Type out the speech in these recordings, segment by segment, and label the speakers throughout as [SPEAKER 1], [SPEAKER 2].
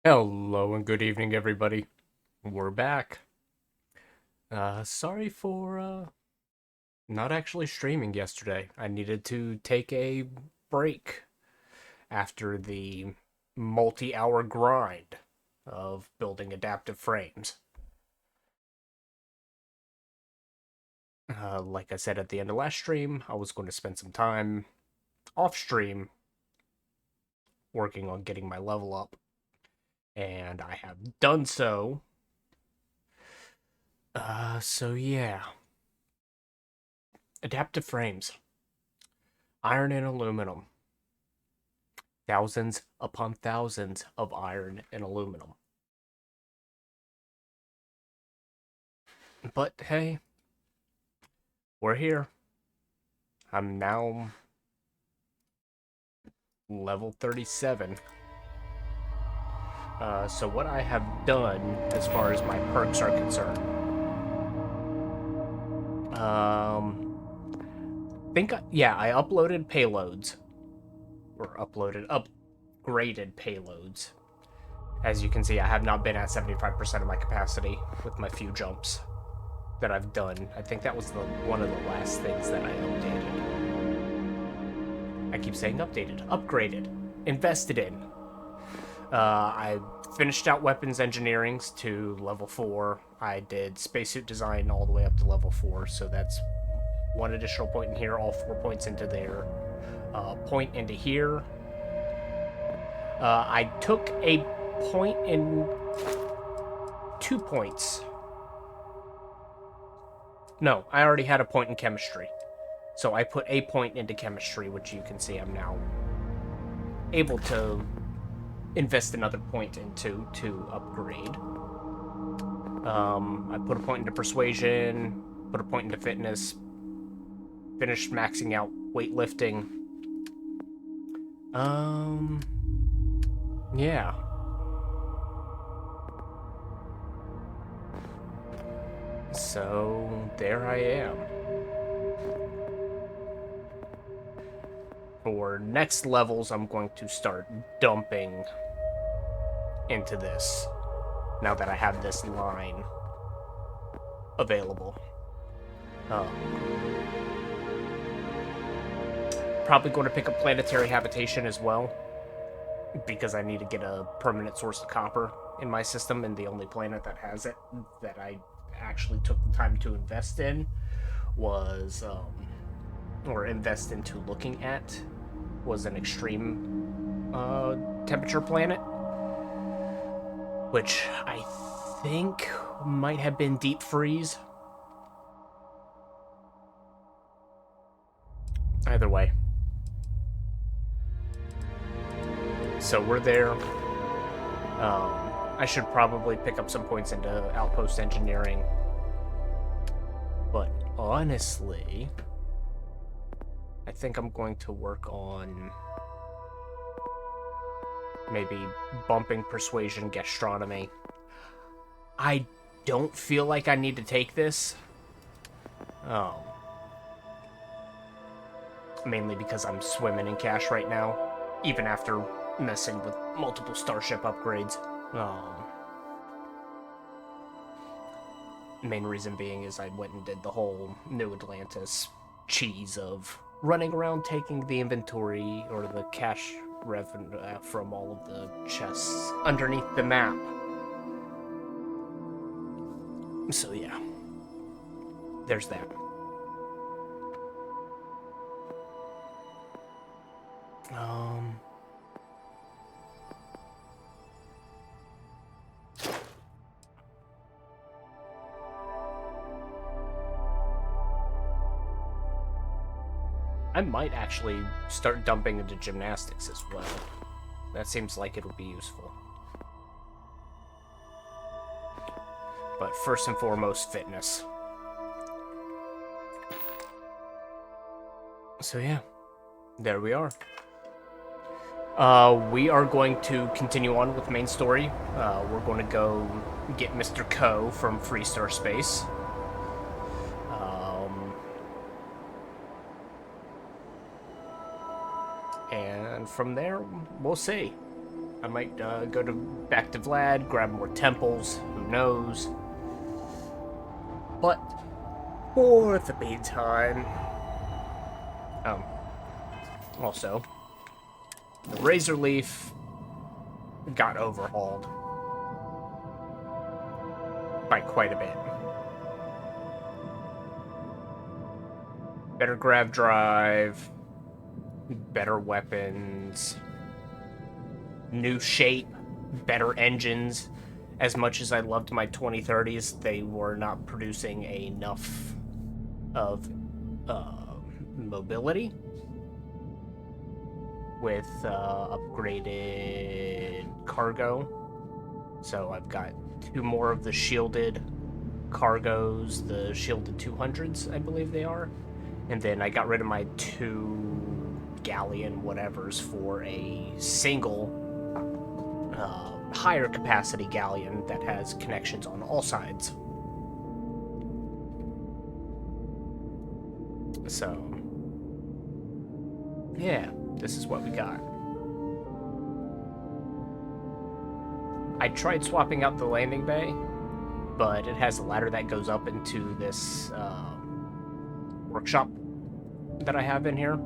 [SPEAKER 1] Hello and good evening, everybody. We're back. Sorry for not actually streaming yesterday. I needed to take a break after the multi-hour grind of building adaptive frames. Like I said at the end of last stream, I was going to spend some time off stream working on getting my level up, and I have done so. So yeah, adaptive frames, iron and aluminum. Thousands upon thousands of iron and aluminum. But hey, we're here. I'm now level 37. So what I have done as far as my perks are concerned, I uploaded payloads or upgraded payloads. As you can see, I have not been at 75% of my capacity with my few jumps that I've done. I think that was one of the last things that I updated. I keep saying updated, upgraded, invested in. I finished out weapons engineering to level 4. I did spacesuit design all the way up to level 4, so that's one additional point in here, all 4 points into there. Point into here. I took a point in 2 points. No, I already had a point in chemistry. So I put a point into chemistry, which you can see I'm now able to invest another point into to upgrade. I put a point into persuasion, put a point into fitness, finished maxing out weightlifting. Yeah. So there I am. For next levels, I'm going to start dumping into this now that I have this line available. Um, Probably going to pick up planetary habitation as well, because I need to get a permanent source of copper in my system, and the only planet that has it that I actually took the time to invest in was, or invest into looking at, was an extreme temperature planet, which I think might have been deep freeze. Either way. So we're there. I should probably pick up some points into outpost engineering. But honestly, I think I'm going to work on maybe bumping persuasion, gastronomy. I don't feel like I need to take this. Mainly because I'm swimming in cash right now, even after messing with multiple starship upgrades. Main reason being is I went and did the whole New Atlantis cheese of running around taking the inventory or the cash revenue from all of the chests underneath the map. So yeah, there's that. I might actually start dumping into gymnastics as well. That seems like it'll be useful. But first and foremost, fitness. So yeah, there we are. We are going to continue on with the main story. We're going to go get Mr. Ko from Freestar Space. And from there, we'll see. I might go back to Vlad, grab more temples, who knows. But for the meantime, also, the Razor Leaf got overhauled by quite a bit. Better grav drive, better weapons, new shape, better engines. As much as I loved my 2030s, they were not producing enough of mobility with upgraded cargo. So I've got 2 more of the shielded cargos, the shielded 200s, I believe they are. And then I got rid of my 2 galleon whatevers for a single higher capacity galleon that has connections on all sides. So, yeah, this is what we got. I tried swapping out the landing bay, but it has a ladder that goes up into this workshop that I have in here.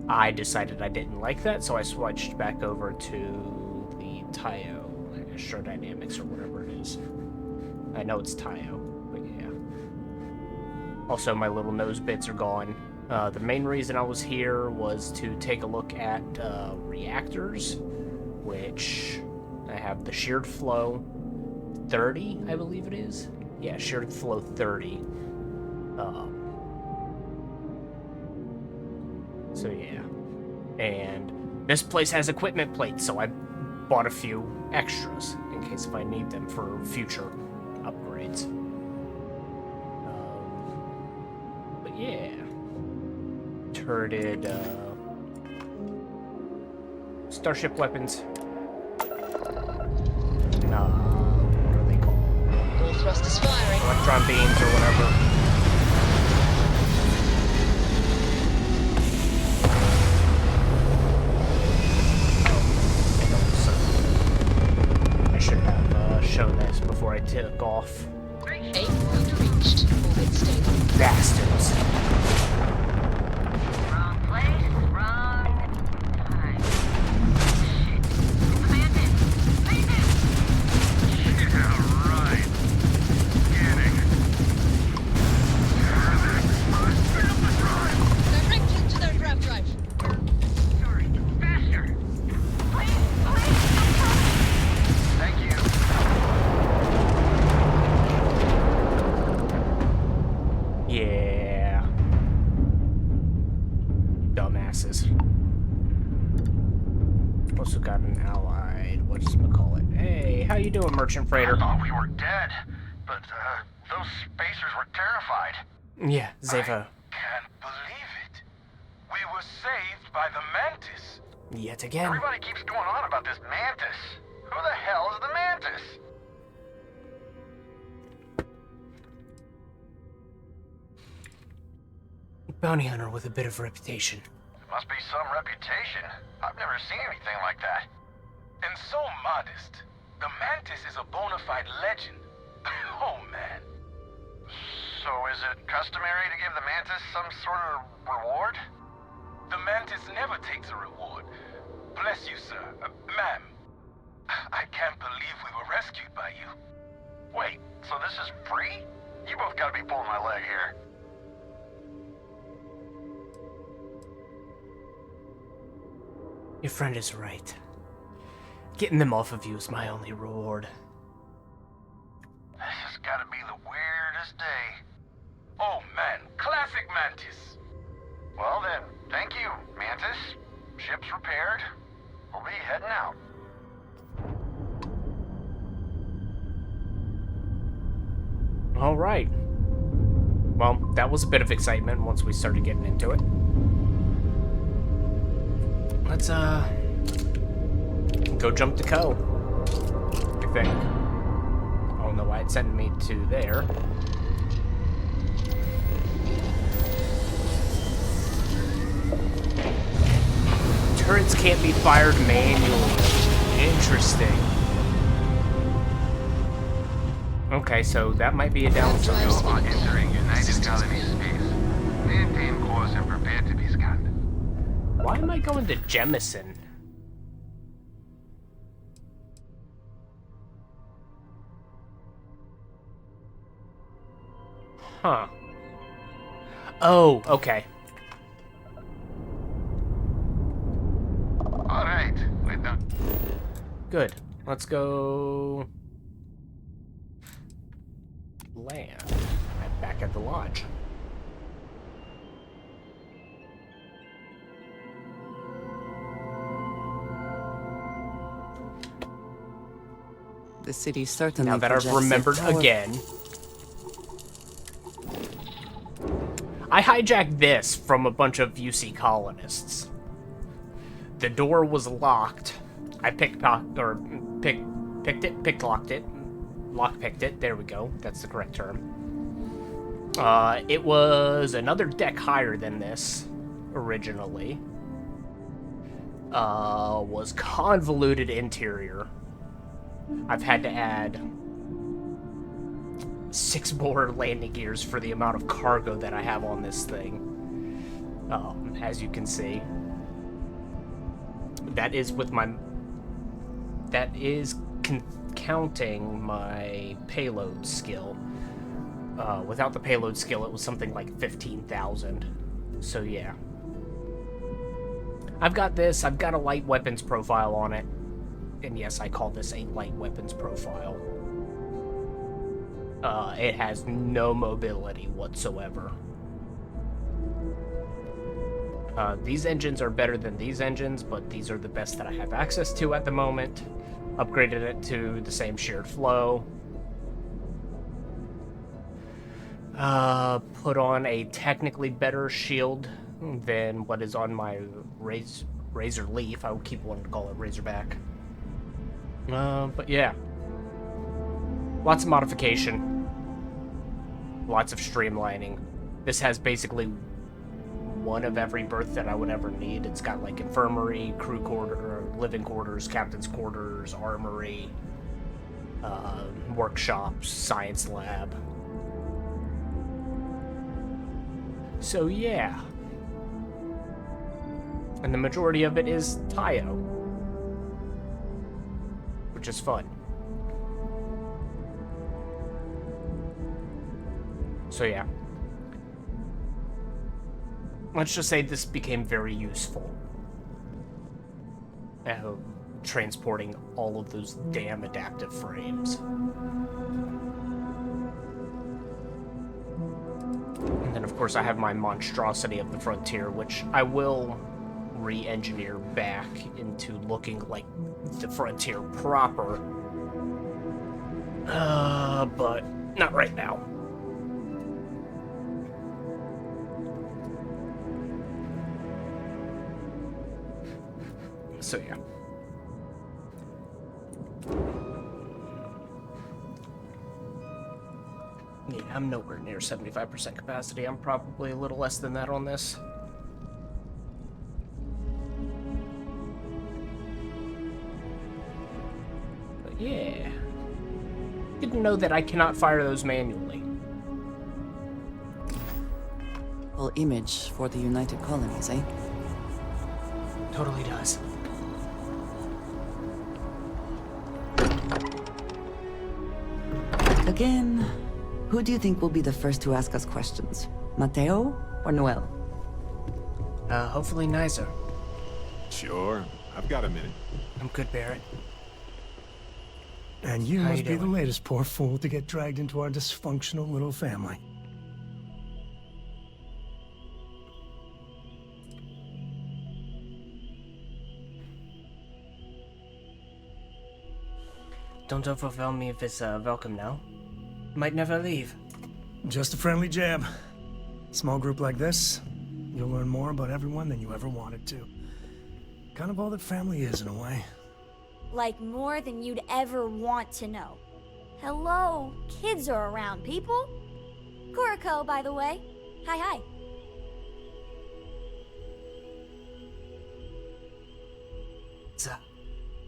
[SPEAKER 1] I decided I didn't like that, so I switched back over to the Taio, Astrodynamics or whatever it is. I know it's Taio, but yeah. Also, my little nose bits are gone. The main reason I was here was to take a look at reactors, which I have the sheared flow 30, I believe it is. Yeah, sheared flow 30. So yeah. And this place has equipment plates, so I bought a few extras in case if I need them for future upgrades. But yeah. Turreted starship weapons. What are they called?
[SPEAKER 2] All thrusters firing.
[SPEAKER 1] Electron beams or whatever. I should have shown this before I took off.
[SPEAKER 2] Aim point reached. Orbit stable.
[SPEAKER 1] Bastards.
[SPEAKER 3] Wrong place, wrong time. Shit. Command it. Lead it.
[SPEAKER 4] Yeah, right. Scanning.
[SPEAKER 2] Directly to their grav drive.
[SPEAKER 3] Sorry. Faster. Please, please.
[SPEAKER 4] Thank you.
[SPEAKER 1] Yeah. Dumbasses. Also got an allied. Whatchamacallit? Hey, how you doing, merchant
[SPEAKER 4] I
[SPEAKER 1] freighter?
[SPEAKER 4] thought we were dead, but those spacers were terrified.
[SPEAKER 1] Yeah, Zeva.
[SPEAKER 4] Can't believe it. We were saved by the Mantis.
[SPEAKER 1] Yet again.
[SPEAKER 4] Everybody keeps going on about this Mantis. Who the hell is the Mantis?
[SPEAKER 1] Bounty hunter with a bit of reputation.
[SPEAKER 4] Must be some reputation. I've never seen anything like that. And so modest. The Mantis is a bona fide legend. Oh, man. So is it customary to give the Mantis some sort of reward? The Mantis never takes a reward. Bless you, sir. Ma'am. I can't believe we were rescued by you. Wait, so this is free? You both gotta be pulling my leg here.
[SPEAKER 1] Your friend is right. Getting them off of you is my only reward.
[SPEAKER 4] This has gotta be the weirdest day. Oh man, classic Mantis. Well then, thank you, Mantis. Ship's repaired. We'll be heading out.
[SPEAKER 1] All right. Well, that was a bit of excitement once we started getting into it. Let's, go jump to Co. I think. I don't know why it sent me to there. Turrets can't be fired manually. Interesting. Okay, so that might be a downside.
[SPEAKER 4] You are entering United Colony space. Maintain course and prepare to be scanned.
[SPEAKER 1] Why am I going to Jemison? Huh. Oh, okay.
[SPEAKER 4] Alright, we're done.
[SPEAKER 1] Good. Let's go... land. And back at the lodge.
[SPEAKER 5] The city certainly
[SPEAKER 1] Now that I've
[SPEAKER 5] projects
[SPEAKER 1] remembered
[SPEAKER 5] their power.
[SPEAKER 1] again. I hijacked this from a bunch of UC colonists. The door was locked. I picklocked it. Lockpicked it. There we go. That's the correct term. It was another deck higher than this originally. Was convoluted interior. I've had to add 6 more landing gears for the amount of cargo that I have on this thing. As you can see. That is with my... That is counting my payload skill. Without the payload skill, it was something like 15,000. So yeah. I've got this. I've got a light weapons profile on it. And yes, I call this a light weapons profile. It has no mobility whatsoever. These engines are better than these engines, but these are the best that I have access to at the moment. Upgraded it to the same shared flow. Put on a technically better shield than what is on my Razor Leaf. I would keep wanting to call it Razorback. But yeah. Lots of modification. Lots of streamlining. This has basically one of every berth that I would ever need. It's got like infirmary, crew quarter, living quarters, captain's quarters, armory, workshops, science lab. So yeah. And the majority of it is Tayo, which is fun. So yeah. Let's just say this became very useful. Transporting all of those damn adaptive frames. And then of course I have my monstrosity of the frontier, which I will re-engineer back into looking like the frontier proper. But not right now. So yeah. Yeah, I'm nowhere near 75% capacity. I'm probably a little less than that on this. But yeah. Didn't know that I cannot fire those manually.
[SPEAKER 5] Full image for the United Colonies, eh?
[SPEAKER 1] Totally does.
[SPEAKER 5] Again, who do you think will be the first to ask us questions? Mateo or Noel?
[SPEAKER 1] Hopefully Nizer.
[SPEAKER 6] Sure. I've got a minute.
[SPEAKER 1] I'm good, Barrett.
[SPEAKER 7] And you
[SPEAKER 1] How
[SPEAKER 7] must
[SPEAKER 1] you
[SPEAKER 7] be the
[SPEAKER 1] doing?
[SPEAKER 7] latest poor fool to get dragged into our dysfunctional little family.
[SPEAKER 1] Don't overwhelm me if it's welcome now. Might never leave.
[SPEAKER 7] Just a friendly jab. Small group like this, you'll learn more about everyone than you ever wanted to. Kind of all that family is in a way.
[SPEAKER 8] Like more than you'd ever want to know. Hello, kids are around, people. Kuriko, by the way. Hi, hi.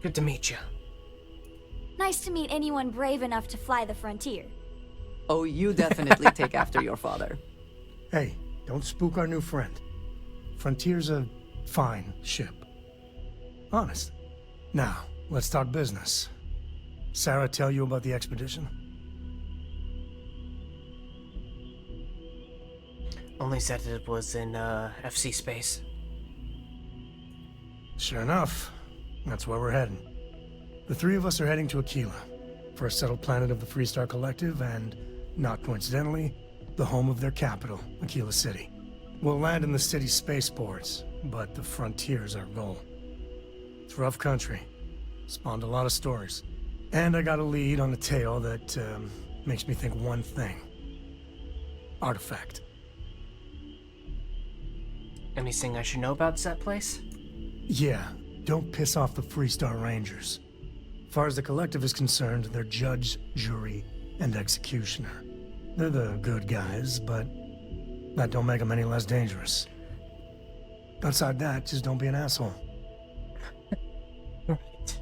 [SPEAKER 1] Good to meet you.
[SPEAKER 8] Nice to meet anyone brave enough to fly the frontier.
[SPEAKER 5] Oh, you definitely take after your father.
[SPEAKER 7] Hey, don't spook our new friend. Frontier's a fine ship. Honest. Now, let's talk business. Sarah tell you about the expedition?
[SPEAKER 1] Only said it was in FC space.
[SPEAKER 7] Sure enough, that's where we're heading. The three of us are heading to Aquila, first settled planet of the Freestar Collective, and, not coincidentally, the home of their capital, Aquila City. We'll land in the city's spaceports, but the frontier's our goal. It's rough country. Spawned a lot of stories. And I got a lead on a tale that makes me think one thing. Artifact.
[SPEAKER 1] Anything I should know about that place?
[SPEAKER 7] Yeah, don't piss off the Freestar Rangers. As far as the Collective is concerned, they're judge, jury, and executioner. They're the good guys, but that don't make them any less dangerous. Outside that, just don't be an asshole.
[SPEAKER 1] Right.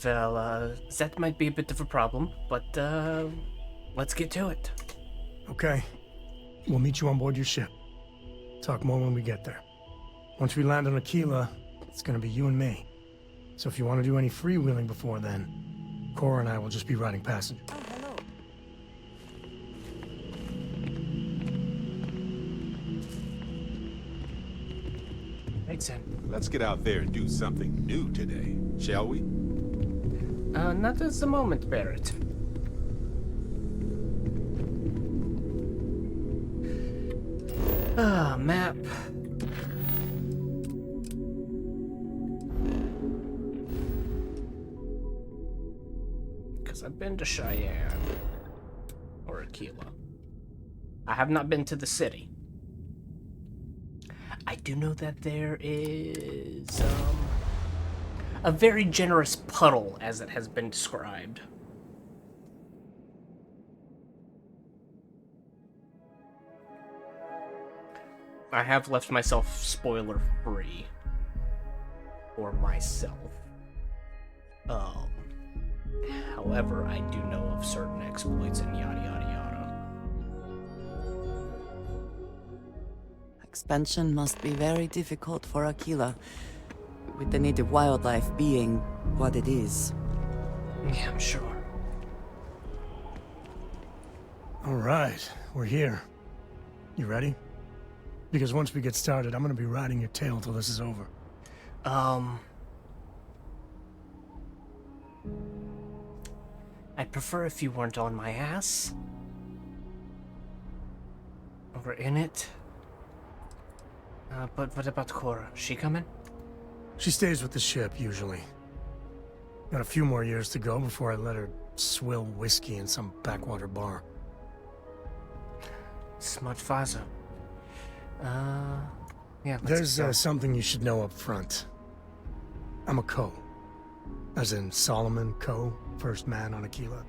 [SPEAKER 1] Well, that might be a bit of a problem, but, let's get to it.
[SPEAKER 7] Okay. We'll meet you on board your ship. Talk more when we get there. Once we land on Aquila, it's gonna be you and me. So if you want to do any freewheeling before then, Cora and I will just be riding passenger.
[SPEAKER 5] Oh, hello.
[SPEAKER 1] Thanks, Sam.
[SPEAKER 6] Let's get out there and do something new today, shall we?
[SPEAKER 1] Not at the moment, Barrett. Map. Because I've been to Cheyenne. Or Aquila. I have not been to the city. I do know that there is, a very generous puddle, as it has been described. I have left myself spoiler-free. For myself. However, I do know of certain exploits and yada yada yada.
[SPEAKER 5] Expansion must be very difficult for Aquila, with the native wildlife being what it is.
[SPEAKER 1] Yeah, I'm sure.
[SPEAKER 7] All right, we're here. You ready? Because once we get started, I'm gonna be riding your tail till this is over.
[SPEAKER 1] I'd prefer if you weren't on my ass. We're in it. But what about Cora? She coming?
[SPEAKER 7] She stays with the ship, usually. Got a few more years to go before I let her swill whiskey in some backwater bar.
[SPEAKER 1] Smart Faza. Yeah,
[SPEAKER 7] There's something you should know up front. I'm a Co. As in Solomon Co., first man on Aquila.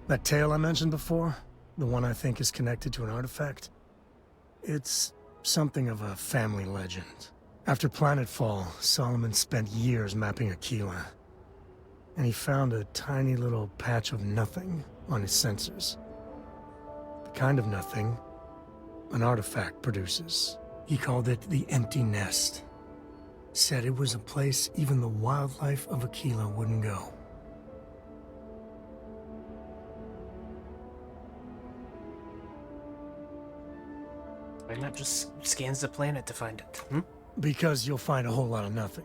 [SPEAKER 7] That tale I mentioned before, the one I think is connected to an artifact, it's something of a family legend. After planetfall, Solomon spent years mapping Aquila, and he found a tiny little patch of nothing on his sensors. The kind of nothing an artifact produces. He called it the Empty Nest. Said it was a place even the wildlife of Aquila wouldn't go.
[SPEAKER 1] Why not just scans the planet to find it, hmm?
[SPEAKER 7] Because you'll find a whole lot of nothing.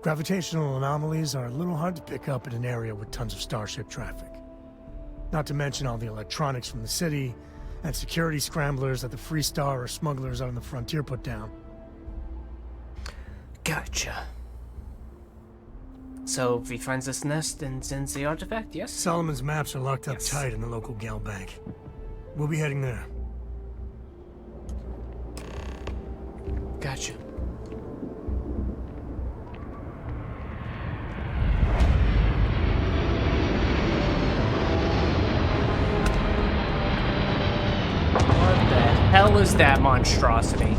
[SPEAKER 7] Gravitational anomalies are a little hard to pick up in an area with tons of starship traffic. Not to mention all the electronics from the city, and security scramblers that the Freestar or smugglers out on the frontier put down.
[SPEAKER 1] Gotcha. So, if he finds this nest and sends the artifact, yes?
[SPEAKER 7] Solomon's maps are locked up
[SPEAKER 1] Yes.
[SPEAKER 7] tight in the local gal bank. We'll be heading there.
[SPEAKER 1] Gotcha. What the hell is that monstrosity?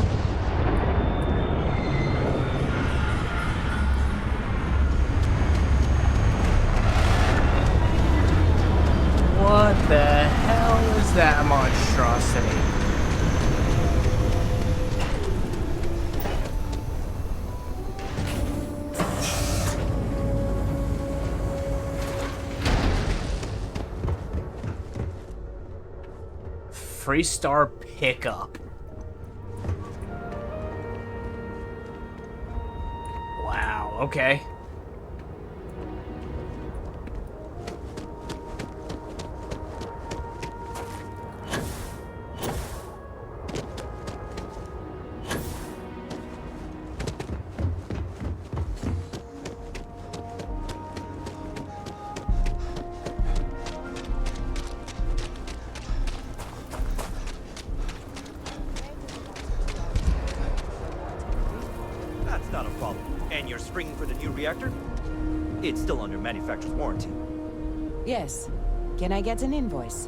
[SPEAKER 1] that monstrosity? Freestar pickup. Wow, okay.
[SPEAKER 9] That's not a problem. And you're springing for the new reactor? It's still under manufacturer's warranty.
[SPEAKER 10] Yes. Can I get an invoice?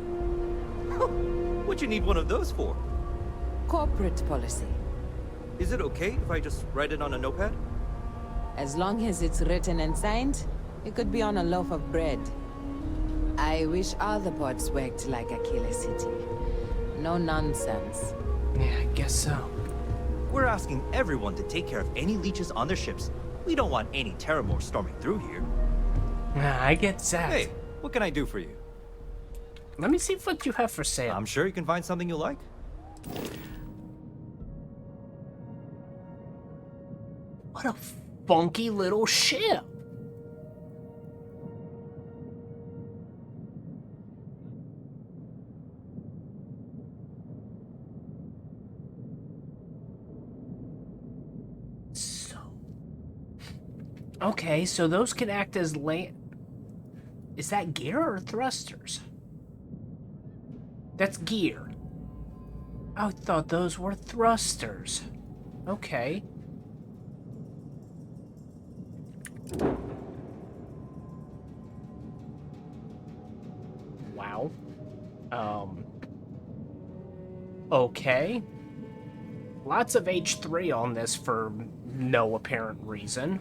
[SPEAKER 9] What'd you need one of those for?
[SPEAKER 10] Corporate policy.
[SPEAKER 9] Is it okay if I just write it on a notepad?
[SPEAKER 10] As long as it's written and signed, it could be on a loaf of bread. I wish all the ports worked like Aquila City. No nonsense.
[SPEAKER 1] Yeah, I guess so.
[SPEAKER 9] We're asking everyone to take care of any leeches on their ships. We don't want any Terramore storming through here.
[SPEAKER 1] Yeah, I get that.
[SPEAKER 9] Hey, what can I do for you?
[SPEAKER 1] Let me see what you have for sale.
[SPEAKER 9] I'm sure you can find something you like.
[SPEAKER 1] What a funky little ship. Okay, so those can act as land. Is that gear or thrusters? That's gear. I thought those were thrusters. Okay. Wow. Okay. Lots of H3 on this for no apparent reason.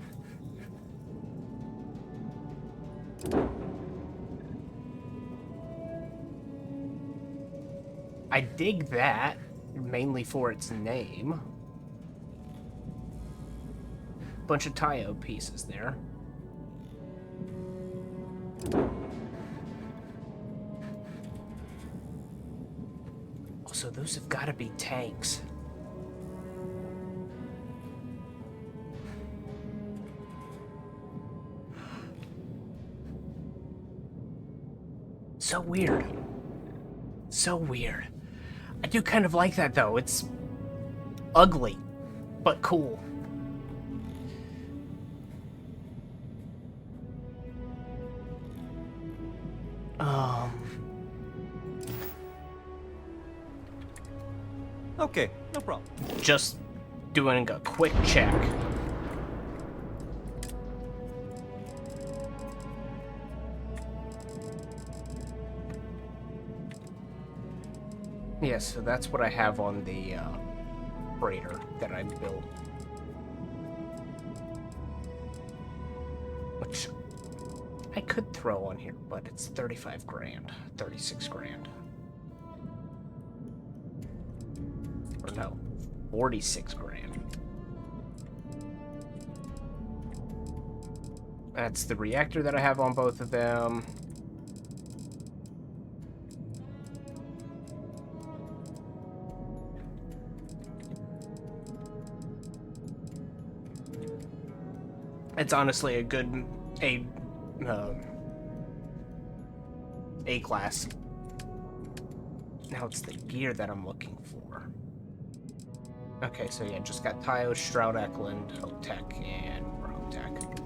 [SPEAKER 1] I dig that, mainly for its name. Bunch of Taio pieces there. Also, those have got to be tanks. So weird. So weird. I do kind of like that, though. It's ugly, but cool.
[SPEAKER 9] Okay, no problem.
[SPEAKER 1] Just doing a quick check. Yes, so that's what I have on the freighter that I built. Which I could throw on here, but it's 35 grand, 36 grand. Or no, 46 grand. That's the reactor that I have on both of them. It's honestly a good A class. Now it's the gear that I'm looking for. Okay, so yeah, just got Taio, Stroud, Eklund, Hotech, and Rotech.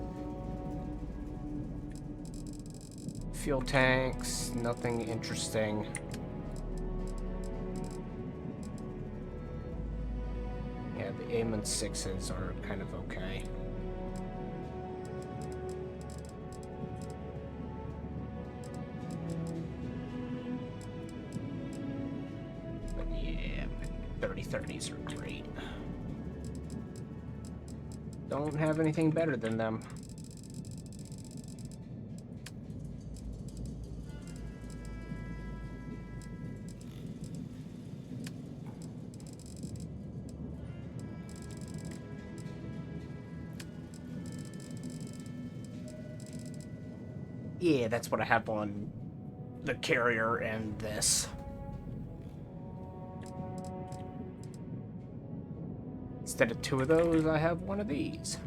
[SPEAKER 1] Fuel tanks, nothing interesting. Yeah, the Amon 6s are kind of okay. But yeah, 3030s are great. Don't have anything better than them. Yeah, that's what I have on the carrier and this. Instead of 2 of those, I have 1 of these.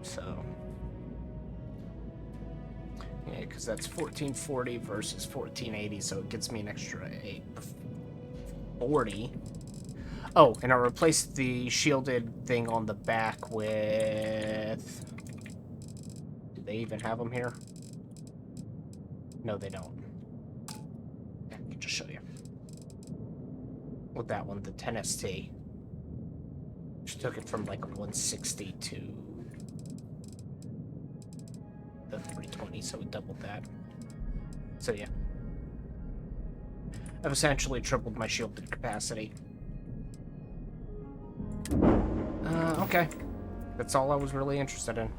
[SPEAKER 1] So, yeah, because that's 1440 versus 1480, so it gets me an extra 40. Oh, and I replaced the shielded thing on the back with... Do they even have them here? No, they don't. I can just show you. With that one, the 10ST. Which took it from like 160 to the 320, so it doubled that. So yeah. I've essentially tripled my shielded capacity. Okay. That's all I was really interested in.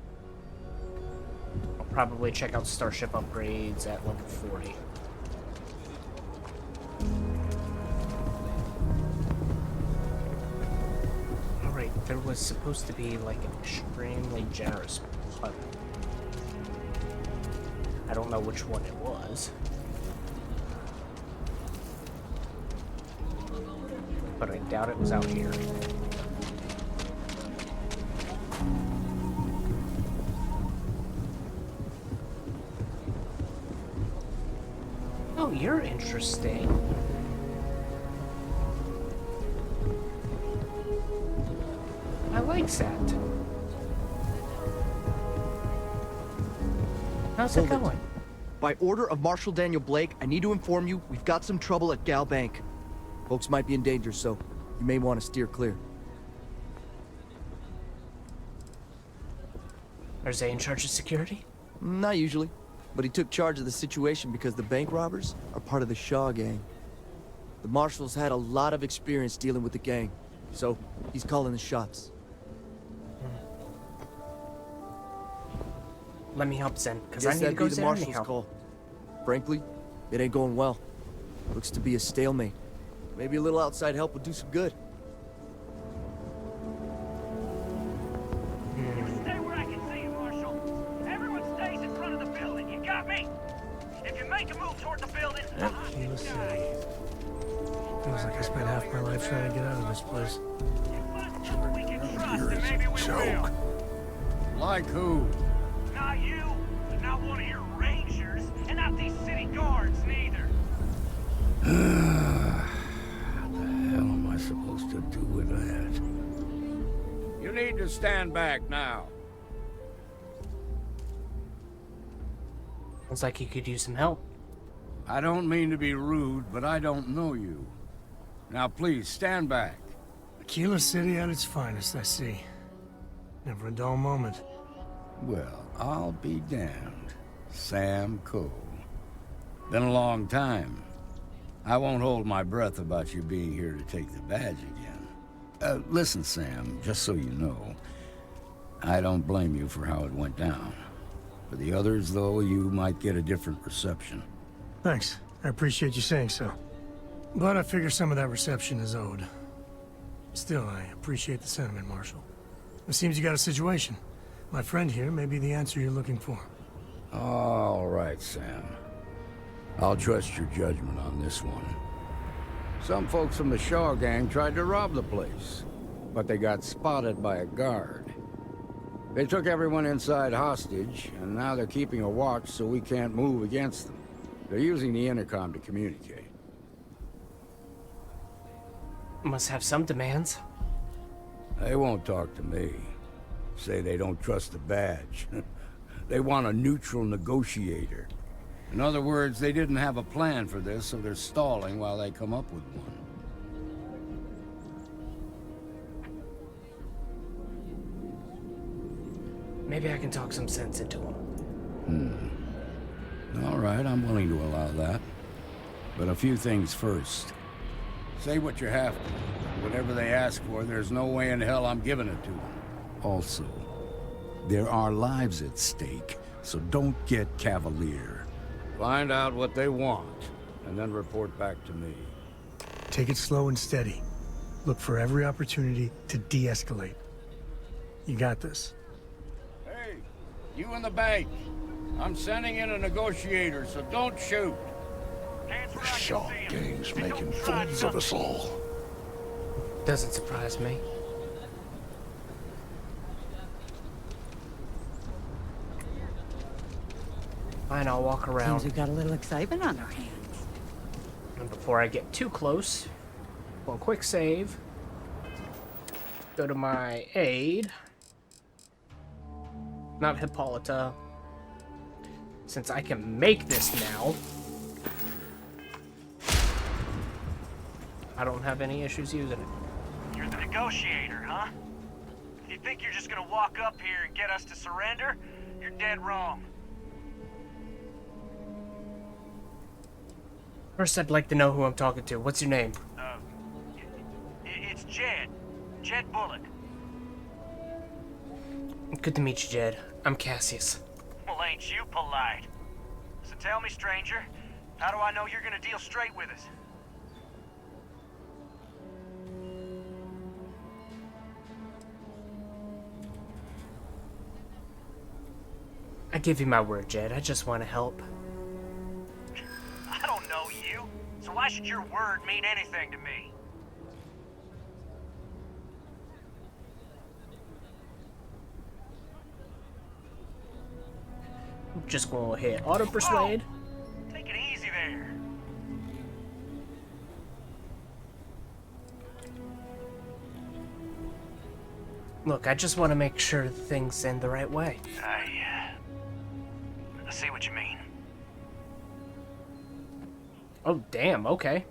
[SPEAKER 1] I'll probably check out Starship upgrades at level 40. Alright, there was supposed to be like an extremely generous puddle. I don't know which one it was. But I doubt it was out here. Oh, you're interesting. I like that. How's it going?
[SPEAKER 11] By order of Marshal Daniel Blake, I need to inform you we've got some trouble at Gal Bank. Folks might be in danger, so you may want to steer clear.
[SPEAKER 1] Are they in charge of security?
[SPEAKER 11] Not usually, but he took charge of the situation because the bank robbers are part of the Shaw gang. The Marshal's had a lot of experience dealing with the gang, so he's calling the shots.
[SPEAKER 1] Let me help Zen, because I
[SPEAKER 11] Guess
[SPEAKER 1] need to
[SPEAKER 11] that'd
[SPEAKER 1] go
[SPEAKER 11] be the
[SPEAKER 1] Zen
[SPEAKER 11] Marshal's
[SPEAKER 1] anyhow.
[SPEAKER 11] call. Frankly, it ain't going well. Looks to be a stalemate. Maybe a little outside help would do some good.
[SPEAKER 3] Stay where I can see you, Marshal. Everyone stays in front of the building. You got me? If you make a move toward the building,
[SPEAKER 7] Keyless City. Feels like I spent half my life trying to get out of this place.
[SPEAKER 3] we can trust, and maybe we will.
[SPEAKER 12] Like who?
[SPEAKER 3] Not you, not one of your rangers, and not these city guards neither.
[SPEAKER 12] What the hell am I supposed to do with that? You need to stand back now.
[SPEAKER 1] Looks like you could use some help.
[SPEAKER 12] I don't mean to be rude, but I don't know you. Now please, stand back.
[SPEAKER 7] Keyless City at its finest, I see. Never a dull moment.
[SPEAKER 12] Well, I'll be damned. Sam Cole. Been a long time. I won't hold my breath about you being here to take the badge again. Listen, Sam, just so you know, I don't blame you for how it went down. For the others, though, you might get a different reception.
[SPEAKER 7] Thanks. I appreciate you saying so. But I figure some of that reception is owed. Still, I appreciate the sentiment, Marshal. It seems you got a situation. My friend here may be the answer you're looking for.
[SPEAKER 12] All right, Sam. I'll trust your judgment on this one. Some folks from the Shaw gang tried to rob the place, but they got spotted by a guard. They took everyone inside hostage, and now they're keeping a watch so we can't move against them. They're using the intercom to communicate.
[SPEAKER 1] Must have some demands.
[SPEAKER 12] They won't talk to me. Say they don't trust the badge. They want a neutral negotiator. In other words, they didn't have a plan for this, so they're stalling while they come up with one.
[SPEAKER 1] Maybe I can talk some sense into him.
[SPEAKER 12] All right, I'm willing to allow that. But a few things first. Say what you have to. Whatever they ask for, there's no way in hell I'm giving it to them. Also, there are lives at stake, so don't get cavalier. Find out what they want, and then report back to me.
[SPEAKER 7] Take it slow and steady. look for every opportunity to de-escalate. You got this.
[SPEAKER 12] Hey, you in the bank. I'm sending in a negotiator, so don't shoot.
[SPEAKER 3] Hands where I
[SPEAKER 13] The
[SPEAKER 3] can
[SPEAKER 13] Shaw
[SPEAKER 3] see 'em.
[SPEAKER 13] gang's
[SPEAKER 3] And
[SPEAKER 13] making
[SPEAKER 3] don't try
[SPEAKER 13] fools of us
[SPEAKER 3] nothing.
[SPEAKER 13] all.
[SPEAKER 1] Doesn't surprise me. Fine, I'll walk around.
[SPEAKER 5] Seems we've got a little excitement on our hands.
[SPEAKER 1] And before I get too close, well, quick save. Go to my aid. Not Hippolyta. Since I can make this now, I don't have any issues using it.
[SPEAKER 3] You're the negotiator, huh? If you think you're just gonna walk up here and get us to surrender, you're dead wrong.
[SPEAKER 1] First, I'd like to know who I'm talking to. What's your name?
[SPEAKER 3] It's Jed. Jed Bullock.
[SPEAKER 1] Good to meet you, Jed. I'm Cassius.
[SPEAKER 3] Well, ain't you polite? So tell me, stranger, how do I know you're gonna deal straight with us?
[SPEAKER 1] I give you my word, Jed. I just want to help.
[SPEAKER 3] I don't know you, so why should your word mean anything to me?
[SPEAKER 1] I'm just gonna hit auto persuade.
[SPEAKER 3] Whoa. Take it easy there.
[SPEAKER 1] Look, I just want to make sure things end the right way.
[SPEAKER 3] I see what you mean.
[SPEAKER 1] Oh, damn, okay.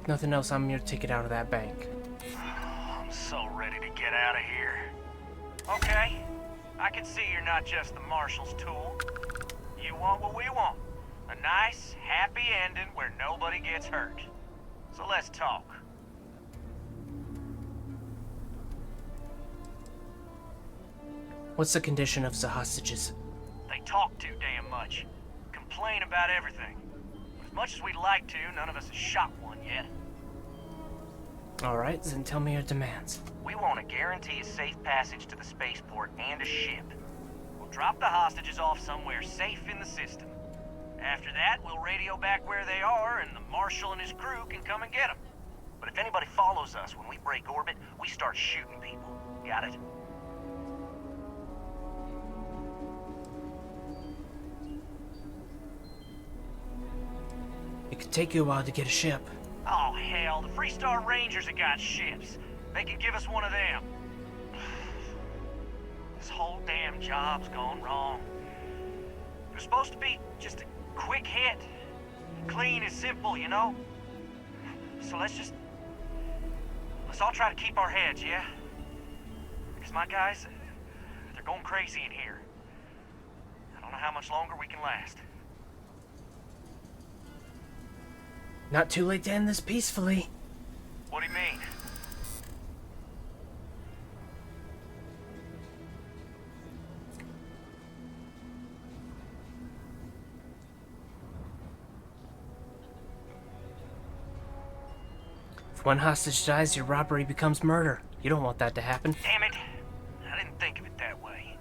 [SPEAKER 1] Nothing else, I'm your ticket out of that bank.
[SPEAKER 3] I'm so ready to get out of here. Okay, I can see you're not just the Marshal's tool. You want what we want. A nice, happy ending where nobody gets hurt. So let's talk.
[SPEAKER 1] What's the condition of the hostages?
[SPEAKER 3] They talk too damn much. Complain about everything. But as much as we'd like to, none of us has shot one yet.
[SPEAKER 1] Alright, then tell me your demands.
[SPEAKER 3] We want to guarantee a safe passage to the spaceport and a ship. We'll drop the hostages off somewhere safe in the system. After that, we'll radio back where they are, and the Marshal and his crew can come and get them. But if anybody follows us when we break orbit, we start shooting people. Got it?
[SPEAKER 1] It could take you a while to get a ship.
[SPEAKER 3] Oh, hell, the Freestar Rangers have got ships. They could give us one of them. This whole damn job's gone wrong. It was supposed to be just a quick hit. Clean and simple, you know? So let's all try to keep our heads, yeah? Because my guys, they're going crazy in here. I don't know how much longer we can last.
[SPEAKER 1] Not too late to end this peacefully.
[SPEAKER 3] What do you mean?
[SPEAKER 1] If one hostage dies, your robbery becomes murder. You don't want that to happen.
[SPEAKER 3] Damn it! I didn't think of it that way.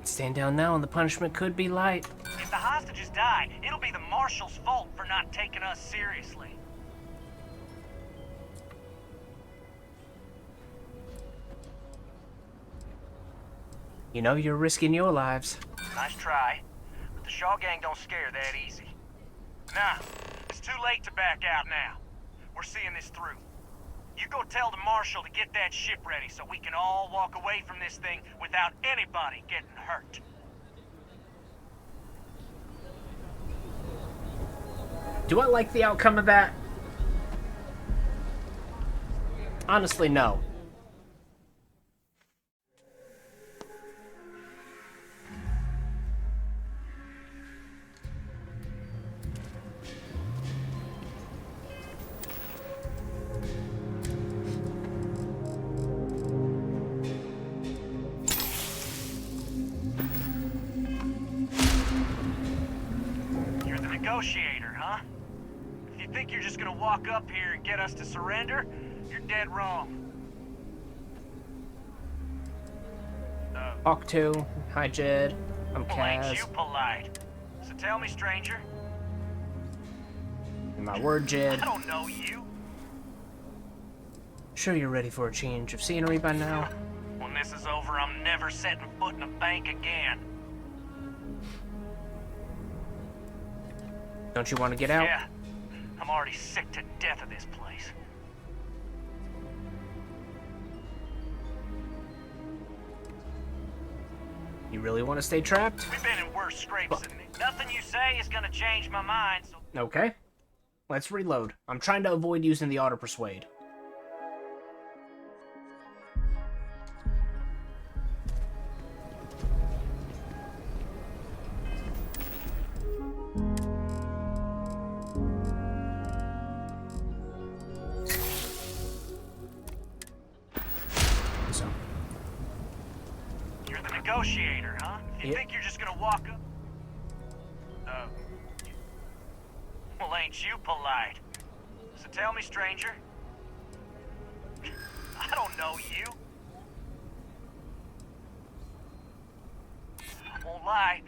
[SPEAKER 1] Stand down now and the punishment could be light.
[SPEAKER 3] If the hostages die, it'll be the Marshal's fault for not taking us seriously.
[SPEAKER 1] You know you're risking your lives.
[SPEAKER 3] Nice try, but the Shaw gang don't scare that easy. Nah, it's too late to back out now. We're seeing this through. You go tell the Marshal to get that ship ready so we can all walk away from this thing without anybody getting hurt.
[SPEAKER 1] Do I like the outcome of that? Honestly, no.
[SPEAKER 3] negotiator, huh? If you think you're just gonna walk up here and get us to surrender, you're dead wrong.
[SPEAKER 1] Hawk 2. Hi, Jed. I'm
[SPEAKER 3] Well, ain't
[SPEAKER 1] Kaz.
[SPEAKER 3] you polite? So tell me, stranger.
[SPEAKER 1] My word, Jed.
[SPEAKER 3] I don't know you.
[SPEAKER 1] Sure you're ready for a change of scenery by now?
[SPEAKER 3] When this is over, I'm never setting foot in a bank again.
[SPEAKER 1] Don't you want to get out?
[SPEAKER 3] Yeah. I'm already sick to death of this place.
[SPEAKER 1] You really want to stay trapped?
[SPEAKER 3] We've been in worse scrapes than this. Nothing you say is gonna change my mind, so...
[SPEAKER 1] Okay. Let's reload. I'm trying to avoid using the auto persuade. So.
[SPEAKER 3] You're the negotiator, huh? If you think you're just gonna walk up... Well, ain't you polite? So tell me, stranger. I don't know you. I won't lie.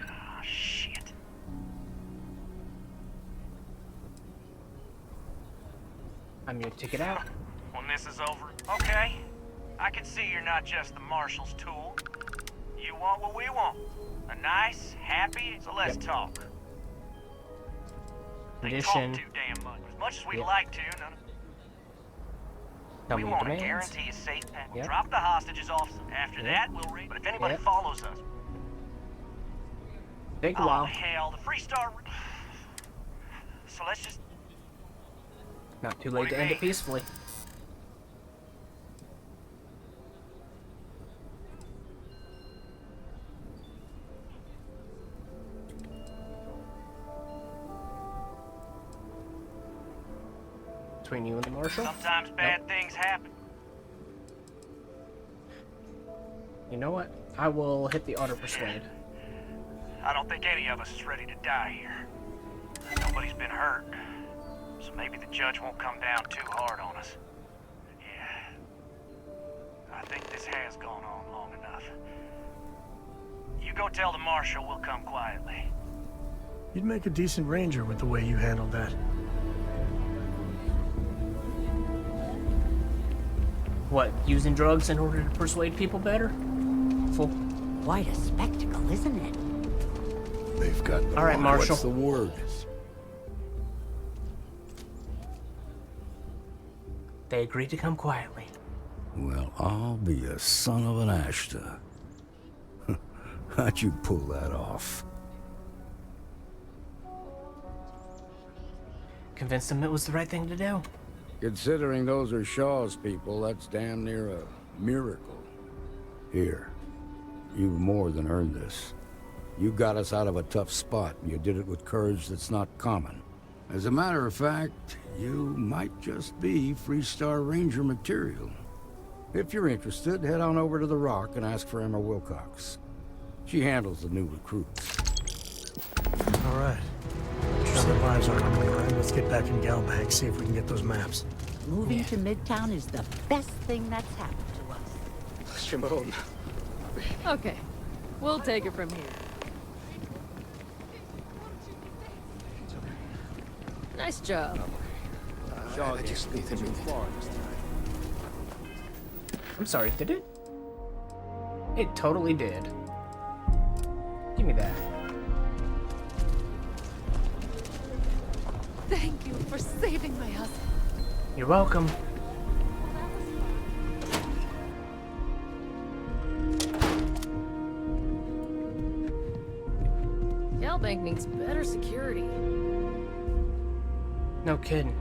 [SPEAKER 3] Oh, shit.
[SPEAKER 1] I'm your ticket out.
[SPEAKER 3] When this is over, okay. I can see you're not just the marshal's tool. You want what we want. A nice, happy, so let's talk. They talk
[SPEAKER 1] Condition.
[SPEAKER 3] too damn much. As much as we'd like to, none of...
[SPEAKER 1] Tell
[SPEAKER 3] We
[SPEAKER 1] me
[SPEAKER 3] want to
[SPEAKER 1] demands.
[SPEAKER 3] guarantee a safe path. We'll drop the hostages off. After that, we'll raid. But if anybody follows us...
[SPEAKER 1] Take a
[SPEAKER 3] Oh,
[SPEAKER 1] while.
[SPEAKER 3] hell, the Free Star... So let's just...
[SPEAKER 1] Not too late to end it peacefully. Between you and the marshal?
[SPEAKER 3] Sometimes bad things happen.
[SPEAKER 1] You know what? I will hit the auto persuade.
[SPEAKER 3] I don't think any of us is ready to die here. Nobody's been hurt. So maybe the judge won't come down too hard on us. Yeah. I think this has gone on long enough. You go tell the marshal we'll come quietly.
[SPEAKER 7] You'd make a decent ranger with the way you handled that.
[SPEAKER 1] What, using drugs in order to persuade people better? Full.
[SPEAKER 13] Quite a spectacle, isn't it?
[SPEAKER 12] They've got the
[SPEAKER 1] All right,
[SPEAKER 12] line.
[SPEAKER 1] Marshal.
[SPEAKER 12] What's the word?
[SPEAKER 1] They agreed to come quietly.
[SPEAKER 12] Well, I'll be a son of an Ashta. How'd you pull that off?
[SPEAKER 1] Convinced them it was the right thing to do.
[SPEAKER 12] Considering those are Shaw's people, that's damn near a miracle. Here, you've more than earned this. You got us out of a tough spot, and you did it with courage that's not common. As a matter of fact, you might just be Free-Star Ranger material. If you're interested, head on over to the Rock and ask for Emma Wilcox. She handles the new recruits.
[SPEAKER 7] All right. Interesting lives aren't on the line. Let's get back in Galbank, see if we can get those maps.
[SPEAKER 13] Moving to Midtown is the best thing that's happened to us.
[SPEAKER 11] Shimon.
[SPEAKER 14] Okay, we'll take it from here. Nice job.
[SPEAKER 11] I just need to move far this time.
[SPEAKER 1] I'm sorry, did it? It totally did. Give me that.
[SPEAKER 14] Thank you for saving my husband.
[SPEAKER 1] You're welcome.
[SPEAKER 14] Galbank needs better security.
[SPEAKER 1] No kidding.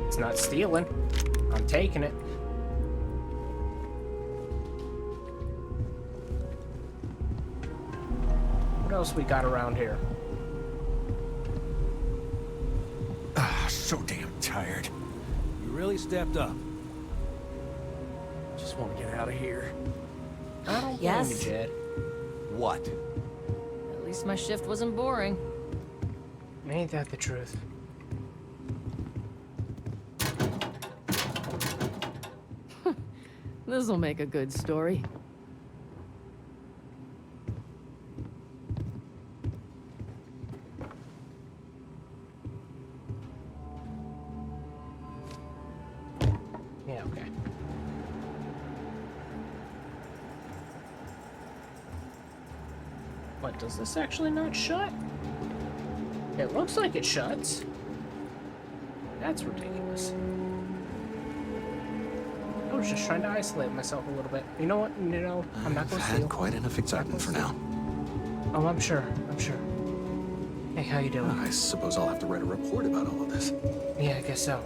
[SPEAKER 1] It's not stealing. I'm taking it. What else we got around here?
[SPEAKER 6] So damn tired.
[SPEAKER 11] You really stepped up. Just want to get out of here.
[SPEAKER 1] I don't blame
[SPEAKER 14] Yes.
[SPEAKER 1] you, Jed.
[SPEAKER 11] What?
[SPEAKER 14] At least my shift wasn't boring.
[SPEAKER 1] Ain't that the truth?
[SPEAKER 14] This'll make a good story.
[SPEAKER 1] Yeah, okay. What, does this actually not shut? It looks like it shuts. That's ridiculous. I was just trying to isolate myself a little bit. You know what? You know, I'm not going to steal.
[SPEAKER 6] Quite enough excitement for now.
[SPEAKER 1] Oh, I'm sure. I'm sure. Hey, how you doing?
[SPEAKER 6] I suppose I'll have to write a report about all of this.
[SPEAKER 1] Yeah, I guess so.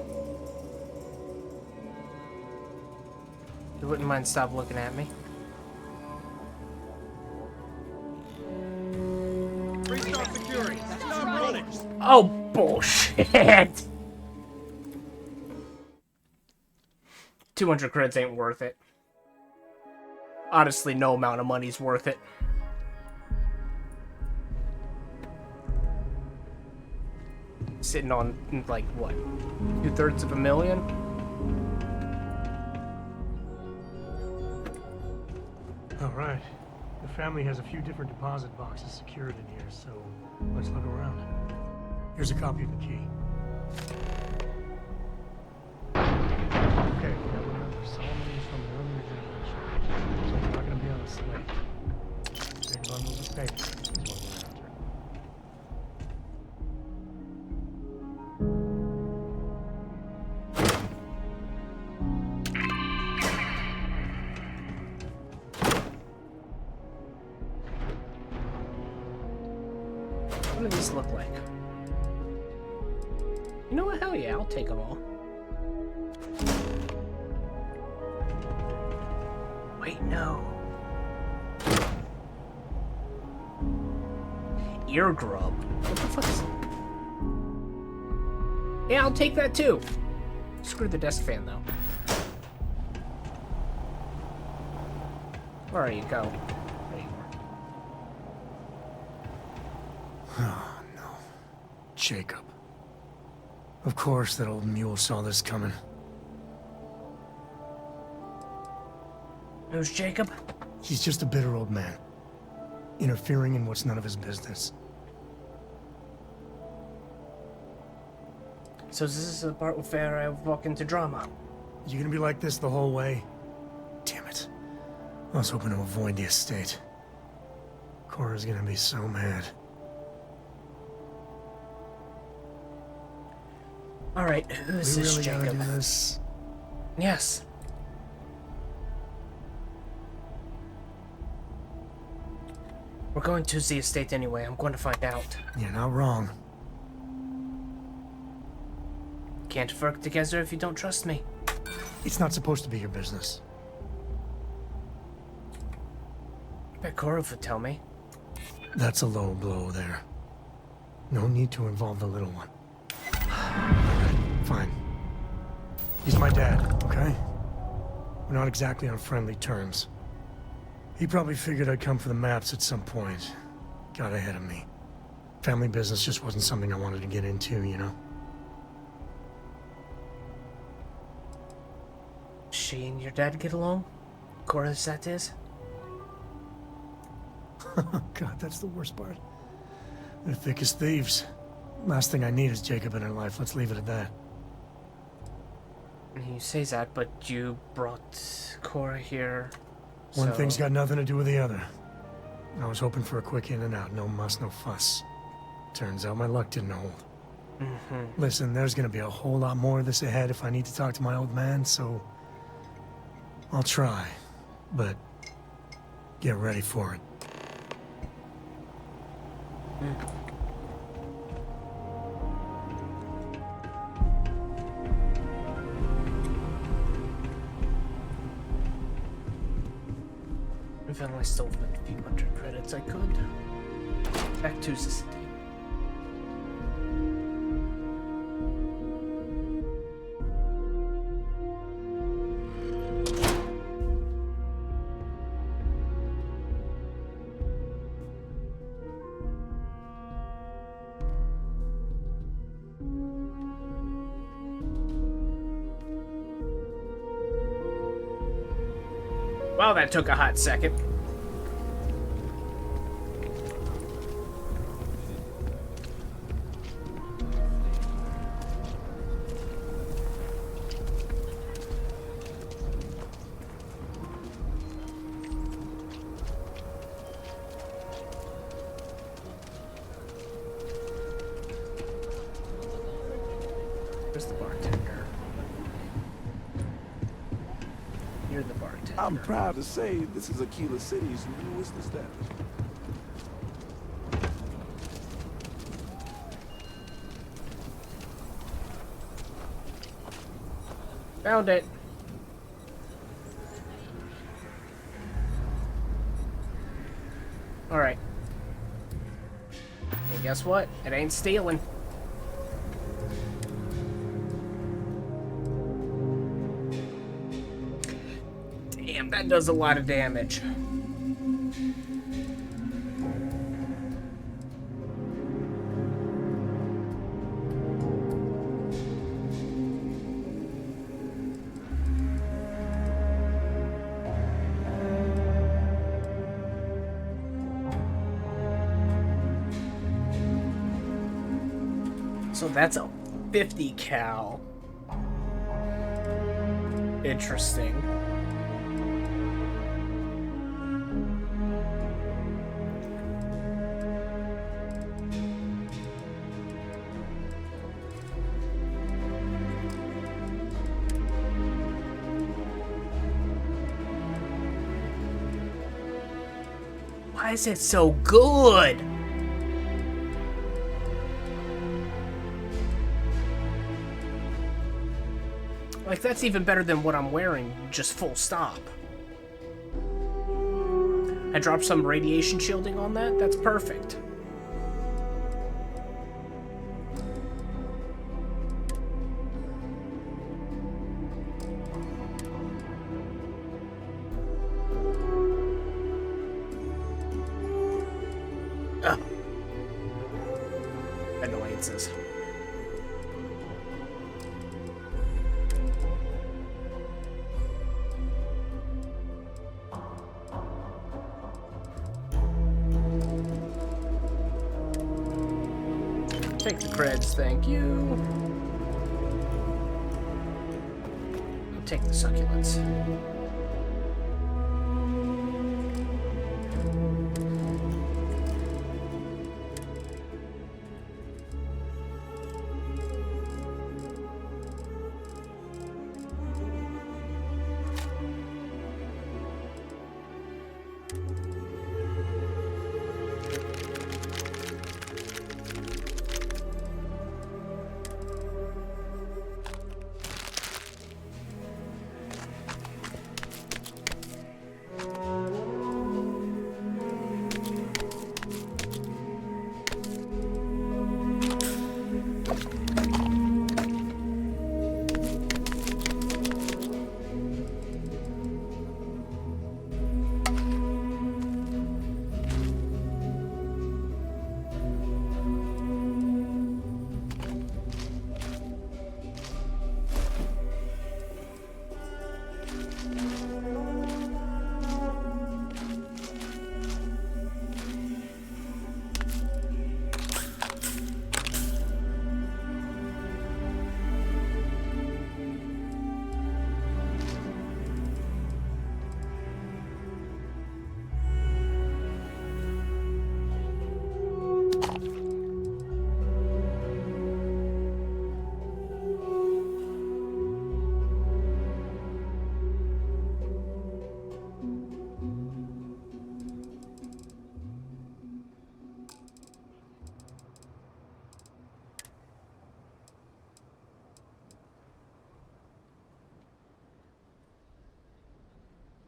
[SPEAKER 1] You wouldn't mind stop looking at me?
[SPEAKER 11] Restart security. Stop running.
[SPEAKER 1] Oh, bullshit! 200 creds ain't worth it. Honestly, no amount of money's worth it. Sitting on, like, what? 2/3 of a million?
[SPEAKER 7] Alright. The family has a few different deposit boxes secured in here, so let's look around. Here's a copy of the key. Okay, now remember, Solomon is from an earlier generation, so we're not going to be on a slate. Big bundles of paper is what we're after.
[SPEAKER 1] What do these look like? You know what? Hell yeah, I'll take them all. Wait, no. Ear grub? What the fuck is... Yeah, I'll take that too. Screw the desk fan, though. Where are you? Go. There you are.
[SPEAKER 7] Oh, no. Jacob. Of course that old mule saw this coming.
[SPEAKER 1] Who's Jacob?
[SPEAKER 7] He's just a bitter old man. Interfering in what's none of his business.
[SPEAKER 1] So this is the part where I walk into drama.
[SPEAKER 7] You gonna be like this the whole way? Damn it. I was hoping to avoid the estate. Cora's gonna be so mad.
[SPEAKER 1] Alright, who's
[SPEAKER 7] We
[SPEAKER 1] this
[SPEAKER 7] really gotta
[SPEAKER 1] Jacob?
[SPEAKER 7] do this?
[SPEAKER 1] Yes. We're going to the estate anyway. I'm going to find out.
[SPEAKER 7] You're not wrong.
[SPEAKER 1] Can't work together if you don't trust me.
[SPEAKER 7] It's not supposed to be your business.
[SPEAKER 1] I bet Cora would tell me.
[SPEAKER 7] That's a low blow there. No need to involve the little one. Fine. He's my dad, okay? We're not exactly on friendly terms. He probably figured I'd come for the maps at some point. Got ahead of me. Family business just wasn't something I wanted to get into, you know?
[SPEAKER 1] She and your dad get along? Cora's that is?
[SPEAKER 7] God, that's the worst part. They're thick as thieves. Last thing I need is Jacob in her life. Let's leave it at that.
[SPEAKER 1] You say that, but you brought Cora here.
[SPEAKER 7] One thing's got nothing to do with the other. I was hoping for a quick in and out. No muss, no fuss. Turns out my luck didn't hold. Listen, there's gonna be a whole lot more of this ahead if I need to talk to my old man, so... I'll try. But... get ready for it.
[SPEAKER 1] If I only stole a few hundred credits, I could. Back to the city. Oh, that took a hot second. Where's the bartender? You're the bartender.
[SPEAKER 15] I'm proud to say this is Aquila City's newest establishment.
[SPEAKER 1] Found it. Alright. And guess what? It ain't stealing. Damn, that does a lot of damage. So that's a 50 cal. Interesting. Why is it so good? Like, that's even better than what I'm wearing, just full stop. I dropped some radiation shielding on that? That's perfect. Ugh. Annoyances. Take the creds, thank you. Take the succulents.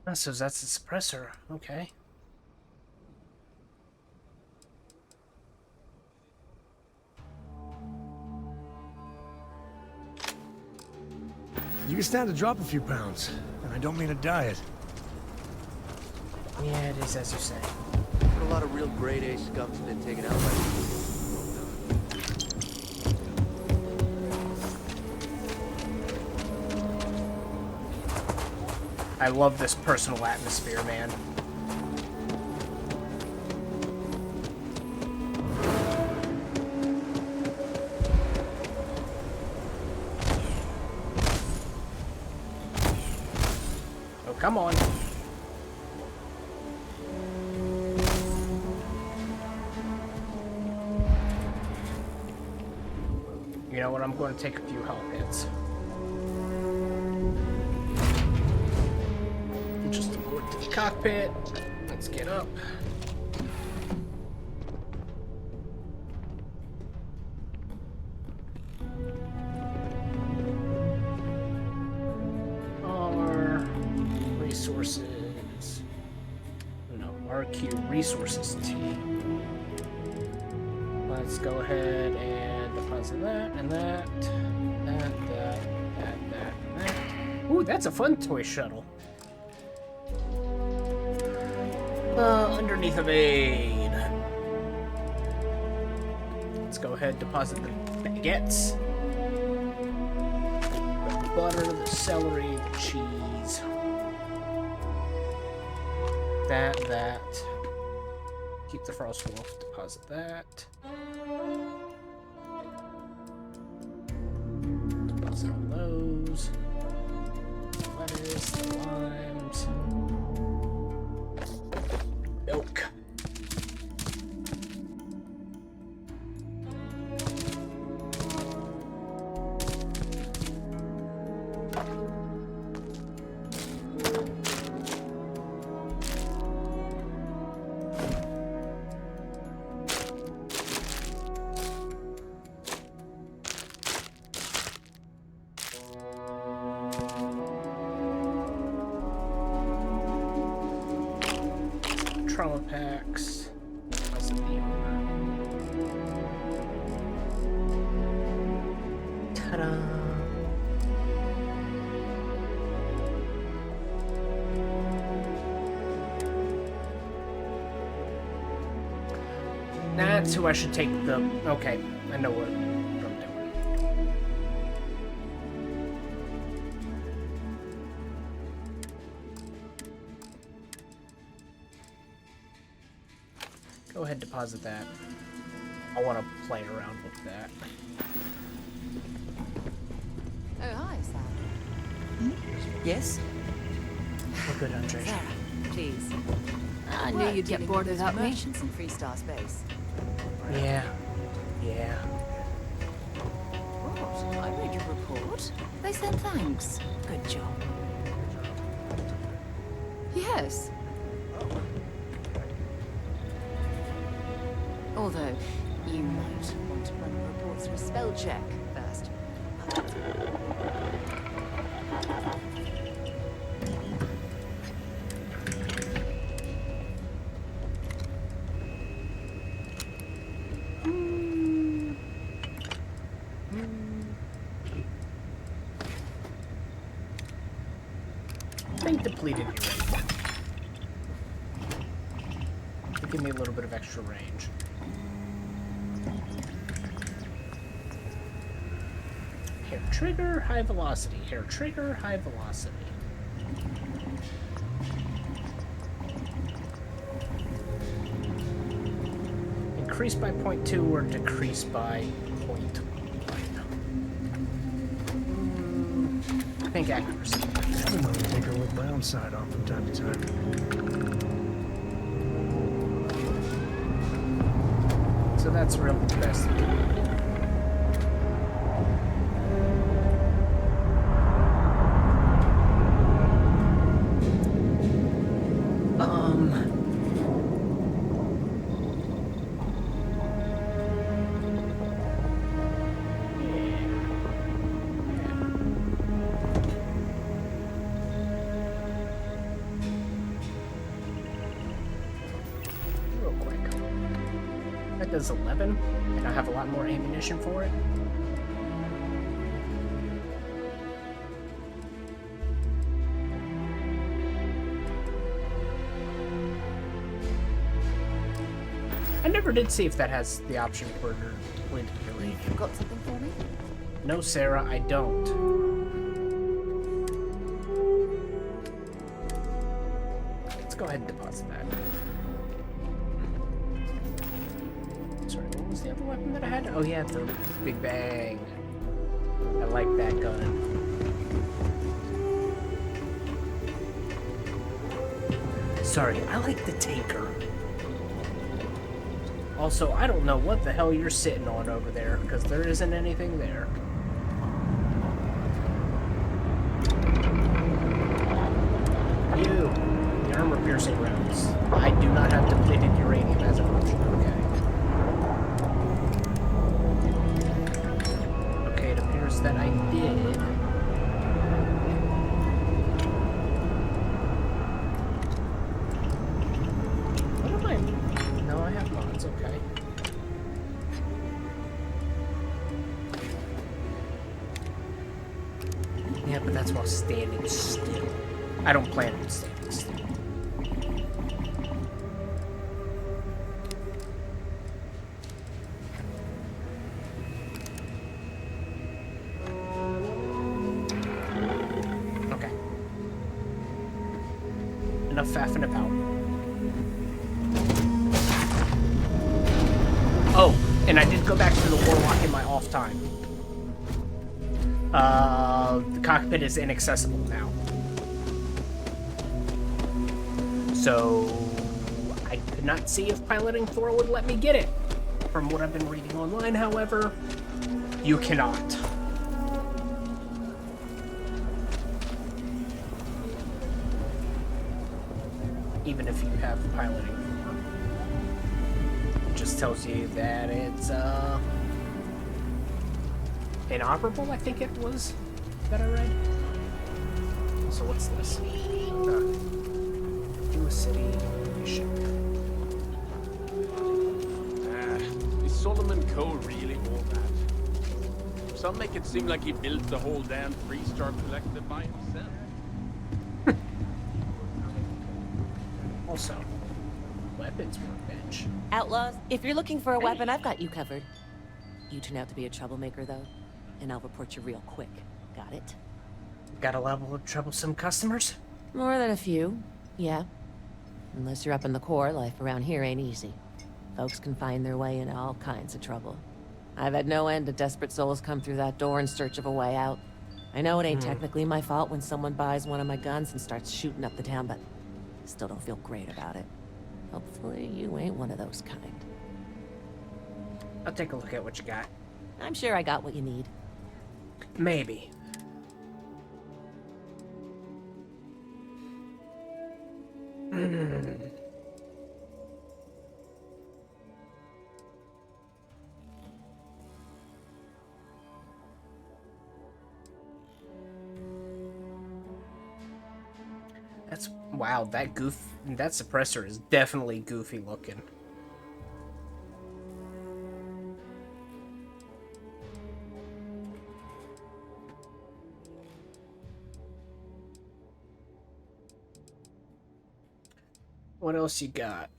[SPEAKER 1] Oh, so that's the suppressor. Okay.
[SPEAKER 7] You can stand to drop a few pounds, and I don't mean a diet.
[SPEAKER 1] Yeah, it is as you say.
[SPEAKER 11] A lot of real grade A scuff's been taken out by the...
[SPEAKER 1] I love this personal atmosphere, man. Oh, come on. You know what? I'm going to take a few health hits. Just abort to the cockpit. Let's get up. R resources. No, RQ resources T. Let's go ahead and deposit that and that. That. Ooh, that's a fun toy shuttle. Underneath of aid. Let's go ahead and deposit the baguettes. The butter, the celery, the cheese. That. Keep the frost wolf, deposit that. Deposit all those. The lettuce, the limes. Milk. Trauma packs. How's it the ta-da! That's who I should take the... Okay, I know what I'm doing. Go ahead, deposit that. I want to play around with that.
[SPEAKER 10] Oh, hi, Sam.
[SPEAKER 5] Yes?
[SPEAKER 1] We're good, Andre.
[SPEAKER 10] Sarah, please.
[SPEAKER 14] I knew you'd get bored without me.
[SPEAKER 10] In Freestar space.
[SPEAKER 1] Yeah.
[SPEAKER 10] What? I read your report. They said thanks. Good job. Yes. Although, you might want to run the report through a spell check first.
[SPEAKER 1] I think depleted your range. Give me a little bit of extra range. Hair trigger, high velocity. Hair trigger, high velocity. Increase by 0.2 or decrease by 0.1. I think accuracy.
[SPEAKER 7] I don't know, take her with brown side off from time to time.
[SPEAKER 1] So that's really the best. Real quick. That does 11, and I have a lot more ammunition for it. I never did see if that has the option for depleted range.
[SPEAKER 10] You got something for me?
[SPEAKER 1] No, Sarah, I don't. go ahead and deposit that. Sorry, what was the other weapon that I had? Oh yeah, the Big Bang. I like that gun. Sorry, I like the Tinker. Also, I don't know what the hell you're sitting on over there, because there isn't anything there. You! The armor-piercing rounds. I do not have depleted uranium as an option. Okay. Okay, it appears that I did. What am I? No, I have mods, okay. Yeah, but that's while standing still. I don't plan on standing still. Okay. Enough faffing about. Oh, and I did go back to the Warlock in my off time. The cockpit is inaccessible now. So I could not see if piloting 4 would let me get it. From what I've been reading online, however, you cannot. Even if you have piloting 4. It just tells you that it's inoperable, I think it was, that I read. So what's this? Do a city ship.
[SPEAKER 15] Is Solomon Coe really all that? Some make it seem like he built the whole damn three-star collective by himself.
[SPEAKER 1] Also, weapons workbench.
[SPEAKER 16] Outlaws, if you're looking for a weapon, I've got you covered. You turn out to be a troublemaker, though, and I'll report you real quick. Got it?
[SPEAKER 1] Got a level of troublesome customers?
[SPEAKER 16] More than a few, yeah. Unless you're up in the core, life around here ain't easy. Folks can find their way into all kinds of trouble. I've had no end of desperate souls come through that door in search of a way out. I know it ain't technically my fault when someone buys one of my guns and starts shooting up the town, but still don't feel great about it. Hopefully you ain't one of those kind.
[SPEAKER 1] I'll take a look at what you got.
[SPEAKER 16] I'm sure I got what you need.
[SPEAKER 1] Maybe. That's wow, that suppressor is definitely goofy looking. What else you got?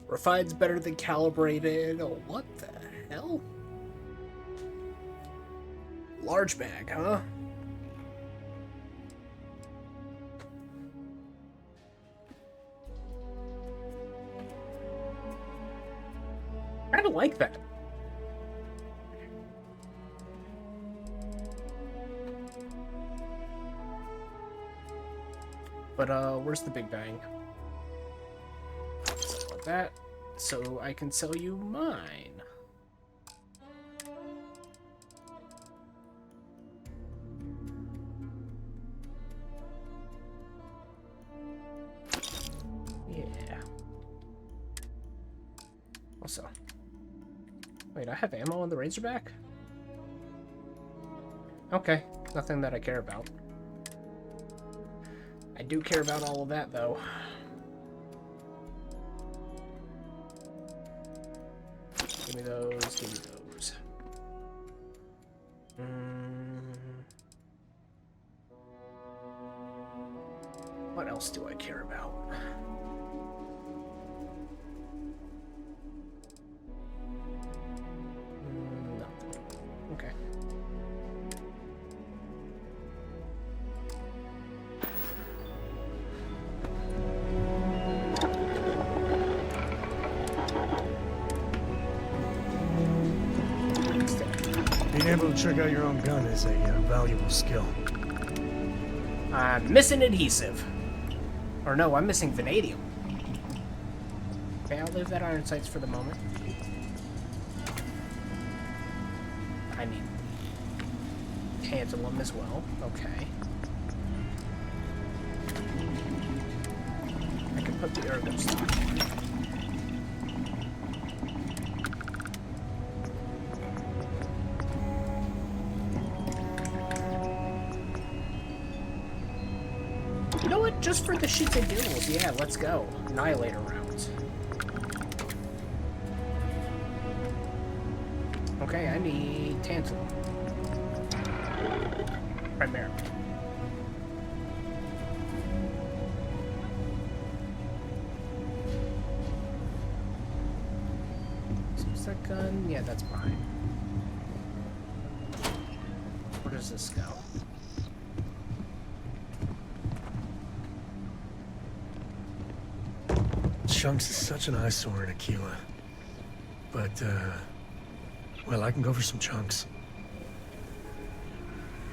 [SPEAKER 1] Refined's better than calibrated. Oh, what the hell? Large bag, huh? I don't like that. But, where's the Big Bang? Like that, so I can sell you mine. Yeah. Also, wait, I have ammo on the Razorback? Okay, nothing that I care about. I do care about all of that, though. Give me those, give me those. What else do I care about? Nothing.
[SPEAKER 7] able to trick out your own gun is a valuable skill.
[SPEAKER 1] I'm missing adhesive. Or no, I'm missing vanadium. Okay, I'll leave that iron sights for the moment. I need tantalum as well. Okay. I can put the ergo stock in. You know what? Just for the shits and giggles, yeah, let's go. Annihilator rounds. Okay, I need tantalum. Primarily. Is that gun? Yeah, that's mine. Where does this go?
[SPEAKER 7] Chunks is such an eyesore in Aquila. But, well, I can go for some chunks.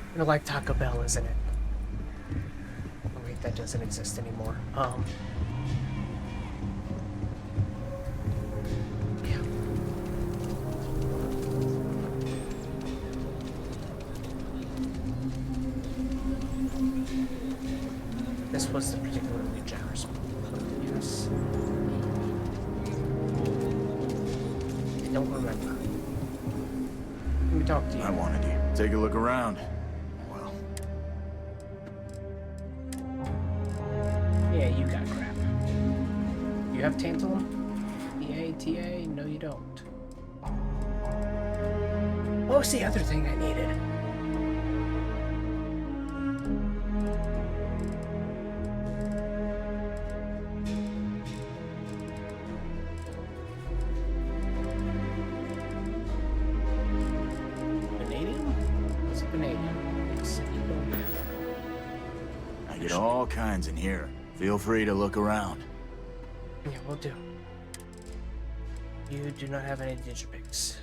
[SPEAKER 1] Kind of like Taco Bell, isn't it? Oh wait, that doesn't exist anymore. Yeah. This was the particularly generous one. Yes. I don't remember. Let me talk to you.
[SPEAKER 17] I wanted you. Take a look around.
[SPEAKER 1] Yeah, you got crap. You have tantalum? EATA? No, you don't. What was the other thing I needed? Vanadium? What's vanadium? It's
[SPEAKER 17] I get all kinds in here. Feel free to look around.
[SPEAKER 1] yeah, we'll do. You do not have any digipix.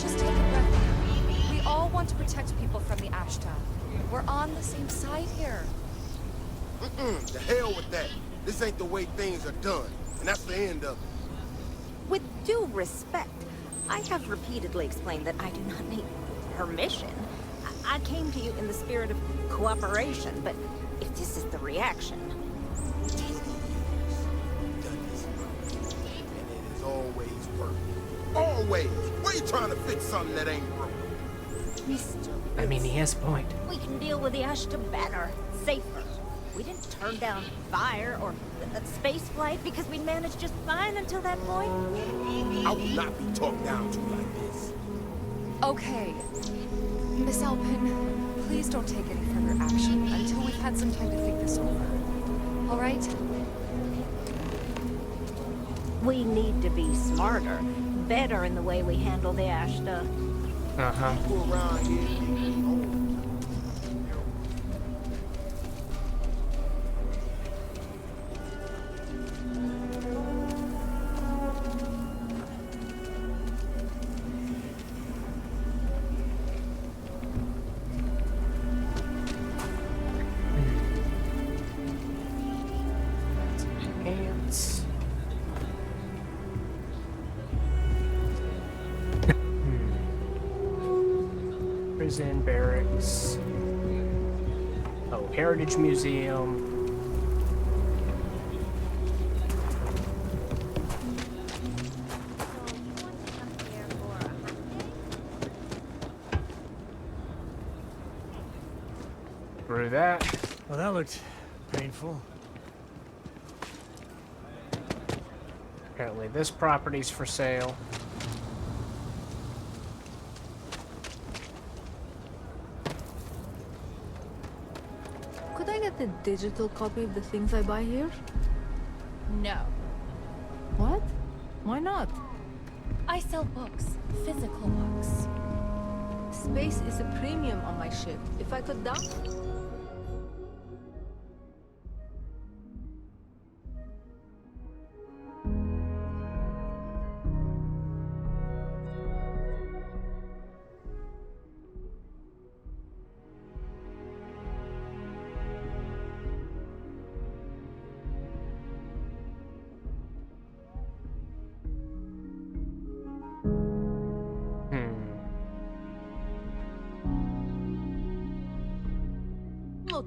[SPEAKER 18] Just take a breath. We all want to protect people from the Ashta. We're on the same side here.
[SPEAKER 19] To hell with that. This ain't the way things are done, and that's the end of it.
[SPEAKER 20] With due respect, I have repeatedly explained that I do not need permission. I came to you in the spirit of cooperation, but if this is the reaction...
[SPEAKER 19] And it has always worked. Always! Why are you trying to fix something that ain't broke?
[SPEAKER 1] I mean, he has a point.
[SPEAKER 20] We can deal with the Ashta better, safer. We didn't turn down fire or space flight because we managed just fine until that point.
[SPEAKER 19] I will not be talked down to like this.
[SPEAKER 18] Okay. Miss Alpin, please don't take any further action until we've had some time to think this over. All right?
[SPEAKER 20] We need to be smarter, better in the way we handle the Ashta.
[SPEAKER 1] Uh-huh.
[SPEAKER 19] People around here.
[SPEAKER 1] Ants. Prison, barracks. Oh, Heritage Museum. Through that.
[SPEAKER 7] Well, that looked painful.
[SPEAKER 1] Apparently this property's for sale.
[SPEAKER 14] Could I get the digital copy of the things I buy here?
[SPEAKER 18] No.
[SPEAKER 14] What? Why not?
[SPEAKER 18] I sell books. Physical books.
[SPEAKER 14] Space is a premium on my ship. If I could dump...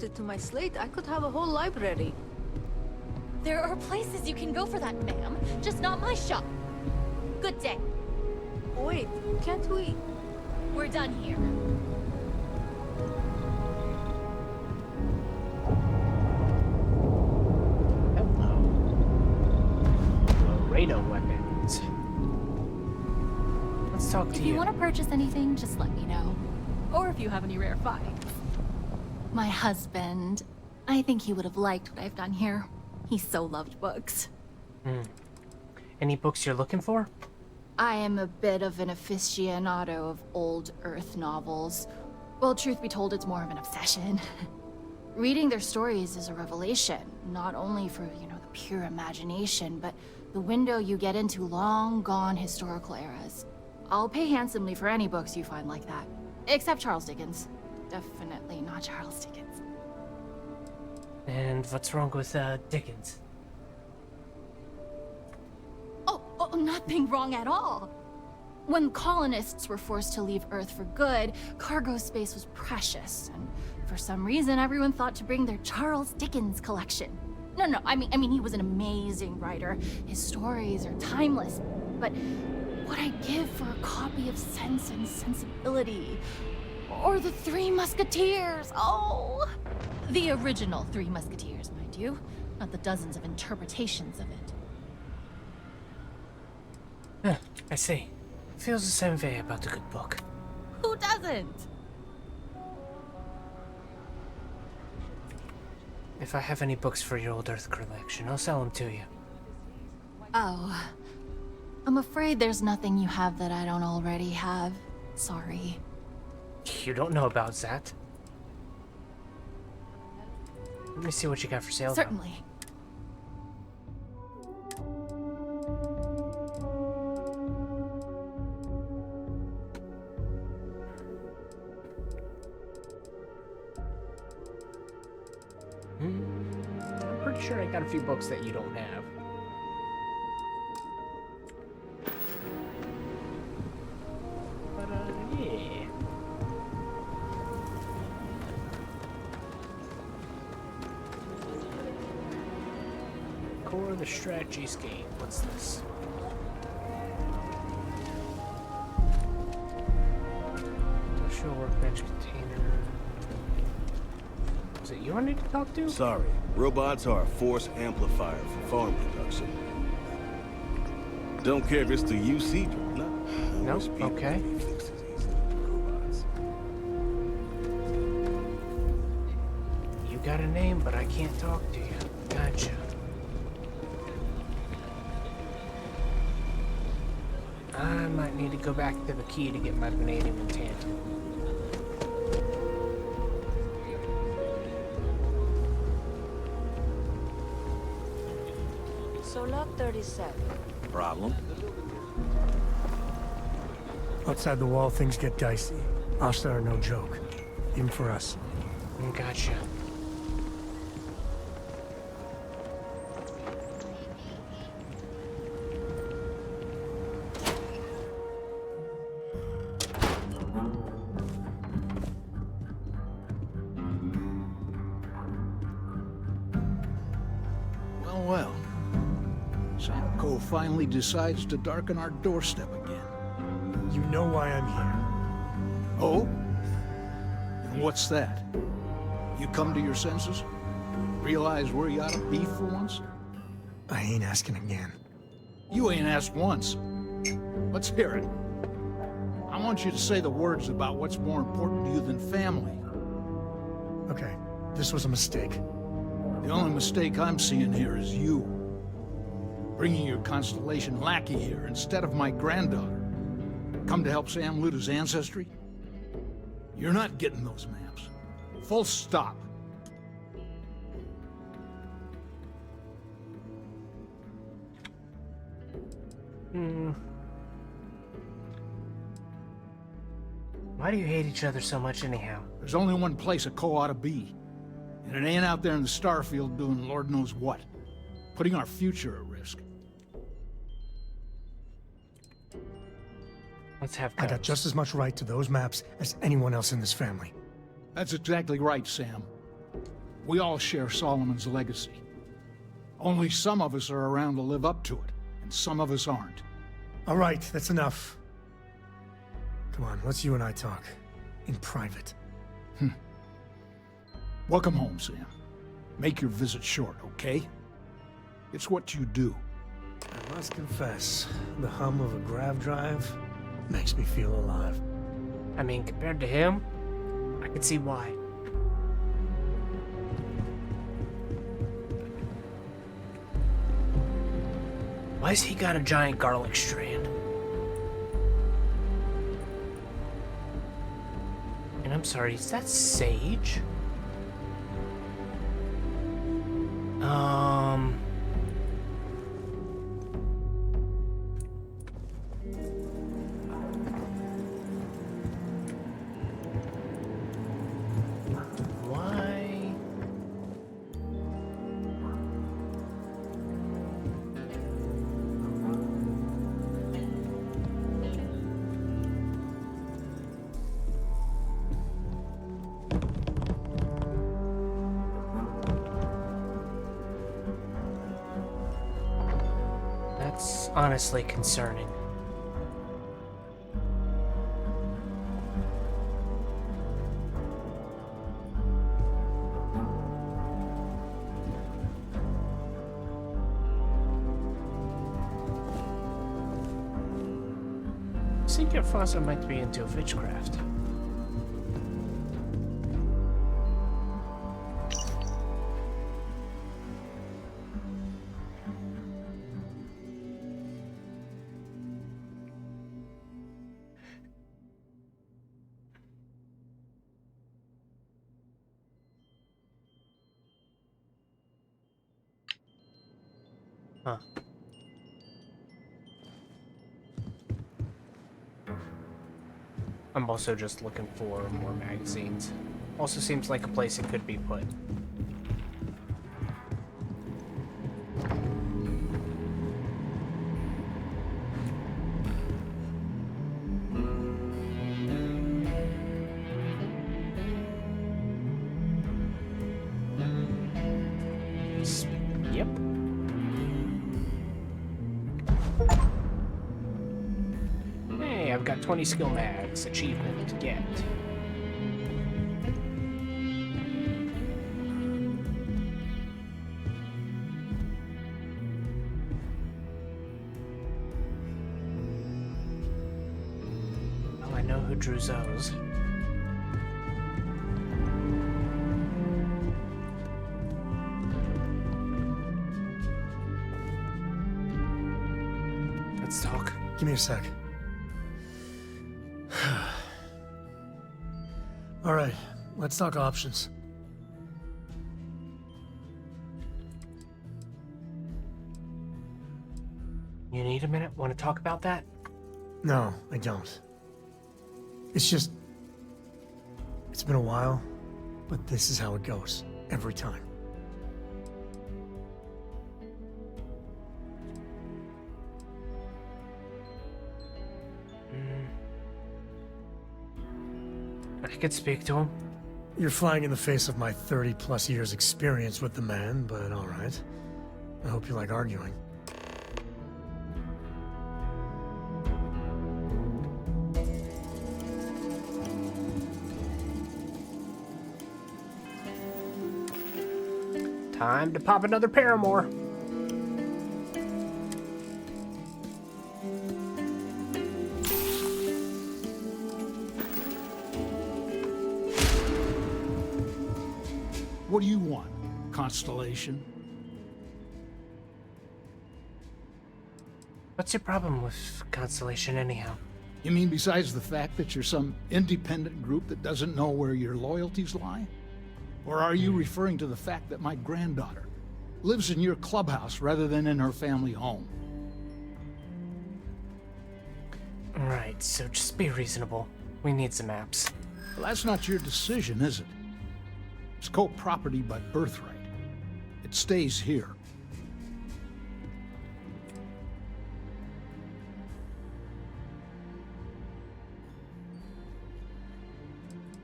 [SPEAKER 14] It to my slate, I could have a whole library.
[SPEAKER 18] There are places you can go for that, ma'am. Just not my shop. Good day.
[SPEAKER 14] Wait, can't we?
[SPEAKER 18] We're done here.
[SPEAKER 1] Hello. Laredo weapons. Let's talk to
[SPEAKER 18] If you want to purchase anything, just let me know. Or if you have any rare finds. My husband, I think he would have liked what I've done here. He so loved books.
[SPEAKER 1] Any books you're looking for?
[SPEAKER 18] I am a bit of an aficionado of old Earth novels. Well, truth be told, it's more of an obsession. Reading their stories is a revelation, not only for, the pure imagination, but the window you get into long-gone historical eras. I'll pay handsomely for any books you find like that. Except Charles Dickens. Definitely not Charles Dickens.
[SPEAKER 1] And what's wrong with Dickens?
[SPEAKER 18] Oh, nothing wrong at all. When colonists were forced to leave Earth for good, cargo space was precious, and for some reason everyone thought to bring their Charles Dickens collection. No, I mean he was an amazing writer. His stories are timeless, but what I'd give for a copy of Sense and Sensibility, or the Three Musketeers, oh! The original Three Musketeers, mind you, not the dozens of interpretations of it.
[SPEAKER 1] I see. Feels the same way about a good book.
[SPEAKER 18] Who doesn't?
[SPEAKER 1] If I have any books for your old Earth collection, I'll sell them to you.
[SPEAKER 18] Oh. I'm afraid there's nothing you have that I don't already have. Sorry.
[SPEAKER 1] You don't know about that. Let me see what you got for sale.
[SPEAKER 18] Certainly.
[SPEAKER 1] I'm pretty sure I got a few books that you don't have. But, yeah. Core of the strategy scheme. What's this? Industrial workbench container. Is it you I need to talk to?
[SPEAKER 21] Sorry, robots are a force amplifier for farm production. Don't care if it's the UC drug, no.
[SPEAKER 1] Nope, okay. You got a name, but I can't talk to you. Gotcha. I might need to go back to the key to get my vanadium and tantalum.
[SPEAKER 22] So lot 37.
[SPEAKER 21] Problem?
[SPEAKER 7] Outside the wall, things get dicey. Asta are no joke. Even for us.
[SPEAKER 1] Gotcha.
[SPEAKER 23] Well. Sam Cole finally decides to darken our doorstep again.
[SPEAKER 7] You know why I'm here.
[SPEAKER 23] Oh? And what's that? You come to your senses? Realize where you ought to be for once?
[SPEAKER 7] I ain't asking again.
[SPEAKER 23] You ain't asked once. Let's hear it. I want you to say the words about what's more important to you than family.
[SPEAKER 7] Okay, this was a mistake.
[SPEAKER 23] The only mistake I'm seeing here is you. Bringing your Constellation lackey here instead of my granddaughter. Come to help Sam loot his ancestry? You're not getting those maps. Full stop.
[SPEAKER 1] Why do you hate each other so much anyhow?
[SPEAKER 23] There's only one place a Co ought to be. And it ain't out there in the Starfield doing Lord knows what. Putting our future at risk.
[SPEAKER 1] Let's have
[SPEAKER 7] I got just as much right to those maps as anyone else in this family.
[SPEAKER 23] That's exactly right, Sam. We all share Solomon's legacy. Only some of us are around to live up to it, and some of us aren't.
[SPEAKER 7] All right, that's enough. Come on, let's you and I talk. In private.
[SPEAKER 23] Welcome home, Sam. Make your visit short, okay? It's what you do.
[SPEAKER 7] I must confess, the hum of a grav drive makes me feel alive.
[SPEAKER 1] I mean, compared to him, I could see why. Why's he got a giant garlic strand? And I'm sorry, is that sage? Why? That's honestly concerning. I think your father might be into witchcraft. Huh. I'm also just looking for more magazines. Also seems like a place it could be put. Yep. Hey, I've got 20 skill mags. Achievement to get. Oh, I know who drew those. Let's talk.
[SPEAKER 7] Give me a sec. All right, let's talk options.
[SPEAKER 1] You need a minute? Want to talk about that?
[SPEAKER 7] No, I don't. It's just... It's been a while, but this is how it goes. Every time.
[SPEAKER 1] I could speak to him.
[SPEAKER 7] You're flying in the face of my 30-plus years experience with the man, but all right. I hope you like arguing.
[SPEAKER 1] Time to pop another Paramore.
[SPEAKER 23] What do you want? Constellation?
[SPEAKER 1] What's your problem with Constellation anyhow?
[SPEAKER 23] You mean besides the fact that you're some independent group that doesn't know where your loyalties lie? Or are you referring to the fact that my granddaughter lives in your clubhouse rather than in her family home?
[SPEAKER 1] Right, so just be reasonable. We need some maps.
[SPEAKER 23] Well, that's not your decision, is it? It's co-property by birthright. It stays here.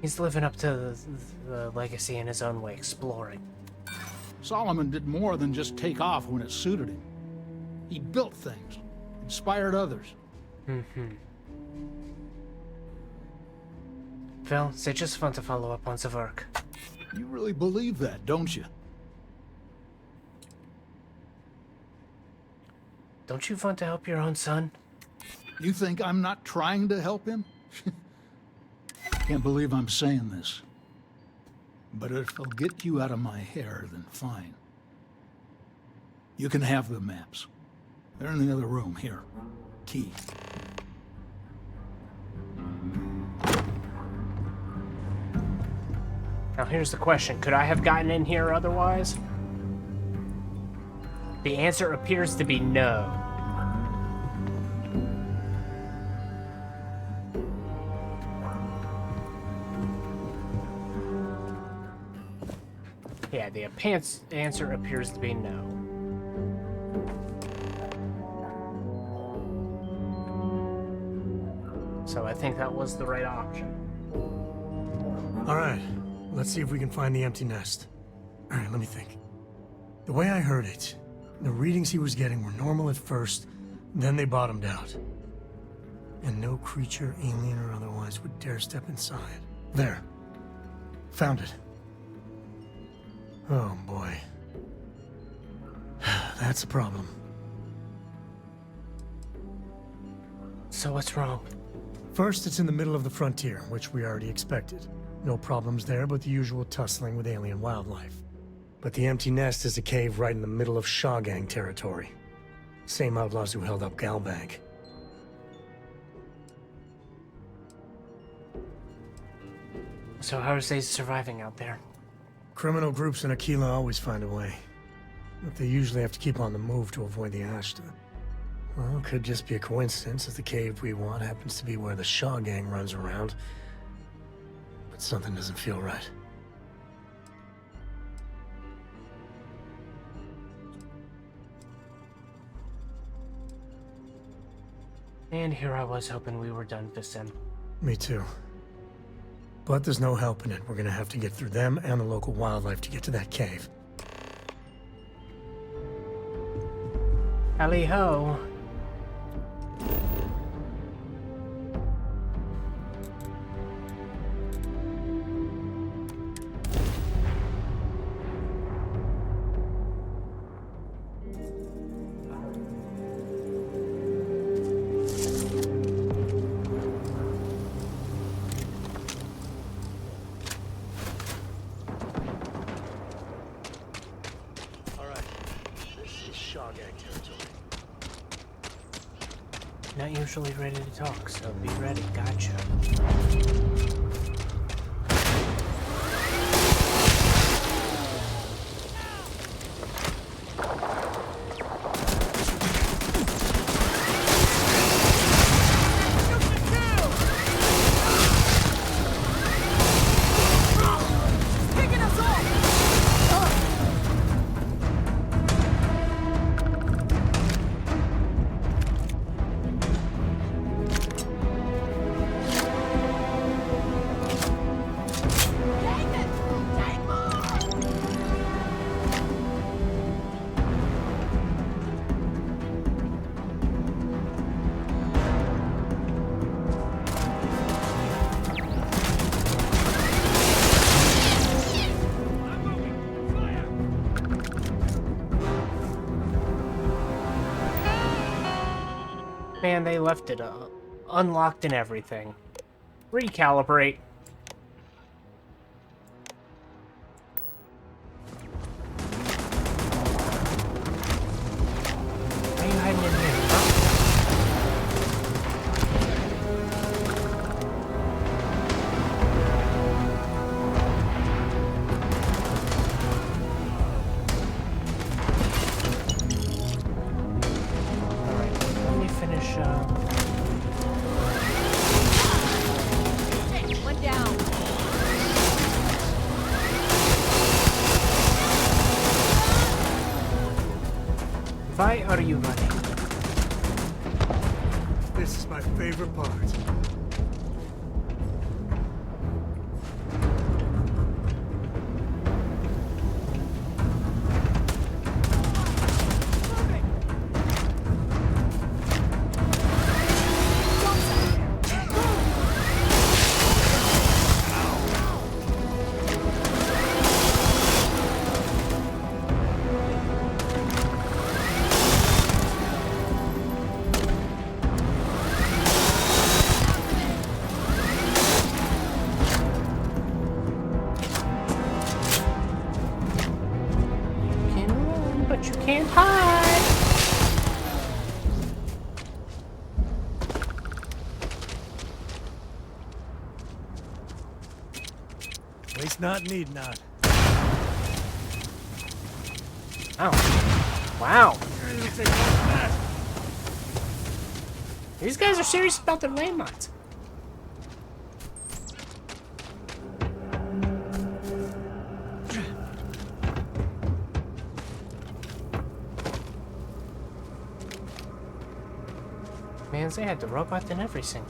[SPEAKER 1] He's living up to the legacy in his own way, exploring.
[SPEAKER 23] Solomon did more than just take off when it suited him. He built things, inspired others.
[SPEAKER 1] Well, c'est just fun to follow up on the work.
[SPEAKER 23] You really believe that, don't you?
[SPEAKER 1] Don't you want to help your own son?
[SPEAKER 23] You think I'm not trying to help him? Can't believe I'm saying this. But if it'll get you out of my hair, then fine. You can have the maps. They're in the other room, here. Key.
[SPEAKER 1] Now here's the question, could I have gotten in here otherwise? The answer appears to be no. Yeah, the answer appears to be no. So I think that was the right option.
[SPEAKER 7] Alright, let's see if we can find the empty nest. Alright, let me think. The way I heard it, the readings he was getting were normal at first, then they bottomed out. And no creature, alien or otherwise, would dare step inside. There. Found it. Oh boy. That's a problem.
[SPEAKER 1] So what's wrong?
[SPEAKER 7] First, it's in the middle of the frontier, which we already expected. No problems there, but the usual tussling with alien wildlife. But the empty nest is a cave right in the middle of Shaw Gang territory. Same outlaws who held up Galbank.
[SPEAKER 1] So how are they surviving out there?
[SPEAKER 7] Criminal groups in Aquila always find a way. But they usually have to keep on the move to avoid the Ashta. Well, it could just be a coincidence that the cave we want happens to be where the Shaw Gang runs around. But something doesn't feel right.
[SPEAKER 1] And here I was hoping we were done with them.
[SPEAKER 7] Me too. But there's no helping it. We're gonna have to get through them and the local wildlife to get to that cave.
[SPEAKER 1] Alley-ho. Not usually ready to talk, so be ready. Gotcha. Man, they left it unlocked and everything. Recalibrate. Why are you running?
[SPEAKER 7] This is my favorite part.
[SPEAKER 1] But you can't hide.
[SPEAKER 7] Waste not, need not.
[SPEAKER 1] Oh. Wow. These guys are serious about their landmines. Man, they had the robot and everything.
[SPEAKER 7] A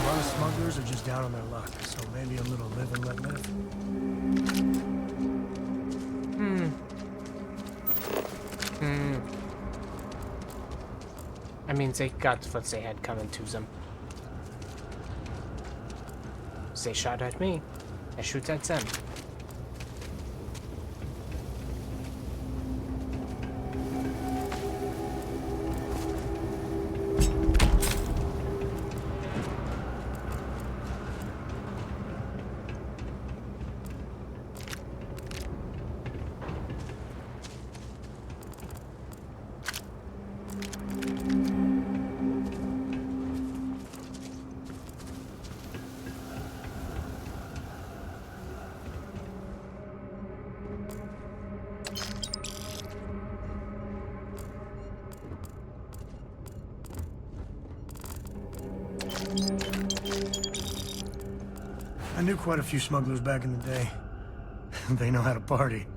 [SPEAKER 7] lot of smugglers are just down on their luck, so maybe a little live and let live.
[SPEAKER 1] I mean, they got what they had coming to them. They shot at me. I shoot at them.
[SPEAKER 7] I knew quite a few smugglers back in the day. They know how to party.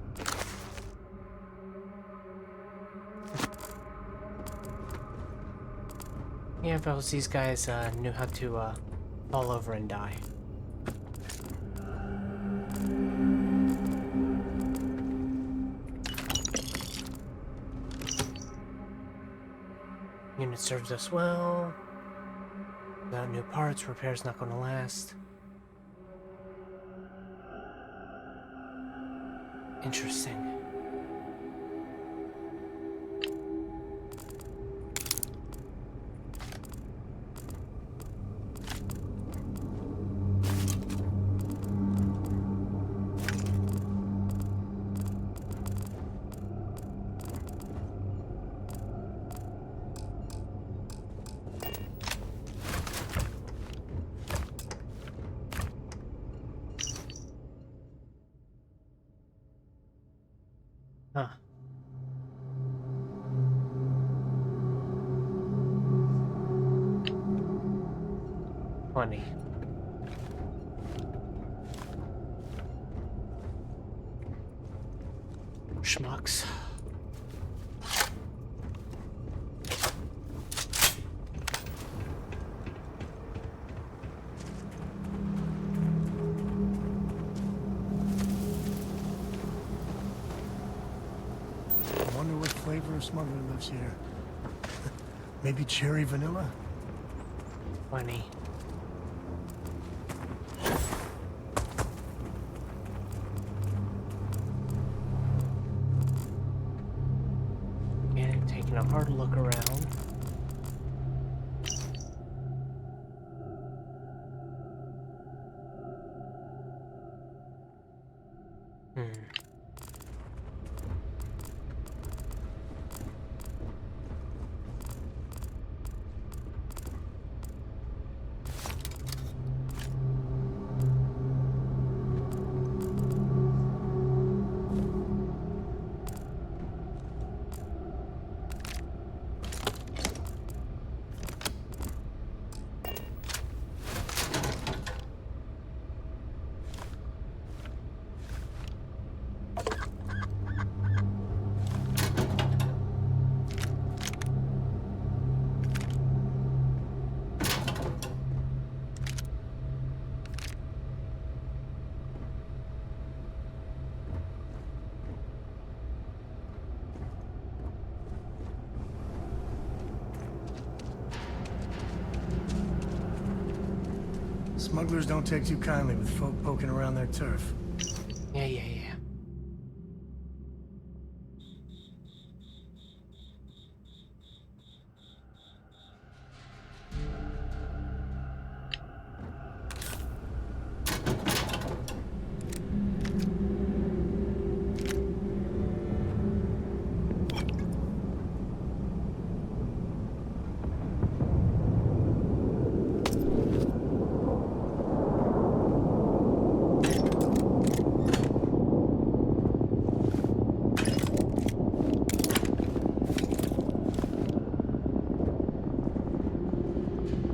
[SPEAKER 1] Yeah, but these guys knew how to fall over and die. Unit serves us well. Without new parts, repair's not gonna last. Interesting. Huh. Funny. Schmucks.
[SPEAKER 7] I wonder what flavor of smuggler lives here. Maybe cherry vanilla?
[SPEAKER 1] Funny. And taking a hard look around.
[SPEAKER 7] Smugglers don't take too kindly with folk poking around their turf.
[SPEAKER 1] Yeah.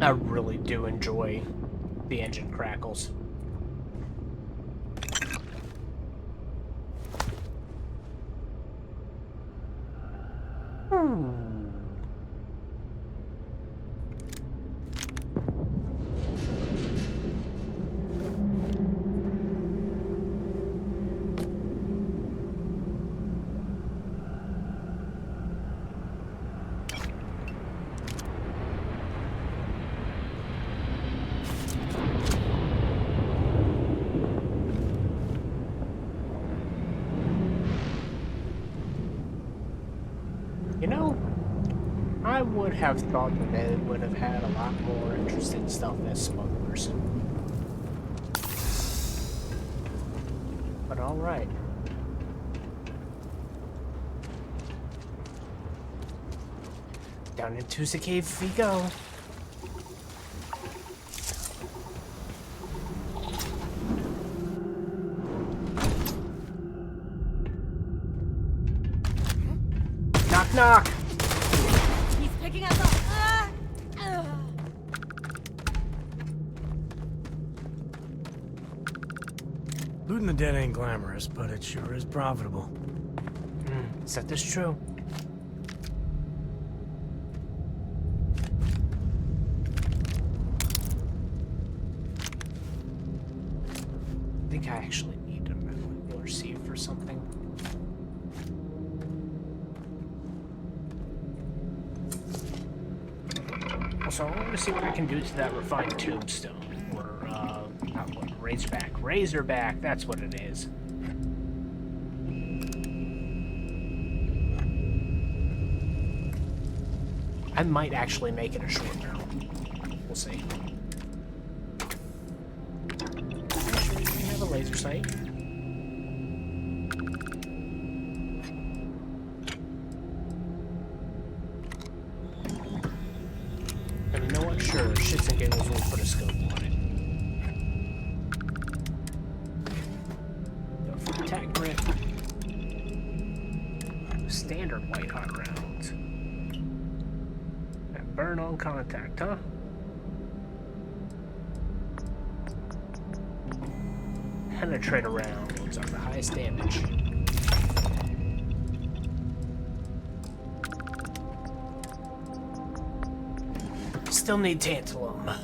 [SPEAKER 1] I really do enjoy the engine crackles. You know, I would have thought that they would have had a lot more interesting stuff as smugglers. But alright. Down into the cave we go. Knock, knock!
[SPEAKER 8] He's picking us up.
[SPEAKER 7] Looting the dead ain't glamorous, but it sure is profitable.
[SPEAKER 1] Is that this true? I think I actually need a molecular seed for something. Also, I want to see what I can do to that refined tombstone. Or, not what, Razorback. Razorback, that's what it is. I might actually make it a short barrel. We'll see. Actually, we have a laser sight. And you know what? Sure, shits and giggles will put a scope on it. Go for attack grip. Standard white hot rounds. And burn on contact, huh? Penetrator rounds are the highest damage. Still need tantalum.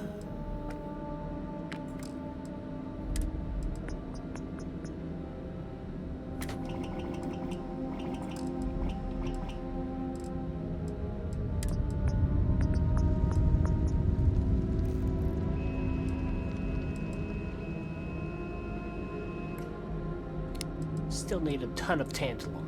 [SPEAKER 1] Still need a ton of tantalum.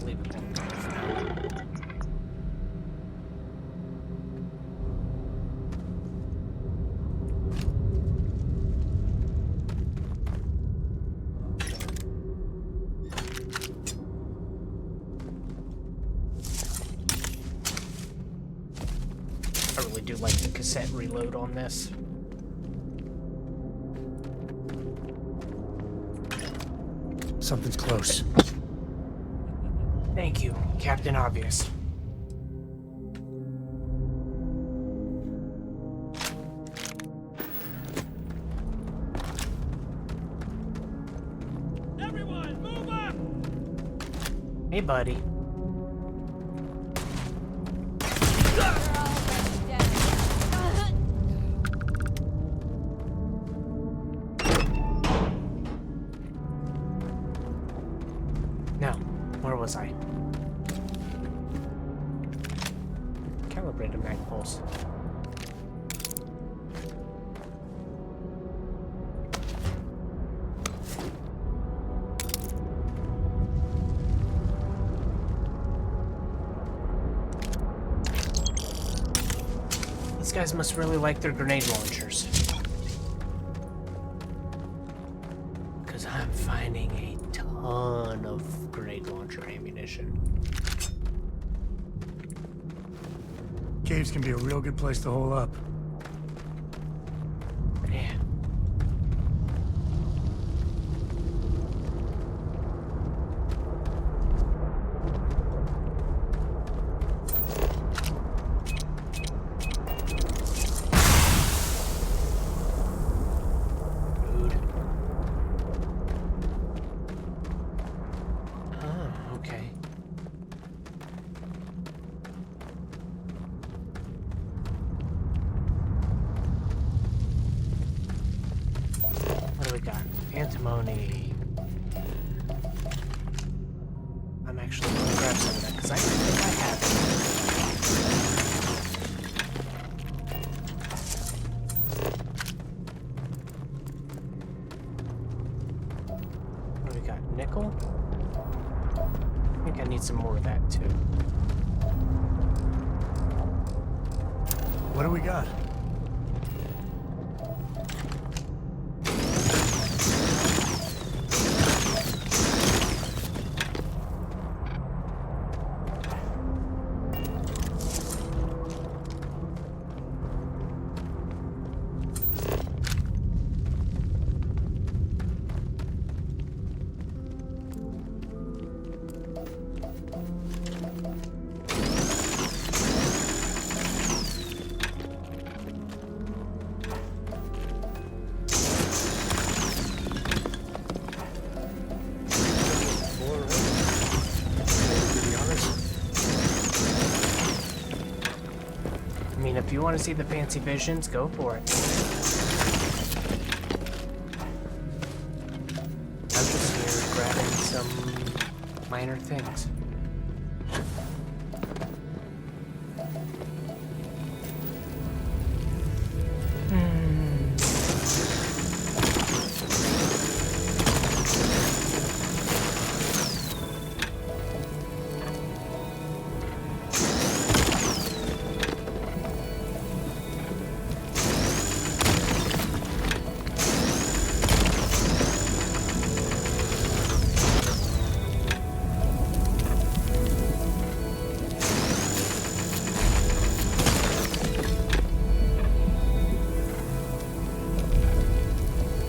[SPEAKER 1] Leave it alone for now. I really do like the cassette reload on this.
[SPEAKER 7] Something's close.
[SPEAKER 1] Thank you, Captain Obvious. Hey, buddy. Now, where was I? Calibrated mag pulse. These guys must really like their grenade launchers. Because I'm finding a ton of grenade launcher ammunition.
[SPEAKER 7] Caves can be a real good place to hole up.
[SPEAKER 1] Yeah. Antimony. I'm actually going to grab some of that because I think I have it. What do we got? Nickel? I think I need some more of that too.
[SPEAKER 7] What do we got?
[SPEAKER 1] If you want to see the fancy visions, go for it. I'm just here grabbing some minor things.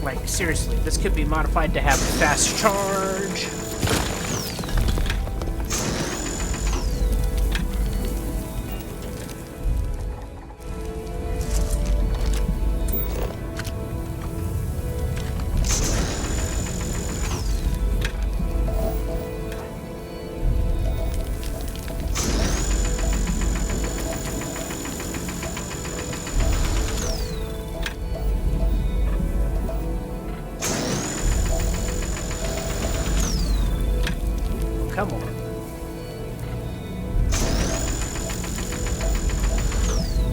[SPEAKER 1] Like, seriously, this could be modified to have fast charge. Come on.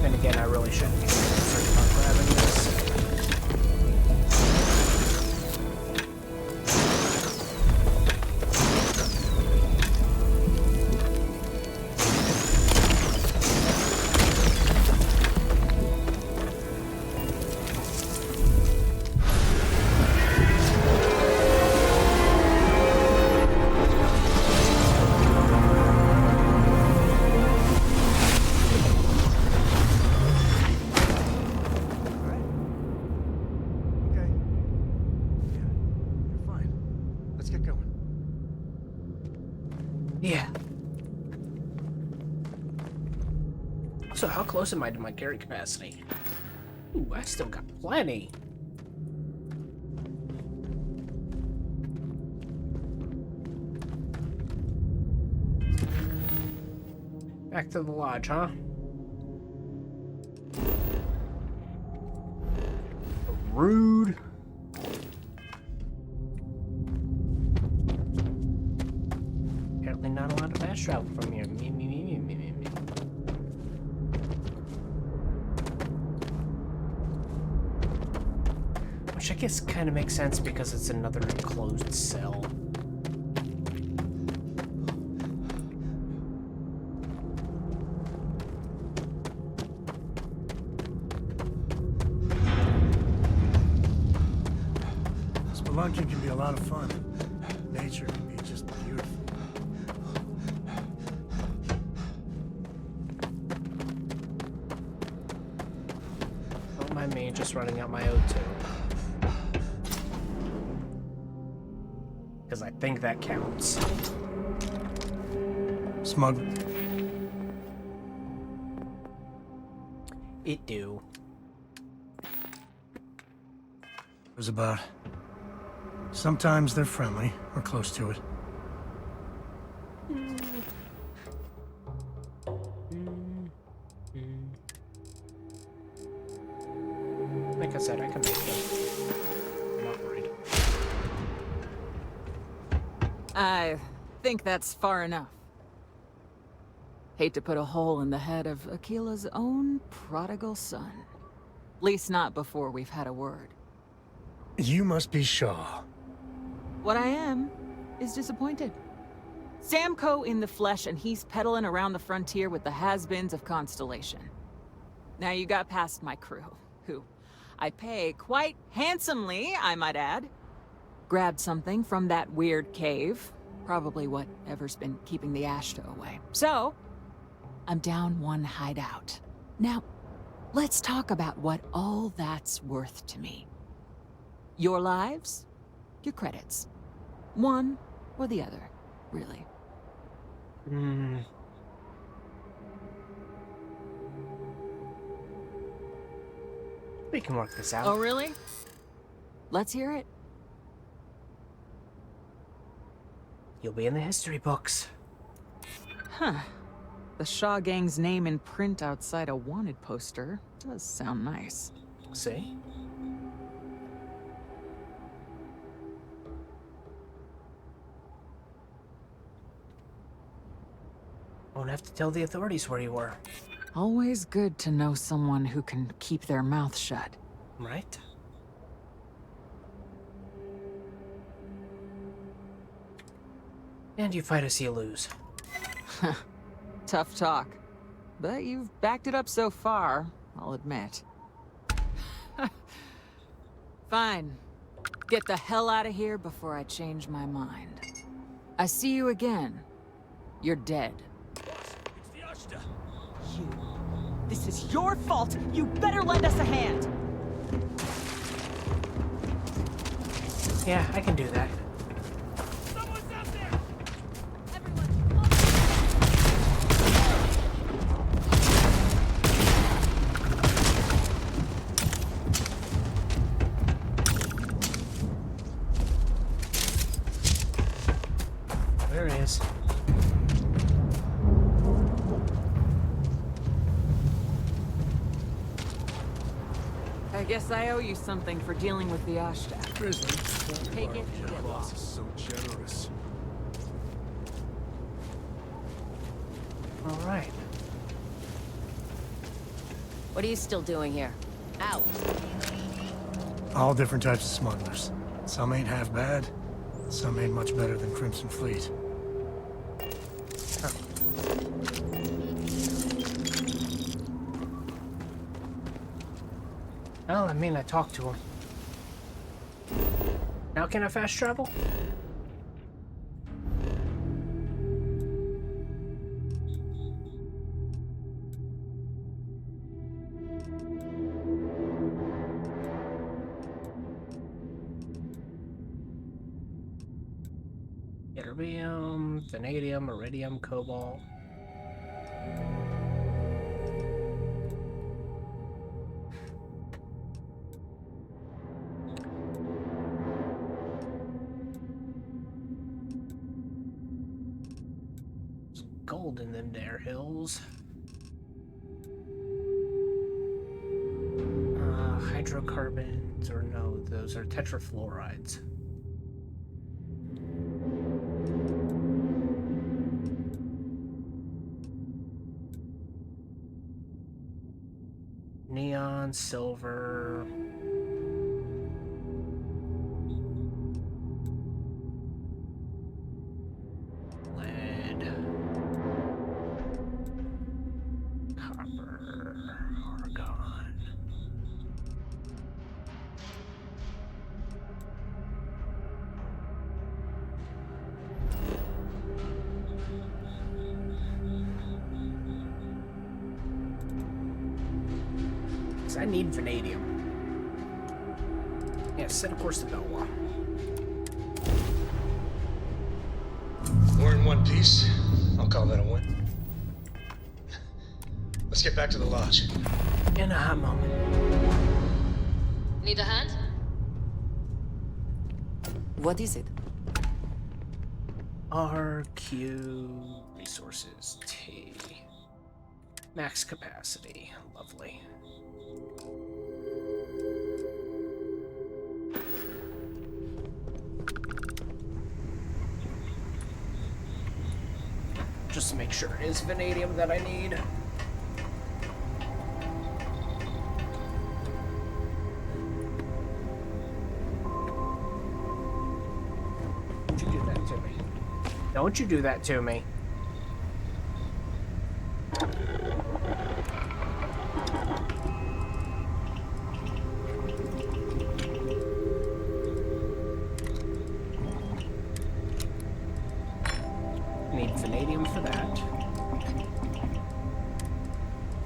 [SPEAKER 1] Then again, I really shouldn't be concerned about grabbing this. Yeah. So how close am I to my carry capacity? Ooh, I still got plenty. Back to the lodge, huh? Rude. Apparently not allowed to fast travel from here. Me. Which I guess kind of makes sense because it's another enclosed cell.
[SPEAKER 7] Spelunking can be a lot of fun. Nature can be just beautiful.
[SPEAKER 1] Don't mind me just running out my O2. Because I think that counts.
[SPEAKER 7] Smuggler.
[SPEAKER 1] It do.
[SPEAKER 7] It was about. Sometimes they're friendly, or close to it.
[SPEAKER 1] Like I said, I can make them. I'm not worried.
[SPEAKER 2] I think that's far enough. Hate to put a hole in the head of Akila's own prodigal son. Least not before we've had a word.
[SPEAKER 7] You must be Shaw.
[SPEAKER 2] What I am is disappointed. Samco in the flesh, and he's peddling around the frontier with the has-beens of Constellation. Now you got past my crew, who I pay quite handsomely, I might add. Grabbed something from that weird cave. Probably whatever's been keeping the Ashta away. So, I'm down one hideout. Now, let's talk about what all that's worth to me. Your lives, your credits. One or the other, really.
[SPEAKER 1] We can work this out.
[SPEAKER 2] Oh, really? Let's hear it.
[SPEAKER 1] You'll be in the history books.
[SPEAKER 2] Huh. The Shaw Gang's name in print outside a wanted poster does sound nice.
[SPEAKER 1] See? Won't have to tell the authorities where you were.
[SPEAKER 2] Always good to know someone who can keep their mouth shut.
[SPEAKER 1] Right? And you fight us, you lose.
[SPEAKER 2] Tough talk. But you've backed it up so far, I'll admit. Fine. Get the hell out of here before I change my mind. I see you again. You're dead.
[SPEAKER 9] You. This is your fault. You better lend us a hand.
[SPEAKER 1] Yeah, I can do that. There he is.
[SPEAKER 2] I guess I owe you something for dealing with the Ashta. Take it and get
[SPEAKER 6] Boss
[SPEAKER 2] lost.
[SPEAKER 6] is so generous.
[SPEAKER 1] All right.
[SPEAKER 16] What are you still doing here? Out.
[SPEAKER 7] All different types of smugglers. Some ain't half bad. Some ain't much better than Crimson Fleet.
[SPEAKER 1] Well, I mean, I talked to him. Now can I fast travel? Ytterbium, vanadium, iridium, cobalt. gold in them there hills. Hydrocarbons, or no, those are tetrafluorides. Neon, silver. Lead. Copper. Argon. I need vanadium. Yeah, set a course to Belwa.
[SPEAKER 3] We're in one piece. I'll call that a win. Let's get back to the lodge.
[SPEAKER 1] In a hot moment.
[SPEAKER 16] Need a hand?
[SPEAKER 5] What is it?
[SPEAKER 1] RQ resources T. Max capacity. Lovely. Just to make sure it is vanadium that I need. Don't you do that to me. Don't you do that to me. Need vanadium for that.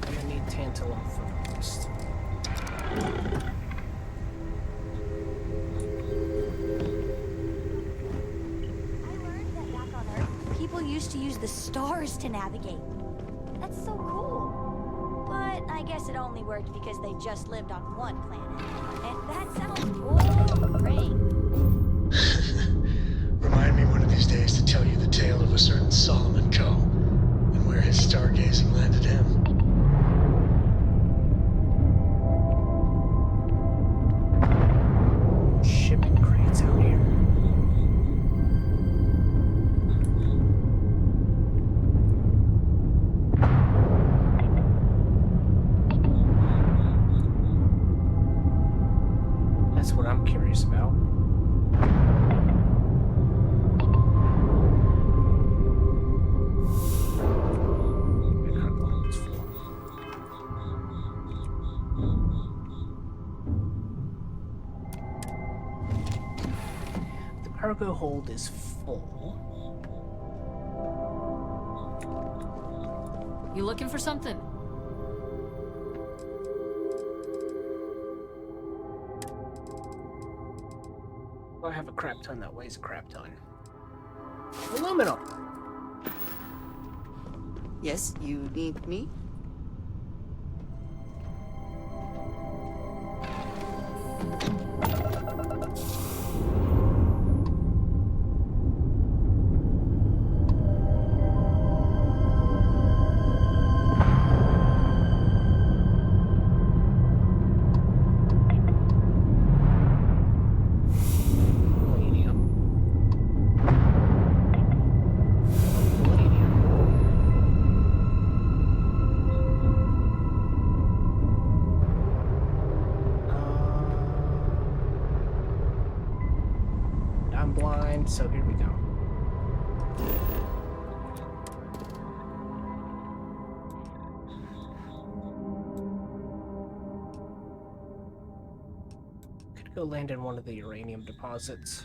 [SPEAKER 1] And I need tantalum for the rest.
[SPEAKER 8] People used to use the stars to navigate. That's so cool. But I guess it only worked because they just lived on one planet. And that sounds boring.
[SPEAKER 3] Remind me one of these days to tell you the tale of a certain Solomon Co. and where his stargazing landed him.
[SPEAKER 1] Shipping crates out here. That's what I'm curious about. The cargo hold is full.
[SPEAKER 4] You looking for something?
[SPEAKER 1] I have a crap ton that weighs a crap ton. Aluminum!
[SPEAKER 5] Yes, you need me?
[SPEAKER 1] I'm blind, so here we go. Could go land in one of the uranium deposits.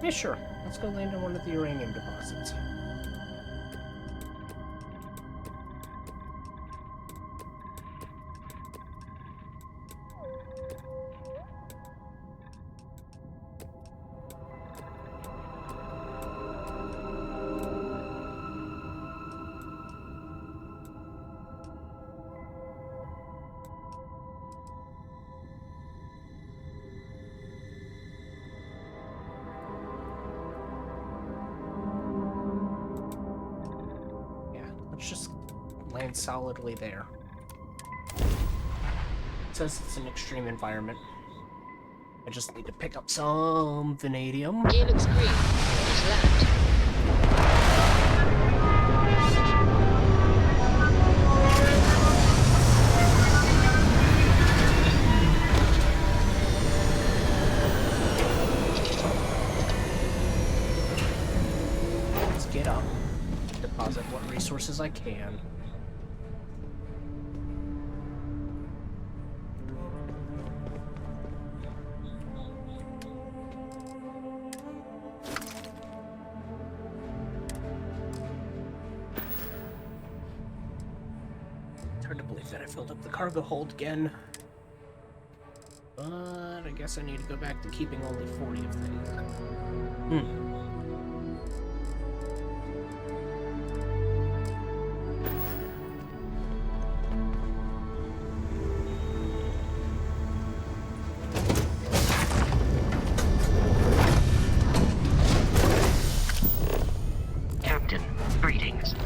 [SPEAKER 1] Yeah, sure. Let's go land in one of the uranium deposits. remains solidly there. It says it's an extreme environment. I just need to pick up some vanadium.
[SPEAKER 10] Gate looks green. Just left.
[SPEAKER 1] Let's get up. Deposit what resources I can. Hard to believe that I filled up the cargo hold again. But I guess I need to go back to keeping only 40 of things.
[SPEAKER 4] Captain, greetings.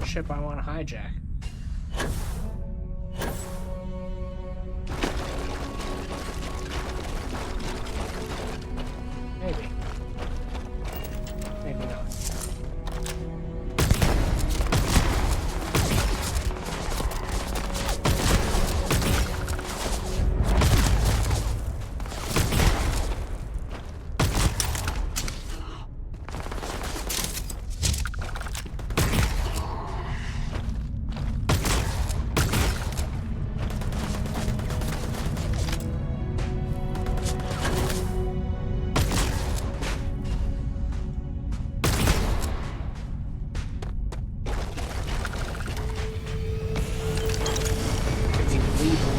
[SPEAKER 1] Ship I want to hijack. Maybe. Maybe not.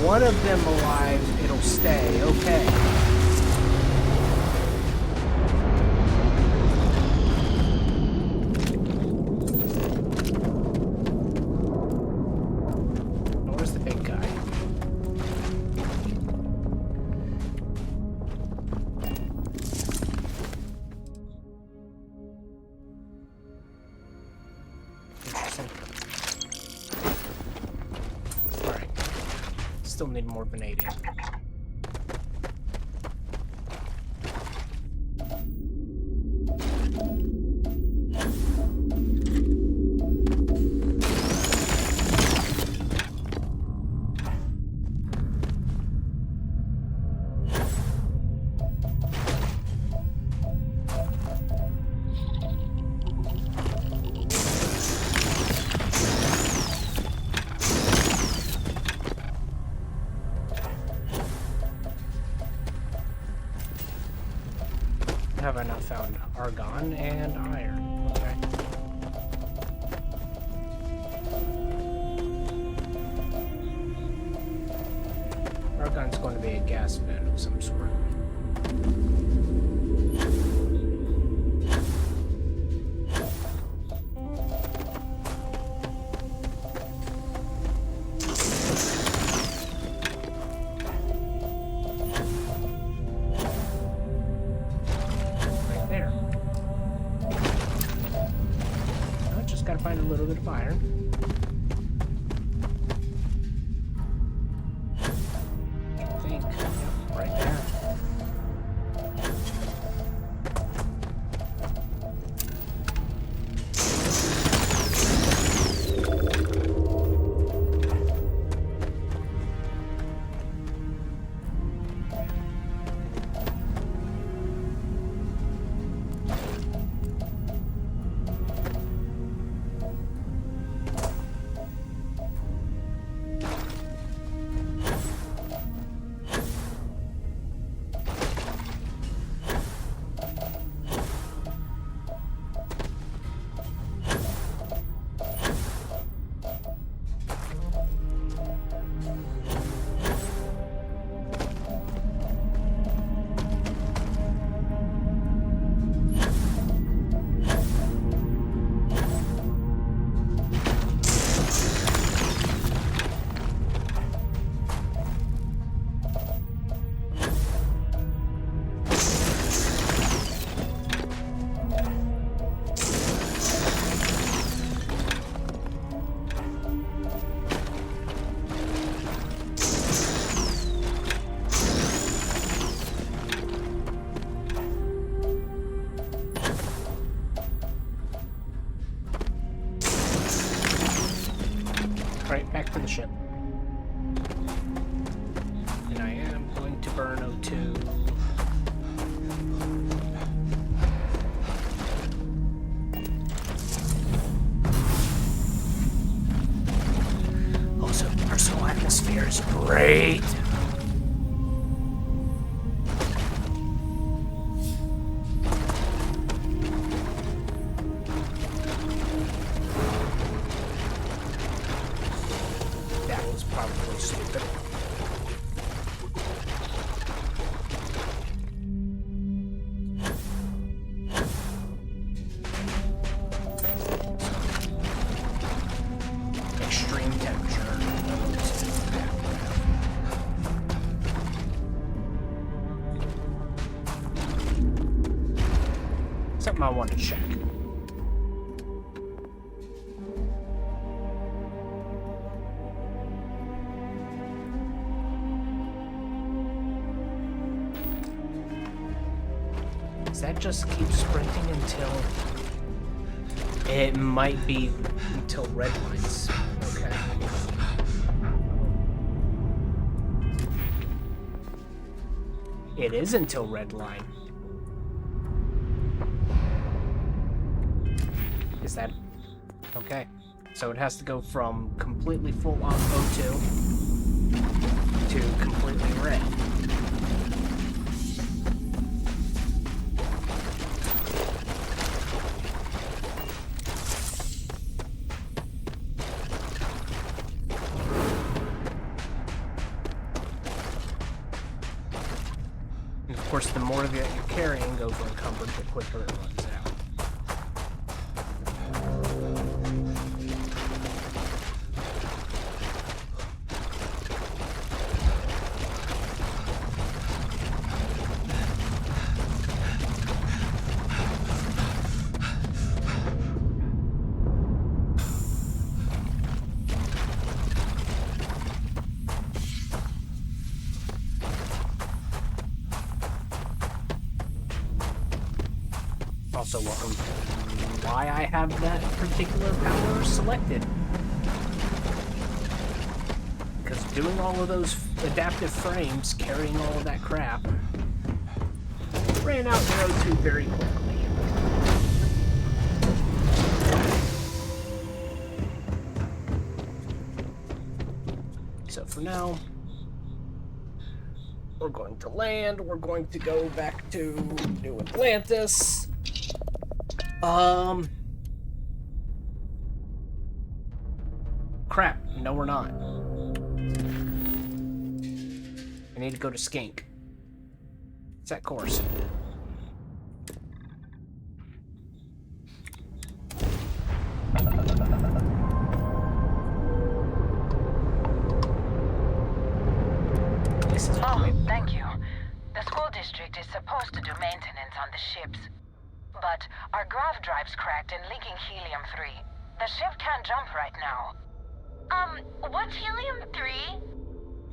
[SPEAKER 1] One of them alive, it'll stay, okay. Where's the big guy? Interesting. Alright. Still need more vanadium. have I not found? Argon and iron. Okay. Argon's going to be a gas vent of some sort. Right there. I just gotta find a little bit of iron. Right, back to the ship. And I am going to burn O2. Also, personal atmosphere is great. Probably stupid. Extreme temperature. Something I want to check. That just keeps sprinting until it might be until red lights. Okay. It is until red line. Is that okay? So it has to go from completely full on O2 to completely red. Of course, the more of it you're carrying over encumbered, the quicker it runs out. Also, welcome to why I have that particular power selected. Because doing all of those adaptive frames, carrying all of that crap, ran out in O2 very quickly. So for now, We're going to land. We're going to go back to New Atlantis. Crap. No, we're not. I need to go to Skink. Set course.
[SPEAKER 10] Thank you. The school district is supposed to do maintenance on the ships. But our grav drive's cracked and leaking helium-3. The ship can't jump right now.
[SPEAKER 18] What's helium-3?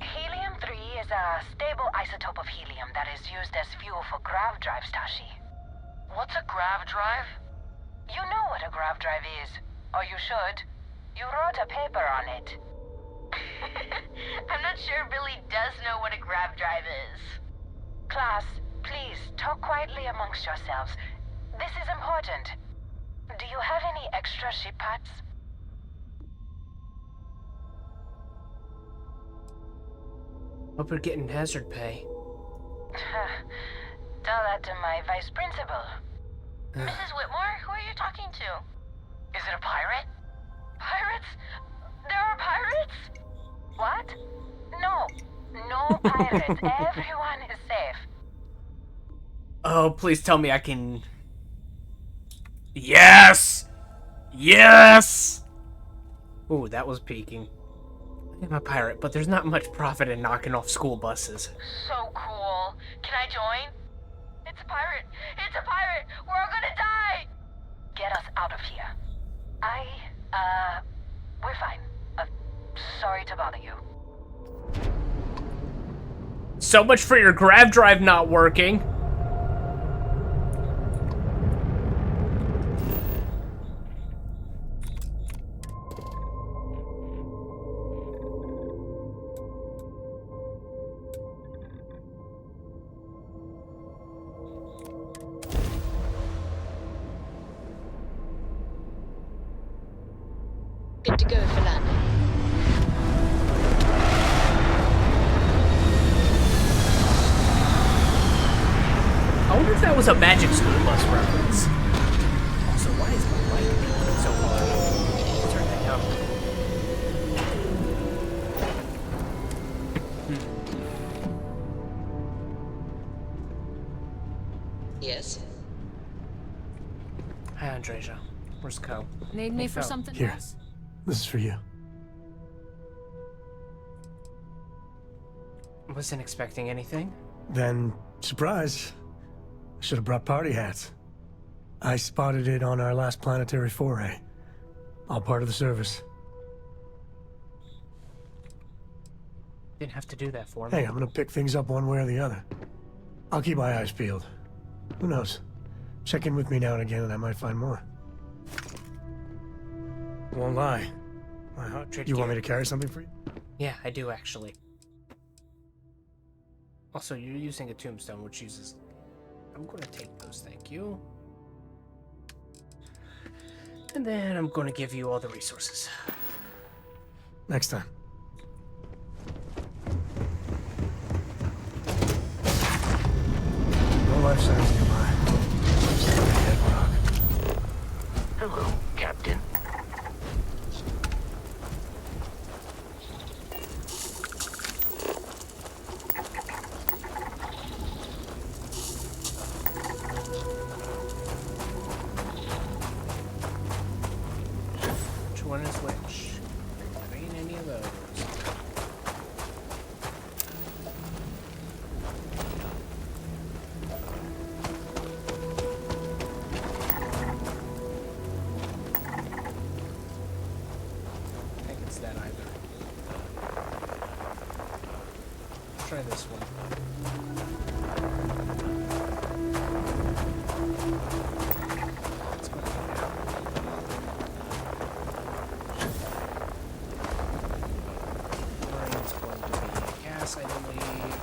[SPEAKER 10] Helium-3 is a stable isotope of helium that is used as fuel for grav drives, Tashi.
[SPEAKER 18] What's a grav drive?
[SPEAKER 10] You know what a grav drive is. Or you should. You wrote a paper on it.
[SPEAKER 18] I'm not sure Billy does know what a grav drive is.
[SPEAKER 10] Class, please, talk quietly amongst yourselves. This is important. Do you have any extra ship parts?
[SPEAKER 1] Hope you're getting hazard pay.
[SPEAKER 10] Tell that to my vice principal.
[SPEAKER 18] Mrs. Whitmore, who are you talking to?
[SPEAKER 10] Is it a pirate?
[SPEAKER 18] Pirates? There are pirates?
[SPEAKER 10] What? No. No pirates. Everyone is safe.
[SPEAKER 1] Oh, please tell me I can... Yes! Yes! Ooh, that was peaking. I'm a pirate, but there's not much profit in knocking off school buses.
[SPEAKER 18] So cool. Can I join? It's a pirate. It's a pirate. We're all gonna die.
[SPEAKER 10] Get us out of here. We're fine. Sorry to bother you.
[SPEAKER 1] So much for your grav drive not working.
[SPEAKER 12] Good to go for landing.
[SPEAKER 1] I wonder if that was a Magic School Bus reference. Also, why is my mic being so hard? Turn that down.
[SPEAKER 12] Yes.
[SPEAKER 1] Hi, Andreja. Where's Co?
[SPEAKER 12] Need me for something
[SPEAKER 7] Here.
[SPEAKER 12] else?
[SPEAKER 7] This is for you.
[SPEAKER 1] Wasn't expecting anything.
[SPEAKER 7] Then, surprise. I should have brought party hats. I spotted it on our last planetary foray. All part of the service.
[SPEAKER 1] Didn't have to do that for me.
[SPEAKER 7] Hey, I'm gonna pick things up one way or the other. I'll keep my eyes peeled. Who knows? Check in with me now and again and I might find more. Won't lie. You want me to carry something for you?
[SPEAKER 1] Yeah, I do actually. Also, you're using a tombstone, which uses... I'm going to take those, thank you. And then I'm going to give you all the resources.
[SPEAKER 7] Next time. No life signs nearby. Just like a dead rock.
[SPEAKER 4] Hello, Captain.
[SPEAKER 1] Which one is which? There ain't any of those. I think it's that either. Try this one. Let's go down. Brain's going to be gas, I believe.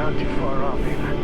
[SPEAKER 3] not too far off either.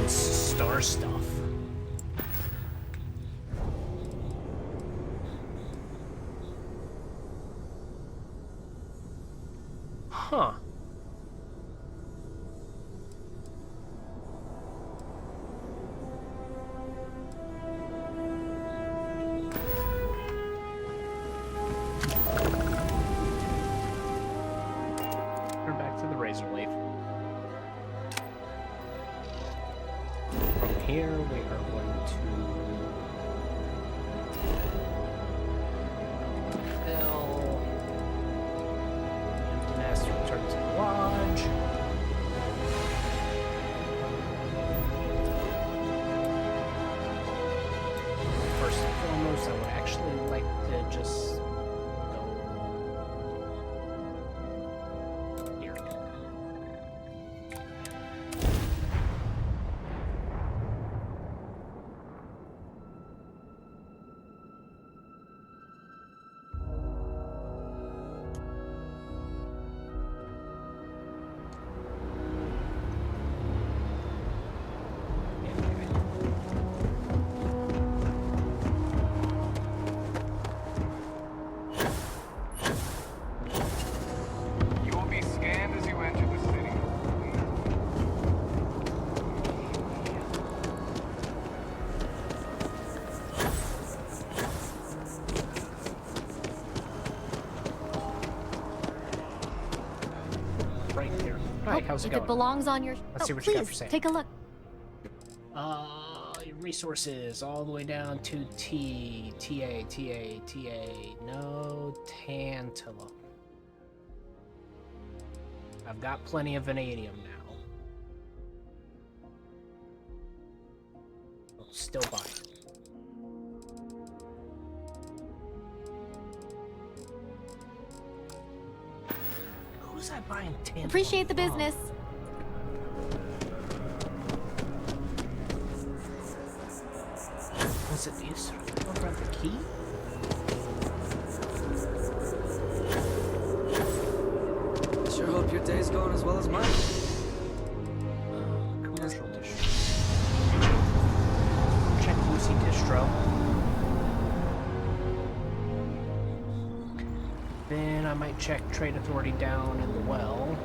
[SPEAKER 1] Star stuff. Huh. We're back to the razor leaf. From here, we are going to fill the empty nest, return to the lodge. First and foremost, I would actually like to just go here.
[SPEAKER 11] You will be scanned as you enter the city.
[SPEAKER 1] Right here. Hi, how's it
[SPEAKER 13] If
[SPEAKER 1] going?
[SPEAKER 13] it belongs on your...
[SPEAKER 1] Let's see what
[SPEAKER 13] please,
[SPEAKER 1] you got for sale.
[SPEAKER 13] take a look.
[SPEAKER 1] Your resources all the way down to T, TA. No tantalum. I've got plenty of vanadium now. I'll still buy it. Who's I buying tantalum?
[SPEAKER 13] Appreciate the business.
[SPEAKER 1] Was it these? Over at the key?
[SPEAKER 22] Sure hope your day's going as well as mine.
[SPEAKER 1] Commercial distro. Check Lucy distro. Then I might check Trade Authority down in the well.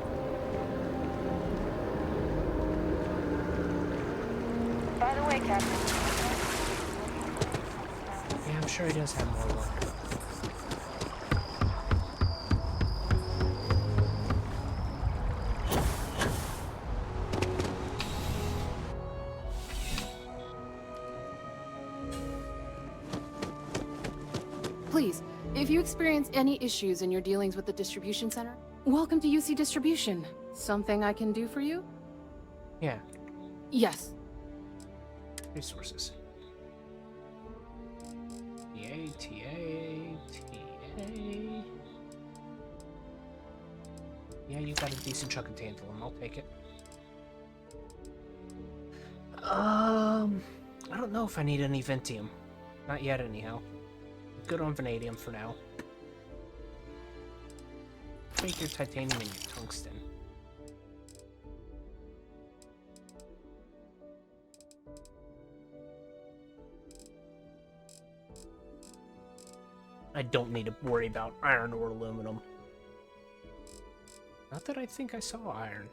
[SPEAKER 24] By the way, Captain.
[SPEAKER 1] Yeah, I'm sure he does have more work.
[SPEAKER 25] Please, if you experience any issues in your dealings with the distribution center, welcome to UC Distribution. Something I can do for you?
[SPEAKER 1] Yeah,
[SPEAKER 25] Yes.
[SPEAKER 1] resources. TA. Yeah, you got a decent chunk of tantalum. I'll take it. I don't know if I need any Ventium. Not yet, anyhow. Good on vanadium for now. Take your titanium and your tungsten. I don't need to worry about iron or aluminum. thought that I think I saw iron.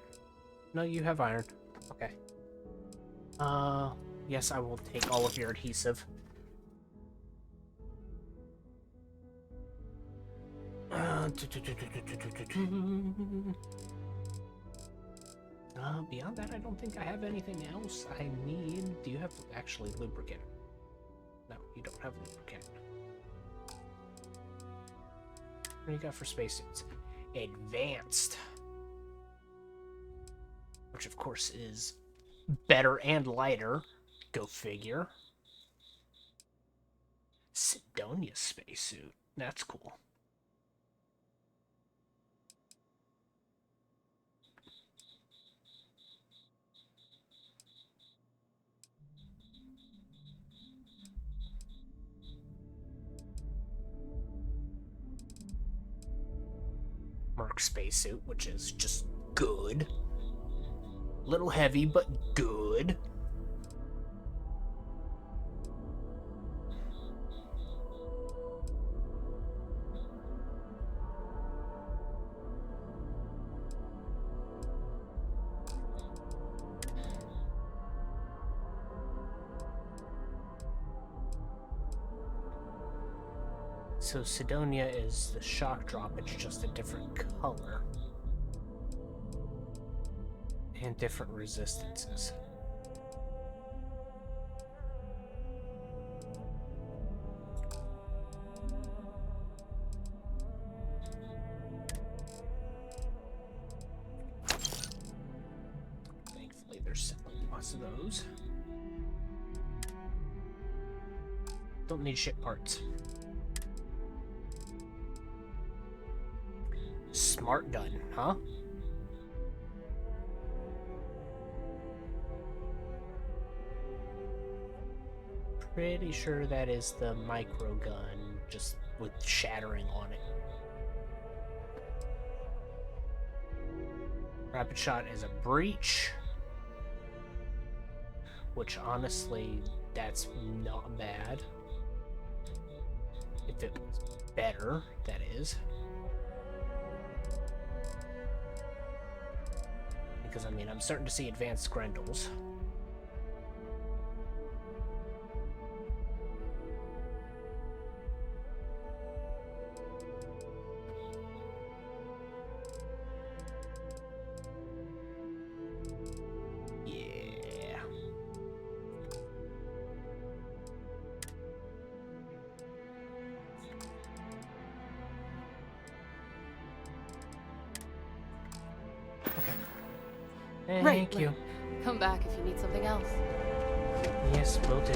[SPEAKER 1] No, you have iron. Okay. Yes, I will take all of your adhesive. Beyond that, I don't think I have anything else I need. Do you have actually lubricant? No, you don't have lubricant. What do you got for spacesuits? Advanced. Which, of course, is better and lighter. Go figure. Sidonia spacesuit. That's cool. Merc spacesuit, which is just good. Little heavy, but good. So Sidonia is the shock drop, it's just a different color. And different resistances. Thankfully they're selling lots of those. Don't need ship parts. Smart gun, huh? Pretty sure that is the micro gun, just with shattering on it. Rapid shot is a breach. Which honestly, that's not bad. If it was better, that is. Because, I mean, I'm starting to see advanced Grendels. Yeah. Thank you.
[SPEAKER 25] Come back if you need something else.
[SPEAKER 1] Yes, will do.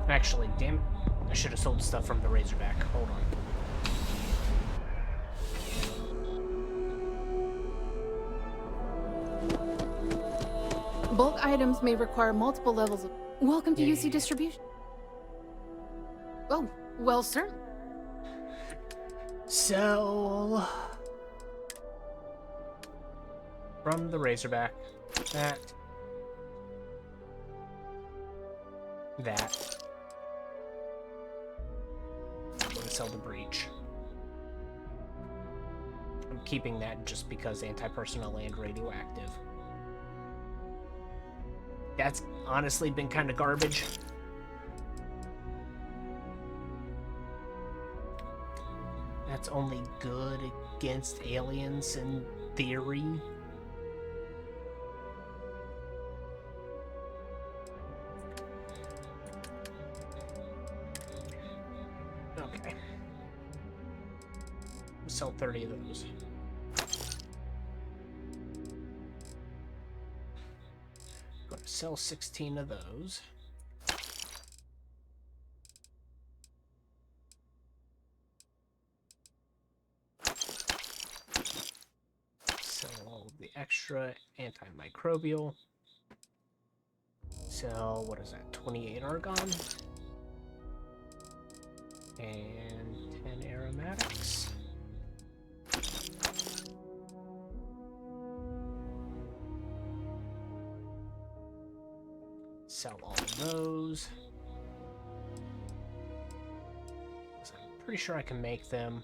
[SPEAKER 1] Actually, damn it. I should have sold stuff from the Razorback. Hold on.
[SPEAKER 25] Bulk items may require multiple levels of... Welcome to UC Distribution. Oh, well, certainly.
[SPEAKER 1] Sell from the Razorback. That. I'm going to sell the breach. I'm keeping that just because anti-personnel and radioactive. That's honestly been kind of garbage. That's only good against aliens in theory. Okay. We'll sell 30 of those. Going to sell 16 of those. Sell the extra antimicrobial. Sell, what is that, 28 argon? And 10 aromatics. Sell all of those. I'm pretty sure I can make them.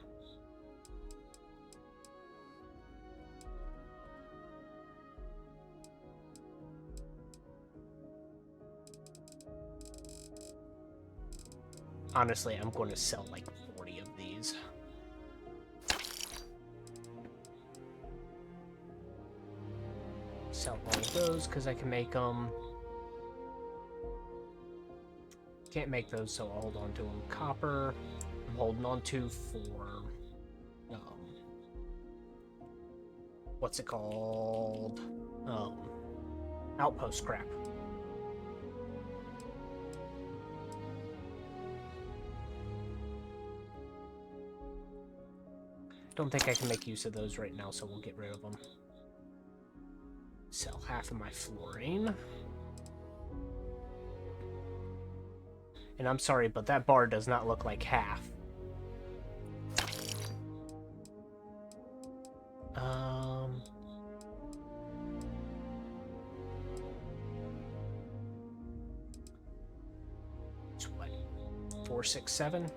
[SPEAKER 1] Honestly, I'm going to sell like 40 of these. Sell all of those because I can make them. Can't make those, so I'll hold on to them. Copper, I'm holding on to for, what's it called? Outpost scrap. Don't think I can make use of those right now, so we'll get rid of them. Sell half of my fluorine. And I'm sorry, but that bar does not look like half. It's what? 4, 6, 7?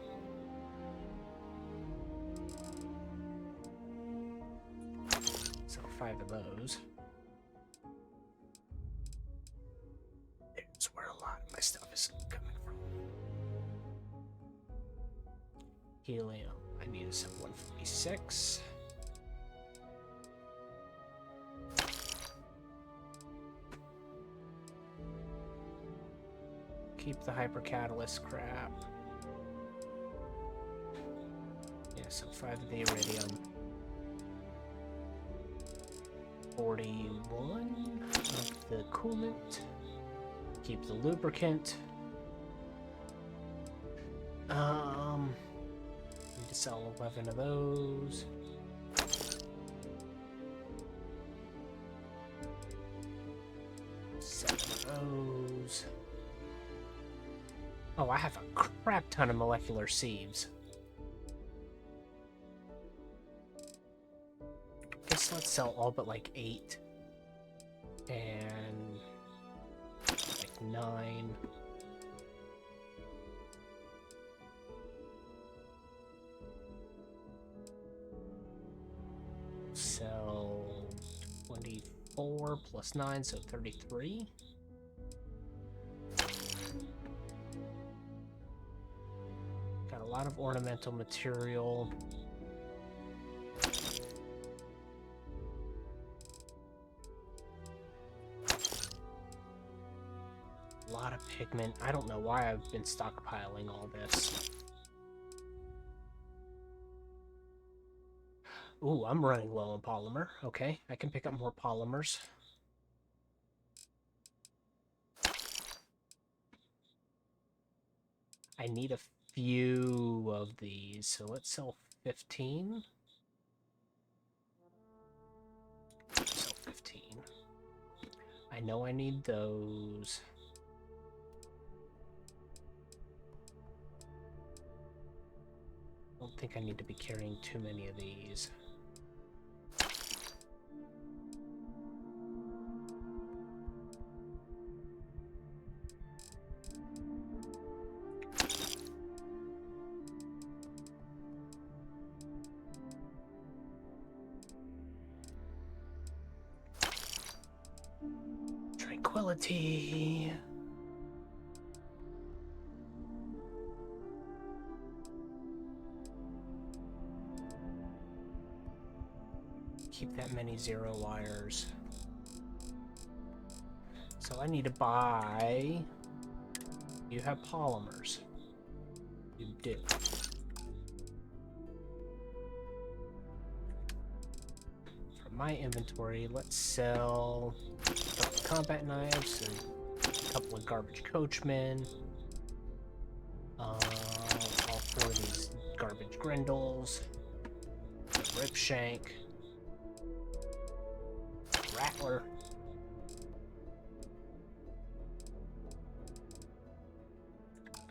[SPEAKER 1] So 5 of those. There's where a lot of my stuff is coming from. Helium. I need a 146. Keep the hypercatalyst crap. Yeah, so 5 of the iridium. 41 of the coolant. Keep the lubricant. Need to sell 11 of those. Seven of those. Oh, I have a crap ton of molecular sieves. Guess let's sell all but like 8. And like 9. Sell 24 plus 9, so 33. Got a lot of ornamental material. A lot of pigment. I don't know why I've been stockpiling all this. Ooh, I'm running low on polymer. Okay, I can pick up more polymers. I need a few of these, so let's sell 15. Sell 15. I know I need those. I don't think I need to be carrying too many of these. Tranquility. Keep that many 0 wires. So I need to buy... You have polymers. You do. From my inventory, let's sell a couple of combat knives and a couple of garbage coachmen. All 4 of these garbage grindles. A rip shank. Rattler.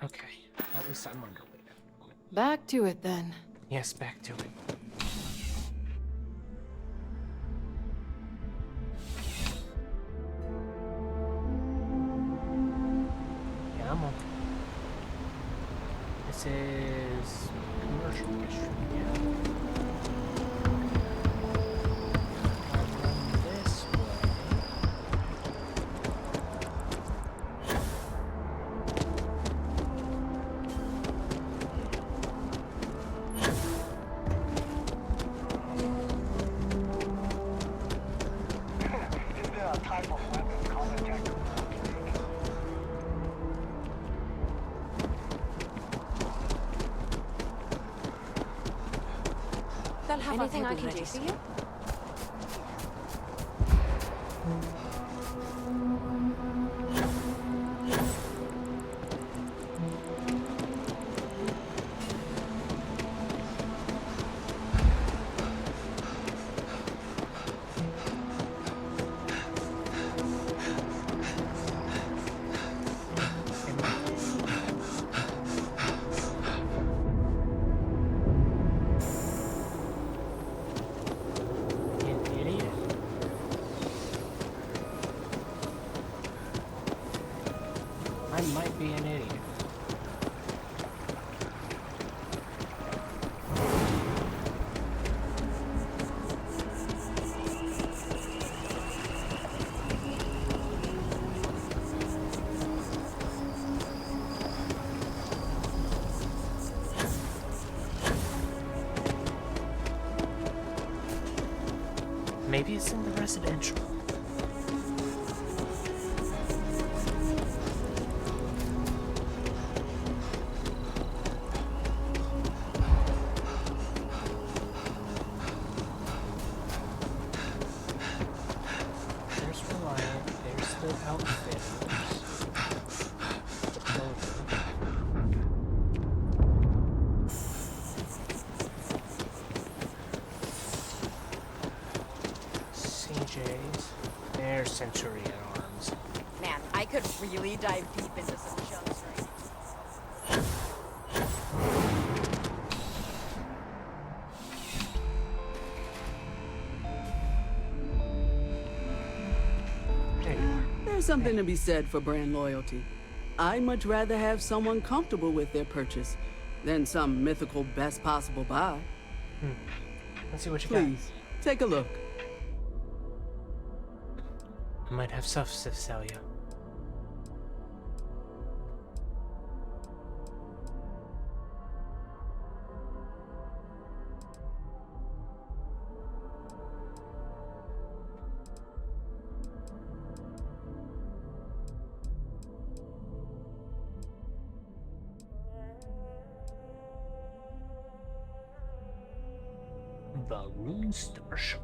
[SPEAKER 1] Okay, at least I'm underweight at the moment.
[SPEAKER 25] Back to it then.
[SPEAKER 1] Yes, back to it. Come on. This is
[SPEAKER 12] Anything I can do for you?
[SPEAKER 1] Might be an idiot. Maybe it's in the residential. Centurion arms.
[SPEAKER 13] Man, I could really dive deep into some chunks right
[SPEAKER 1] now.
[SPEAKER 15] There's something to be said for brand loyalty. I'd much rather have someone comfortable with their purchase than some mythical best possible buy.
[SPEAKER 1] Let's see what you
[SPEAKER 15] Please, take a look.
[SPEAKER 1] I might have stuff to sell you. The Rune Star Shard.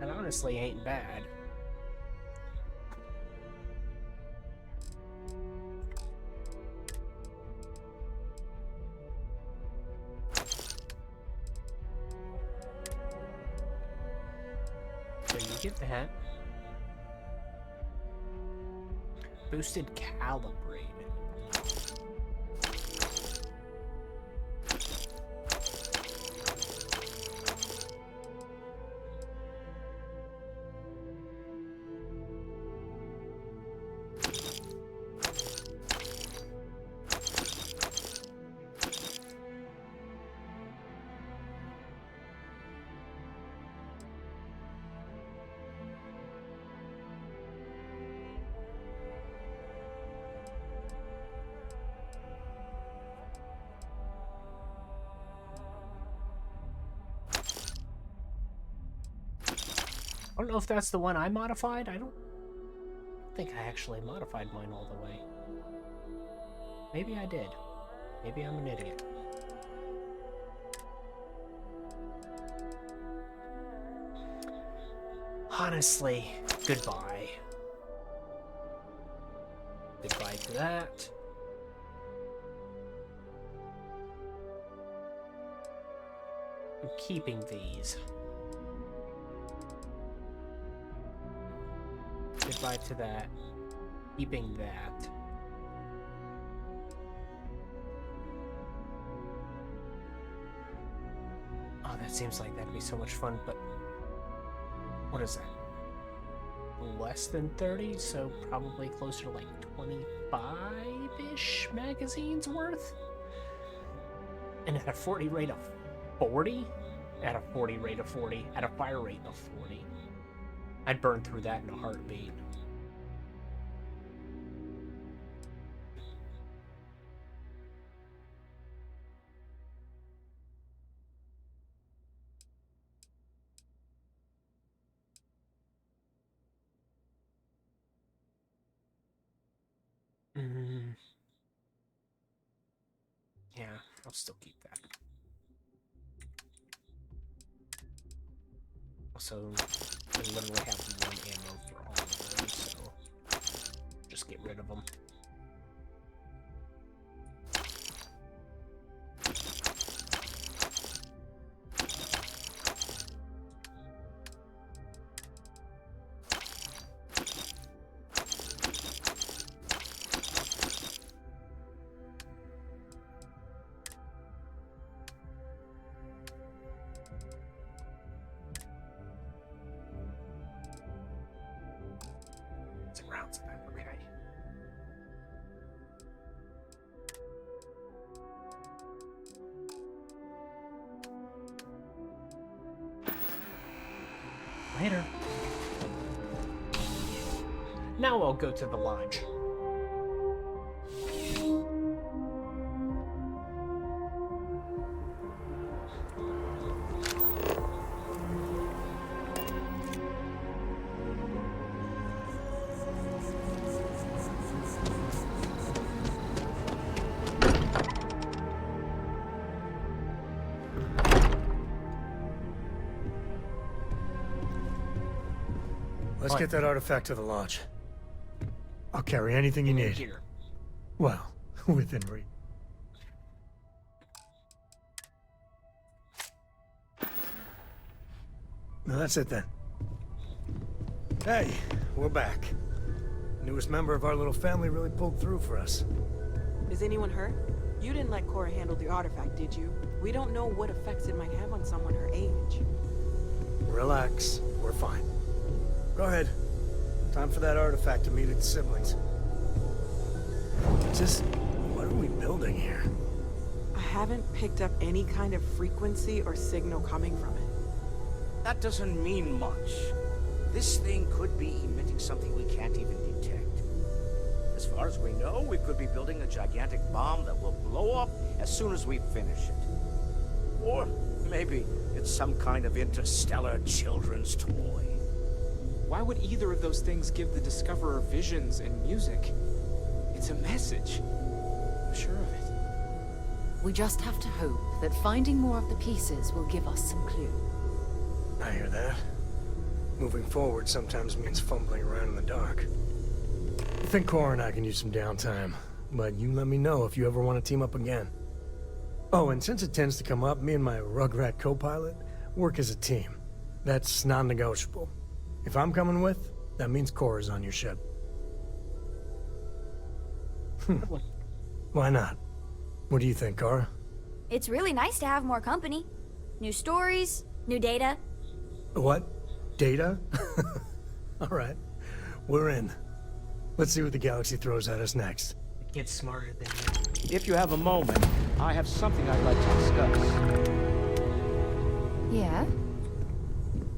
[SPEAKER 1] That honestly ain't bad. So you get that. Boosted calibrated. I don't know if that's the one I modified. I don't think I actually modified mine all the way. Maybe I did. Maybe I'm an idiot. Honestly, goodbye. Goodbye, that. I'm keeping these. Goodbye to that. Keeping that. Oh, that seems like that'd be so much fun, but what is that? Less than 30, so probably closer to like 25-ish magazines worth? And at a 40 rate of 40? At a 40 rate of 40. At a fire rate of 40. I'd burn through that in a heartbeat. Yeah, I'll still keep that. Also, I literally have one ammo for all of them, so just get rid of them. Rounds of that, okay. Later. Now I'll go to the lodge.
[SPEAKER 7] Let's get that artifact to the lodge. I'll carry anything you need.
[SPEAKER 1] Here.
[SPEAKER 7] Well, within reach. No, that's it then. Hey, we're back. Newest member of our little family really pulled through for us.
[SPEAKER 14] Is anyone hurt? You didn't let Cora handle the artifact, did you? We don't know what effects it might have on someone her age.
[SPEAKER 7] Relax, we're fine. Go ahead. Time for that artifact to meet its siblings. Just, what are we building here?
[SPEAKER 14] I haven't picked up any kind of frequency or signal coming from it.
[SPEAKER 17] That doesn't mean much. This thing could be emitting something we can't even detect. As far as we know, we could be building a gigantic bomb that will blow up as soon as we finish it. Or maybe it's some kind of interstellar children's toy.
[SPEAKER 19] Why would either of those things give the Discoverer visions and music? It's a message. I'm sure of it.
[SPEAKER 20] We just have to hope that finding more of the pieces will give us some clue.
[SPEAKER 7] I hear that. Moving forward sometimes means fumbling around in the dark. I think Cora and I can use some downtime, but you let me know if you ever want to team up again. Oh, and since it tends to come up, me and my Rugrat co-pilot work as a team. That's non-negotiable. If I'm coming with, that means Cora's on your ship. Why not? What do you think, Cora?
[SPEAKER 8] It's really nice to have more company. New stories, new data.
[SPEAKER 7] What? Data? All right. We're in. Let's see what the galaxy throws at us next.
[SPEAKER 1] It gets smarter than you.
[SPEAKER 17] If you have a moment, I have something I'd like to discuss.
[SPEAKER 20] Yeah?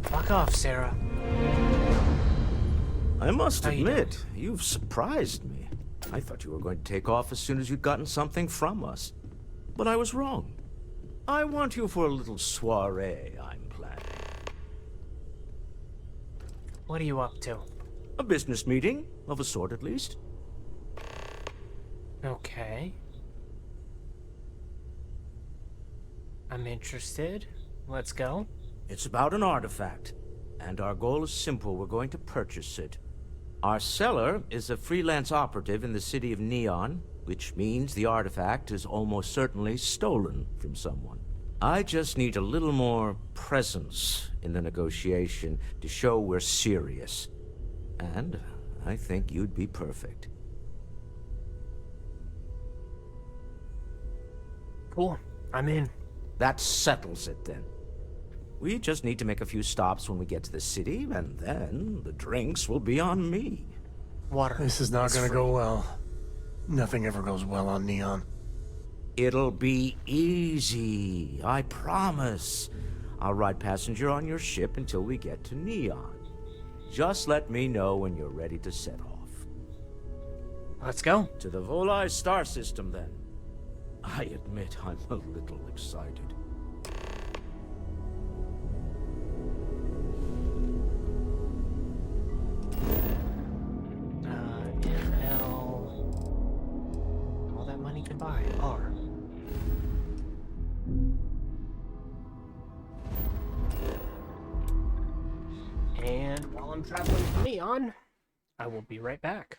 [SPEAKER 1] Fuck off, Sarah.
[SPEAKER 17] I must admit, you've surprised me. I thought you were going to take off as soon as you'd gotten something from us. But I was wrong. I want you for a little soiree I'm planning.
[SPEAKER 1] What are you up to?
[SPEAKER 17] A business meeting, of a sort at least.
[SPEAKER 1] Okay. I'm interested. Let's go.
[SPEAKER 17] It's about an artifact. And our goal is simple. We're going to purchase it. Our seller is a freelance operative in the city of Neon, which means the artifact is almost certainly stolen from someone. I just need a little more presence in the negotiation to show we're serious. And I think you'd be perfect.
[SPEAKER 1] Cool. I'm in.
[SPEAKER 17] That settles it then. We just need to make a few stops when we get to the city, and then the drinks will be on me.
[SPEAKER 1] Water.
[SPEAKER 7] This is not gonna go well. Nothing ever goes well on Neon.
[SPEAKER 17] It'll be easy, I promise. I'll ride passenger on your ship until we get to Neon. Just let me know when you're ready to set off.
[SPEAKER 1] Let's go.
[SPEAKER 17] To the Volai star system, then. I admit I'm a little excited.
[SPEAKER 1] ML. All that money could buy. R. And while I'm traveling to Neon, I will be right back.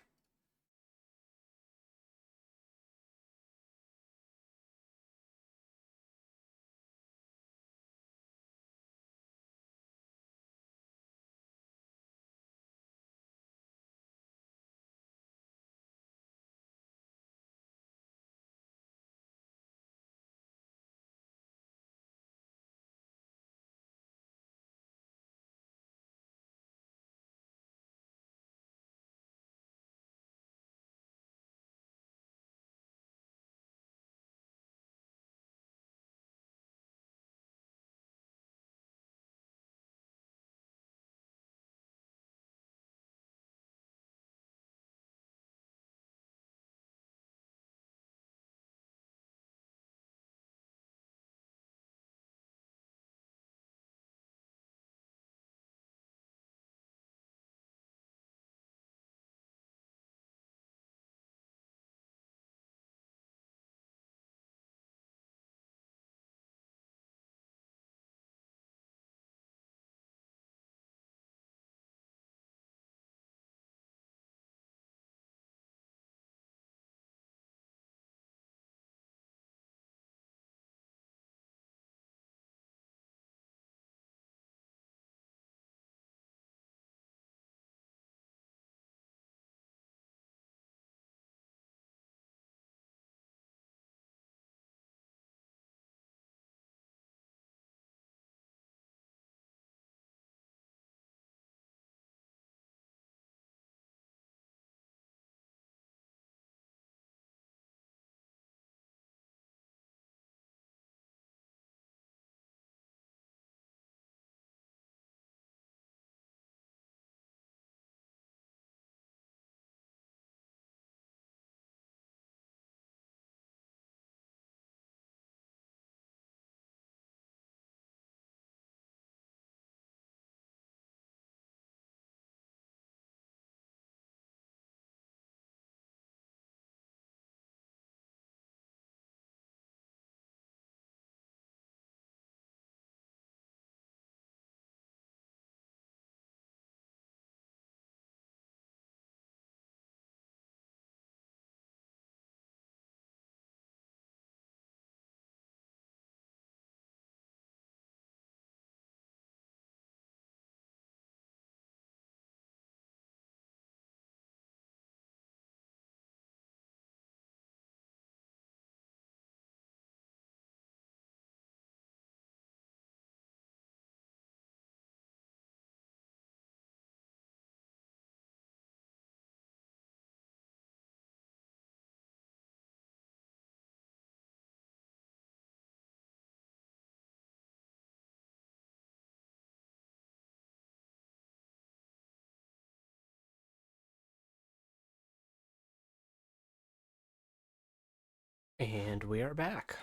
[SPEAKER 1] And we are back.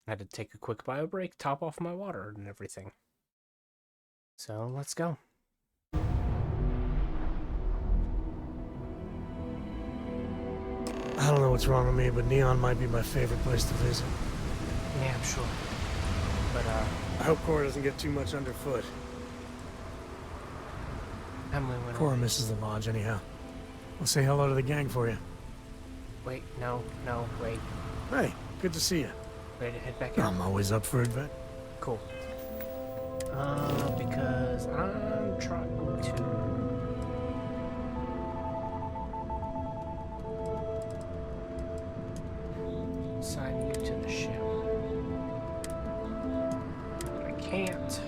[SPEAKER 1] I had to take a quick bio break, top off my water and everything. So let's go.
[SPEAKER 7] I don't know what's wrong with me, but Neon might be my favorite place to visit.
[SPEAKER 1] Yeah, I'm sure. But,
[SPEAKER 7] I hope Cora doesn't get too much underfoot.
[SPEAKER 1] Emily went
[SPEAKER 7] Cora
[SPEAKER 1] away.
[SPEAKER 7] misses the lodge anyhow. I'll say hello to the gang for you.
[SPEAKER 1] Wait, no, wait.
[SPEAKER 7] Hey, good to see you.
[SPEAKER 1] Ready to head back out?
[SPEAKER 7] I'm always up for adventure.
[SPEAKER 1] Cool. Because I'm trying to... assign you to the ship. But I can't.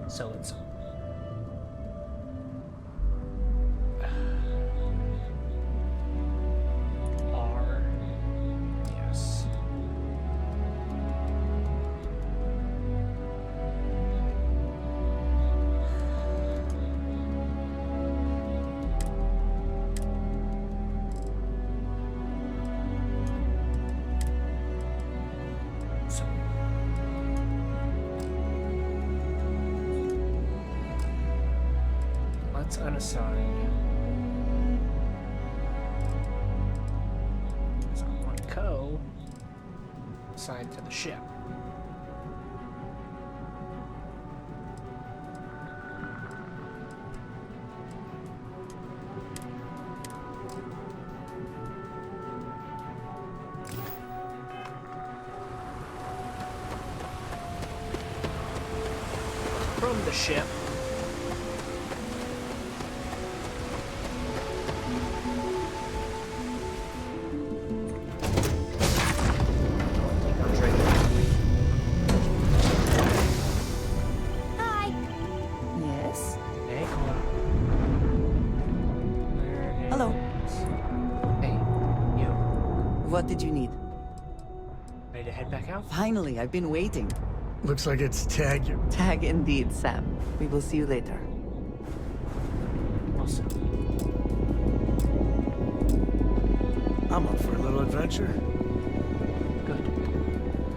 [SPEAKER 1] So it's... R. Yes. So. Let's unassign. So I want Co assigned to the ship. From the ship.
[SPEAKER 8] Hi.
[SPEAKER 5] Yes?
[SPEAKER 1] Hey, Cora.
[SPEAKER 5] Hello.
[SPEAKER 1] Hey, you.
[SPEAKER 5] What did you need?
[SPEAKER 1] Ready to head back out?
[SPEAKER 5] Finally, I've been waiting.
[SPEAKER 7] Looks like it's Tag.
[SPEAKER 5] Tag indeed, Sam. We will see you later.
[SPEAKER 1] Awesome.
[SPEAKER 7] I'm up for a little adventure.
[SPEAKER 1] Good.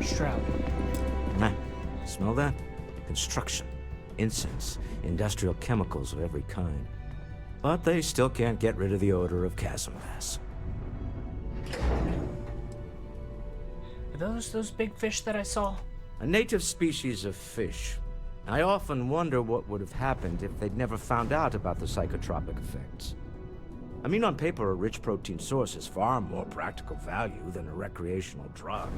[SPEAKER 1] Shroud.
[SPEAKER 17] Nah, smell that? Construction, incense, industrial chemicals of every kind. But they still can't get rid of the odor of chasm gas.
[SPEAKER 1] Are those big fish that I saw?
[SPEAKER 17] A native species of fish. I often wonder what would have happened if they'd never found out about the psychotropic effects. I mean, on paper, a rich protein source has far more practical value than a recreational drug.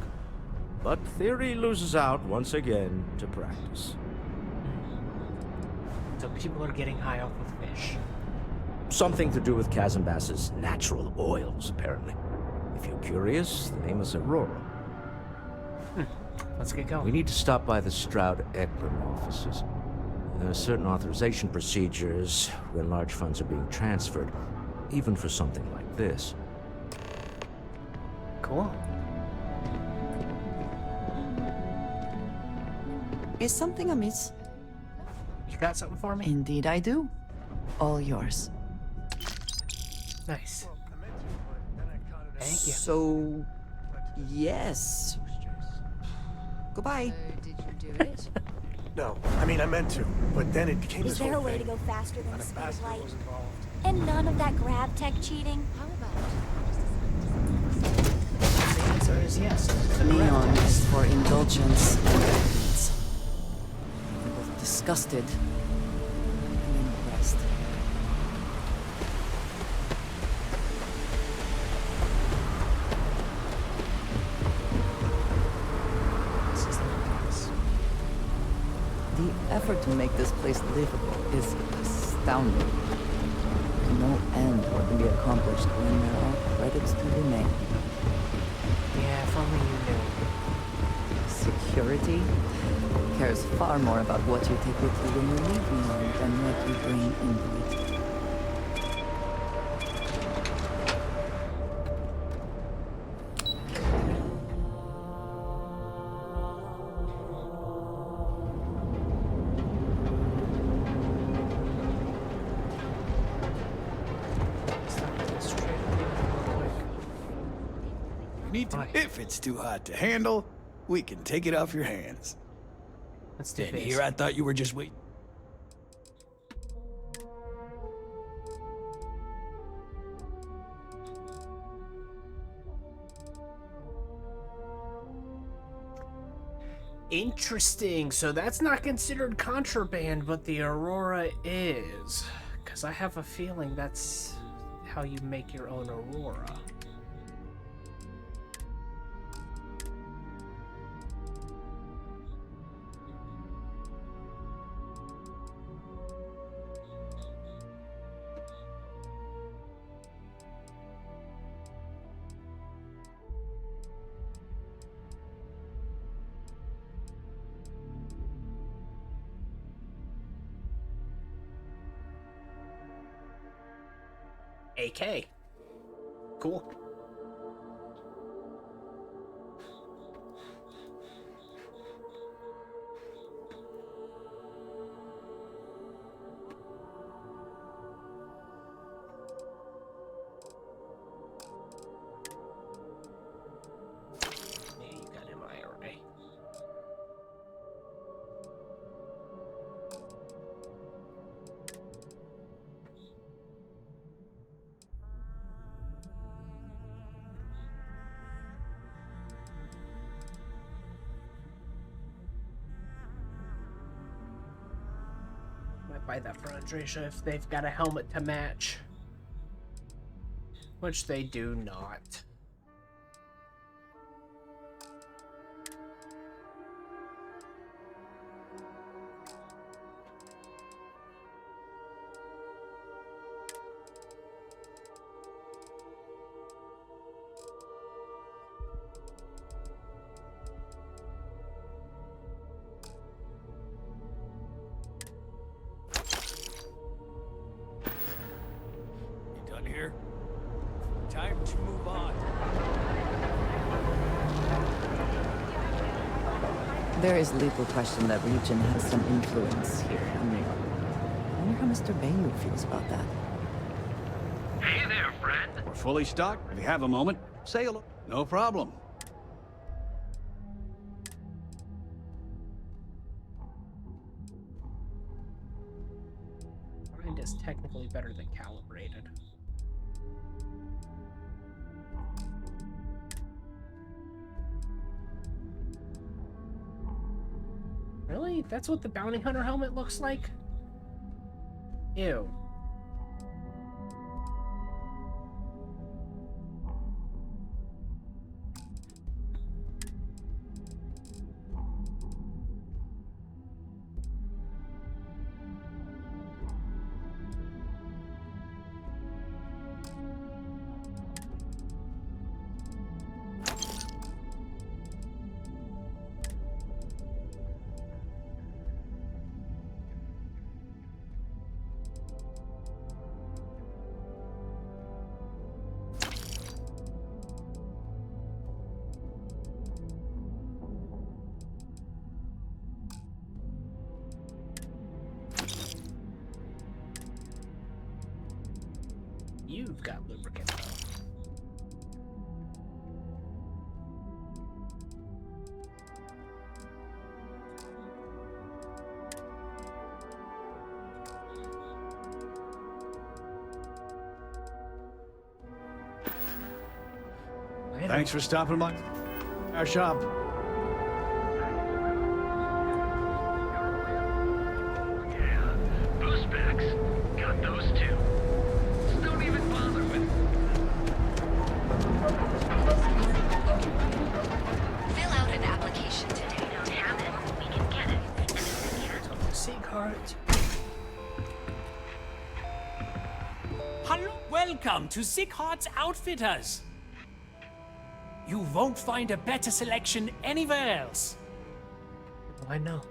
[SPEAKER 17] But theory loses out once again to practice.
[SPEAKER 1] So people are getting high off of fish.
[SPEAKER 17] Something to do with chasm bass's natural oils, apparently. If you're curious, the name is Aurora.
[SPEAKER 1] Let's get going.
[SPEAKER 17] We need to stop by the Stroud Ekman offices. There are certain authorization procedures when large funds are being transferred, even for something like this.
[SPEAKER 1] Cool.
[SPEAKER 5] Is something amiss?
[SPEAKER 1] You got something for me?
[SPEAKER 5] Indeed I do. All yours.
[SPEAKER 1] Nice. Thank you.
[SPEAKER 5] So, yes. Goodbye.
[SPEAKER 12] Did you do it?
[SPEAKER 7] No, I mean I meant to, but then it became
[SPEAKER 8] Is
[SPEAKER 7] this
[SPEAKER 8] there a
[SPEAKER 7] whole
[SPEAKER 8] way
[SPEAKER 7] thing.
[SPEAKER 8] to go faster than the speed of
[SPEAKER 7] Ambassador
[SPEAKER 8] light?
[SPEAKER 7] was involved.
[SPEAKER 8] And none of that grav tech cheating?
[SPEAKER 12] How about
[SPEAKER 1] The answer is yes. The
[SPEAKER 5] Neon
[SPEAKER 1] correct
[SPEAKER 5] is for indulgence and decadence. I'm both disgusted and impressed.
[SPEAKER 1] This is the place.
[SPEAKER 5] The effort to make this place livable is astounding. To no end what can be accomplished when there are credits to be made.
[SPEAKER 1] Yeah, if only you knew.
[SPEAKER 5] Security cares far more about what you take with you when you leave Neon than what you bring into it.
[SPEAKER 2] If it's too hot to handle, we can take it off your hands.
[SPEAKER 1] Let's do
[SPEAKER 2] And
[SPEAKER 1] this.
[SPEAKER 2] here I thought you were just waiting.
[SPEAKER 1] Interesting. So that's not considered contraband, but the Aurora is. Because I have a feeling that's how you make your own Aurora. AK. Cool. Yeah, you got MIRA. Might buy that for Andresha if they've got a helmet to match. Which they do not.
[SPEAKER 2] You done here? Time to move on.
[SPEAKER 5] There is legal question that region has some influence here. I wonder how Mr. Bayou feels about that.
[SPEAKER 6] Hey there, friend.
[SPEAKER 9] We're fully stocked. If you have a moment, say hello. No problem.
[SPEAKER 1] Grind is technically better than calibrated. Really? That's what the bounty hunter helmet looks like? Ew. You've got lubricant though.
[SPEAKER 9] Thanks for stopping by our shop.
[SPEAKER 6] Yeah, boost packs. Got those too. Just don't even bother with
[SPEAKER 20] Fill out an application today.
[SPEAKER 6] We don't have it. We can get it. And if we can't,
[SPEAKER 1] Seacart.
[SPEAKER 16] Hello, welcome to Sick Heart's Outfitters. You won't find a better selection anywhere else.
[SPEAKER 1] Why no?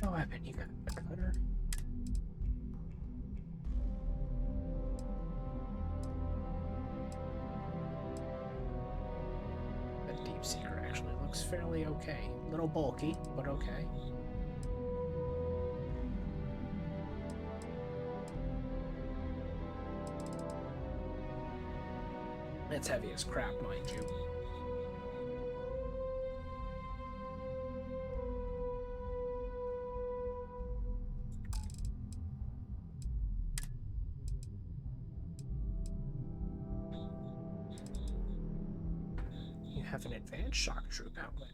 [SPEAKER 1] Oh, I bet you got the cutter. The Deep Seeker actually looks fairly okay. A little bulky, but okay. It's heavy as crap, mind you. You have an advanced shock troop helmet.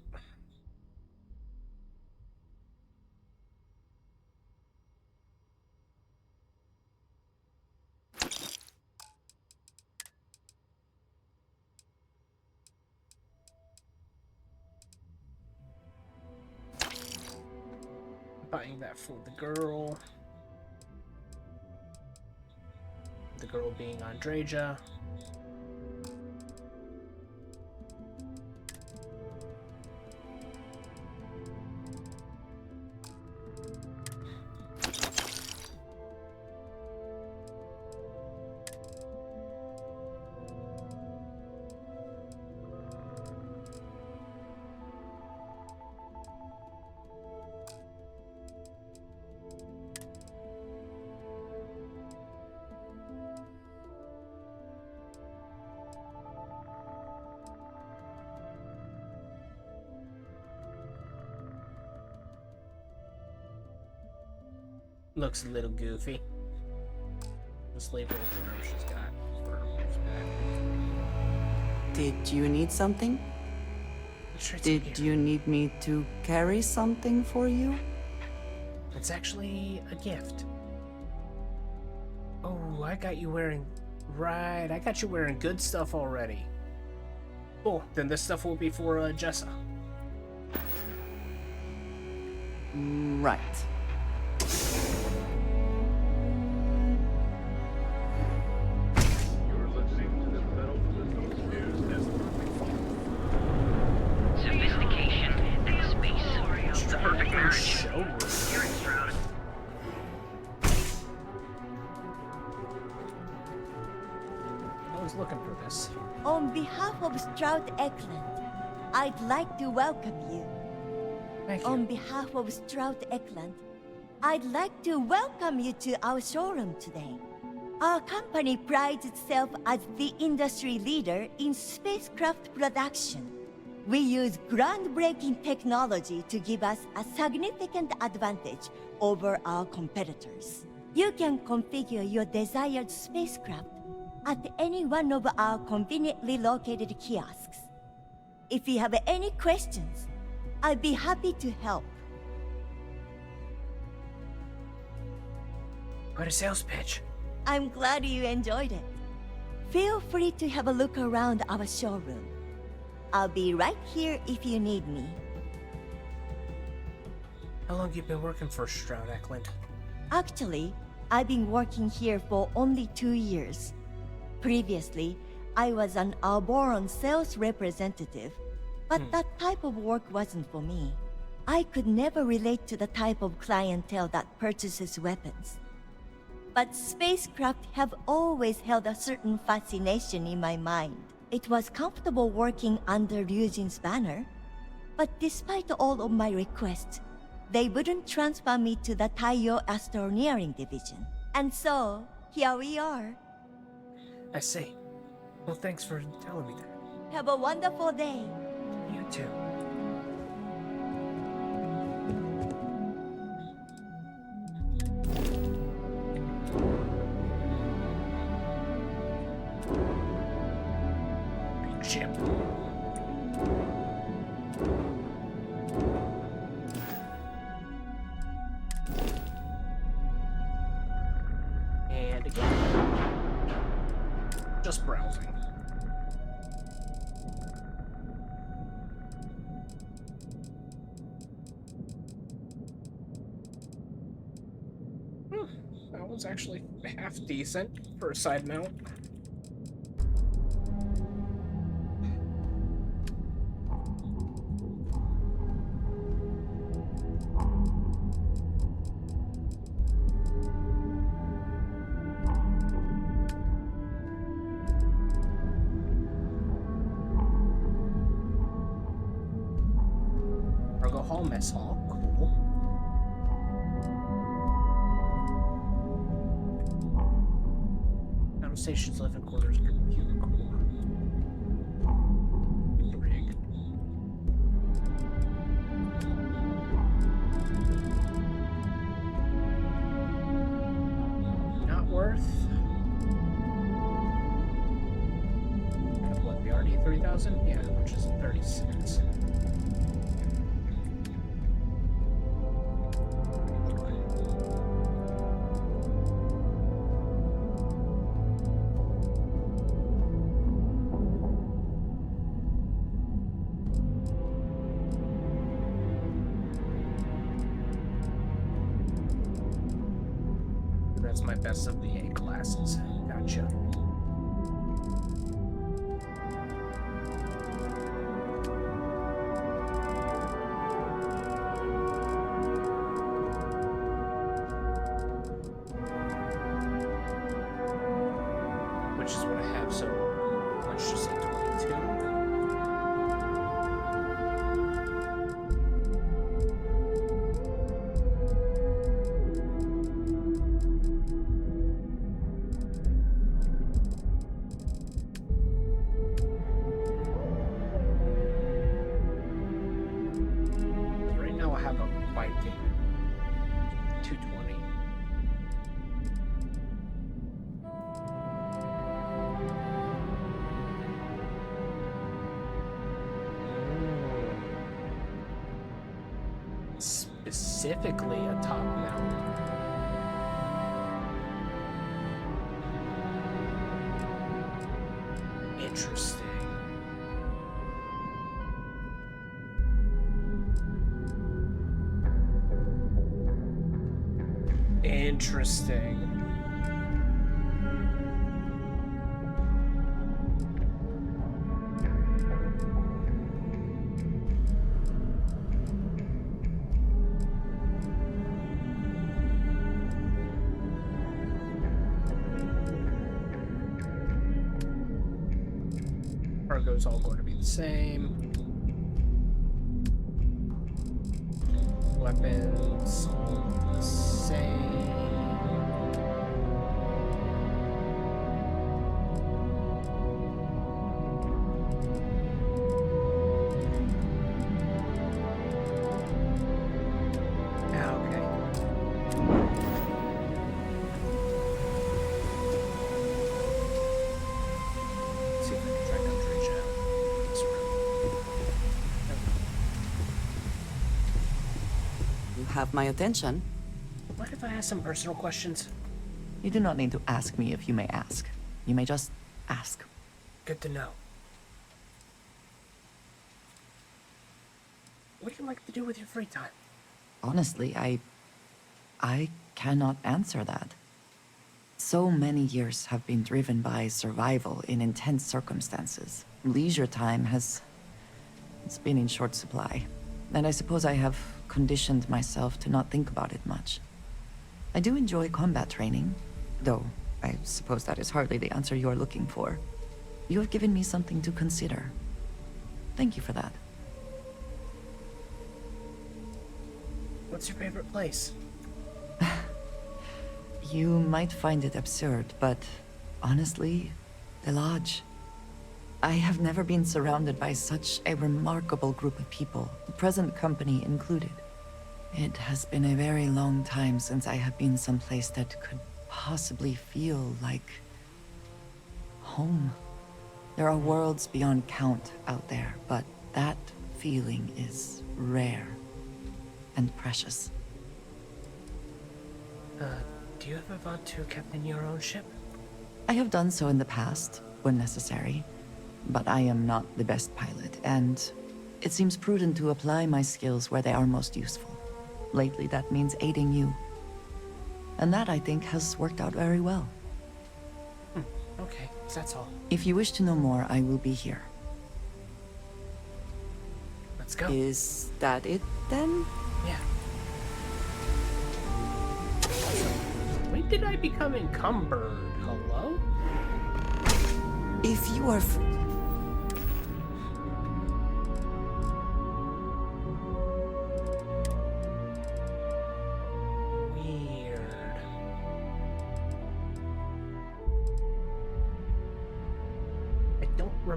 [SPEAKER 1] Buying that for the girl. The girl being Andreja. Looks a little goofy. Just leave it with whatever she's got for her back.
[SPEAKER 5] Did you need something? Did you need me to carry something for you?
[SPEAKER 1] It's actually a gift. Oh, I got you wearing... Right, I got you wearing good stuff already. Cool, then this stuff will be for Jessa.
[SPEAKER 5] Right.
[SPEAKER 6] Sophistication and space. Perfect marriage. You're in Stroud.
[SPEAKER 1] I was looking for this.
[SPEAKER 8] On behalf of Stroud Eklund, I'd like to welcome you.
[SPEAKER 1] Thank you.
[SPEAKER 8] On behalf of Stroud Eklund, I'd like to welcome you to our showroom today. Our company prides itself as the industry leader in spacecraft production. We use groundbreaking technology to give us a significant advantage over our competitors. You can configure your desired spacecraft at any one of our conveniently located kiosks. If you have any questions, I'd be happy to help.
[SPEAKER 1] Quite a sales pitch.
[SPEAKER 8] I'm glad you enjoyed it. Feel free to have a look around our showroom. I'll be right here if you need me.
[SPEAKER 1] How long have you been working for Stroud Eklund?
[SPEAKER 8] Actually, I've been working here for only 2 years. Previously, I was an Alboron sales representative, but that type of work wasn't for me. I could never relate to the type of clientele that purchases weapons. But spacecraft have always held a certain fascination in my mind. It was comfortable working under Ryujin's banner, but despite all of my requests, they wouldn't transfer me to the Taiyo Astroneering Division. And so, here we are.
[SPEAKER 1] I see. Well, thanks for telling me that.
[SPEAKER 8] Have a wonderful day.
[SPEAKER 1] You too. Big ship. And again. Just browsing. That was actually half decent for a side mount. Cargo hall, mess hall. Cool. Battle stations, living quarters, computer core. Rig. Not worth. What, the RD 3000? Yeah, which is 36. That's my best of the A classes. Gotcha. Which is what I have, so let's just say 22. Right now I have a Viking 220. Specifically a top mount. Interesting. Interesting. Cargo's all going to be the same. Weapons all the same.
[SPEAKER 5] Have my attention.
[SPEAKER 1] What if I ask some personal questions?
[SPEAKER 5] You do not need to ask me if you may ask. You may just ask.
[SPEAKER 1] Good to know. What do you like to do with your free time?
[SPEAKER 5] Honestly, I cannot answer that. So many years have been driven by survival in intense circumstances. Leisure time it's been in short supply. And I suppose I have conditioned myself to not think about it much. I do enjoy combat training, though I suppose that is hardly the answer you are looking for. You have given me something to consider. Thank you for that.
[SPEAKER 1] What's your favorite place?
[SPEAKER 5] You might find it absurd, but honestly, the lodge. I have never been surrounded by such a remarkable group of people, present company included. It has been a very long time since I have been someplace that could possibly feel like home. There are worlds beyond count out there, but that feeling is rare and precious.
[SPEAKER 1] Do you ever want to captain your own ship?
[SPEAKER 5] I have done so in the past, when necessary. But I am not the best pilot, and it seems prudent to apply my skills where they are most useful. Lately, that means aiding you. And that, I think, has worked out very well.
[SPEAKER 1] Okay, that's all.
[SPEAKER 5] If you wish to know more, I will be here.
[SPEAKER 1] Let's go.
[SPEAKER 5] Is that it, then?
[SPEAKER 1] Yeah. When did I become encumbered? Hello?
[SPEAKER 5] If you are...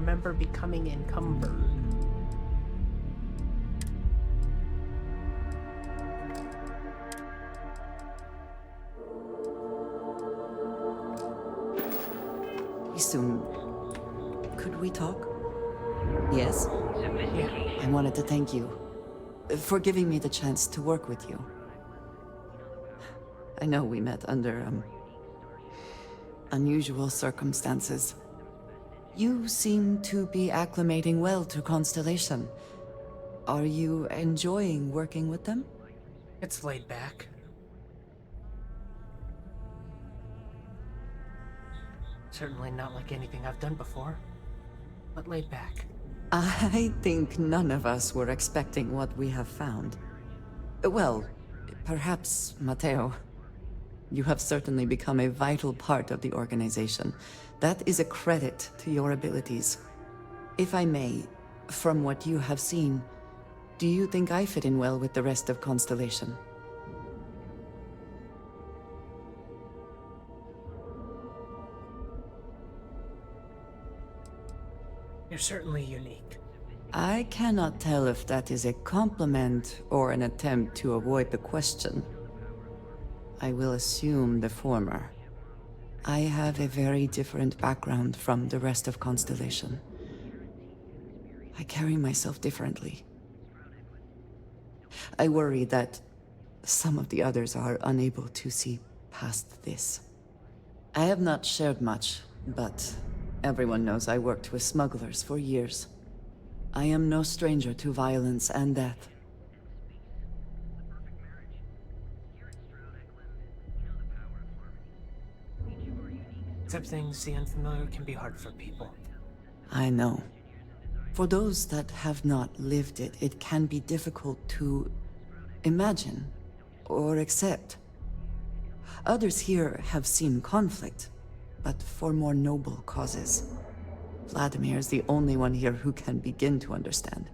[SPEAKER 1] member becoming encumbered.
[SPEAKER 5] Soon. Could we talk? Yes?
[SPEAKER 1] Yeah.
[SPEAKER 5] I wanted to thank you for giving me the chance to work with you. I know we met under, unusual circumstances. You seem to be acclimating well to Constellation. Are you enjoying working with them?
[SPEAKER 1] It's laid back. Certainly not like anything I've done before, but laid back.
[SPEAKER 5] I think none of us were expecting what we have found. Well, perhaps Mateo. You have certainly become a vital part of the organization. That is a credit to your abilities. If I may, from what you have seen, do you think I fit in well with the rest of Constellation?
[SPEAKER 1] You're certainly unique.
[SPEAKER 5] I cannot tell if that is a compliment or an attempt to avoid the question. I will assume the former. I have a very different background from the rest of Constellation. I carry myself differently. I worry that some of the others are unable to see past this. I have not shared much, but everyone knows I worked with smugglers for years. I am no stranger to violence and death.
[SPEAKER 1] Accepting the unfamiliar can be hard for people.
[SPEAKER 5] I know. For those that have not lived it, it can be difficult to imagine or accept. Others here have seen conflict, but for more noble causes. Vladimir is the only one here who can begin to understand.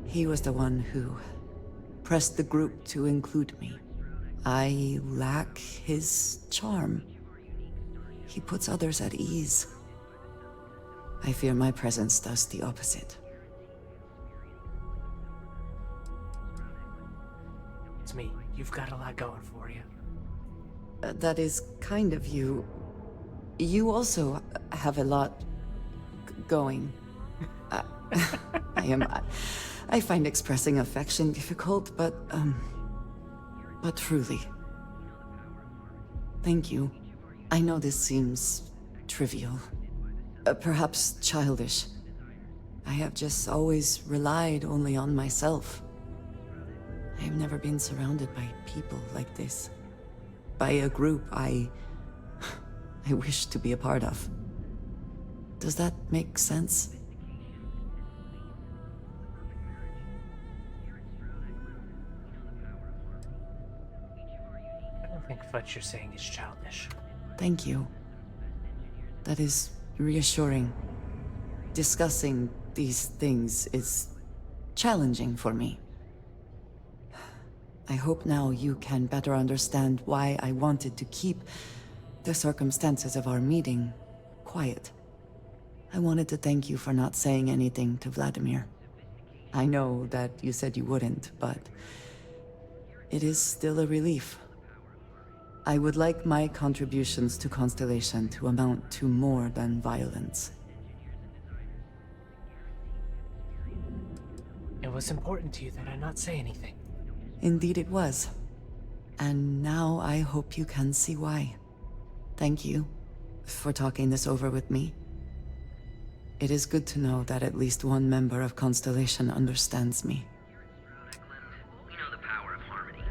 [SPEAKER 5] He was the one who pressed the group to include me. I lack his charm. He puts others at ease. I fear my presence does the opposite.
[SPEAKER 1] It's me. You've got a lot going for you.
[SPEAKER 5] That is kind of you. You also have a lot going. I find expressing affection difficult, but truly. Thank you. I know this seems trivial, perhaps childish. I have just always relied only on myself. I have never been surrounded by people like this. By a group I wish to be a part of. Does that make sense?
[SPEAKER 1] I don't think what you're saying is childish.
[SPEAKER 5] Thank you. That is reassuring. Discussing these things is challenging for me. I hope now you can better understand why I wanted to keep the circumstances of our meeting quiet. I wanted to thank you for not saying anything to Vladimir. I know that you said you wouldn't, but it is still a relief. I would like my contributions to Constellation to amount to more than violence.
[SPEAKER 1] It was important to you that I not say anything.
[SPEAKER 5] Indeed it was. And now I hope you can see why. Thank you for talking this over with me. It is good to know that at least one member of Constellation understands me.
[SPEAKER 6] We know the power of harmony.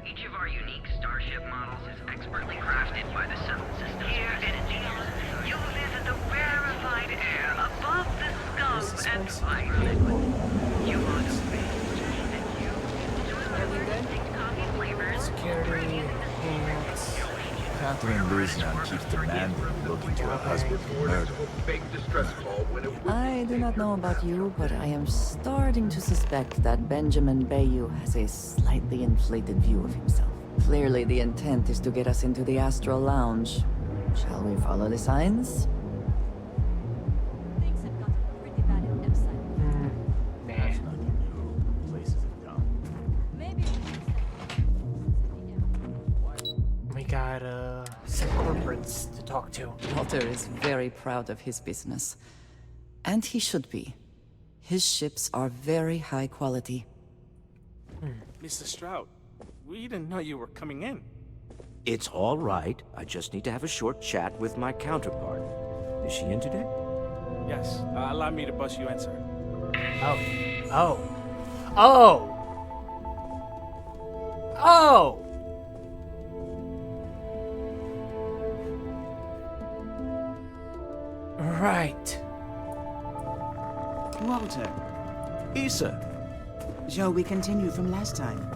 [SPEAKER 6] Each of our unique starship models is expertly crafted by the settled systems. Here, engineers, you live in the rarefied air above the scum and violence. You are the base, and you enjoy distinct coffee flavors.
[SPEAKER 1] Security, enhance.
[SPEAKER 4] Catherine Luzian keeps demanding you look into her husband's murder.
[SPEAKER 5] I do not know about you, but I am starting to suspect that Benjamin Bayou has a slightly inflated view of himself. Clearly the intent is to get us into the Astral Lounge. Shall we follow the signs?
[SPEAKER 1] got some corporates to talk to.
[SPEAKER 5] Walter is very proud of his business. And he should be. His ships are very high quality.
[SPEAKER 3] Mr. Stroud, we didn't know you were coming in.
[SPEAKER 17] It's all right. I just need to have a short chat with my counterpart. Is she in today?
[SPEAKER 3] Yes. Allow me to bust you in, sir.
[SPEAKER 1] Oh! Right.
[SPEAKER 10] Walter.
[SPEAKER 17] Issa.
[SPEAKER 10] Shall we continue from last time?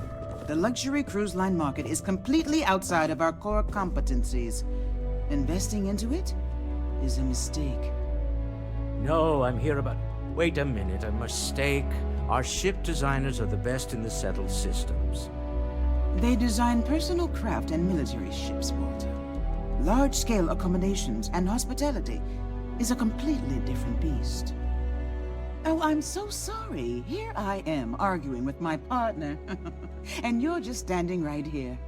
[SPEAKER 10] The luxury cruise line market is completely outside of our core competencies. Investing into it is a mistake.
[SPEAKER 17] No, I'm here about... Wait a minute, a mistake. Our ship designers are the best in the settled systems.
[SPEAKER 10] They design personal craft and military ships, Walter. Large-scale accommodations and hospitality is a completely different beast. Oh, I'm so sorry. Here I am arguing with my partner, and you're just standing right here.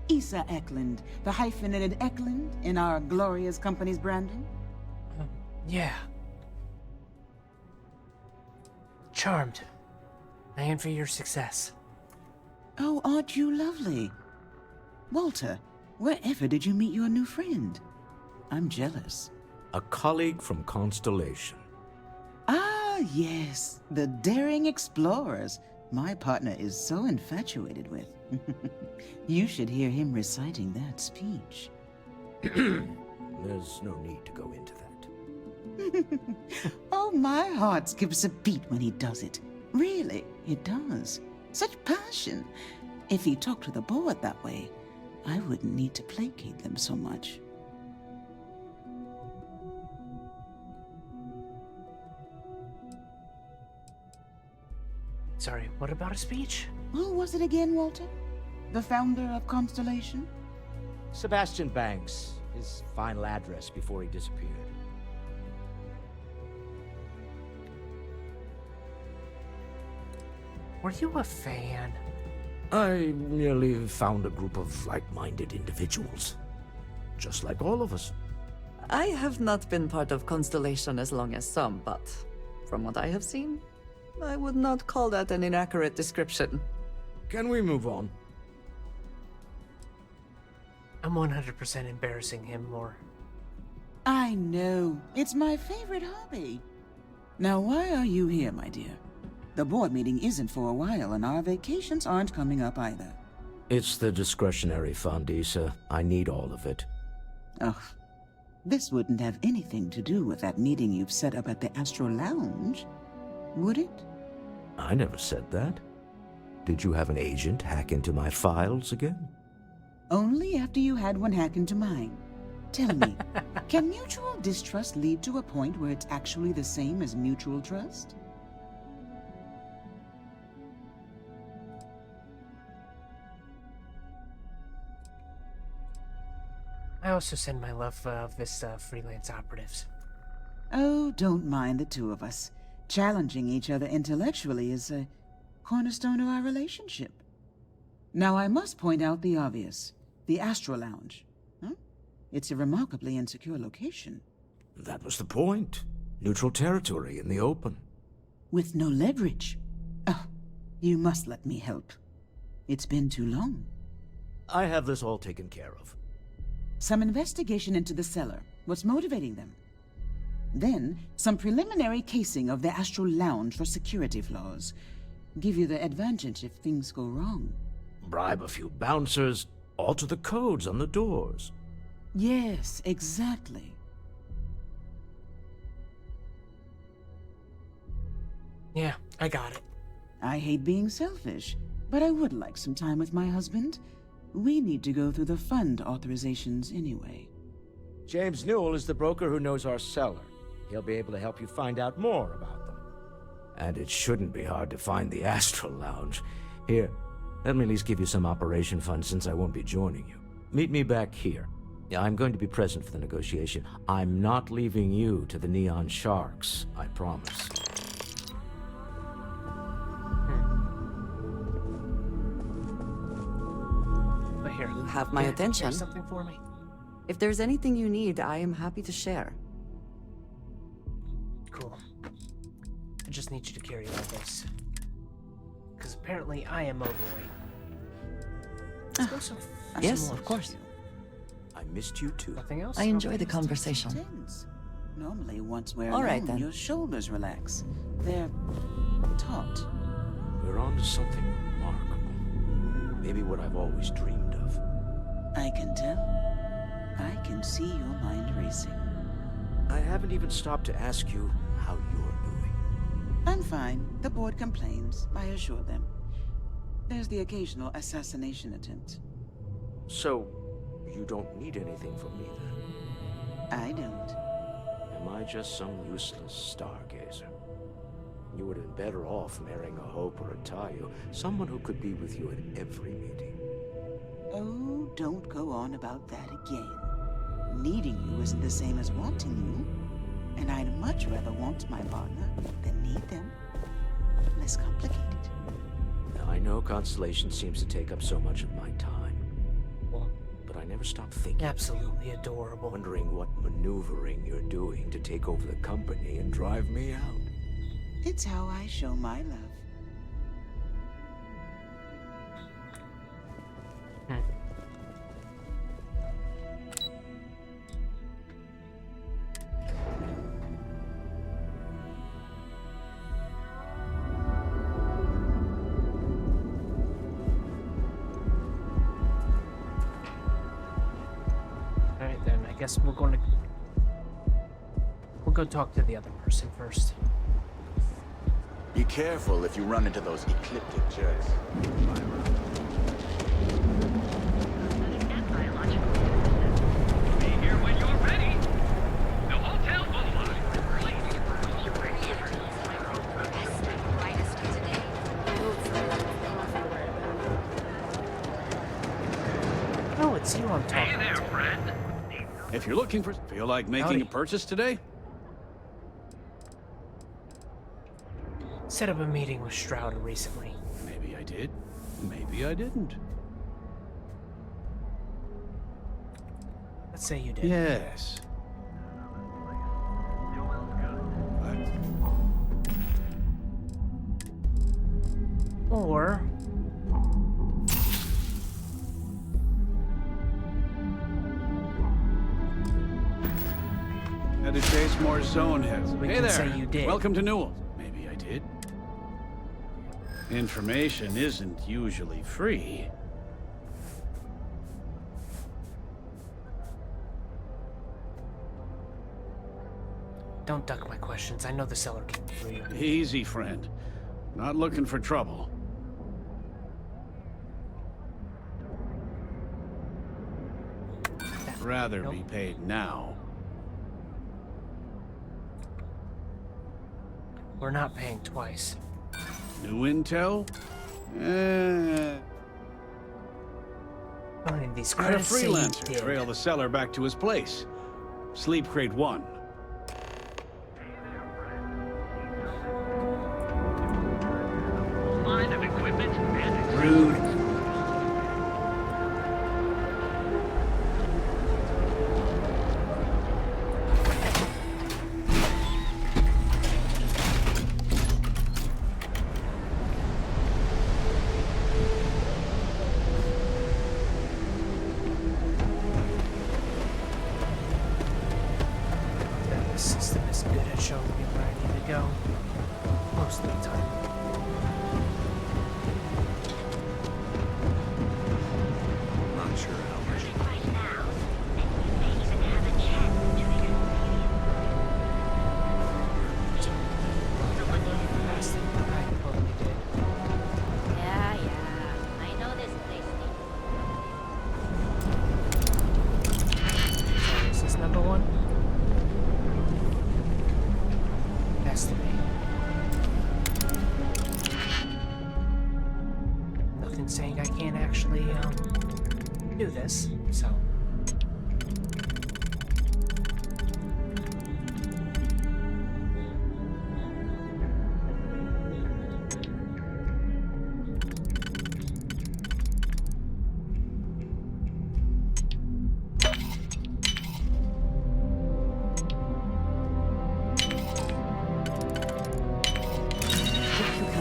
[SPEAKER 10] Issa Eklund, the hyphenated Eklund in our glorious company's branding?
[SPEAKER 1] Yeah. Charmed. I envy your success.
[SPEAKER 10] Oh, aren't you lovely? Walter, wherever did you meet your new friend? I'm jealous.
[SPEAKER 17] A colleague from Constellation.
[SPEAKER 10] Ah, yes, the daring explorers my partner is so infatuated with. You should hear him reciting that speech.
[SPEAKER 17] There's no need to go into that.
[SPEAKER 10] Oh, my heart skips a beat when he does it. Really, it does. Such passion. If he talked to the board that way, I wouldn't need to placate them so much.
[SPEAKER 1] Sorry, what about a speech?
[SPEAKER 10] Who was it again, Walter? The founder of Constellation?
[SPEAKER 17] Sebastian Banks, his final address before he disappeared.
[SPEAKER 1] Were you a fan?
[SPEAKER 17] I merely found a group of like-minded individuals. Just like all of us.
[SPEAKER 5] I have not been part of Constellation as long as some, but from what I have seen, I would not call that an inaccurate description.
[SPEAKER 17] Can we move on?
[SPEAKER 1] I'm 100% embarrassing him more.
[SPEAKER 10] I know. It's my favorite hobby. Now, why are you here, my dear? The board meeting isn't for a while, and our vacations aren't coming up either.
[SPEAKER 17] It's the discretionary fund, Issa. I need all of it.
[SPEAKER 10] Ugh. This wouldn't have anything to do with that meeting you've set up at the Astro Lounge, would it?
[SPEAKER 17] I never said that. Did you have an agent hack into my files again?
[SPEAKER 10] Only after you had one hack into mine. Tell me, can mutual distrust lead to a point where it's actually the same as mutual trust?
[SPEAKER 1] I also send my love of this freelance operatives.
[SPEAKER 10] Oh, don't mind the two of us. Challenging each other intellectually is a cornerstone of our relationship. Now, I must point out the obvious. The Astro Lounge. Huh? It's a remarkably insecure location.
[SPEAKER 17] That was the point. Neutral territory in the open.
[SPEAKER 10] With no leverage. Oh, you must let me help. It's been too long.
[SPEAKER 17] I have this all taken care of.
[SPEAKER 10] Some investigation into the cellar. What's motivating them? Then, some preliminary casing of the Astral Lounge for security flaws. Give you the advantage if things go wrong.
[SPEAKER 17] Bribe a few bouncers, alter the codes on the doors.
[SPEAKER 10] Yes, exactly.
[SPEAKER 1] Yeah, I got it.
[SPEAKER 10] I hate being selfish, but I would like some time with my husband. We need to go through the fund authorizations anyway.
[SPEAKER 17] James Newell is the broker who knows our cellar. He'll be able to help you find out more about them. And it shouldn't be hard to find the Astral Lounge. Here, let me at least give you some operation funds since I won't be joining you. Meet me back here. I'm going to be present for the negotiation. I'm not leaving you to the Neon Sharks, I promise.
[SPEAKER 1] But here.
[SPEAKER 5] You have my attention.
[SPEAKER 1] Something for me?
[SPEAKER 5] If there's anything you need, I am happy to share.
[SPEAKER 1] Cool. I just need you to carry all this. Because apparently I am overweight. Let's go some
[SPEAKER 5] Yes,
[SPEAKER 1] more.
[SPEAKER 5] of course.
[SPEAKER 17] I missed you too.
[SPEAKER 1] Nothing else?
[SPEAKER 5] I enjoy the conversation.
[SPEAKER 10] Tense. Normally, once we're
[SPEAKER 5] All right,
[SPEAKER 10] alone,
[SPEAKER 5] then.
[SPEAKER 10] your shoulders relax. They're taut.
[SPEAKER 17] We're on to something remarkable. Maybe what I've always dreamed of.
[SPEAKER 10] I can tell. I can see your mind racing.
[SPEAKER 17] I haven't even stopped to ask you how you're doing.
[SPEAKER 10] I'm fine. The board complains. I assure them. There's the occasional assassination attempt.
[SPEAKER 17] So, you don't need anything from me then?
[SPEAKER 10] I don't.
[SPEAKER 17] Am I just some useless stargazer? You would have been better off marrying a Hope or a Tayo, someone who could be with you at every meeting.
[SPEAKER 10] Oh, don't go on about that again. Needing you isn't the same as wanting you. And I'd much rather want my partner than need them. Less complicated.
[SPEAKER 17] Now, I know Constellation seems to take up so much of my time. But I never stop thinking.
[SPEAKER 1] Absolutely adorable.
[SPEAKER 17] Wondering what maneuvering you're doing to take over the company and drive me out.
[SPEAKER 10] It's how I show my love.
[SPEAKER 1] Alright then, I guess we'll go talk to the other person first.
[SPEAKER 4] Be careful if you run into those ecliptic jets.
[SPEAKER 6] Be here when you're ready. The Hotel Boulevard.
[SPEAKER 1] Oh, it's you I'm talking
[SPEAKER 6] Hey there, friend.
[SPEAKER 9] If you're looking for... Feel like making
[SPEAKER 1] Howdy.
[SPEAKER 9] a purchase today?
[SPEAKER 1] Set up a meeting with Stroud recently.
[SPEAKER 9] Maybe I did. Maybe I didn't.
[SPEAKER 1] Let's say you did.
[SPEAKER 9] Yes.
[SPEAKER 1] Or
[SPEAKER 9] Had to chase more zone heads.
[SPEAKER 1] we
[SPEAKER 9] Hey
[SPEAKER 1] can
[SPEAKER 9] there.
[SPEAKER 1] say you did.
[SPEAKER 9] Welcome to Newell. Maybe I did. Information isn't usually free.
[SPEAKER 1] don't duck my questions. I know the seller came for you.
[SPEAKER 9] Easy, friend. Not looking for trouble. Rather be paid now.
[SPEAKER 1] We're not paying twice.
[SPEAKER 9] New intel?
[SPEAKER 1] I mean, these
[SPEAKER 9] Had a
[SPEAKER 1] credits say you
[SPEAKER 9] freelancer
[SPEAKER 1] did.
[SPEAKER 9] trail the seller back to his place. Sleep Crate 1.
[SPEAKER 6] Line of equipment and
[SPEAKER 1] Rude. The system is good at showing me where I need to go. Most of the time.
[SPEAKER 9] Not sure how much.
[SPEAKER 6] right now, and we may even have a chance to
[SPEAKER 1] I totally did.
[SPEAKER 8] Yeah. I know this place.
[SPEAKER 1] So is this number one? Has to be. Nothing saying I can't actually, do this, so.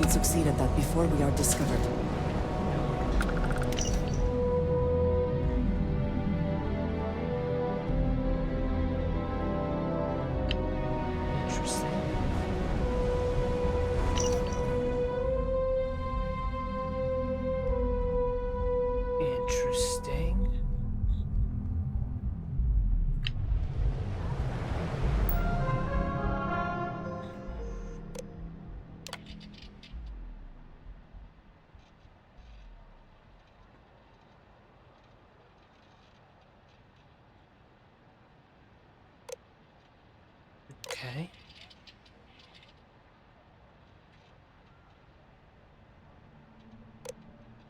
[SPEAKER 5] not succeed at that before we are discovered.
[SPEAKER 1] Interesting. Interesting. Okay.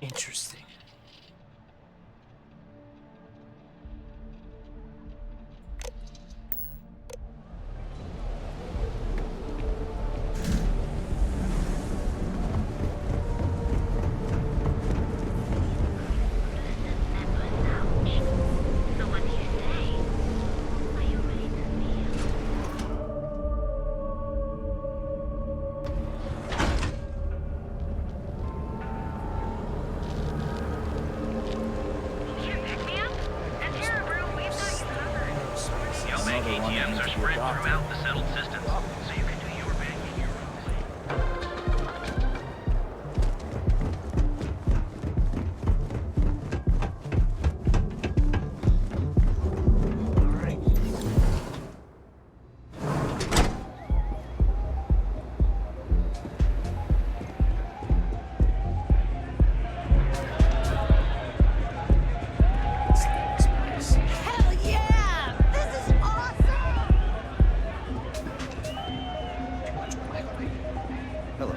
[SPEAKER 1] Interesting.
[SPEAKER 6] ATMs are spread throughout the settled systems, so you can do your banking your own way.
[SPEAKER 8] Hell yeah! This is awesome!
[SPEAKER 11] Hello.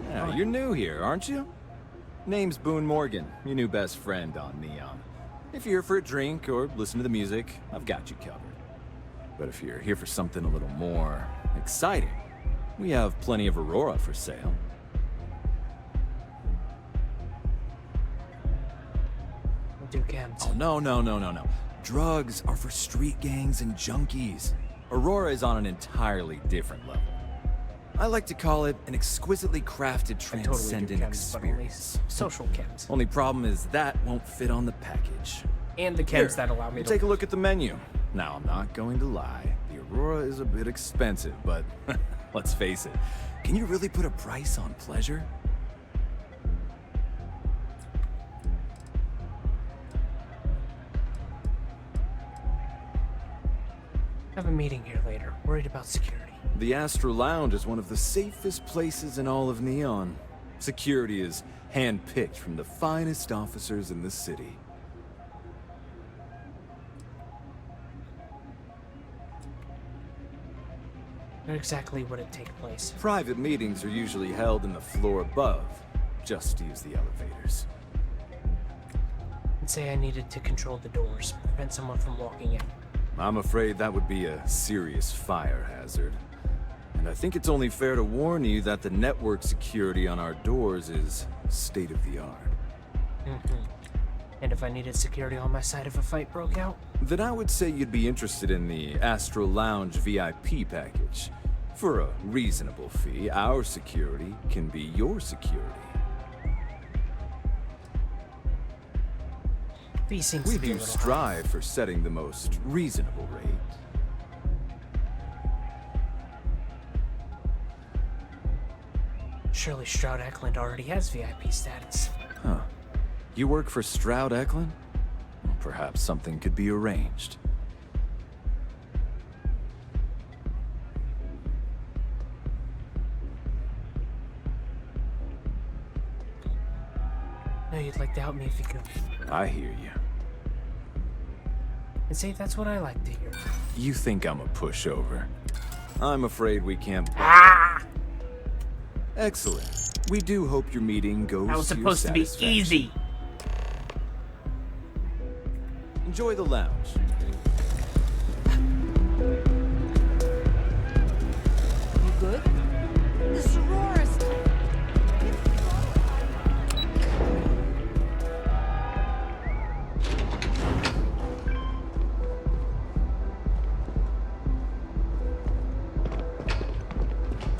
[SPEAKER 11] Yeah, you're new here, aren't you? Name's Boone Morgan, your new best friend on Neon. If you're here for a drink or listen to the music, I've got you covered. But if you're here for something a little more exciting, we have plenty of Aurora for sale.
[SPEAKER 1] We'll do chems.
[SPEAKER 11] Oh, no. Drugs are for street gangs and junkies. Aurora is on an entirely different level. I like to call it an exquisitely crafted transcendent experience.
[SPEAKER 1] Social chems.
[SPEAKER 11] Only problem is that won't fit on the package.
[SPEAKER 1] And the chems that allow me to
[SPEAKER 11] take a look at the menu. Now, I'm not going to lie. The Aurora is a bit expensive, but let's face it. Can you really put a price on pleasure?
[SPEAKER 1] I have a meeting here later. Worried about security.
[SPEAKER 11] The Astro Lounge is one of the safest places in all of Neon. Security is handpicked from the finest officers in the city.
[SPEAKER 1] Where exactly would it take place?
[SPEAKER 11] Private meetings are usually held in the floor above. Just use the elevators.
[SPEAKER 1] And say I needed to control the doors, prevent someone from walking in.
[SPEAKER 11] I'm afraid that would be a serious fire hazard. And I think it's only fair to warn you that the network security on our doors is state-of-the-art.
[SPEAKER 1] And if I needed security on my side if a fight broke out?
[SPEAKER 11] Then I would say you'd be interested in the Astro Lounge VIP package. For a reasonable fee, our security can be your security.
[SPEAKER 1] Fee seems
[SPEAKER 11] We
[SPEAKER 1] to be a
[SPEAKER 11] do
[SPEAKER 1] little
[SPEAKER 11] strive for setting the most reasonable rate.
[SPEAKER 1] Surely Stroud Eklund already has VIP status.
[SPEAKER 11] Huh. You work for Stroud Eklund? Well, perhaps something could be arranged.
[SPEAKER 1] No, you'd like to help me if you could.
[SPEAKER 11] I hear you.
[SPEAKER 1] And say that's what I like to hear.
[SPEAKER 11] You think I'm a pushover? I'm afraid we can't. Excellent. We do hope your meeting goes
[SPEAKER 1] That was
[SPEAKER 11] to
[SPEAKER 1] supposed to be easy.
[SPEAKER 11] Enjoy the lounge.
[SPEAKER 8] You good? The sororist.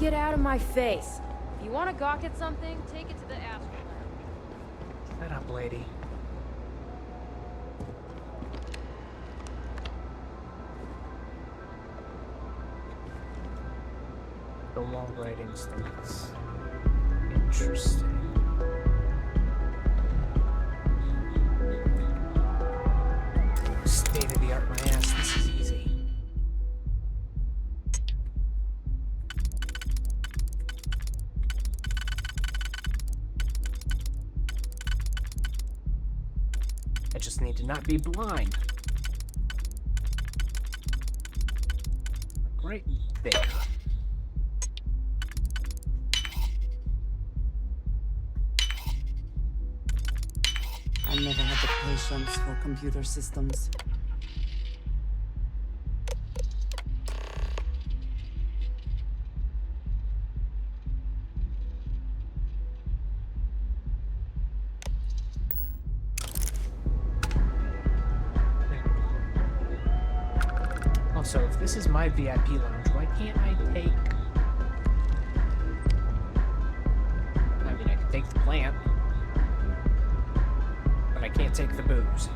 [SPEAKER 12] Get out of my face. If you want to gawk at something, take it to the astral.
[SPEAKER 1] Shut up, lady. The wall writing starts. Interesting. State of the art, my ass. This is easy. I just need to not be blind. Right there.
[SPEAKER 5] I never had the patience for computer systems.
[SPEAKER 1] Also, if this is my VIP lounge, why can't I take... I mean, I can take the plant. But I can't take the booze.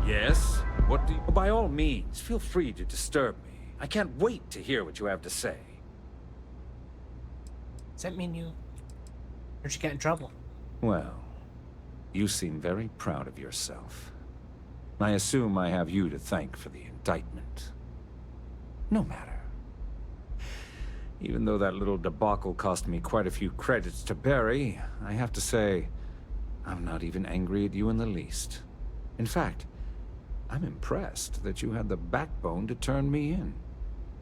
[SPEAKER 18] Yes? What do you... By all means, feel free to disturb me. I can't wait to hear what you have to say.
[SPEAKER 1] Does that mean you... Or you get in trouble?
[SPEAKER 18] Well, you seem very proud of yourself. I assume I have you to thank for the indictment. No matter. Even though that little debacle cost me quite a few credits to bury, I have to say, I'm not even angry at you in the least. In fact, I'm impressed that you had the backbone to turn me in.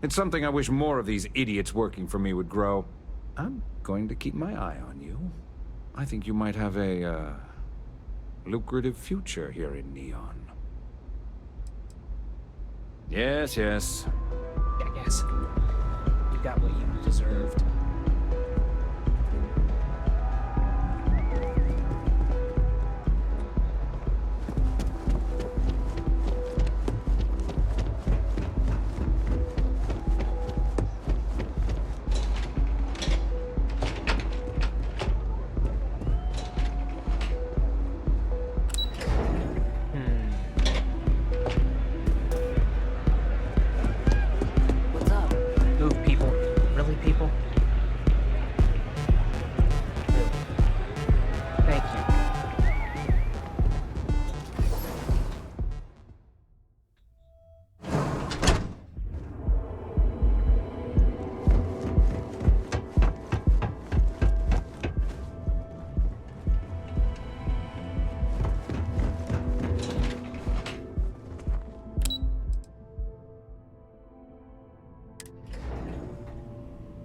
[SPEAKER 18] It's something I wish more of these idiots working for me would grow. I'm going to keep my eye on you. I think you might have a, lucrative future here in Neon. Yes, yes.
[SPEAKER 1] Yeah, I guess. You got what you deserved.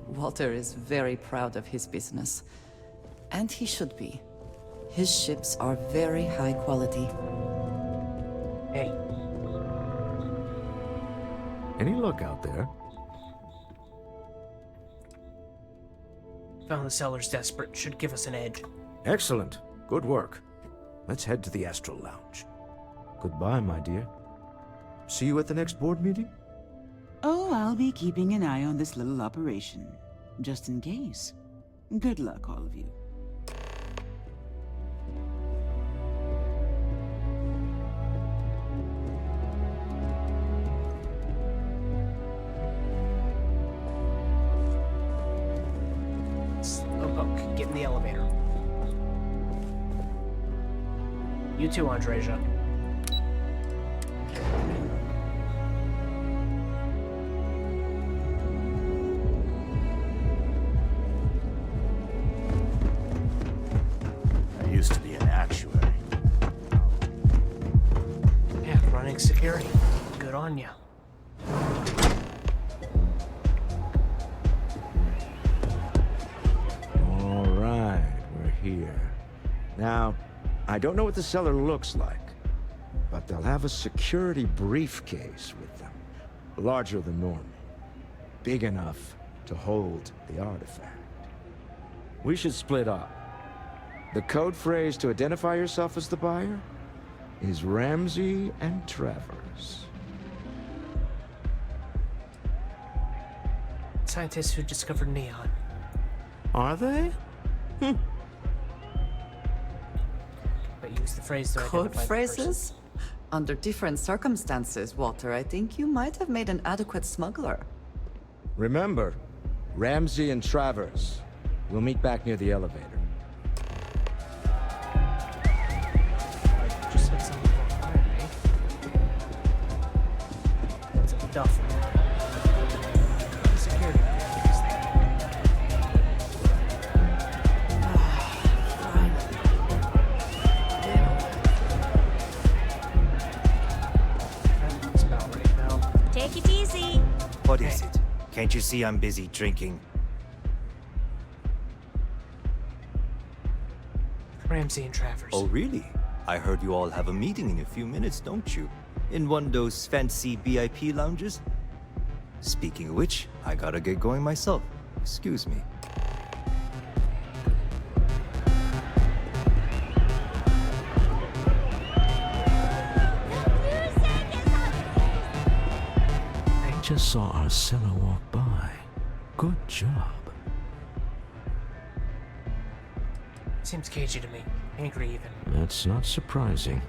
[SPEAKER 5] Walter is very proud of his business. And he should be. His ships are very high quality.
[SPEAKER 1] Hey.
[SPEAKER 21] Any luck out there?
[SPEAKER 1] Found the seller's desperate. Should give us an edge.
[SPEAKER 21] Excellent. Good work. Let's head to the Astral Lounge. Goodbye, my dear. See you at the next board meeting?
[SPEAKER 10] Oh, I'll be keeping an eye on this little operation. Just in case. Good luck, all of you.
[SPEAKER 1] Slowpoke, get in the elevator. You too, Andreja.
[SPEAKER 9] Used to be an actuary.
[SPEAKER 1] Yeah, running security. Good on ya.
[SPEAKER 21] All right, we're here. Now, I don't know what the cellar looks like, but they'll have a security briefcase with them, larger than normal, big enough to hold the artifact. We should split up. The code phrase to identify yourself as the buyer is Ramsey and Travers.
[SPEAKER 1] Scientists who discovered neon.
[SPEAKER 21] Are they?
[SPEAKER 1] But use the phrase to
[SPEAKER 5] Code
[SPEAKER 1] identify the
[SPEAKER 5] phrases? Under different circumstances, Walter, I think you might have made an adequate smuggler.
[SPEAKER 21] Remember, Ramsey and Travers. We'll meet back near the elevator.
[SPEAKER 1] Just said something about fire, eh? That's a duffel. Security briefcase there. That looks about right now.
[SPEAKER 8] Take it easy.
[SPEAKER 13] What is it? Can't you see I'm busy drinking?
[SPEAKER 1] Ramsey and Travers.
[SPEAKER 13] Oh, really? I heard you all have a meeting in a few minutes, don't you? In one of those fancy VIP lounges? Speaking of which, I gotta get going myself. Excuse me.
[SPEAKER 22] I just saw our seller walk by. Good job.
[SPEAKER 1] Seems cagey to me. Angry even.
[SPEAKER 22] That's not surprising.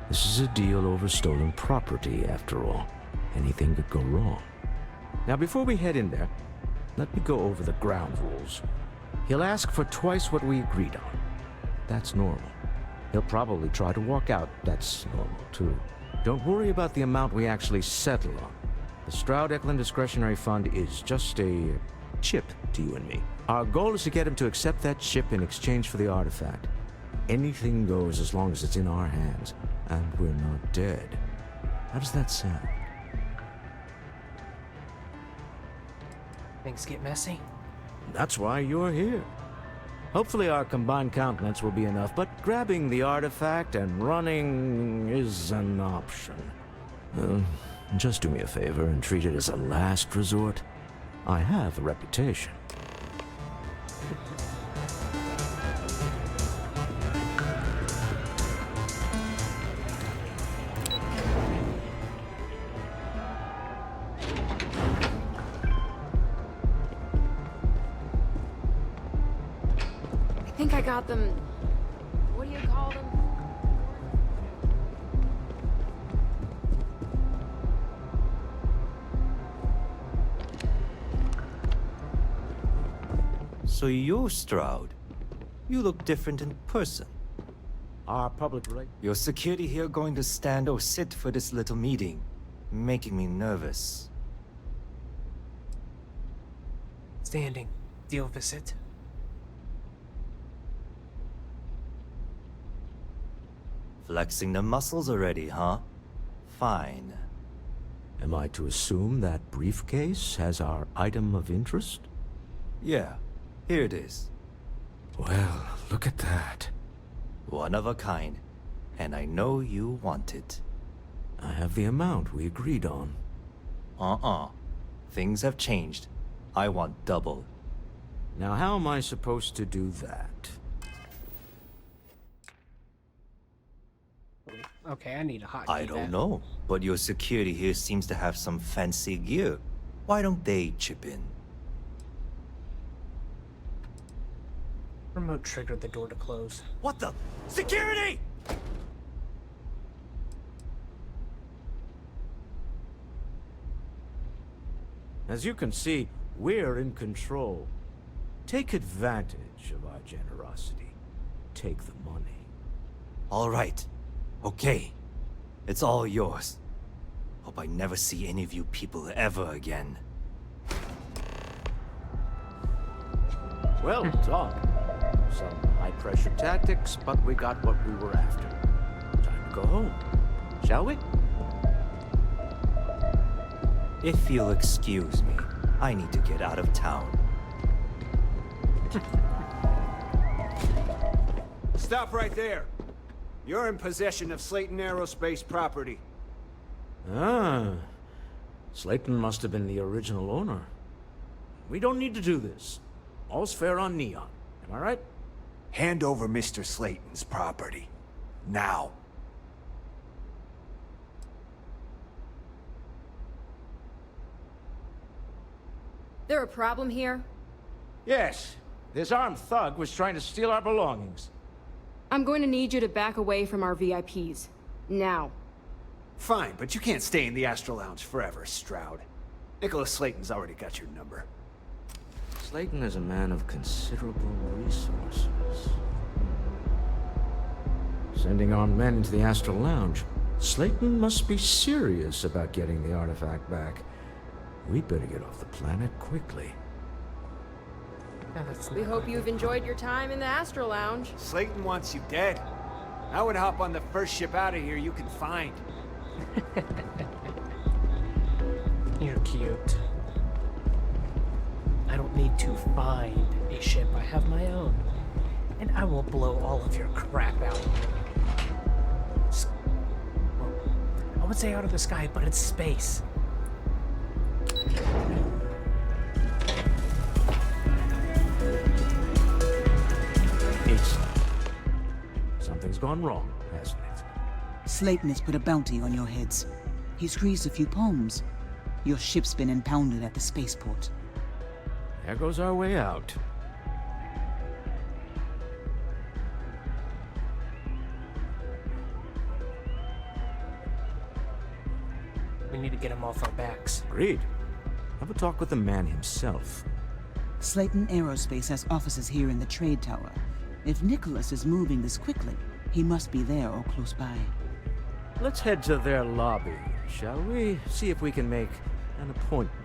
[SPEAKER 22] This is a deal over stolen property, after all. Anything could go wrong.
[SPEAKER 21] Now, before we head in there, let me go over the ground rules. He'll ask for twice what we agreed on. That's normal. He'll probably try to walk out. That's normal, too. Don't worry about the amount we actually settle on. The Stroud-Eklund Discretionary Fund is just a chip to you and me. Our goal is to get him to accept that chip in exchange for the artifact. Anything goes as long as it's in our hands, and we're not dead. How does that sound?
[SPEAKER 1] Things get messy.
[SPEAKER 21] That's why you're here. Hopefully our combined countenance will be enough, but grabbing the artifact and running is an option.
[SPEAKER 22] Just do me a favor and treat it as a last resort. I have a reputation.
[SPEAKER 12] I think I got them. What do you call them?
[SPEAKER 13] So you're Stroud. You look different in person.
[SPEAKER 21] Our public relation.
[SPEAKER 13] Your security here going to stand or sit for this little meeting, making me nervous.
[SPEAKER 1] Standing. Deal visit.
[SPEAKER 13] Flexing the muscles already, huh? Fine.
[SPEAKER 22] Am I to assume that briefcase has our item of interest?
[SPEAKER 13] Yeah, here it is.
[SPEAKER 22] Well, look at that.
[SPEAKER 13] One of a kind. And I know you want it.
[SPEAKER 22] I have the amount we agreed on.
[SPEAKER 13] Things have changed. I want double.
[SPEAKER 21] Now, how am I supposed to do that?
[SPEAKER 1] Okay, I need a hotkey.
[SPEAKER 13] I don't know, but your security here seems to have some fancy gear. Why don't they chip in?
[SPEAKER 1] Remote triggered the door to close.
[SPEAKER 13] What the? Security!
[SPEAKER 21] As you can see, we're in control. Take advantage of our generosity. Take the money.
[SPEAKER 13] All right. Okay. It's all yours. Hope I never see any of you people ever again.
[SPEAKER 21] Well done. Some high-pressure tactics, but we got what we were after. Time to go home. Shall we?
[SPEAKER 13] If you'll excuse me, I need to get out of town.
[SPEAKER 9] Stop right there. You're in possession of Slayton Aerospace property.
[SPEAKER 21] Ah. Slayton must have been the original owner. We don't need to do this. All's fair on Neon. Am I right?
[SPEAKER 9] Hand over Mr. Slayton's property. Now.
[SPEAKER 12] There a problem here?
[SPEAKER 22] Yes. This armed thug was trying to steal our belongings.
[SPEAKER 12] I'm going to need you to back away from our VIPs. Now.
[SPEAKER 9] Fine, but you can't stay in the Astral Lounge forever, Stroud. Nicholas Slayton's already got your number.
[SPEAKER 22] Slayton is a man of considerable resources. Sending armed men into the Astral Lounge. Slayton must be serious about getting the artifact back. We'd better get off the planet quickly.
[SPEAKER 12] We hope you've enjoyed your time in the Astral Lounge.
[SPEAKER 9] Slayton wants you dead. I would hop on the first ship out of here you can find.
[SPEAKER 1] You're cute. I don't need to find a ship. I have my own. And I will blow all of your crap out. Well, I would say out of the sky, but it's space.
[SPEAKER 22] Something's gone wrong, hasn't it?
[SPEAKER 10] Slayton has put a bounty on your heads. He squeezed a few palms. Your ship's been impounded at the spaceport.
[SPEAKER 22] There goes our way out.
[SPEAKER 1] We need to get him off our backs.
[SPEAKER 22] Agreed. Have a talk with the man himself.
[SPEAKER 10] Slayton Aerospace has offices here in the trade tower. If Nicholas is moving this quickly, he must be there or close by.
[SPEAKER 22] Let's head to their lobby, shall we? See if we can make an appointment.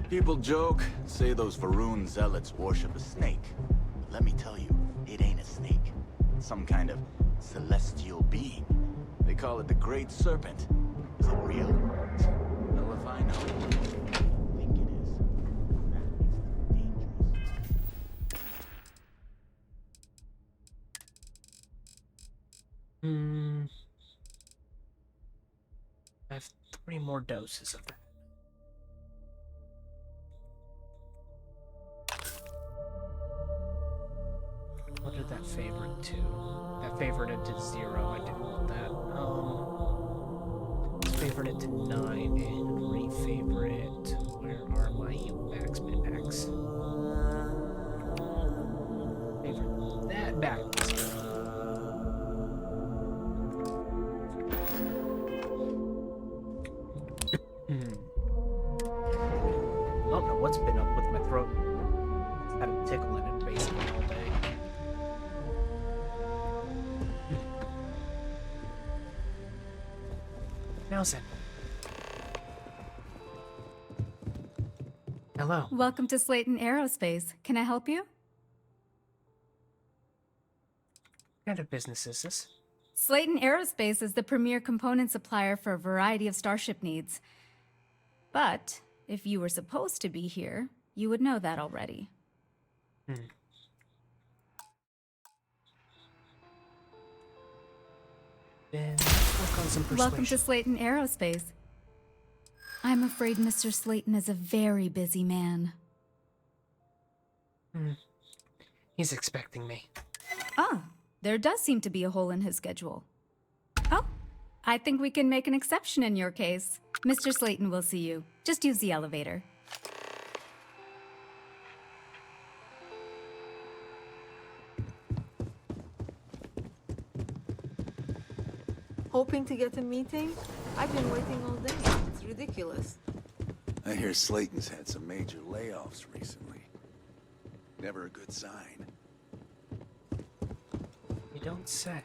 [SPEAKER 4] People joke, say those Faroon zealots worship a snake. But let me tell you, it ain't a snake. It's some kind of celestial being. They call it the Great Serpent. Is it real? Well, if I know, I think it is. That makes it dangerous.
[SPEAKER 1] I have 3 more doses of that. What did that favorite to? That favorite it to 0. I didn't want that. Let's favorite it to 9 and re-favorite. Where are my heal packs, mid packs? Favorite that back. I don't know what's been up with my throat. It's had a tickle in it basically all day. Nelson. Hello.
[SPEAKER 14] Welcome to Slayton Aerospace. Can I help you?
[SPEAKER 1] What kind of business is this?
[SPEAKER 14] Slayton Aerospace is the premier component supplier for a variety of starship needs. But if you were supposed to be here, you would know that already.
[SPEAKER 1] Then let's work on some persuasion.
[SPEAKER 14] Welcome to Slayton Aerospace. I'm afraid Mr. Slayton is a very busy man.
[SPEAKER 1] He's expecting me.
[SPEAKER 14] Ah, there does seem to be a hole in his schedule. Oh, I think we can make an exception in your case. Mr. Slayton will see you. Just use the elevator.
[SPEAKER 15] Hoping to get a meeting? I've been waiting all day. It's ridiculous.
[SPEAKER 2] I hear Slayton's had some major layoffs recently. Never a good sign.
[SPEAKER 1] You don't say.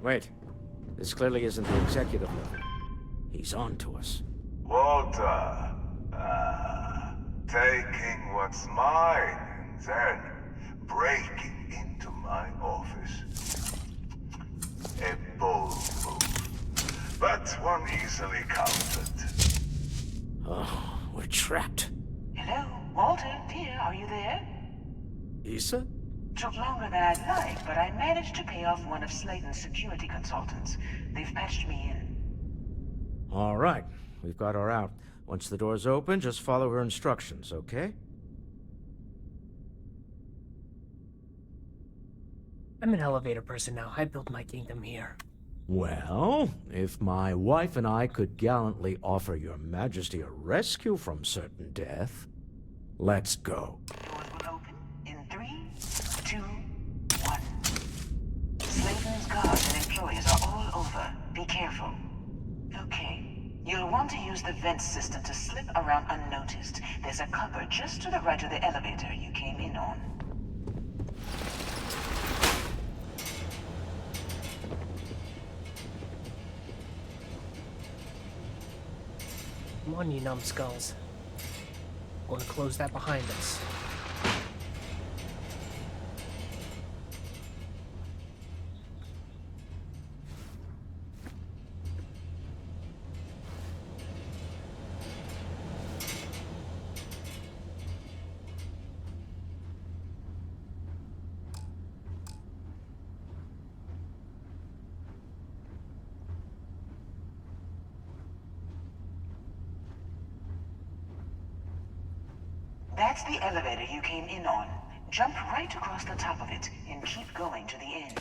[SPEAKER 22] Wait. This clearly isn't the executive level. He's on to us.
[SPEAKER 23] Walter. Taking what's mine and then breaking into my office. That's one easily counted.
[SPEAKER 17] Oh, we're trapped.
[SPEAKER 10] Hello, Walter, dear, are you there?
[SPEAKER 17] Issa?
[SPEAKER 10] Took longer than I'd like, but I managed to pay off one of Slayton's security consultants. They've patched me in.
[SPEAKER 9] All right, we've got her out. Once the door's open, just follow her instructions, okay?
[SPEAKER 1] I'm an elevator person now. I built my kingdom here.
[SPEAKER 9] Well, if my wife and I could gallantly offer your majesty a rescue from certain death, let's go.
[SPEAKER 10] Doors will open in 3, 2, 1. Slayton's guards and employees are all over. Be careful. Okay. You'll want to use the vent system to slip around unnoticed. There's a cupboard just to the right of the elevator you came in on.
[SPEAKER 1] Come on, you numbskulls. I'm going to close that behind us.
[SPEAKER 10] That's the elevator you came in on. Jump right across the top of it and keep going to the end.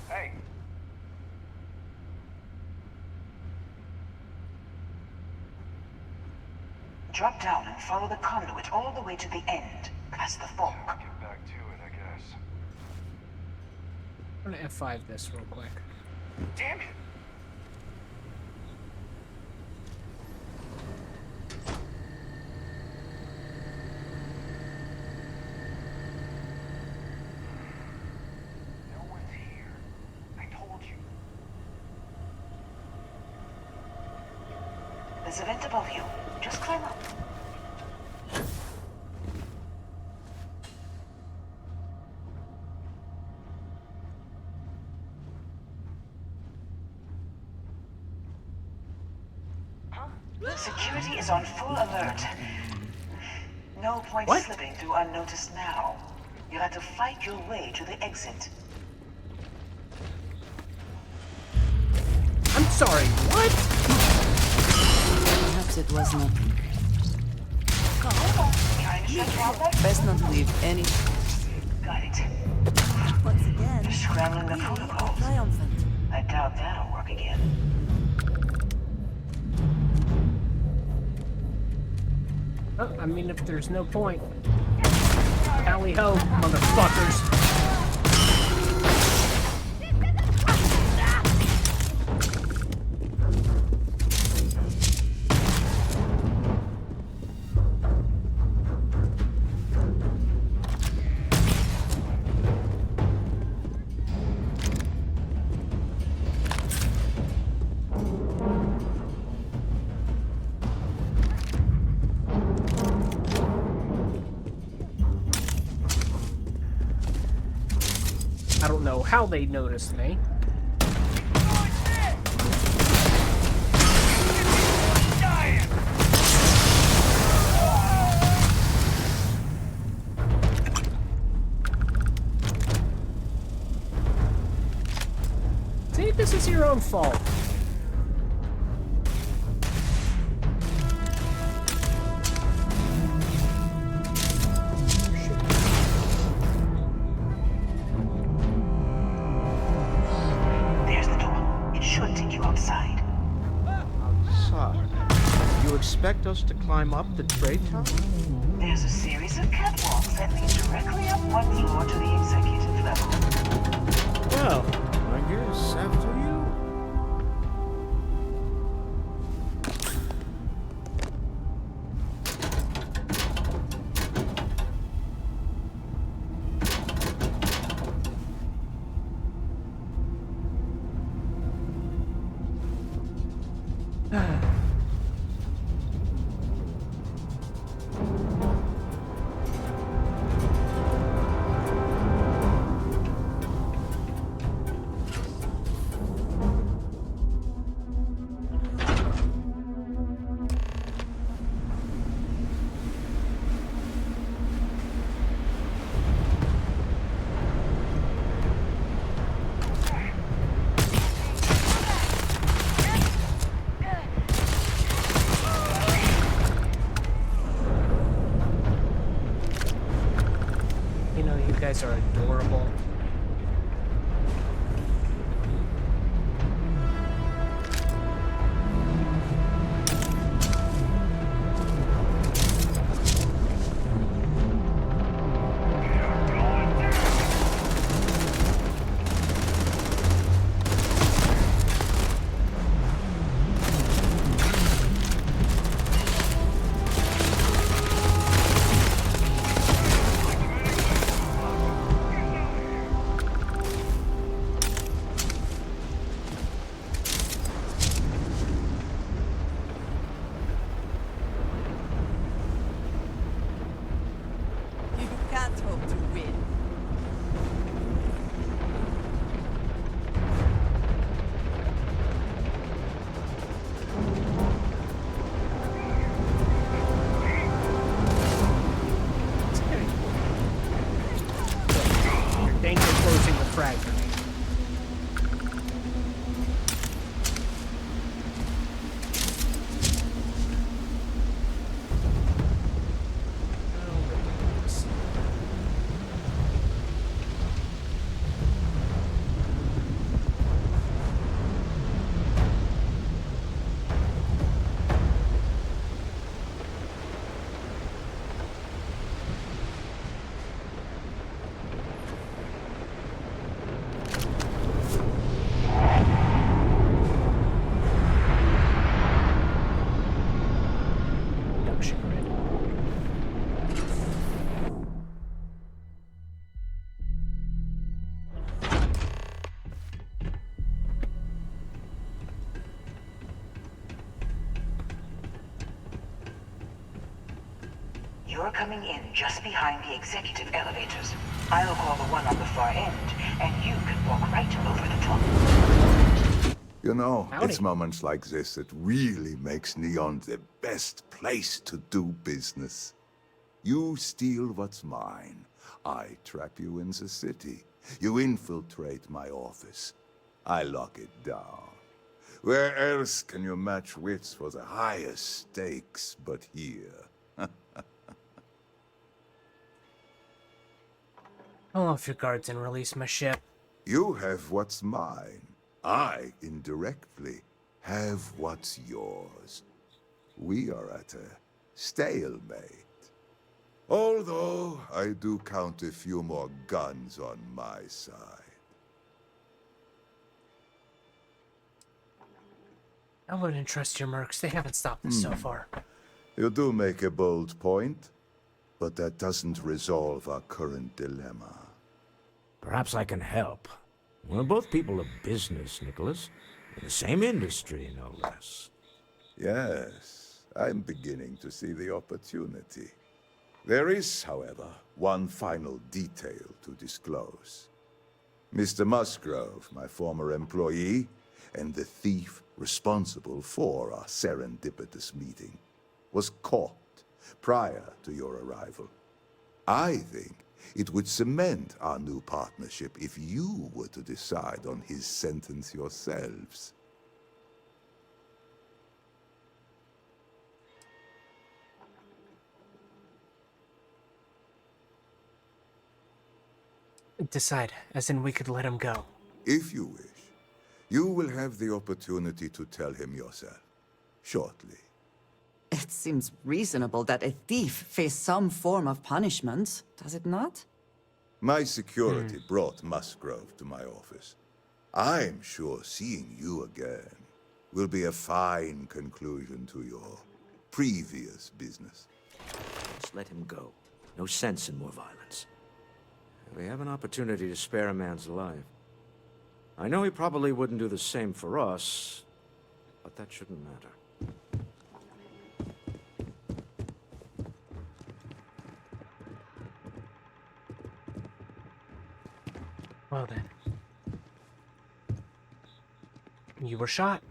[SPEAKER 23] Hey,
[SPEAKER 10] Drop down and follow the conduit all the way to the end, past the fork.
[SPEAKER 23] get back to it, I guess.
[SPEAKER 1] I'm going to F5 this real quick.
[SPEAKER 23] Damn it! No one's here. I told you.
[SPEAKER 10] There's a vent above you. Just climb up. Security is on full alert. No point slipping through unnoticed now. You'll have to fight your way to the exit.
[SPEAKER 1] I'm sorry, what?
[SPEAKER 5] Perhaps it was nothing. Best not to leave any.
[SPEAKER 10] Got it.
[SPEAKER 8] Once again,
[SPEAKER 10] You're scrambling the protocols.
[SPEAKER 8] triumphant.
[SPEAKER 10] I doubt that'll work again.
[SPEAKER 1] Oh, I mean, if there's no point. Tally ho, motherfuckers. I don't know how they noticed me. See, this is your own fault.
[SPEAKER 10] There's the door. It should take you outside.
[SPEAKER 9] Outside? You expect us to climb up the trade tower?
[SPEAKER 10] There's a series of catwalks that lead directly up one floor to the executive level.
[SPEAKER 9] Well, I guess after you.
[SPEAKER 1] guys are adorable.
[SPEAKER 7] You can't hope to win.
[SPEAKER 1] Danger closing the frag grenade.
[SPEAKER 23] You're coming in just behind the executive elevators. I'll call the one on the far end, and you can walk right over the top.
[SPEAKER 2] You know,
[SPEAKER 1] Howdy.
[SPEAKER 2] it's moments like this that really makes Neon the best place to do business. You steal what's mine. I trap you in the city. You infiltrate my office. I lock it down. Where else can you match wits for the highest stakes but here?
[SPEAKER 1] I'll off your guards and release my ship.
[SPEAKER 2] You have what's mine. I, indirectly, have what's yours. We are at a stalemate. Although, I do count a few more guns on my side.
[SPEAKER 1] I wouldn't trust your mercs. They haven't stopped us so far.
[SPEAKER 2] You do make a bold point, but that doesn't resolve our current dilemma.
[SPEAKER 9] Perhaps I can help. We're both people of business, Nicholas. In the same industry, no less.
[SPEAKER 2] Yes, I'm beginning to see the opportunity. There is, however, one final detail to disclose. Mr. Musgrove, my former employee, and the thief responsible for our serendipitous meeting, was caught prior to your arrival. I think it would cement our new partnership if you were to decide on his sentence yourselves.
[SPEAKER 1] Decide, as in we could let him go.
[SPEAKER 2] If you wish, you will have the opportunity to tell him yourself, shortly.
[SPEAKER 5] It seems reasonable that a thief face some form of punishment, does it not?
[SPEAKER 2] My security brought Musgrove to my office. I'm sure seeing you again will be a fine conclusion to your previous business.
[SPEAKER 9] Just let him go. No sense in more violence. We have an opportunity to spare a man's life. I know he probably wouldn't do the same for us, but that shouldn't matter.
[SPEAKER 1] Well then. You were shot.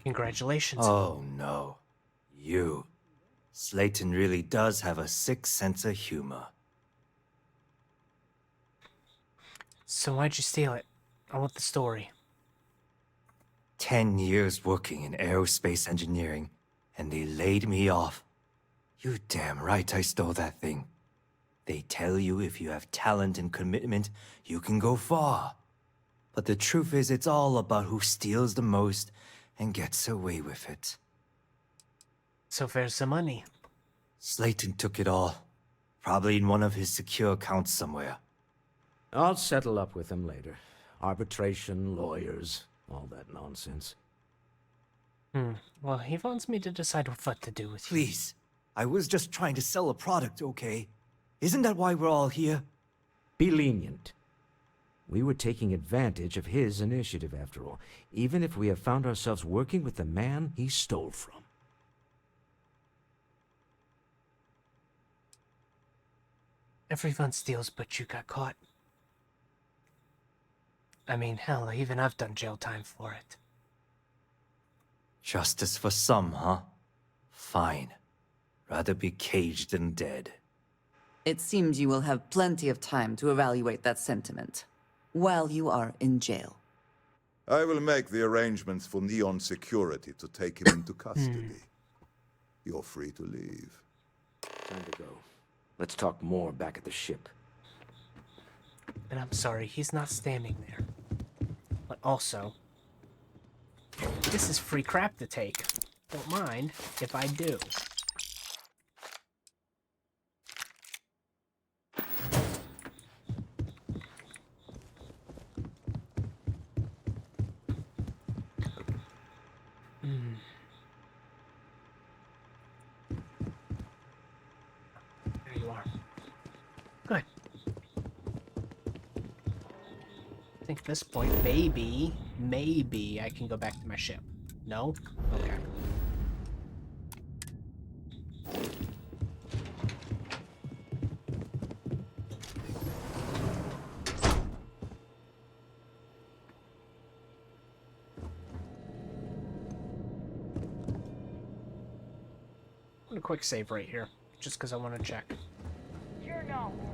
[SPEAKER 1] Congratulations.
[SPEAKER 13] Oh no. You. Slayton really does have a sick sense of humor.
[SPEAKER 1] So why'd you steal it? I want the story.
[SPEAKER 13] 10 years working in aerospace engineering, and they laid me off. You damn right I stole that thing. They tell you if you have talent and commitment, you can go far. But the truth is, it's all about who steals the most and gets away with it.
[SPEAKER 1] So where's the money?
[SPEAKER 13] Slayton took it all. Probably in one of his secure accounts somewhere.
[SPEAKER 22] I'll settle up with him later. Arbitration, lawyers, all that nonsense.
[SPEAKER 1] Well, he wants me to decide what to do with you.
[SPEAKER 13] Please. I was just trying to sell a product, okay? Isn't that why we're all here?
[SPEAKER 22] Be lenient. We were taking advantage of his initiative, after all, even if we have found ourselves working with the man he stole from.
[SPEAKER 1] Everyone steals, but you got caught. I mean, hell, even I've done jail time for it.
[SPEAKER 13] Justice for some, huh? Fine. Rather be caged than dead.
[SPEAKER 5] It seems you will have plenty of time to evaluate that sentiment while you are in jail.
[SPEAKER 2] I will make the arrangements for Neon Security to take him into custody. You're free to leave.
[SPEAKER 22] Time to go. Let's talk more back at the ship.
[SPEAKER 1] And I'm sorry, he's not standing there. But also, this is free crap to take. Don't mind if I do. There you are. Good. I think at this point, maybe I can go back to my ship. No? Okay. I'm gonna quick save right here, just because I want to check.
[SPEAKER 6] You're not worthy.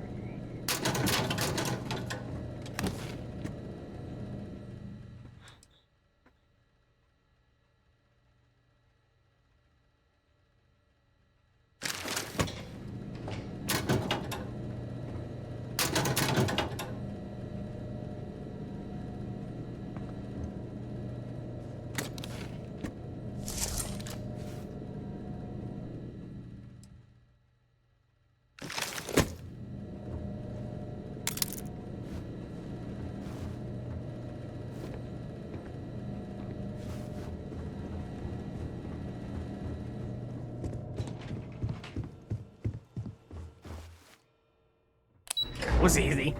[SPEAKER 1] Was easy.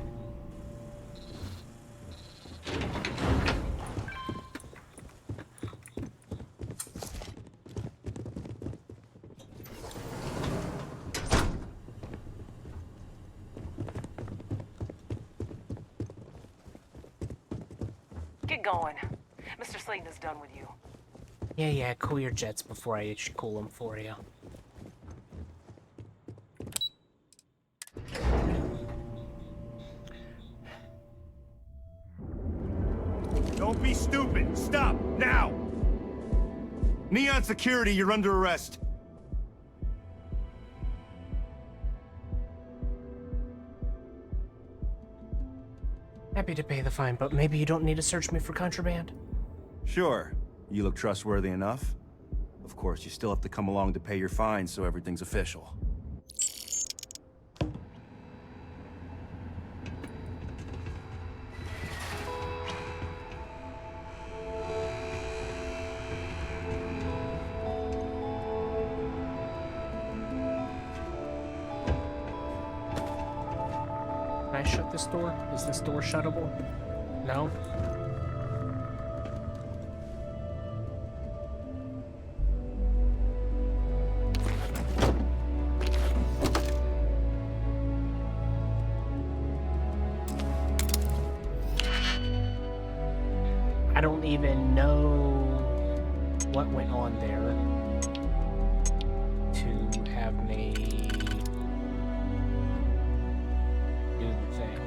[SPEAKER 16] Get going. Mr. Slayton is done with you.
[SPEAKER 1] Yeah, cool your jets before I cool them for you.
[SPEAKER 19] Don't be stupid! Stop! Now! Neon Security, you're under arrest.
[SPEAKER 1] Happy to pay the fine, but maybe you don't need to search me for contraband?
[SPEAKER 19] Sure. You look trustworthy enough. Of course, you still have to come along to pay your fine, so everything's official.
[SPEAKER 1] Can I shut this door? Is this door shuttable? No? I don't even know what went on there to have me do the thing.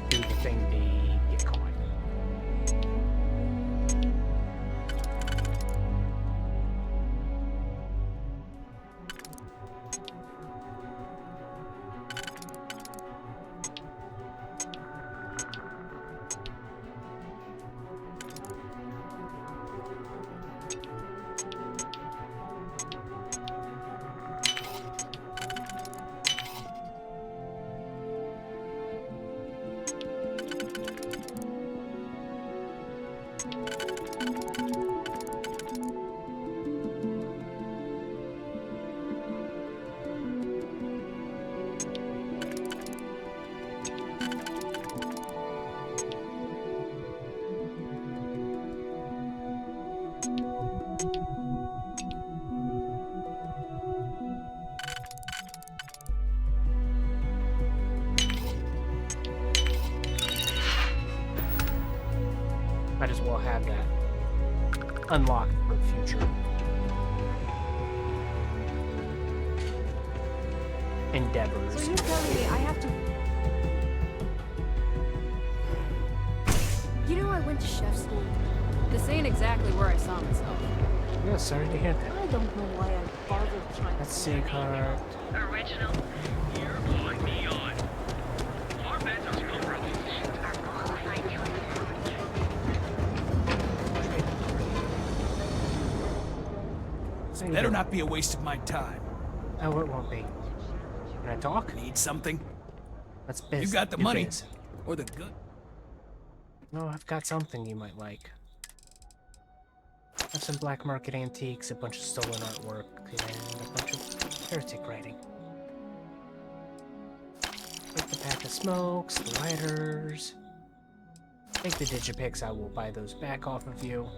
[SPEAKER 1] Do the thing to get caught. Might as well have that unlocked for the future endeavors.
[SPEAKER 12] So you're telling me I have to... You know, I went to chef school. This ain't exactly where I saw myself.
[SPEAKER 1] Yeah, sorry to hear that.
[SPEAKER 12] I don't know why I bothered trying
[SPEAKER 1] Let's see, card.
[SPEAKER 6] Original. You're pulling me on. Our beds are still
[SPEAKER 3] Better not be a waste of my time.
[SPEAKER 1] Oh, it won't be. Can I talk?
[SPEAKER 3] Need something?
[SPEAKER 1] That's biz.
[SPEAKER 3] You got the
[SPEAKER 1] Do
[SPEAKER 3] money
[SPEAKER 1] biz.
[SPEAKER 3] or the good.
[SPEAKER 1] No, I've got something you might like. I have some black market antiques, a bunch of stolen artwork, and a bunch of heretic writing. Like the pack of smokes, the lighters. Take the digipicks, I will buy those back off of you.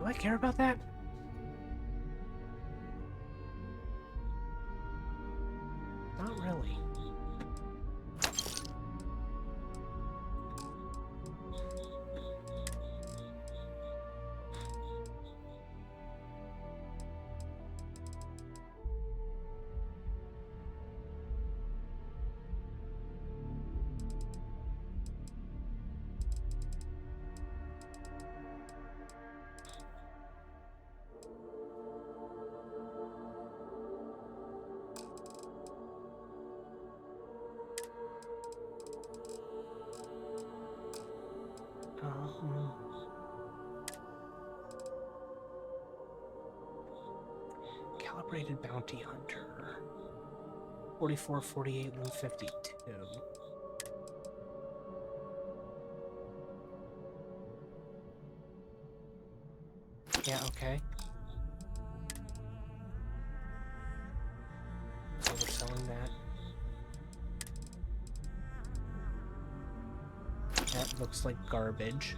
[SPEAKER 1] Do I care about that? Not really. Calibrated Bounty Hunter. 44, 48, 152. Yeah, okay. So we're selling that. That looks like garbage.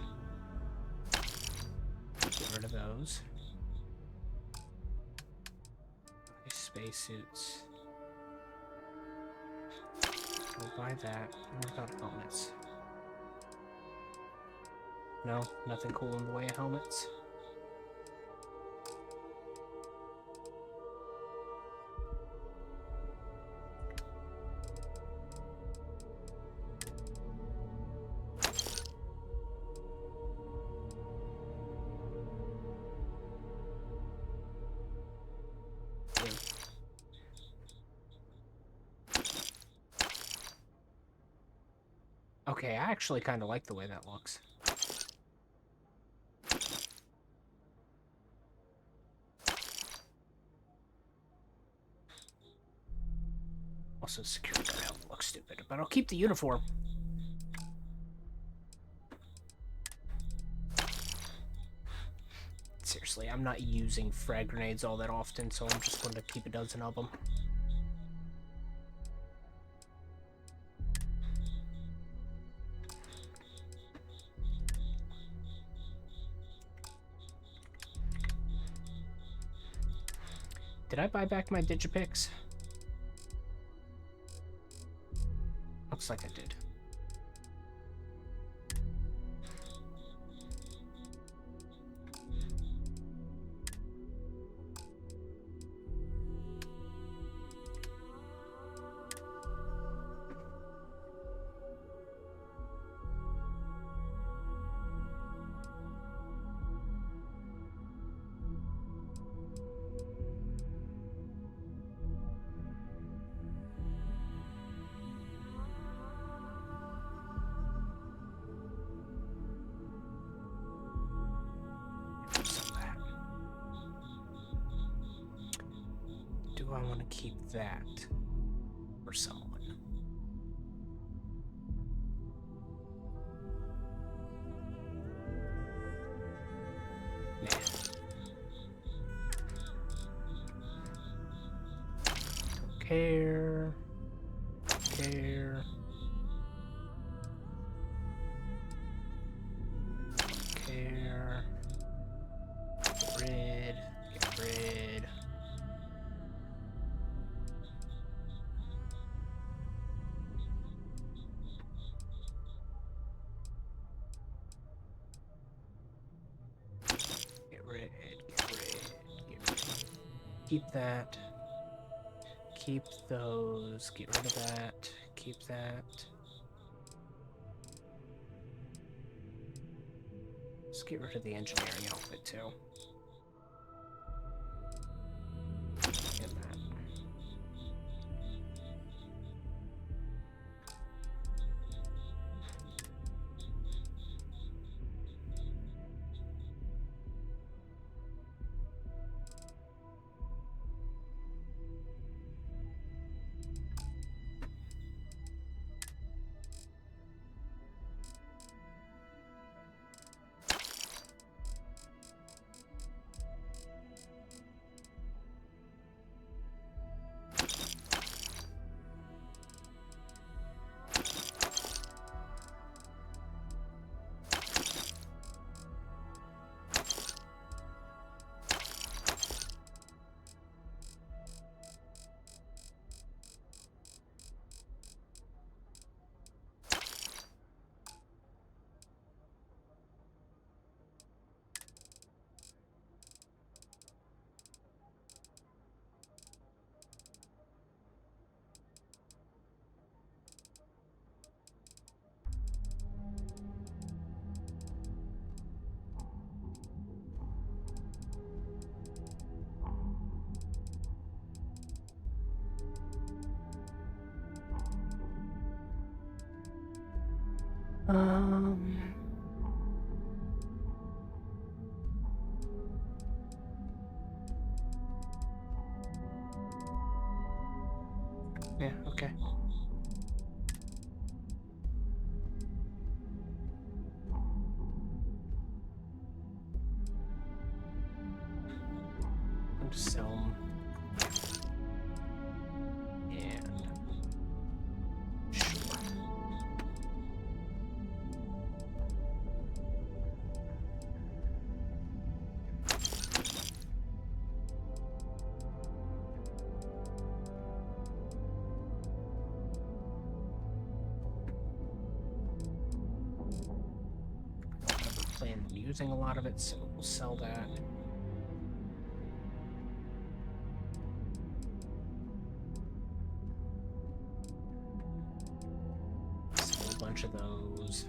[SPEAKER 1] Get rid of those. Nice spacesuits. We'll buy that. What about helmets? No, nothing cool in the way of helmets. Okay, I actually kind of like the way that looks. Also, security guard helmet looks stupid, but I'll keep the uniform. Seriously, I'm not using frag grenades all that often, so I'm just going to keep a dozen of them. Did I buy back my Digipix? Looks like I did. Do I want to keep that for someone? Man. Don't care. Don't care. Don't care. Get rid. Get rid. Get rid, get rid, get rid. Keep that. Keep those. Get rid of that. Keep that. Let's get rid of the engineering outfit too. And that. Yeah, okay. I'm just sell them. And sure. I don't ever plan on using a lot of it, so we'll sell that. Sell a bunch of those.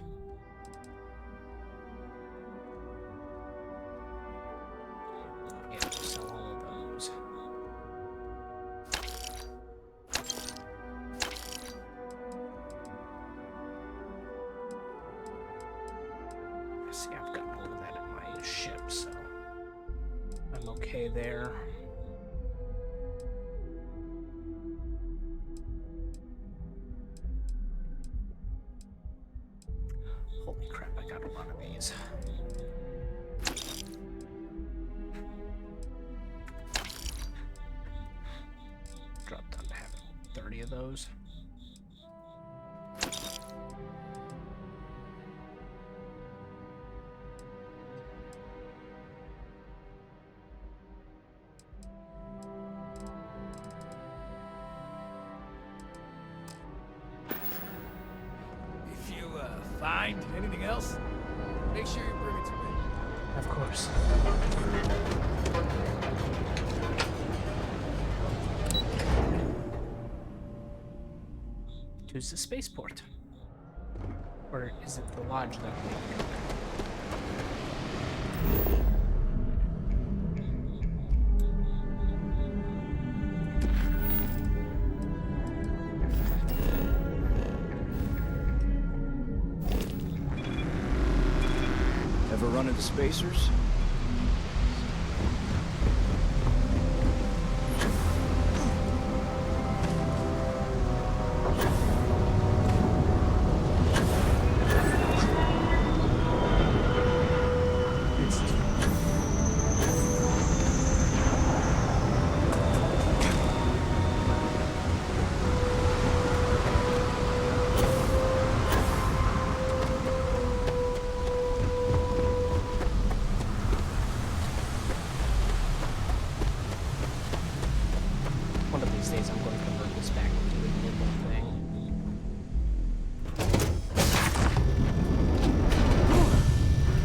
[SPEAKER 1] Yeah, we'll sell all of those. okay there. Holy crap, I got a lot of these. Dropped down to having 30 of those.
[SPEAKER 3] If you find anything else, make sure you bring it to me.
[SPEAKER 1] Of course. Who's the spaceport? Or is it the lodge that we...
[SPEAKER 21] Ever run into spacers?
[SPEAKER 1] One of these days I'm going to convert this back into a nimble thing.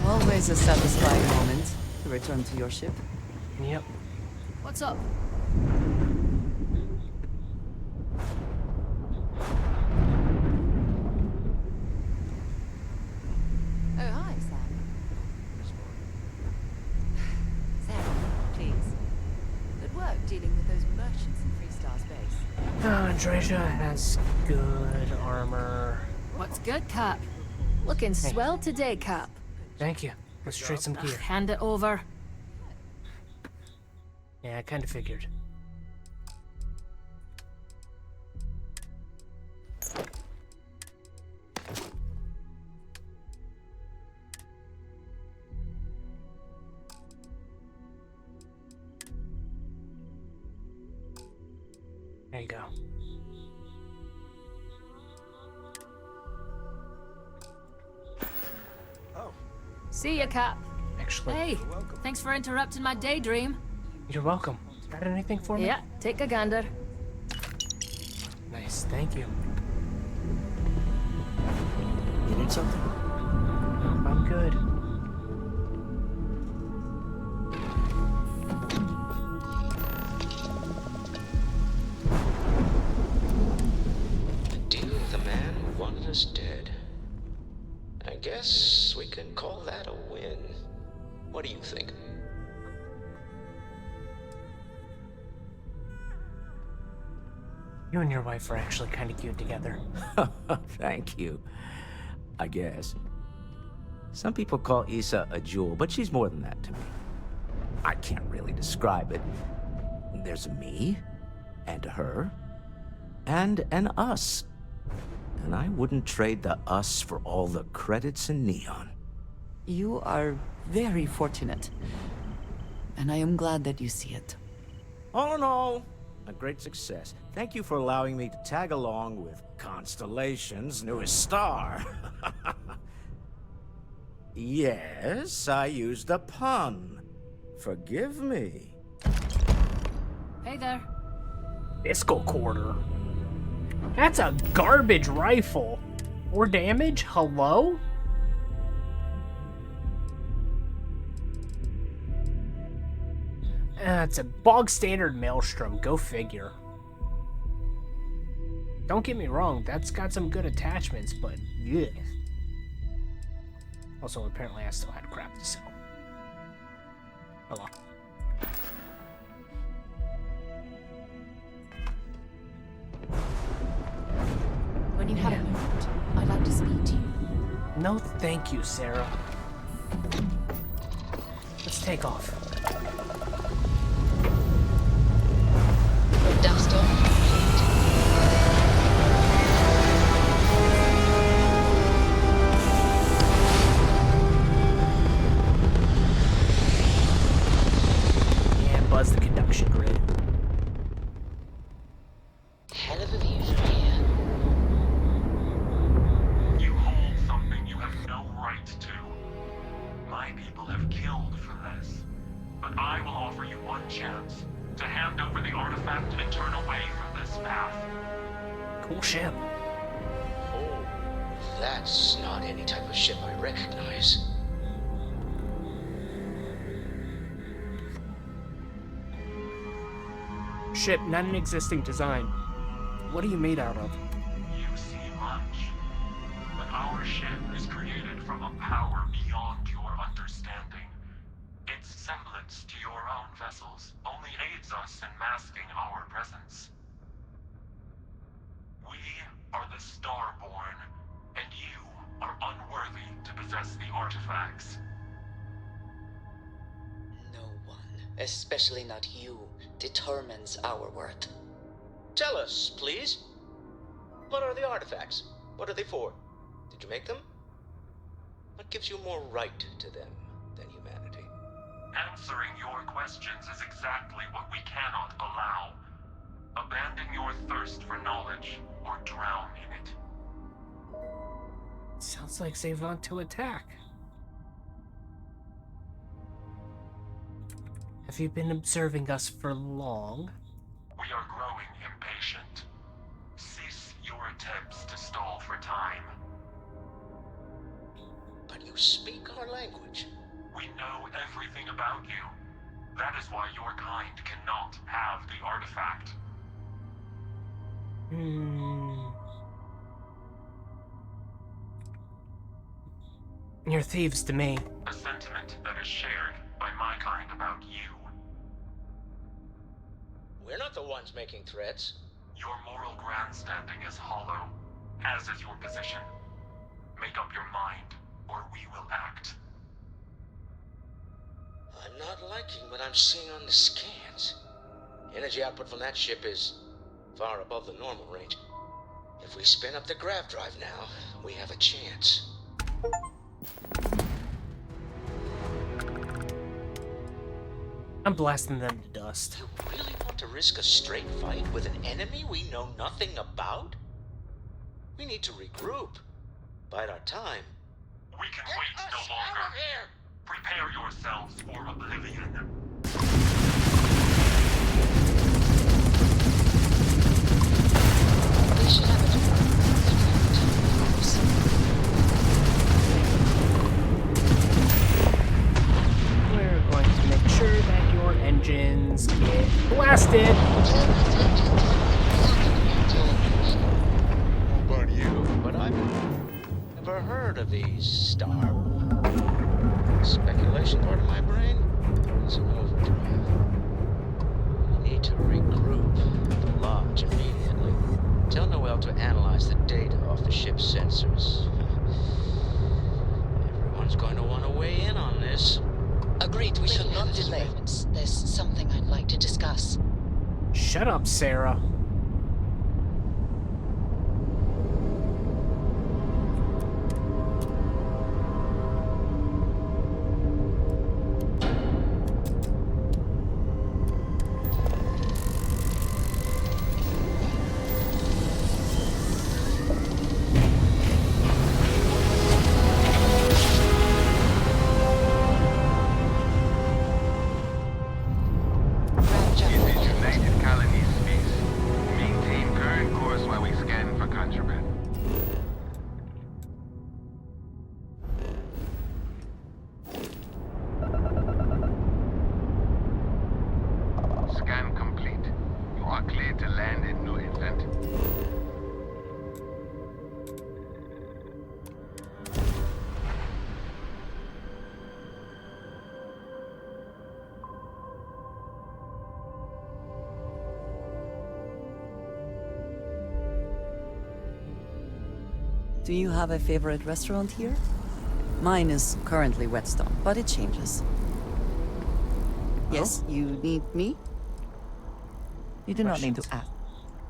[SPEAKER 5] Always a satisfying moment to return to your ship.
[SPEAKER 1] Yep.
[SPEAKER 12] What's up?
[SPEAKER 15] Oh, hi, Sam. Sam, please. Good work dealing with those merchants in Freestar's base.
[SPEAKER 1] Andreja has good armor.
[SPEAKER 12] What's good, Cap? Looking swell today, Cap.
[SPEAKER 1] Thank you. Let's trade some gear.
[SPEAKER 12] Hand it over.
[SPEAKER 1] Yeah, I kind of figured. There you go.
[SPEAKER 12] See ya, Cap.
[SPEAKER 1] Actually,
[SPEAKER 12] Hey, thanks for interrupting my daydream.
[SPEAKER 1] you're welcome. Got anything for me?
[SPEAKER 12] Yeah, take a gander.
[SPEAKER 1] Nice, thank you.
[SPEAKER 21] You need something?
[SPEAKER 1] I'm good.
[SPEAKER 9] The deal with the man who wanted us dead. I guess we can call that a win. What do you think?
[SPEAKER 1] You and your wife are actually kind of cute together.
[SPEAKER 21] Thank you. I guess. Some people call Issa a jewel, but she's more than that to me. I can't really describe it. There's a me, and a her, and an us. And I wouldn't trade the us for all the credits in Neon.
[SPEAKER 5] You are very fortunate. And I am glad that you see it.
[SPEAKER 21] All in all, a great success. Thank you for allowing me to tag along with Constellation's newest star. Yes, I used a pun. Forgive me.
[SPEAKER 12] Hey there.
[SPEAKER 1] Fiscal quarter. That's a garbage rifle. 4 damage? Hello? It's a bog standard Maelstrom. Go figure. Don't get me wrong, that's got some good attachments, but yeah. Also, apparently I still had crap to sell. Hello.
[SPEAKER 15] When you have a moment, I'd like to speak to you.
[SPEAKER 1] No thank you, Sarah. Let's take off.
[SPEAKER 11] but I will offer you one chance to hand over the artifact and turn away from this path.
[SPEAKER 1] Cool ship.
[SPEAKER 17] Oh, that's not any type of ship I recognize.
[SPEAKER 1] Ship, not an existing design. What are you made out of?
[SPEAKER 11] You see much, but our ship is created from a power beyond your understanding. Its semblance to your own vessels only aids us in masking our presence. We are the Starborn, and you are unworthy to possess the artifacts.
[SPEAKER 18] No one, especially not you, determines our worth.
[SPEAKER 17] Tell us, please. What are the artifacts? What are they for? Did you make them? What gives you more right to them than humanity?
[SPEAKER 11] Answering your questions is exactly what we cannot allow. Abandon your thirst for knowledge, or drown in it.
[SPEAKER 1] Sounds like they want to attack. Have you been observing us for long?
[SPEAKER 11] We are growing impatient. Cease your attempts to stall for time.
[SPEAKER 17] But you speak our language.
[SPEAKER 11] We know everything about you. That is why your kind cannot have the artifact.
[SPEAKER 1] You're thieves to me.
[SPEAKER 11] A sentiment that is shared by my kind about you.
[SPEAKER 17] We're not the ones making threats.
[SPEAKER 11] Your moral grandstanding is hollow, as is your position. Make up your mind, or we will act.
[SPEAKER 17] I'm not liking what I'm seeing on the scans. Energy output from that ship is far above the normal range. If we spin up the grav drive now, we have a chance.
[SPEAKER 1] I'm blasting them to dust.
[SPEAKER 17] You really want to risk a straight fight with an enemy we know nothing about? We need to regroup. Bide our time.
[SPEAKER 11] We can wait no longer. Prepare yourselves for oblivion.
[SPEAKER 18] We should have a
[SPEAKER 1] We're going to make sure that your engines get blasted.
[SPEAKER 17] About you, but I've never heard of these Star. Speculation part of my brain is in overdrive. We need to regroup at the lodge immediately. Tell Noel to analyze the data off the ship's sensors. Everyone's going to want to weigh in on this.
[SPEAKER 18] Agreed, we should not delay. There's something I'd like to discuss.
[SPEAKER 1] Shut up, Sarah.
[SPEAKER 5] Do you have a favorite restaurant here? Mine is currently Whetstone, but it changes. Yes, you need me? You do not need to ask.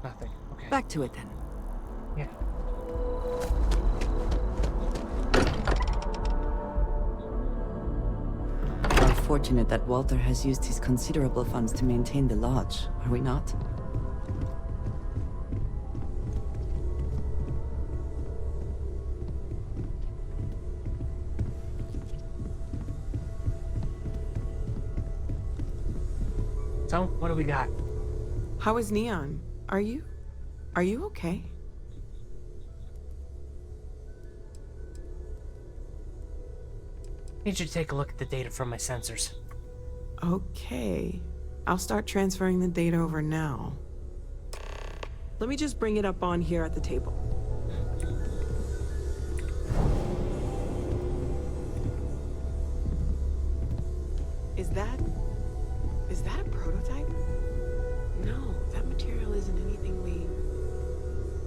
[SPEAKER 1] Nothing. Okay.
[SPEAKER 5] Back to it then.
[SPEAKER 1] Yeah.
[SPEAKER 5] We are fortunate that Walter has used his considerable funds to maintain the lodge, are we not?
[SPEAKER 1] So, what do we got?
[SPEAKER 4] How is Neon? Are you okay?
[SPEAKER 1] Need you to take a look at the data from my sensors.
[SPEAKER 4] Okay. I'll start transferring the data over now. Let me just bring it up on here at the table. Is that a prototype? No, that material isn't anything we...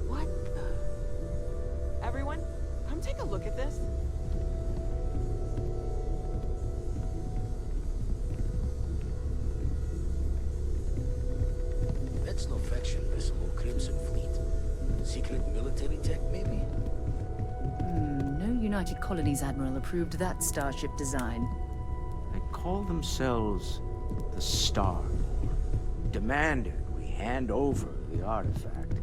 [SPEAKER 4] What the... Everyone, come take a look at this.
[SPEAKER 3] That's no faction vessel or Crimson Fleet. Secret military tech, maybe?
[SPEAKER 15] No United Colonies Admiral approved that starship design.
[SPEAKER 21] They call themselves the Starlord. Demanded we hand over the artifact.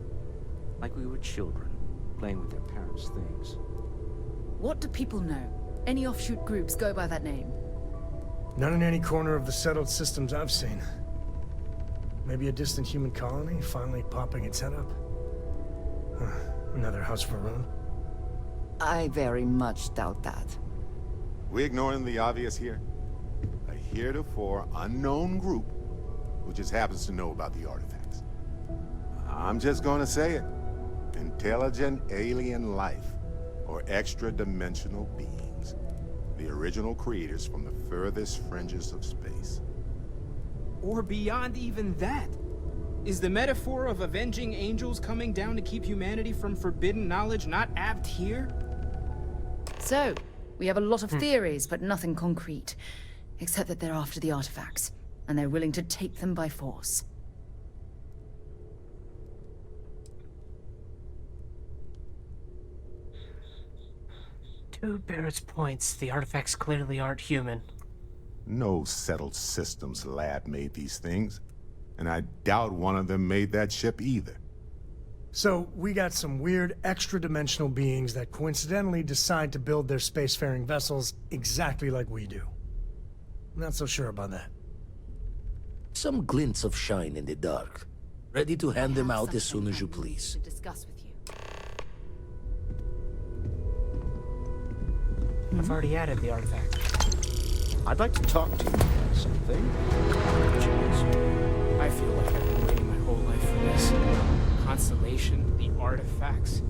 [SPEAKER 21] Like we were children, playing with their parents' things.
[SPEAKER 12] What do people know? Any offshoot groups go by that name?
[SPEAKER 14] Not in any corner of the settled systems I've seen. Maybe a distant human colony finally popping its head up? Huh. Another house for Rune?
[SPEAKER 5] I very much doubt that.
[SPEAKER 20] We ignoring the obvious here? A heretofore unknown group who just happens to know about the artifacts. I'm just gonna say it. Intelligent alien life, or extra-dimensional beings. The original creators from the furthest fringes of space.
[SPEAKER 24] Or beyond even that. Is the metaphor of avenging angels coming down to keep humanity from forbidden knowledge not apt here?
[SPEAKER 12] So, we have a lot of theories, but nothing concrete. Except that they're after the artifacts, and they're willing to take them by force.
[SPEAKER 1] To Barrett's points, the artifacts clearly aren't human.
[SPEAKER 20] No settled systems lab made these things, and I doubt one of them made that ship either.
[SPEAKER 14] So, we got some weird extra-dimensional beings that coincidentally decide to build their spacefaring vessels exactly like we do. Not so sure about that.
[SPEAKER 3] Some glints of shine in the dark. Ready to hand them out as soon as you please.
[SPEAKER 12] To discuss with you.
[SPEAKER 1] I've already added the artifact.
[SPEAKER 21] I'd like to talk to you about something.
[SPEAKER 24] I feel like I've been waiting my whole life for this. Constellation, the artifacts.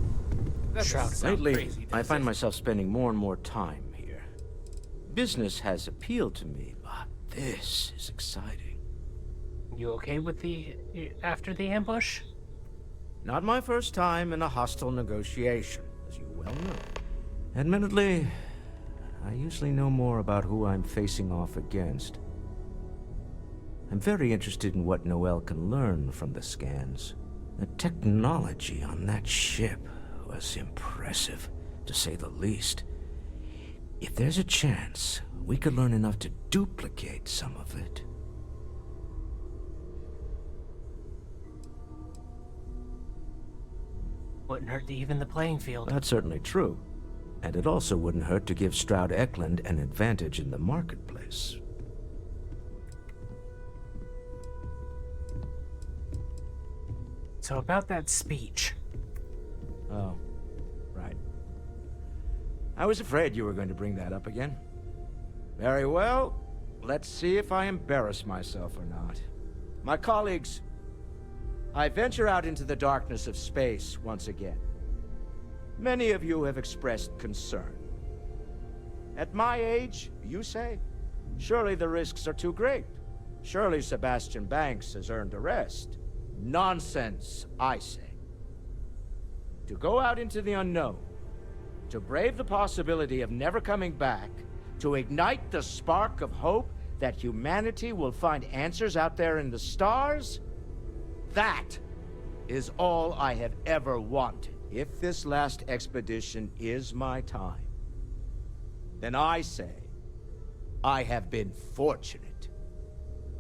[SPEAKER 24] That doesn't sound
[SPEAKER 21] Lately,
[SPEAKER 24] crazy,
[SPEAKER 21] I
[SPEAKER 24] does
[SPEAKER 21] find
[SPEAKER 24] it?
[SPEAKER 21] myself spending more and more time here. Business has appealed to me, but this is exciting.
[SPEAKER 1] You okay with after the ambush?
[SPEAKER 21] Not my first time in a hostile negotiation, as you well know. Admittedly, I usually know more about who I'm facing off against. I'm very interested in what Noel can learn from the scans. The technology on that ship was impressive, to say the least. If there's a chance, we could learn enough to duplicate some of it.
[SPEAKER 1] Wouldn't hurt to even the playing field.
[SPEAKER 21] That's certainly true. And it also wouldn't hurt to give Stroud Eklund an advantage in the marketplace.
[SPEAKER 1] So about that speech.
[SPEAKER 21] Oh, right. I was afraid you were going to bring that up again. Very well. Let's see if I embarrass myself or not. My colleagues, I venture out into the darkness of space once again. Many of you have expressed concern. At my age, you say, surely the risks are too great. Surely Sebastian Banks has earned a rest. Nonsense, I say. To go out into the unknown, to brave the possibility of never coming back, to ignite the spark of hope that humanity will find answers out there in the stars, that is all I have ever wanted. If this last expedition is my time, then I say, I have been fortunate.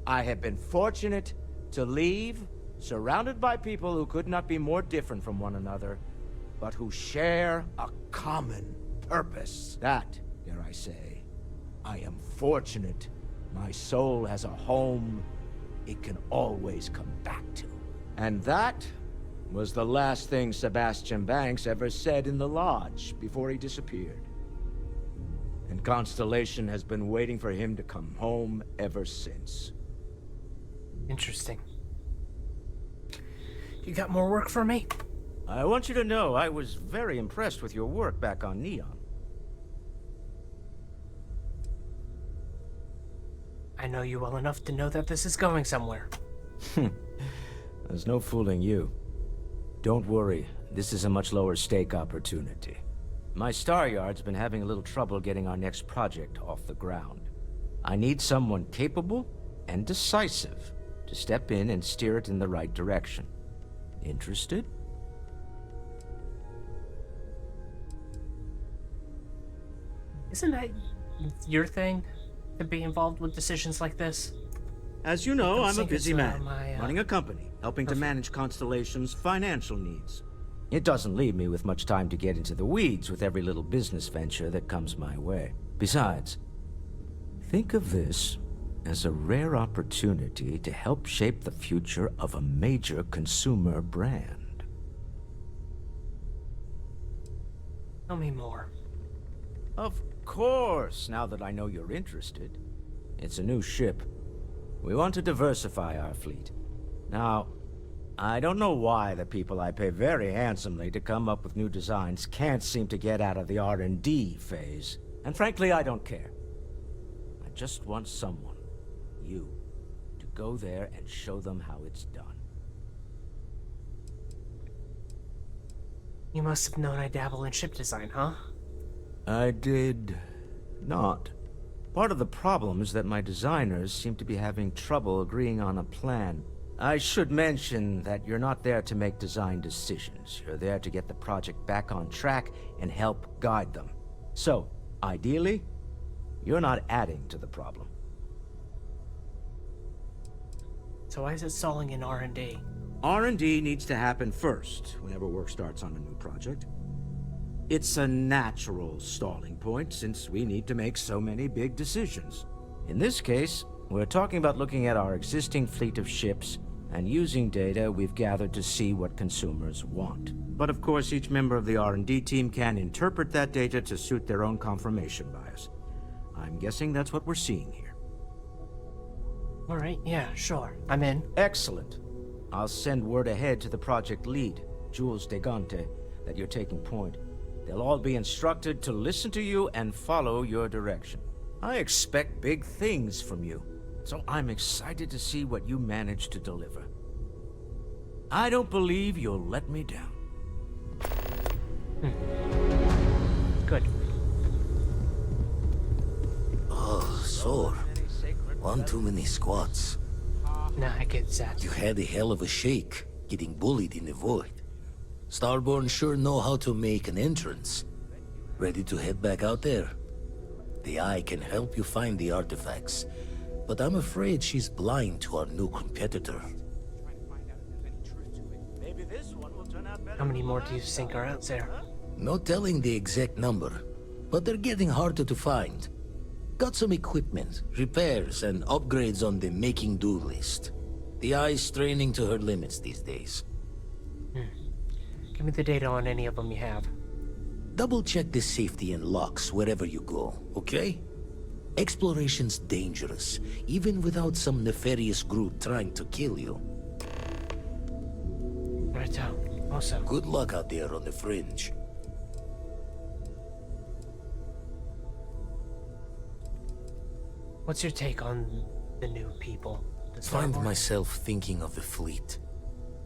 [SPEAKER 21] I have been fortunate to leave, surrounded by people who could not be more different from one another, but who share a common purpose. That, dare I say, I am fortunate. My soul has a home it can always come back to. And that was the last thing Sebastian Banks ever said in the lodge before he disappeared. And Constellation has been waiting for him to come home ever since.
[SPEAKER 1] Interesting. You got more work for me?
[SPEAKER 21] I want you to know I was very impressed with your work back on Neon.
[SPEAKER 1] I know you well enough to know that this is going somewhere.
[SPEAKER 21] There's no fooling you. Don't worry, this is a much lower stake opportunity. My Star Yard's been having a little trouble getting our next project off the ground. I need someone capable and decisive to step in and steer it in the right direction. Interested?
[SPEAKER 1] Isn't that your thing, to be involved with decisions like this?
[SPEAKER 21] As you know, I'm a
[SPEAKER 1] think
[SPEAKER 21] busy
[SPEAKER 1] it's,
[SPEAKER 21] man,
[SPEAKER 1] my,
[SPEAKER 21] running a company, helping to manage Constellation's financial needs. It doesn't leave me with much time to get into the weeds with every little business venture that comes my way. Besides, think of this as a rare opportunity to help shape the future of a major consumer brand.
[SPEAKER 1] Tell me more.
[SPEAKER 21] Of course, now that I know you're interested. It's a new ship. We want to diversify our fleet. Now, I don't know why the people I pay very handsomely to come up with new designs can't seem to get out of the R&D phase. And frankly, I don't care. I just want someone, you, to go there and show them how it's done.
[SPEAKER 1] You must have known I dabble in ship design, huh?
[SPEAKER 21] I did not. Part of the problem is that my designers seem to be having trouble agreeing on a plan. I should mention that you're not there to make design decisions. You're there to get the project back on track and help guide them. So, ideally, you're not adding to the problem.
[SPEAKER 1] So why is it stalling in R&D?
[SPEAKER 21] R&D needs to happen first whenever work starts on a new project. It's a natural stalling point since we need to make so many big decisions. In this case, we're talking about looking at our existing fleet of ships and using data we've gathered to see what consumers want. But of course, each member of the R&D team can interpret that data to suit their own confirmation bias. I'm guessing that's what we're seeing here.
[SPEAKER 1] All right, yeah, sure. I'm in.
[SPEAKER 21] Excellent. I'll send word ahead to the project lead, Jules Degante, that you're taking point. They'll all be instructed to listen to you and follow your direction. I expect big things from you, so I'm excited to see what you manage to deliver. I don't believe you'll let me down.
[SPEAKER 1] Good.
[SPEAKER 3] Oh, sore. One too many squats.
[SPEAKER 1] Nah, I get that.
[SPEAKER 3] You had a hell of a shake, getting bullied in the void. Starborn sure know how to make an entrance. Ready to head back out there? The Eye can help you find the artifacts, but I'm afraid she's blind to our new competitor.
[SPEAKER 1] How many more do you think are out there?
[SPEAKER 3] No telling the exact number, but they're getting harder to find. Got some equipment, repairs, and upgrades on the making do list. The Eye's straining to her limits these days.
[SPEAKER 1] Give me the data on any of them you have.
[SPEAKER 3] Double check the safety and locks wherever you go, okay? Exploration's dangerous, even without some nefarious group trying to kill you.
[SPEAKER 1] Right out. Also.
[SPEAKER 3] Good luck out there on the fringe.
[SPEAKER 1] What's your take on the new people?
[SPEAKER 3] Find myself thinking of the fleet.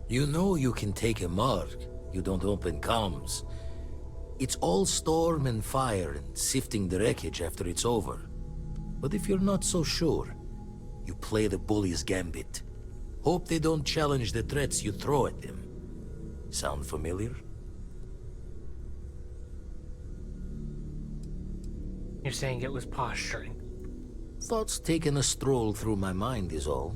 [SPEAKER 3] You know you can take a mark, you don't open comms. It's all storm and fire and sifting the wreckage after it's over. But if you're not so sure, you play the bully's gambit. Hope they don't challenge the threats you throw at them. Sound familiar?
[SPEAKER 1] You're saying it was posturing.
[SPEAKER 3] Thoughts taking a stroll through my mind is all.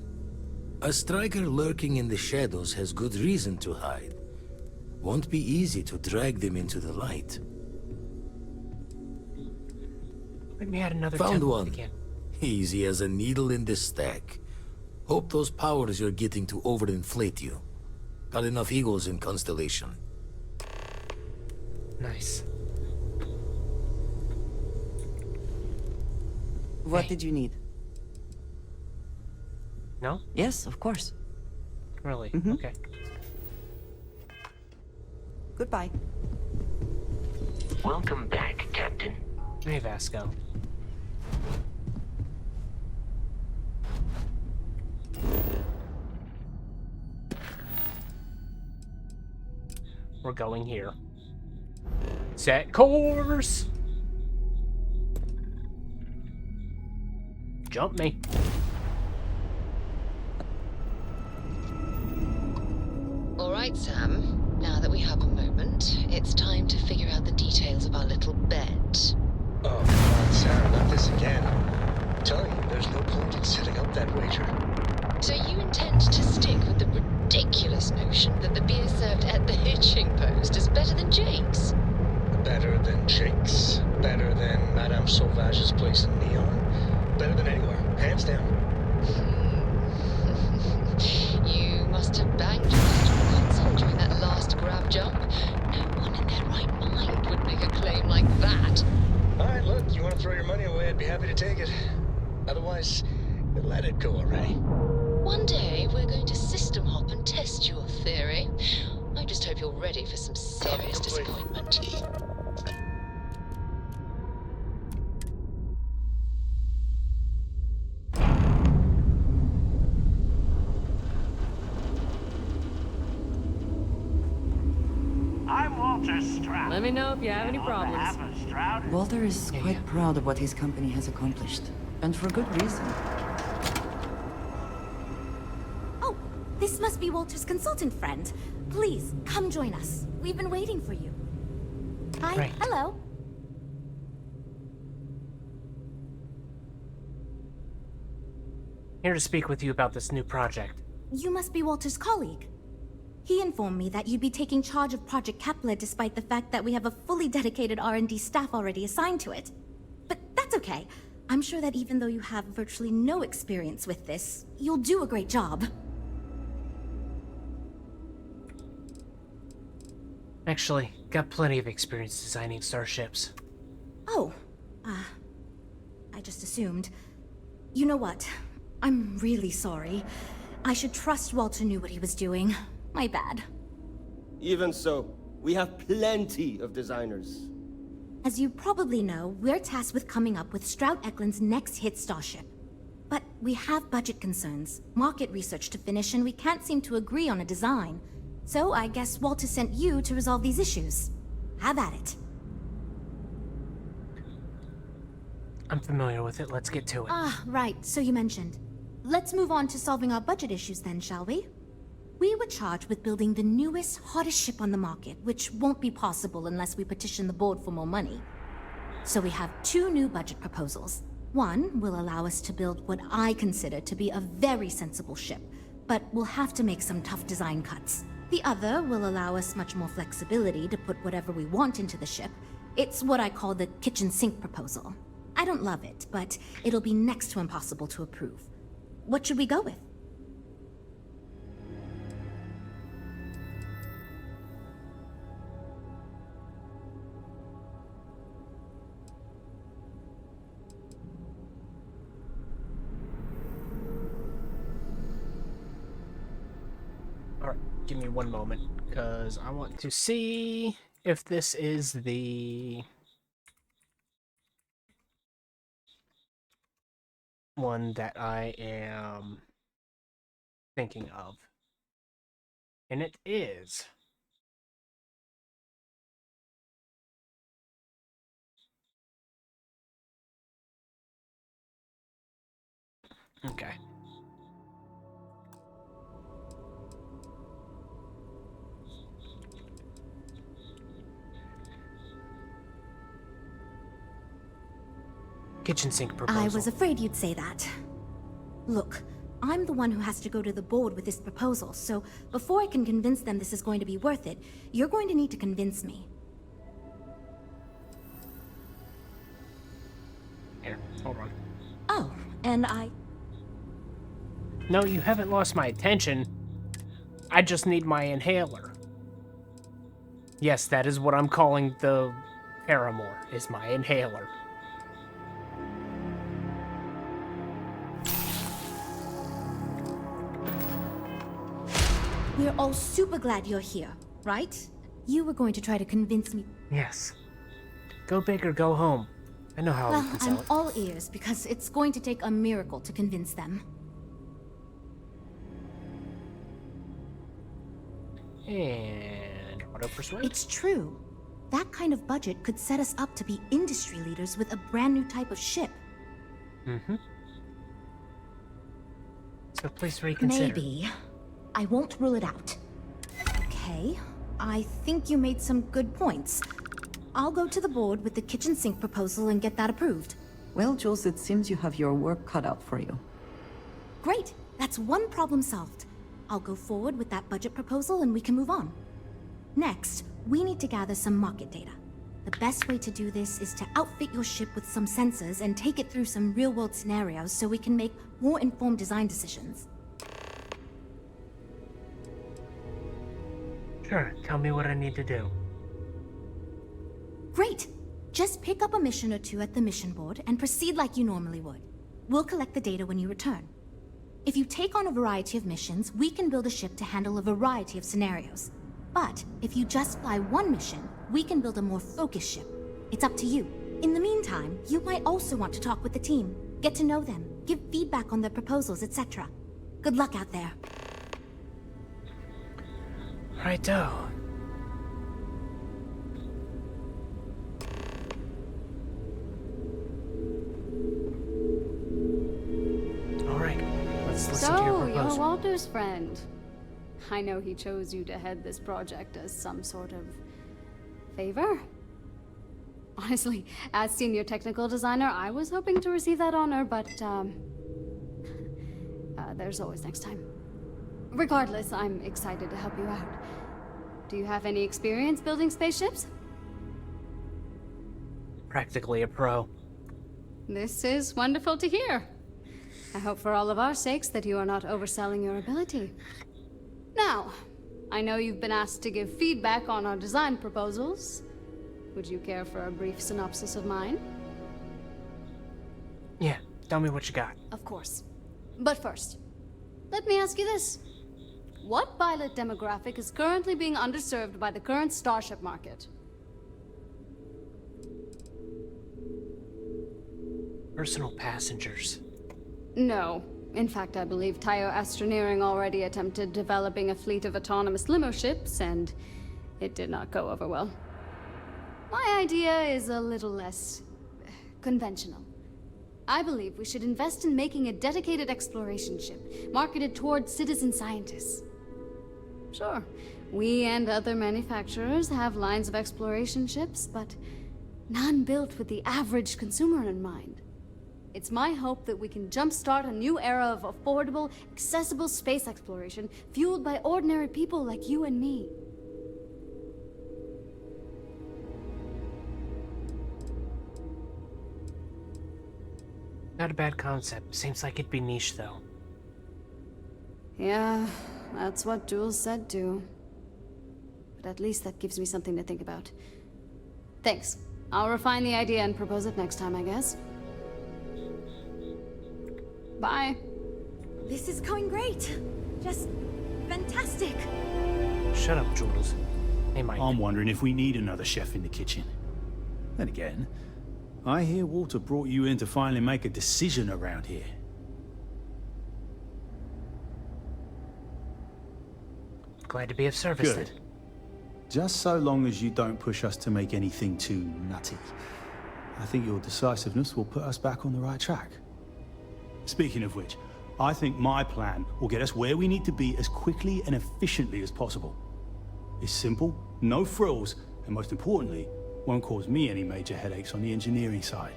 [SPEAKER 3] A striker lurking in the shadows has good reason to hide. Won't be easy to drag them into the light.
[SPEAKER 1] Let me add another
[SPEAKER 3] Found
[SPEAKER 1] template
[SPEAKER 3] one.
[SPEAKER 1] again.
[SPEAKER 3] Easy as a needle in the stack. Hope those powers you're getting to overinflate you. Got enough egos in Constellation.
[SPEAKER 1] Nice.
[SPEAKER 5] What did you need?
[SPEAKER 1] No?
[SPEAKER 5] Yes, of course.
[SPEAKER 1] Really? Okay.
[SPEAKER 5] Goodbye.
[SPEAKER 6] Welcome back, Captain.
[SPEAKER 1] Hey, Vasco. We're going here. Set course! Jump me.
[SPEAKER 18] All right, Sam. Now that we have a moment, it's time to figure out the details of our little bet.
[SPEAKER 7] Oh, come on, Sarah, not this again. I'm telling you, there's no point in setting up that wager.
[SPEAKER 18] So you intend to stick with the ridiculous notion that the beer served at the hitching post is better than Jake's?
[SPEAKER 7] Better than Jake's. Better than Madame Sauvage's place in Neon. Better than anywhere, hands down.
[SPEAKER 18] You must have banged your head on the console during that last grab jump. No one in their right mind would make a claim like that.
[SPEAKER 7] Alright, look, you want to throw your money away, I'd be happy to take it. Otherwise, let it go already.
[SPEAKER 18] One day, we're going to system hop and test your theory. I just hope you're ready for some serious disappointment.
[SPEAKER 8] I'm Walter Stroud.
[SPEAKER 12] Let me know if you have any problems.
[SPEAKER 5] Walter is quite proud of what his company has accomplished, and for good reason.
[SPEAKER 10] Oh, this must be Walter's consultant friend. Please, come join us. We've been waiting for you. Hi,
[SPEAKER 1] Right.
[SPEAKER 10] hello.
[SPEAKER 1] Here to speak with you about this new project.
[SPEAKER 10] You must be Walter's colleague. He informed me that you'd be taking charge of Project Kepler despite the fact that we have a fully dedicated R&D staff already assigned to it. But that's okay. I'm sure that even though you have virtually no experience with this, you'll do a great job.
[SPEAKER 1] Actually, got plenty of experience designing starships.
[SPEAKER 10] Oh, I just assumed. You know what? I'm really sorry. I should trust Walter knew what he was doing. My bad.
[SPEAKER 23] Even so, we have plenty of designers.
[SPEAKER 10] As you probably know, we're tasked with coming up with Stroud-Eklund's next hit starship. But we have budget concerns, market research to finish, and we can't seem to agree on a design. So I guess Walter sent you to resolve these issues. Have at it.
[SPEAKER 1] I'm familiar with it. Let's get to it.
[SPEAKER 10] Ah, right. So you mentioned. Let's move on to solving our budget issues then, shall we? We were charged with building the newest, hottest ship on the market, which won't be possible unless we petition the board for more money. So we have two new budget proposals. One will allow us to build what I consider to be a very sensible ship, but we'll have to make some tough design cuts. The other will allow us much more flexibility to put whatever we want into the ship. It's what I call the kitchen sink proposal. I don't love it, but it'll be next to impossible to approve. What should we go with?
[SPEAKER 1] Alright, give me one moment, because I want to see if this is the one that I am thinking of. And it is. Okay. Kitchen sink proposal.
[SPEAKER 10] I was afraid you'd say that. Look, I'm the one who has to go to the board with this proposal, so before I can convince them this is going to be worth it, you're going to need to convince me.
[SPEAKER 1] Here, hold on.
[SPEAKER 10] Oh, and I...
[SPEAKER 1] No, you haven't lost my attention. I just need my inhaler. Yes, that is what I'm calling the Paramore, is my inhaler.
[SPEAKER 10] We're all super glad you're here, right? You were going to try to convince me.
[SPEAKER 1] Yes. Go big or go home. I know how we
[SPEAKER 10] Well,
[SPEAKER 1] can sell
[SPEAKER 10] I'm
[SPEAKER 1] it.
[SPEAKER 10] all ears because it's going to take a miracle to convince them.
[SPEAKER 1] And auto persuade.
[SPEAKER 10] It's true. That kind of budget could set us up to be industry leaders with a brand new type of ship.
[SPEAKER 1] Mm-hmm. So please reconsider.
[SPEAKER 10] Maybe. I won't rule it out. Okay, I think you made some good points. I'll go to the board with the kitchen sink proposal and get that approved.
[SPEAKER 5] Well, Jules, it seems you have your work cut out for you.
[SPEAKER 10] Great, that's one problem solved. I'll go forward with that budget proposal and we can move on. Next, we need to gather some market data. The best way to do this is to outfit your ship with some sensors and take it through some real-world scenarios so we can make more informed design decisions.
[SPEAKER 1] Sure, tell me what I need to do.
[SPEAKER 10] Great! Just pick up a mission or two at the mission board and proceed like you normally would. We'll collect the data when you return. If you take on a variety of missions, we can build a ship to handle a variety of scenarios. But if you just fly one mission, we can build a more focused ship. It's up to you. In the meantime, you might also want to talk with the team, get to know them, give feedback on their proposals, etc. Good luck out there.
[SPEAKER 1] Righto. Alright, let's listen to your
[SPEAKER 2] So,
[SPEAKER 1] proposal.
[SPEAKER 2] you're Walter's friend. I know he chose you to head this project as some sort of favor. Honestly, as senior technical designer, I was hoping to receive that honor, but, there's always next time. Regardless, I'm excited to help you out. Do you have any experience building spaceships?
[SPEAKER 1] Practically a pro.
[SPEAKER 2] This is wonderful to hear. I hope for all of our sakes that you are not overselling your ability. Now, I know you've been asked to give feedback on our design proposals. Would you care for a brief synopsis of mine?
[SPEAKER 1] Yeah, tell me what you got.
[SPEAKER 2] Of course. But first, let me ask you this. What pilot demographic is currently being underserved by the current starship market?
[SPEAKER 1] Personal passengers.
[SPEAKER 2] No. In fact, I believe Tayo Astroneering already attempted developing a fleet of autonomous limo ships, and it did not go over well. My idea is a little less conventional. I believe we should invest in making a dedicated exploration ship, marketed towards citizen scientists. Sure, we and other manufacturers have lines of exploration ships, but none built with the average consumer in mind. It's my hope that we can jumpstart a new era of affordable, accessible space exploration, fueled by ordinary people like you and me.
[SPEAKER 1] Not a bad concept. Seems like it'd be niche, though.
[SPEAKER 2] Yeah, that's what Jules said too. But at least that gives me something to think about. Thanks. I'll refine the idea and propose it next time, I guess. Bye.
[SPEAKER 10] This is going great. Just fantastic.
[SPEAKER 1] Shut up, Jules. Hey, Mike.
[SPEAKER 13] I'm wondering if we need another chef in the kitchen. Then again, I hear Walter brought you in to finally make a decision around here.
[SPEAKER 1] Glad to be of service,
[SPEAKER 13] Good.
[SPEAKER 1] then.
[SPEAKER 13] Just so long as you don't push us to make anything too nutty. I think your decisiveness will put us back on the right track. Speaking of which, I think my plan will get us where we need to be as quickly and efficiently as possible. It's simple, no frills, and most importantly, won't cause me any major headaches on the engineering side.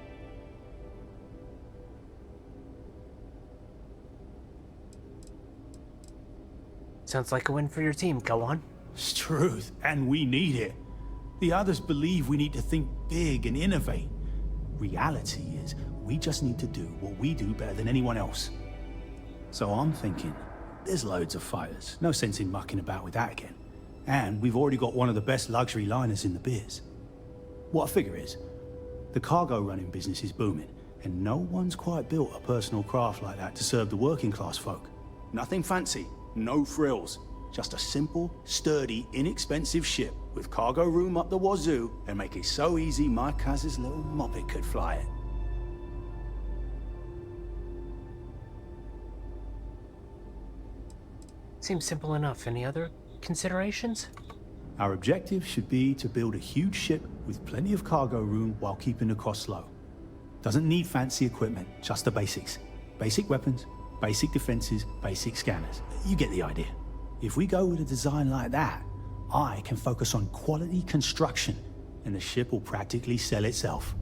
[SPEAKER 1] Sounds like a win for your team. Go on.
[SPEAKER 13] It's truth, and we need it. The others believe we need to think big and innovate. Reality is, we just need to do what we do better than anyone else. So I'm thinking, there's loads of fighters. No sense in mucking about with that again. And we've already got one of the best luxury liners in the biz. What I figure is, the cargo running business is booming, and no one's quite built a personal craft like that to serve the working class folk. Nothing fancy, no frills. Just a simple, sturdy, inexpensive ship with cargo room up the wazoo and make it so easy my cousin's little moppet could fly it.
[SPEAKER 1] Seems simple enough. Any other considerations?
[SPEAKER 13] Our objective should be to build a huge ship with plenty of cargo room while keeping the costs low. Doesn't need fancy equipment, just the basics. Basic weapons, basic defenses, basic scanners. You get the idea. If we go with a design like that, I can focus on quality construction, and the ship will practically sell itself.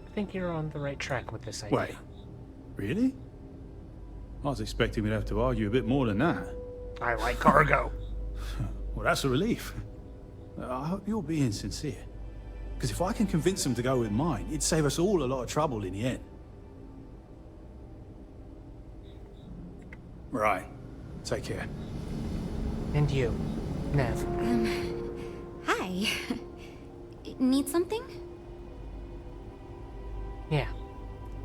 [SPEAKER 1] I think you're on the right track with this idea.
[SPEAKER 13] Wait, really? I was expecting we'd have to argue a bit more than that.
[SPEAKER 1] I like cargo.
[SPEAKER 13] Well, that's a relief. I hope you're being sincere. Because if I can convince them to go with mine, it'd save us all a lot of trouble in the end. Right. Take care.
[SPEAKER 1] And you, Nev.
[SPEAKER 10] Hi. Need something?
[SPEAKER 1] Yeah.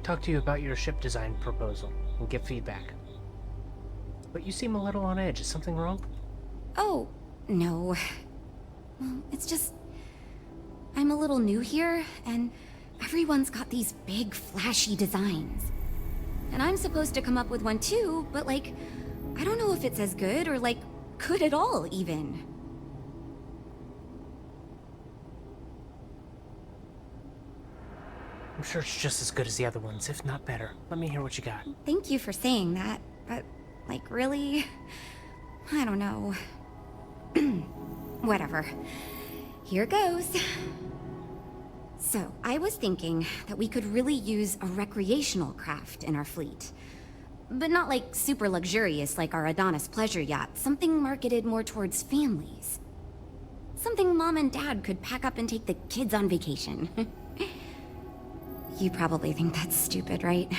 [SPEAKER 1] Talk to you about your ship design proposal and give feedback. But you seem a little on edge. Is something wrong?
[SPEAKER 10] Oh, no. Well, it's just... I'm a little new here, and everyone's got these big, flashy designs. And I'm supposed to come up with one too, but like, I don't know if it's as good or like, good at all, even.
[SPEAKER 1] I'm sure it's just as good as the other ones, if not better. Let me hear what you got.
[SPEAKER 10] Thank you for saying that, but like, really? I don't know. Whatever. Here goes. So, I was thinking that we could really use a recreational craft in our fleet. But not like super luxurious like our Adonis pleasure yacht, something marketed more towards families. Something Mom and Dad could pack up and take the kids on vacation. You probably think that's stupid, right?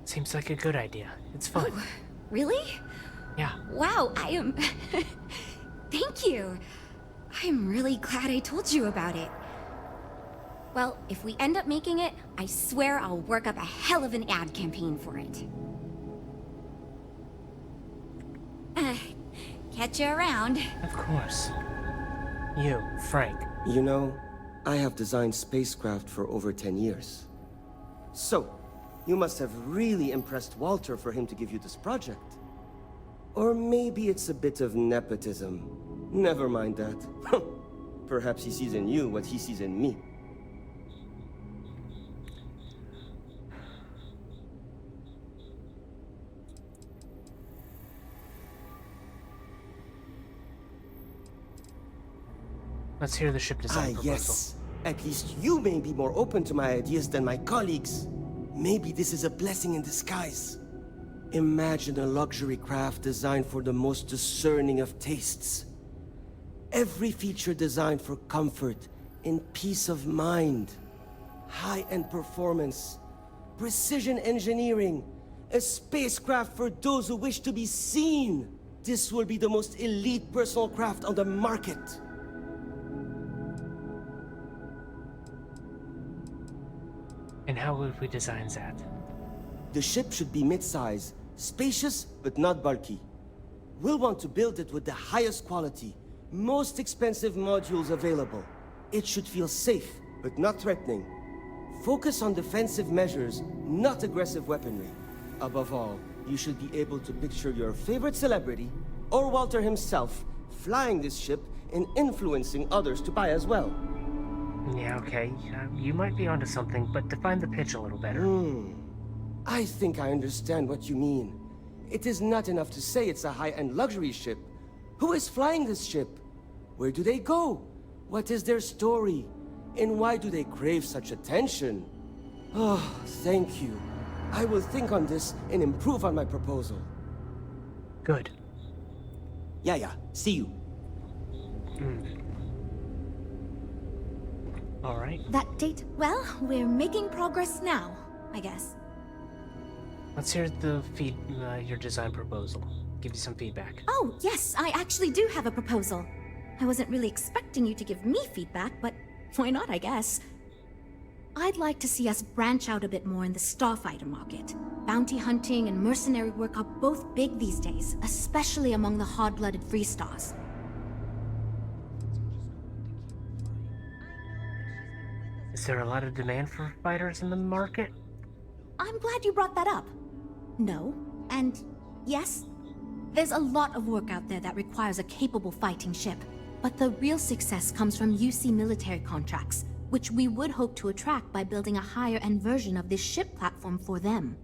[SPEAKER 1] Seems like a good idea. It's fun.
[SPEAKER 10] Oh, really?
[SPEAKER 1] Yeah.
[SPEAKER 10] Wow, I am... Thank you. I'm really glad I told you about it. Well, if we end up making it, I swear I'll work up a hell of an ad campaign for it. Catch you around.
[SPEAKER 1] Of course. You, Frank.
[SPEAKER 23] You know, I have designed spacecraft for over 10 years. So, you must have really impressed Walter for him to give you this project. Or maybe it's a bit of nepotism. Never mind that. Perhaps he sees in you what he sees in me.
[SPEAKER 1] Let's hear the ship design proposal.
[SPEAKER 23] Yes. At least you may be more open to my ideas than my colleagues. Maybe this is a blessing in disguise. Imagine a luxury craft designed for the most discerning of tastes. Every feature designed for comfort and peace of mind. High-end performance, precision engineering, a spacecraft for those who wish to be seen. This will be the most elite personal craft on the market.
[SPEAKER 1] And how would we design that?
[SPEAKER 23] The ship should be mid-size, spacious but not bulky. We'll want to build it with the highest quality, most expensive modules available. It should feel safe, but not threatening. Focus on defensive measures, not aggressive weaponry. Above all, you should be able to picture your favorite celebrity, or Walter himself, flying this ship and influencing others to buy as well.
[SPEAKER 1] Yeah, okay. You might be onto something, but define the pitch a little better.
[SPEAKER 23] I think I understand what you mean. It is not enough to say it's a high-end luxury ship. Who is flying this ship? Where do they go? What is their story? And why do they crave such attention? Oh, thank you. I will think on this and improve on my proposal.
[SPEAKER 1] Good.
[SPEAKER 23] Yeah. See you.
[SPEAKER 1] All right.
[SPEAKER 10] That date? Well, we're making progress now, I guess.
[SPEAKER 1] Let's hear your design proposal. Give you some feedback.
[SPEAKER 10] Oh, yes, I actually do have a proposal. I wasn't really expecting you to give me feedback, but why not, I guess. I'd like to see us branch out a bit more in the starfighter market. Bounty hunting and mercenary work are both big these days, especially among the hard-blooded Freestars.
[SPEAKER 1] Is there a lot of demand for fighters in the market?
[SPEAKER 10] I'm glad you brought that up. No, and yes, there's a lot of work out there that requires a capable fighting ship. But the real success comes from UC military contracts, which we would hope to attract by building a higher-end version of this ship platform for them.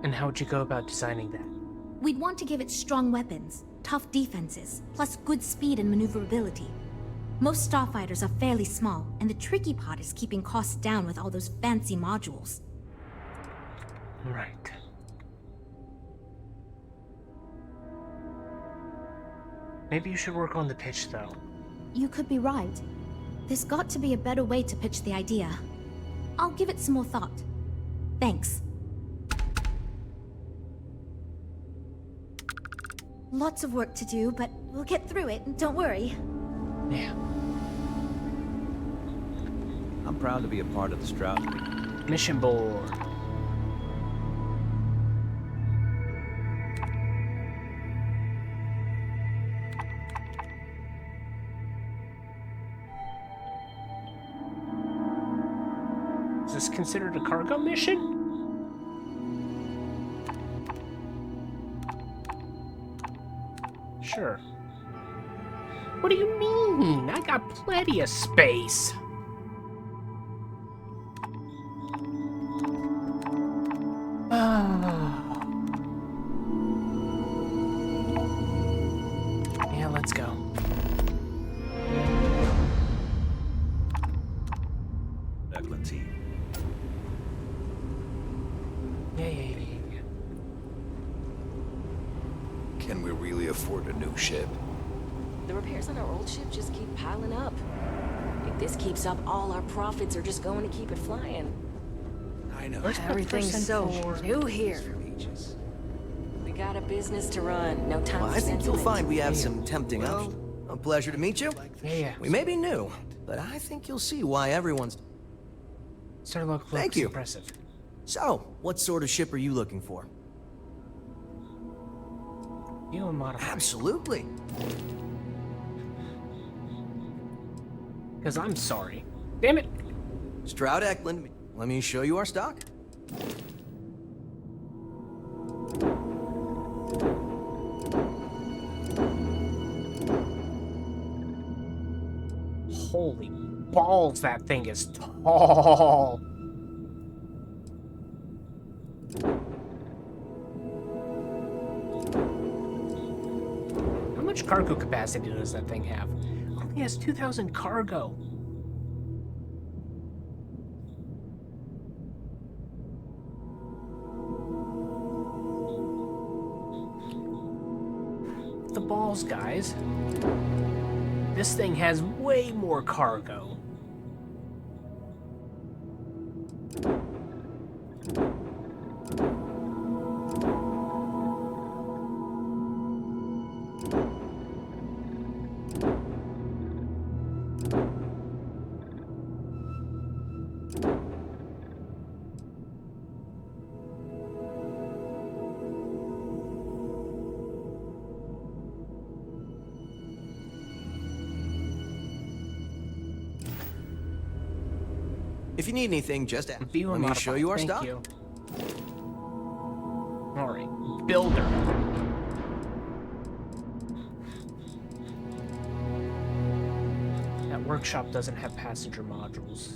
[SPEAKER 1] And how would you go about designing that?
[SPEAKER 10] We'd want to give it strong weapons, tough defenses, plus good speed and maneuverability. Most starfighters are fairly small, and the tricky part is keeping costs down with all those fancy modules.
[SPEAKER 1] Right. Maybe you should work on the pitch, though.
[SPEAKER 10] You could be right. There's got to be a better way to pitch the idea. I'll give it some more thought. Thanks. Lots of work to do, but we'll get through it, don't worry.
[SPEAKER 1] Yeah.
[SPEAKER 9] I'm proud to be a part of the Stroud.
[SPEAKER 1] Mission board. Is this considered a cargo mission? Sure. What do you mean? I got plenty of space. Yeah, let's go.
[SPEAKER 9] Excellent team.
[SPEAKER 1] Yeah.
[SPEAKER 16] Can we really afford a new ship?
[SPEAKER 19] The repairs on our old ship just keep piling up. If this keeps up, all our profits are just going to keep it flying.
[SPEAKER 16] I know.
[SPEAKER 19] Everything's so new here. We got a business to run. No time
[SPEAKER 22] Well,
[SPEAKER 19] for
[SPEAKER 22] I think you'll
[SPEAKER 19] sentiment.
[SPEAKER 22] find we have some tempting options. A pleasure to meet you.
[SPEAKER 1] Yeah.
[SPEAKER 22] We may be new, but I think you'll see why everyone's...
[SPEAKER 1] Sir, look,
[SPEAKER 22] Thank you.
[SPEAKER 1] impressive.
[SPEAKER 22] So, what sort of ship are you looking for?
[SPEAKER 1] You and modify.
[SPEAKER 22] Absolutely.
[SPEAKER 1] Because I'm sorry. Damn it.
[SPEAKER 22] Stroud Eklund, let me show you our stock.
[SPEAKER 1] Holy balls, that thing is tall. How much cargo capacity does that thing have? Only has 2,000 cargo. The balls, guys. This thing has way more cargo.
[SPEAKER 22] If you need anything, just ask.
[SPEAKER 1] View
[SPEAKER 22] Let
[SPEAKER 1] and
[SPEAKER 22] me
[SPEAKER 1] modify.
[SPEAKER 22] show you our
[SPEAKER 1] Thank
[SPEAKER 22] stock.
[SPEAKER 1] you. All right, builder. That workshop doesn't have passenger modules.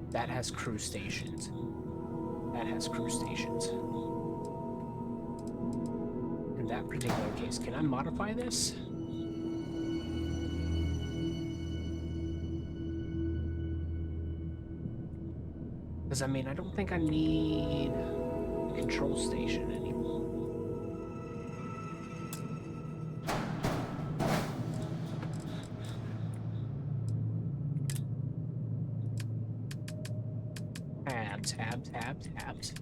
[SPEAKER 1] That has crew stations. That has crew stations. In that particular case, can I modify this? Because, I mean, I don't think I need... control station anymore. Tabs.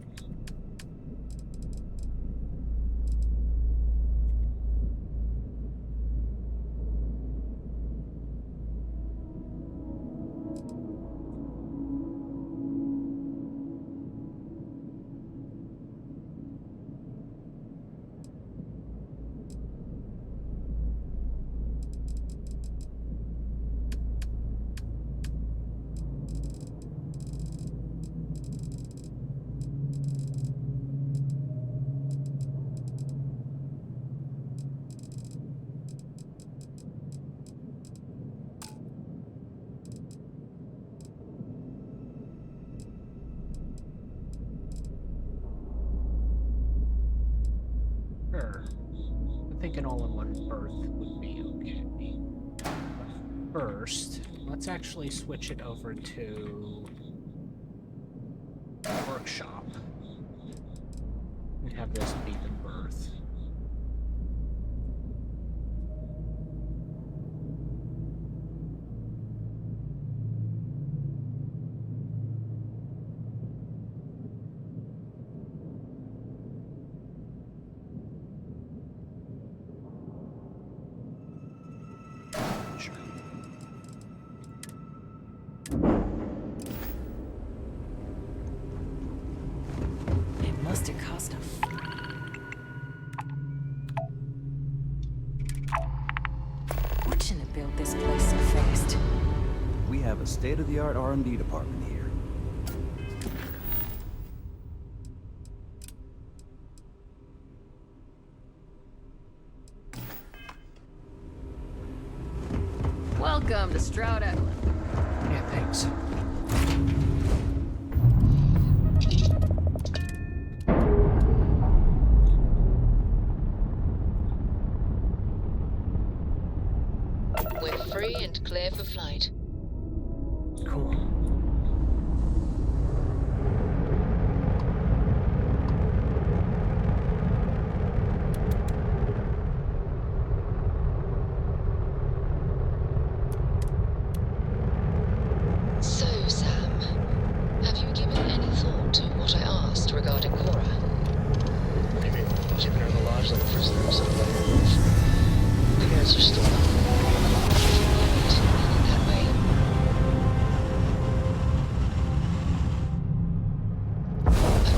[SPEAKER 1] Sure. I think an all-in-one berth would be okay. But first, let's actually switch it over to workshop and have this be the berth.
[SPEAKER 19] It must have cost a fortune to build this place so fast.
[SPEAKER 9] We have a state-of-the-art R&D department here.
[SPEAKER 12] Welcome to Stroud Eklund.
[SPEAKER 1] Yeah, thanks.
[SPEAKER 18] We're free and clear for flight.
[SPEAKER 1] Cool.
[SPEAKER 18] So, Sam, have you given any thought to what I asked regarding Cora?
[SPEAKER 7] You mean keeping her in the lodge like a prisoner instead of letting her move? The answer's still no.
[SPEAKER 18] That way.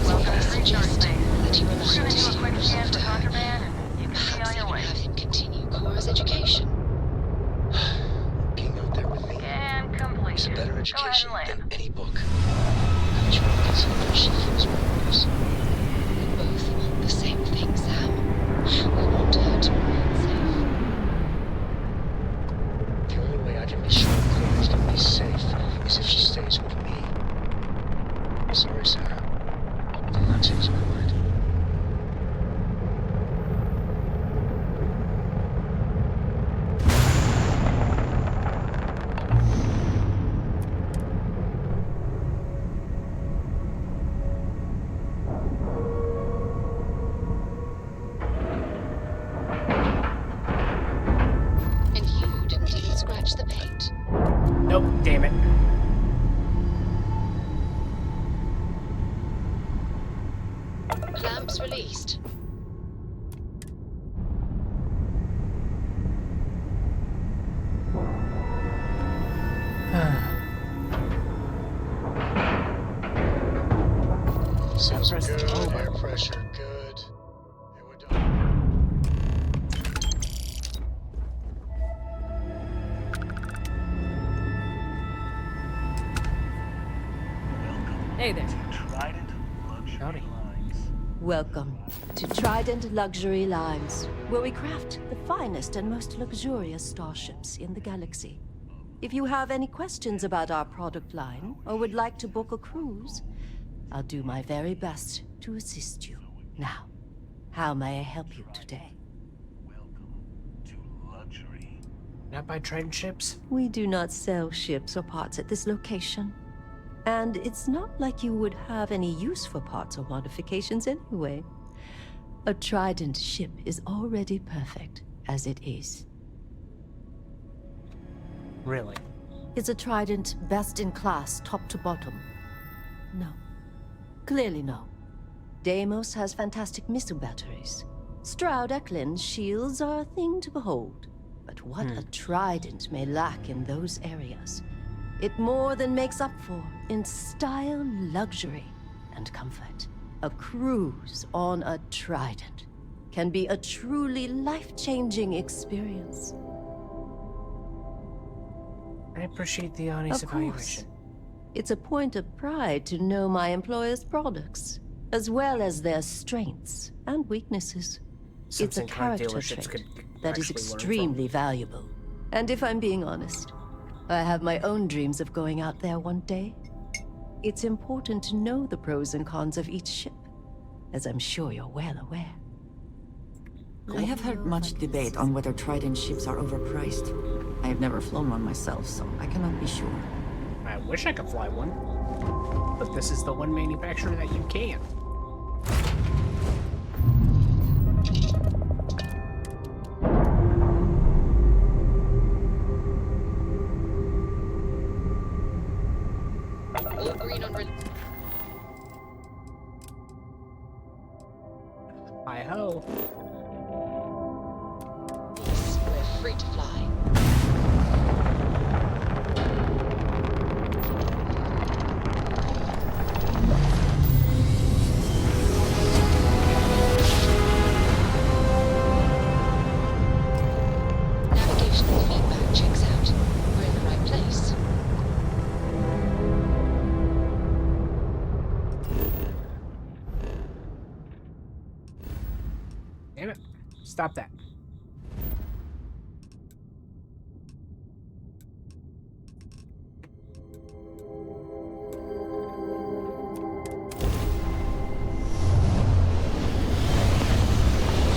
[SPEAKER 4] Welcome to recharge space.
[SPEAKER 18] That you
[SPEAKER 4] We're
[SPEAKER 18] remind
[SPEAKER 4] gonna do
[SPEAKER 18] us
[SPEAKER 4] a quick scan for contraband, and you can be
[SPEAKER 18] perhaps
[SPEAKER 4] on your
[SPEAKER 18] even
[SPEAKER 4] way.
[SPEAKER 18] have him continue Cora's education.
[SPEAKER 7] Being out there with me
[SPEAKER 4] Scan complete.
[SPEAKER 7] is a better
[SPEAKER 4] Go ahead
[SPEAKER 7] education
[SPEAKER 4] and
[SPEAKER 7] than
[SPEAKER 4] land.
[SPEAKER 7] any book. I'm trying to get some of she feels memories.
[SPEAKER 18] We both want the same thing, Sam. We want her to remain safe.
[SPEAKER 7] The only way I can be sure Claire's gonna be safe is if she stays with me. Sorry, Sarah. I'm not changing my mind.
[SPEAKER 18] And you didn't even scratch the paint.
[SPEAKER 1] Nope, damn it.
[SPEAKER 18] Clamps released.
[SPEAKER 7] Seals
[SPEAKER 1] pressed
[SPEAKER 7] good,
[SPEAKER 1] the O
[SPEAKER 7] air
[SPEAKER 1] button.
[SPEAKER 7] pressure good. Yeah, we're done.
[SPEAKER 12] Hey there.
[SPEAKER 8] Trident luxury
[SPEAKER 1] Howdy.
[SPEAKER 8] lines.
[SPEAKER 11] Welcome to Trident Luxury Lines, where we craft the finest and most luxurious starships in the galaxy. If you have any questions about our product line or would like to book a cruise, I'll do my very best to assist you. Now, how may I help you today?
[SPEAKER 1] Can I buy Trident ships?
[SPEAKER 11] We do not sell ships or parts at this location. And it's not like you would have any use for parts or modifications anyway. A Trident ship is already perfect as it is.
[SPEAKER 1] Really?
[SPEAKER 11] Is a Trident best in class, top to bottom? No. Clearly no. Deimos has fantastic missile batteries. Stroud Eklund's shields are a thing to behold. But what a Trident may lack in those areas, it more than makes up for in style, luxury, and comfort. A cruise on a Trident can be a truly life-changing experience.
[SPEAKER 1] I appreciate the honest
[SPEAKER 11] Of
[SPEAKER 1] evaluation.
[SPEAKER 11] course. It's a point of pride to know my employer's products, as well as their strengths and weaknesses. It's a
[SPEAKER 1] Something car
[SPEAKER 11] character
[SPEAKER 1] dealerships
[SPEAKER 11] trait
[SPEAKER 1] could
[SPEAKER 11] that is
[SPEAKER 1] actually learn from.
[SPEAKER 11] extremely valuable. And if I'm being honest, I have my own dreams of going out there one day. It's important to know the pros and cons of each ship, as I'm sure you're well aware.
[SPEAKER 5] I have heard much debate on whether Trident ships are overpriced. I have never flown one myself, so I cannot be sure.
[SPEAKER 1] I wish I could fly one, but this is the one manufacturer that you can't.
[SPEAKER 18] All green on
[SPEAKER 1] Hi-ho.
[SPEAKER 18] release. We're free to fly. Navigational feedback checks out. We're in the right place.
[SPEAKER 1] Damn it. Stop that.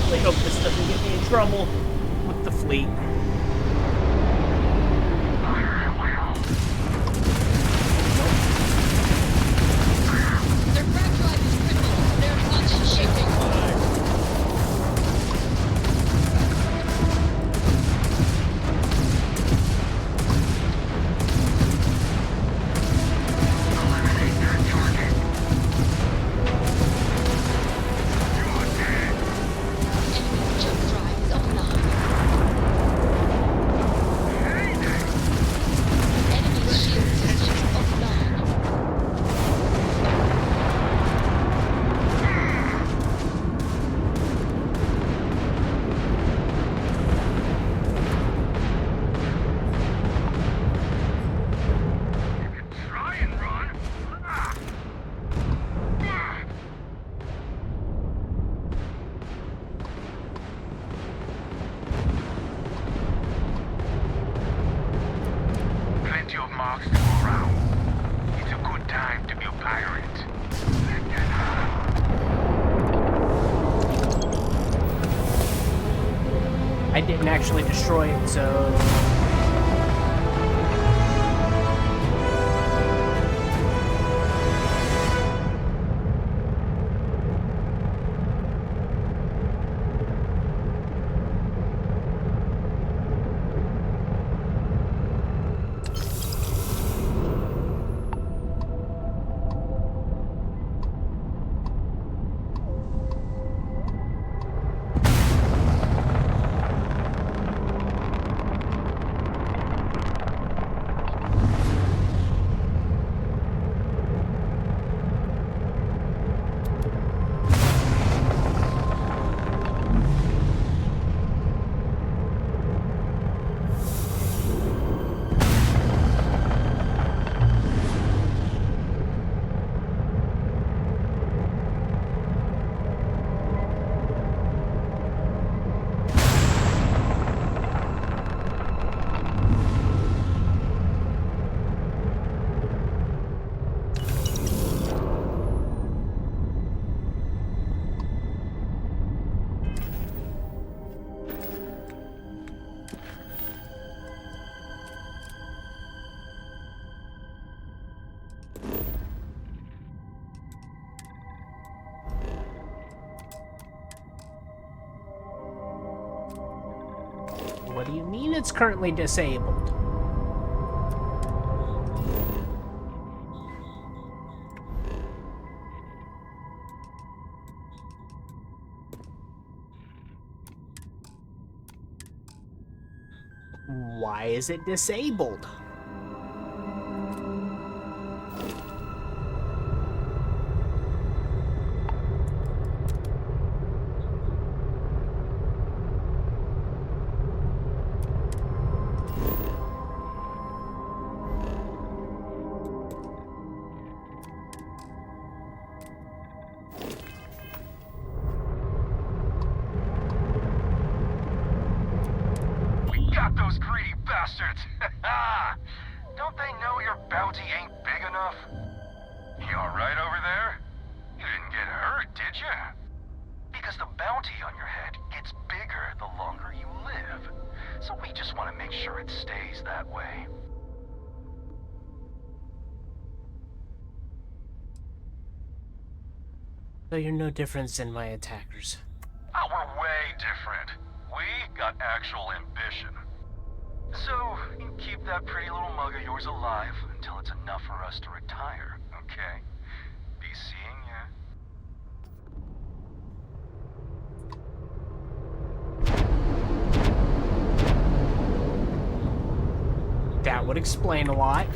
[SPEAKER 1] I hope this doesn't get me in trouble with the fleet.
[SPEAKER 18] Their frag drive is critical. They're not shaping. Enemy jump drive is offline. Enemy shield systems offline.
[SPEAKER 8] Try and run. Ah. Ah. Plenty of marks to go around. It's a good time to be a pirate.
[SPEAKER 1] I didn't actually destroy it, so... What do you mean it's currently disabled? Why is it disabled?
[SPEAKER 8] Got those greedy bastards! Don't they know your bounty ain't big enough? You alright over there? You didn't get hurt, did you? Because the bounty on your head gets bigger the longer you live. So we just want to make sure it stays that way.
[SPEAKER 1] So you're no different than my attackers.
[SPEAKER 8] Oh, we're way different. We got actual ambition. So, you keep that pretty little mug of yours alive until it's enough for us to retire, okay? Be seeing ya.
[SPEAKER 1] That would explain a lot.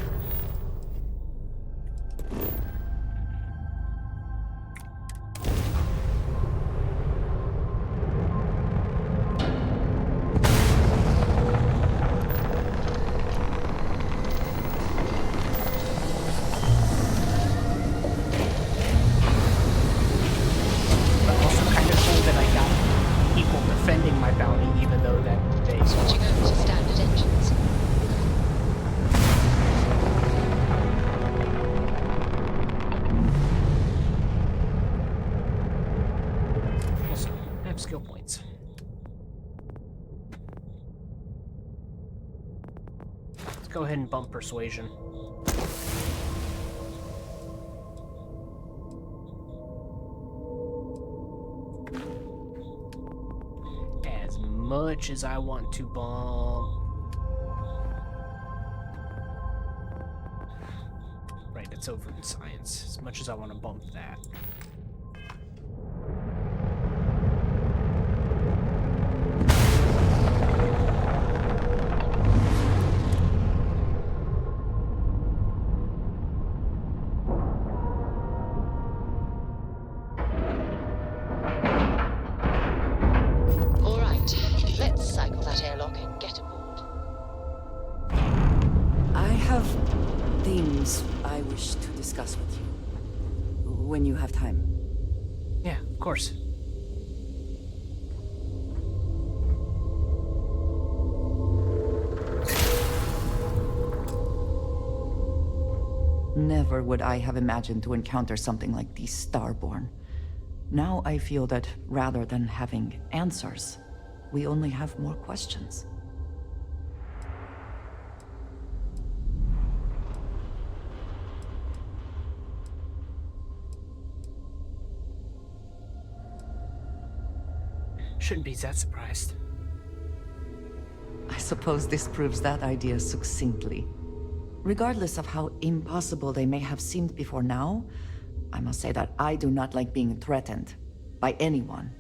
[SPEAKER 1] Skill points. Let's go ahead and bump persuasion. As much as I want to bump. Right, it's over in science. As much as I want to bump that.
[SPEAKER 5] I wish to discuss with you. When you have time.
[SPEAKER 1] Yeah, of course.
[SPEAKER 5] Never would I have imagined to encounter something like these Starborn. Now I feel that rather than having answers, we only have more questions.
[SPEAKER 1] Shouldn't be that surprised.
[SPEAKER 5] I suppose this proves that idea succinctly. Regardless of how impossible they may have seemed before now, I must say that I do not like being threatened by anyone.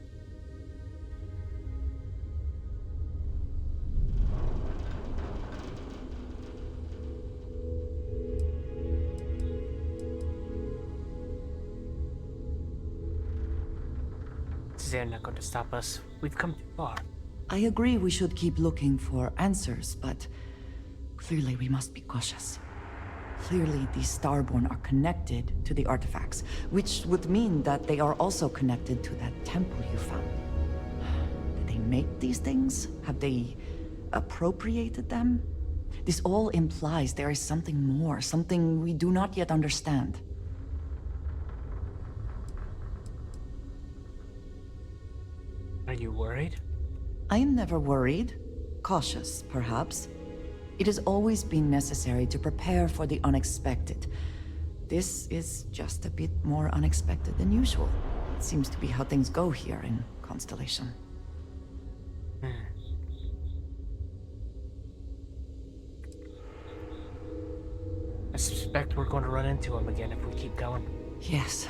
[SPEAKER 1] They're not going to stop us. We've come too far.
[SPEAKER 5] I agree we should keep looking for answers, but clearly we must be cautious. Clearly these Starborn are connected to the artifacts, which would mean that they are also connected to that temple you found. Did they make these things? Have they appropriated them? This all implies there is something more, something we do not yet understand.
[SPEAKER 1] Are you worried?
[SPEAKER 5] I am never worried. Cautious, perhaps. It has always been necessary to prepare for the unexpected. This is just a bit more unexpected than usual. It seems to be how things go here in Constellation.
[SPEAKER 1] suspect we're going to run into him again if we keep going.
[SPEAKER 5] Yes.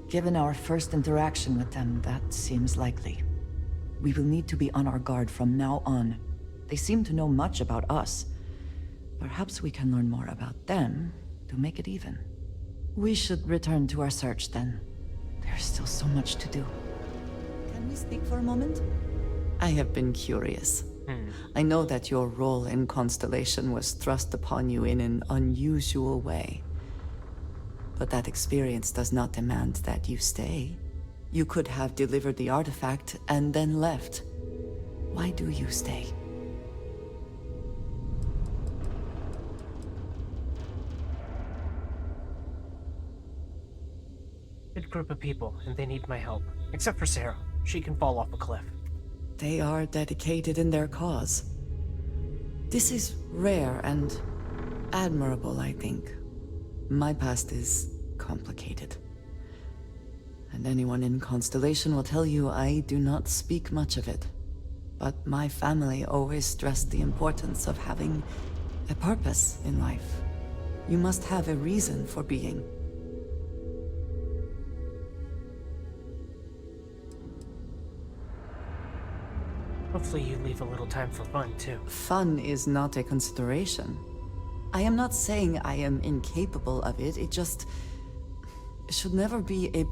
[SPEAKER 5] Given our first interaction with them, that seems likely. We will need to be on our guard from now on. They seem to know much about us. Perhaps we can learn more about them to make it even. We should return to our search then. There's still so much to do. Can we speak for a moment? I have been curious. I know that your role in Constellation was thrust upon you in an unusual way. But that experience does not demand that you stay. You could have delivered the artifact and then left. Why do you stay?
[SPEAKER 1] Good group of people, and they need my help. Except for Sarah. She can fall off a cliff.
[SPEAKER 5] They are dedicated in their cause. This is rare and admirable, I think. My past is complicated. And anyone in Constellation will tell you I do not speak much of it. But my family always stressed the importance of having a purpose in life. You must have a reason for being.
[SPEAKER 1] Hopefully you leave a little time for fun, too.
[SPEAKER 5] Fun is not a consideration. I am not saying I am incapable of it, it just should never be a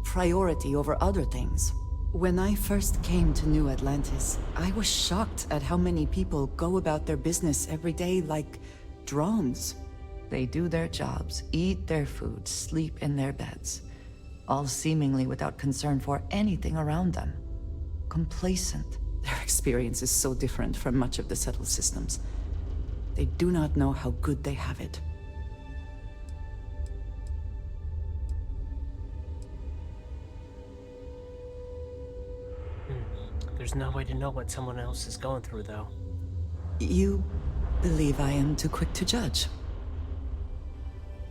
[SPEAKER 5] priority over other things. When I first came to New Atlantis, I was shocked at how many people go about their business every day like drones. They do their jobs, eat their food, sleep in their beds, all seemingly without concern for anything around them. Complacent. Their experience is so different from much of the settled systems. They do not know how good they have it.
[SPEAKER 1] There's no way to know what someone else is going through, though.
[SPEAKER 5] You believe I am too quick to judge.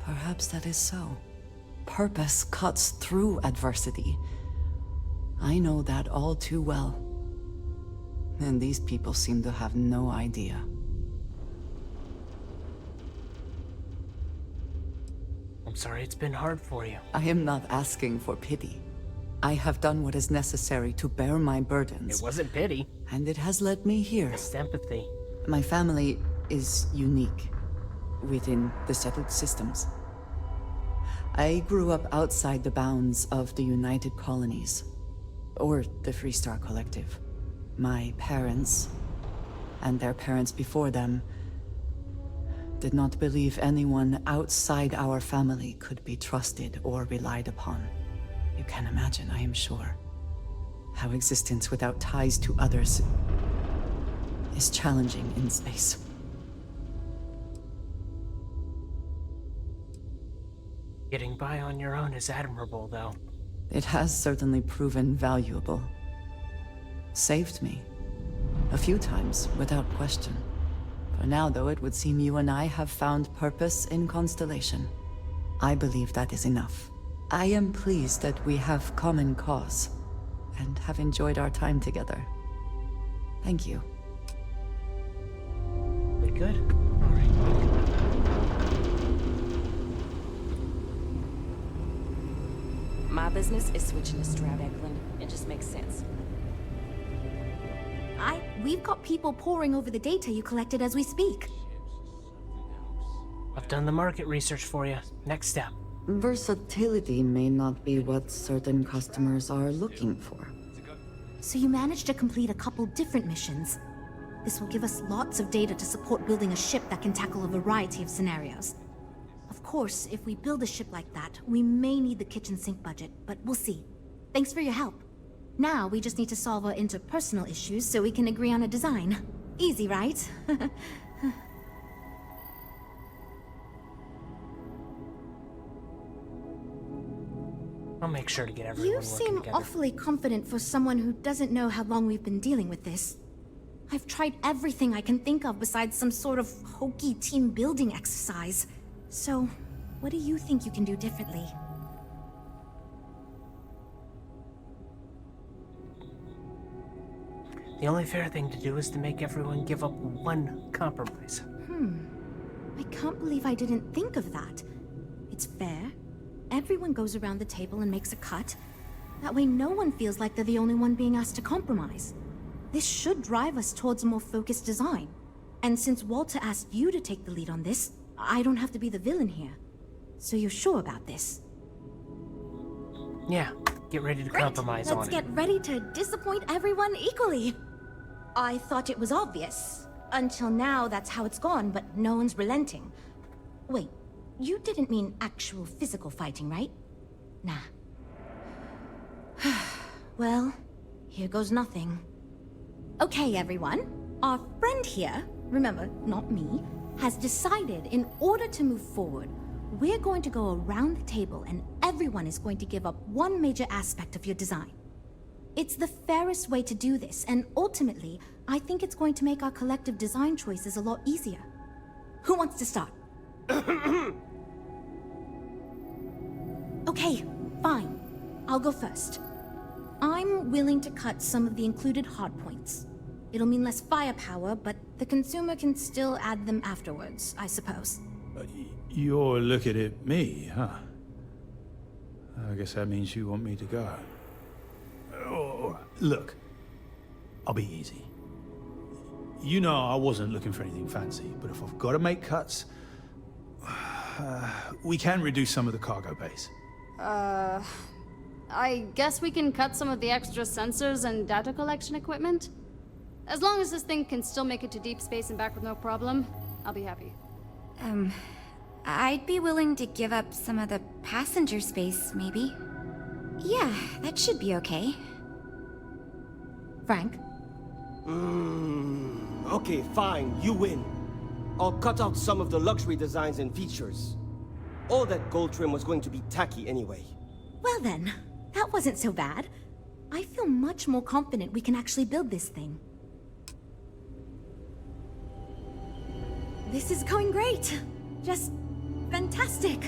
[SPEAKER 5] Perhaps that is so. Purpose cuts through adversity. I know that all too well. And these people seem to have no idea.
[SPEAKER 1] I'm sorry it's been hard for you.
[SPEAKER 5] I am not asking for pity. I have done what is necessary to bear my burdens.
[SPEAKER 1] It wasn't pity.
[SPEAKER 5] And it has led me here.
[SPEAKER 1] It's empathy.
[SPEAKER 5] My family is unique within the settled systems. I grew up outside the bounds of the United Colonies, or the Freestar Collective. My parents, and their parents before them, did not believe anyone outside our family could be trusted or relied upon. You can imagine, I am sure, how existence without ties to others is challenging in space.
[SPEAKER 1] Getting by on your own is admirable, though.
[SPEAKER 5] It has certainly proven valuable. Saved me. A few times, without question. For now, though, it would seem you and I have found purpose in Constellation. I believe that is enough. I am pleased that we have common cause, and have enjoyed our time together. Thank you.
[SPEAKER 1] We good? Alright.
[SPEAKER 19] My business is switching to Stroud Eklund. It just makes sense.
[SPEAKER 10] We've got people poring over the data you collected as we speak.
[SPEAKER 1] I've done the market research for you. Next step.
[SPEAKER 5] Versatility may not be what certain customers are looking for.
[SPEAKER 10] So you managed to complete a couple different missions. This will give us lots of data to support building a ship that can tackle a variety of scenarios. Of course, if we build a ship like that, we may need the kitchen sink budget, but we'll see. Thanks for your help. Now we just need to solve our interpersonal issues so we can agree on a design. Easy, right?
[SPEAKER 1] I'll make sure to get everyone
[SPEAKER 10] You seem
[SPEAKER 1] together.
[SPEAKER 10] awfully confident for someone who doesn't know how long we've been dealing with this. I've tried everything I can think of besides some sort of hokey team building exercise. So, what do you think you can do differently?
[SPEAKER 1] The only fair thing to do is to make everyone give up one compromise.
[SPEAKER 10] I can't believe I didn't think of that. It's fair. Everyone goes around the table and makes a cut. That way no one feels like they're the only one being asked to compromise. This should drive us towards a more focused design. And since Walter asked you to take the lead on this, I don't have to be the villain here. So you're sure about this?
[SPEAKER 1] Yeah, get ready to compromise on it.
[SPEAKER 10] Let's get ready to disappoint everyone equally. I thought it was obvious. Until now, that's how it's gone, but no one's relenting. Wait, you didn't mean actual physical fighting, right? Nah. Well, here goes nothing. Okay, everyone. Our friend here, remember, not me, has decided in order to move forward, we're going to go around the table and everyone is going to give up one major aspect of your design. It's the fairest way to do this, and ultimately, I think it's going to make our collective design choices a lot easier. Who wants to start? Okay, fine. I'll go first. I'm willing to cut some of the included hardpoints. It'll mean less firepower, but the consumer can still add them afterwards, I suppose.
[SPEAKER 13] You're looking at me, huh? I guess that means you want me to go. Oh, look, I'll be easy. You know I wasn't looking for anything fancy, but if I've got to make cuts, we can reduce some of the cargo base.
[SPEAKER 2] I guess we can cut some of the extra sensors and data collection equipment? As long as this thing can still make it to deep space and back with no problem, I'll be happy.
[SPEAKER 14] I'd be willing to give up some of the passenger space, maybe. Yeah, that should be okay.
[SPEAKER 10] Frank?
[SPEAKER 23] Okay, fine, you win. I'll cut out some of the luxury designs and features. All that gold trim was going to be tacky anyway.
[SPEAKER 10] Well then, that wasn't so bad. I feel much more confident we can actually build this thing. This is going great. Just fantastic.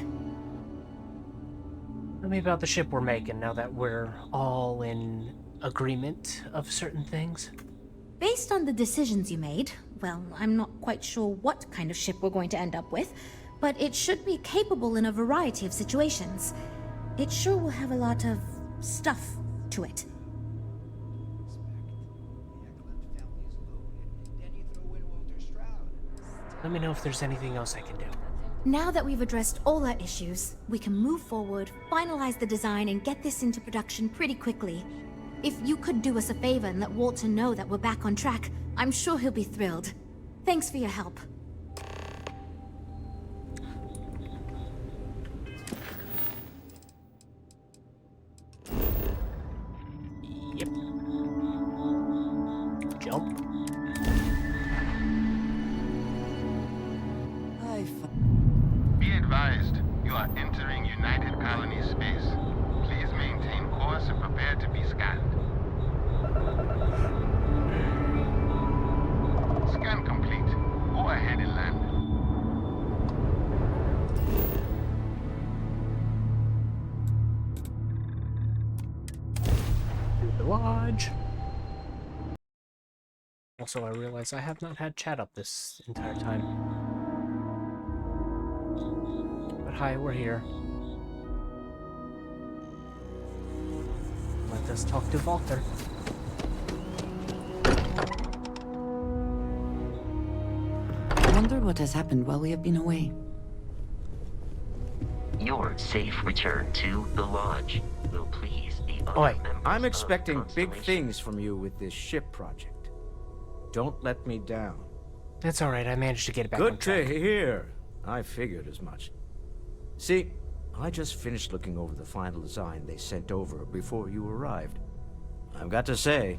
[SPEAKER 1] Tell me about the ship we're making now that we're all in agreement of certain things.
[SPEAKER 10] Based on the decisions you made, well, I'm not quite sure what kind of ship we're going to end up with, but it should be capable in a variety of situations. It sure will have a lot of stuff to it.
[SPEAKER 1] Let me know if there's anything else I can do.
[SPEAKER 10] Now that we've addressed all our issues, we can move forward, finalize the design, and get this into production pretty quickly. If you could do us a favor and let Walter know that we're back on track, I'm sure he'll be thrilled. Thanks for your help.
[SPEAKER 1] Yep. Jump.
[SPEAKER 8] Be advised, you are entering United Colony space. Please maintain course and prepare to be scanned. Scan complete. Go ahead and land.
[SPEAKER 1] To the lodge. Also, I realize I have not had chat up this entire time. But hi, we're here. Let us talk to Walter.
[SPEAKER 5] I wonder what has happened while we have been away.
[SPEAKER 15] Your safe return to the lodge will please the other
[SPEAKER 21] Oi,
[SPEAKER 15] members
[SPEAKER 21] I'm
[SPEAKER 15] of
[SPEAKER 21] expecting big
[SPEAKER 15] Constellation.
[SPEAKER 21] things from you with this ship project. Don't let me down.
[SPEAKER 1] That's alright, I managed to get it back on
[SPEAKER 21] Good
[SPEAKER 1] track.
[SPEAKER 21] to hear. I figured as much. See, I just finished looking over the final design they sent over before you arrived. I've got to say,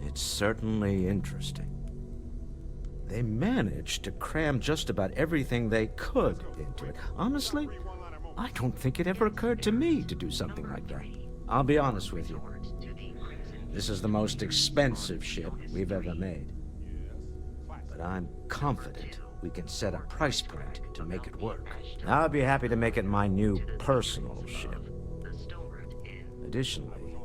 [SPEAKER 21] it's certainly interesting. They managed to cram just about everything they could into it. Honestly, I don't think it ever occurred to me to do something like that. I'll be honest with you. This is the most expensive ship we've ever made. But I'm confident we can set a price point to make it work. I'll be happy to make it my new personal ship. Additionally,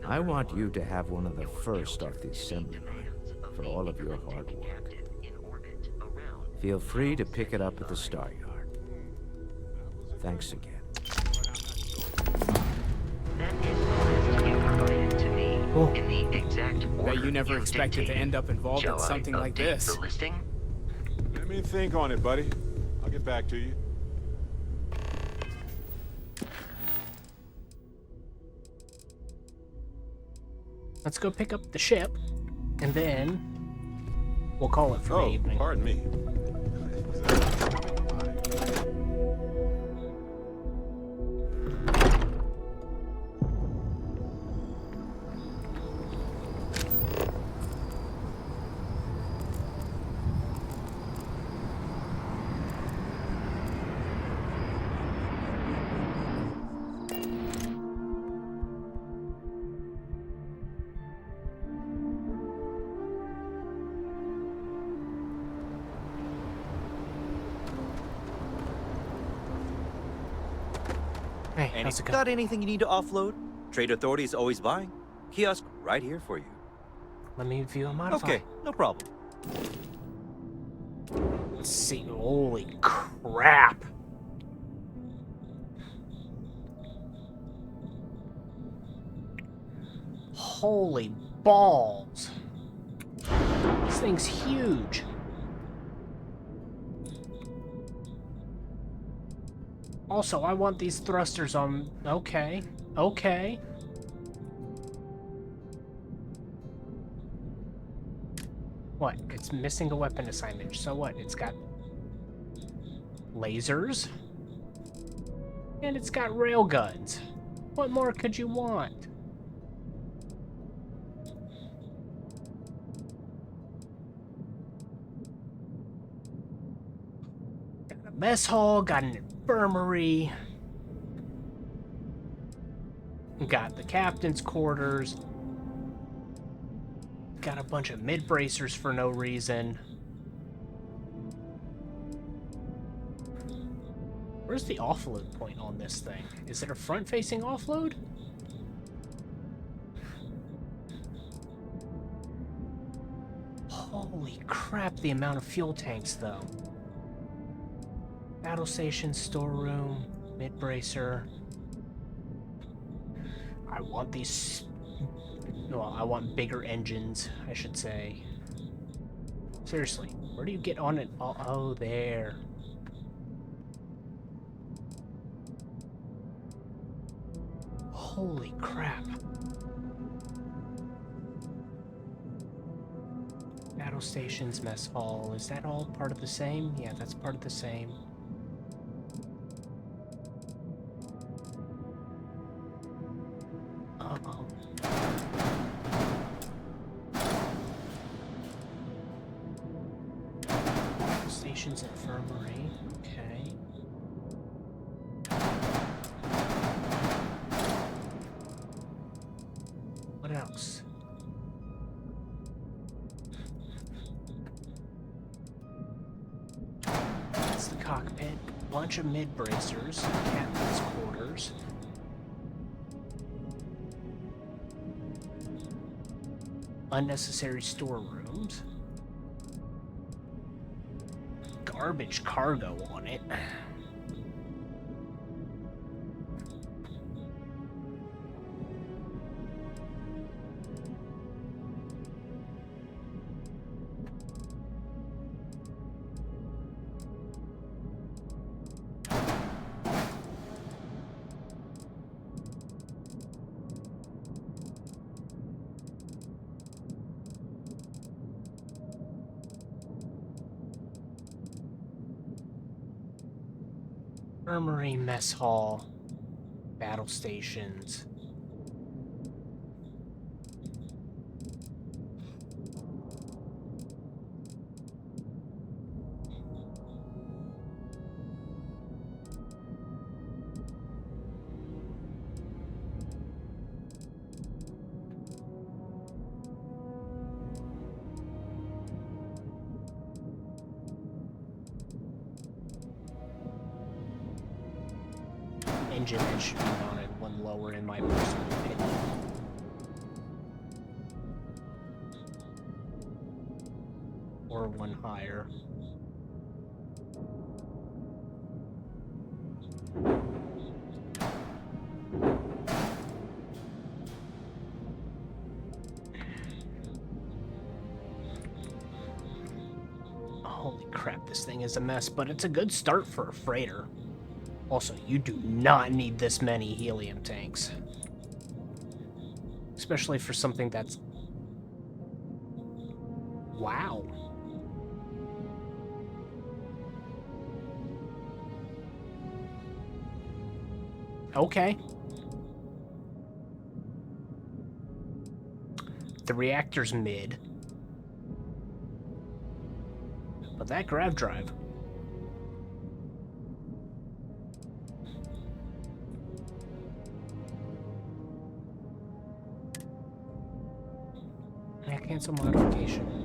[SPEAKER 21] I want you to have one of the first off the assembly line for all of your hard work. Feel free to pick it up at the Star Yard. Thanks again.
[SPEAKER 15] That is the list you provided to me in the exact order
[SPEAKER 3] Bet you never expected to
[SPEAKER 15] dictated.
[SPEAKER 3] end up involved in
[SPEAKER 15] Shall I
[SPEAKER 3] something like
[SPEAKER 15] update
[SPEAKER 3] this.
[SPEAKER 15] the listing?
[SPEAKER 17] Let me think on it, buddy. I'll get back to you.
[SPEAKER 1] Let's go pick up the ship, and then we'll call it for the evening.
[SPEAKER 17] Pardon me.
[SPEAKER 1] Hey, how's it going?
[SPEAKER 20] Got anything you need to offload? Trade Authority is always buying. Kiosk right here for you.
[SPEAKER 1] Let me view a modify.
[SPEAKER 20] Okay, no problem.
[SPEAKER 1] Let's see. Holy crap. Holy balls. This thing's huge. Also, I want these thrusters on... Okay. Okay. What? It's missing a weapon assignment. So what? It's got... lasers? And it's got railguns. What more could you want? Got a mess hall, got an infirmary. Got the captain's quarters. Got a bunch of mid-bracers for no reason. Where's the offload point on this thing? Is it a front-facing offload? Holy crap, the amount of fuel tanks, though. Battle station, storeroom, mid-bracer. I want these... Well, I want bigger engines, I should say. Seriously, where do you get on it? Oh, there. Holy crap. Battle stations, mess hall. Is that all part of the same? Yeah, that's part of the same. Uh-oh. Stations, infirmary. Okay. What else? That's the cockpit. Bunch of mid-bracers. Captain's quarters. Unnecessary storerooms. Garbage cargo on it. Infirmary, mess hall, battle stations. Engine that should be mounted one lower in my personal opinion. Or one higher. Holy crap, this thing is a mess, but it's a good start for a freighter. Also, you do not need this many helium tanks. Especially for something that's... Wow. Okay. The reactor's mid. But that grav drive... Cancel modification.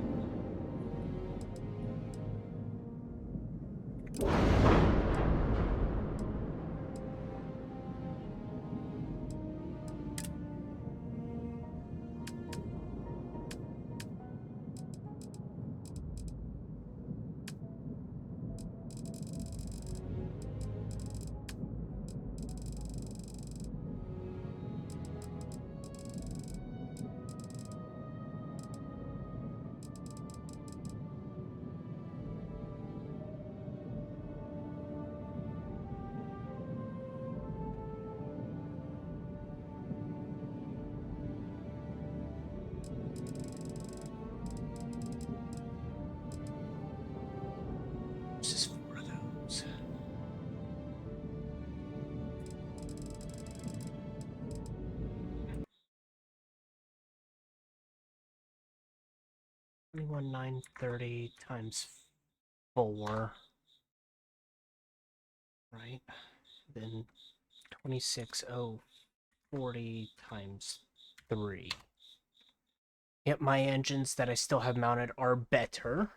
[SPEAKER 1] This is 4 of those. $21,930 times 4. Right? Then 26,040 times 3. Yep, my engines that I still have mounted are better.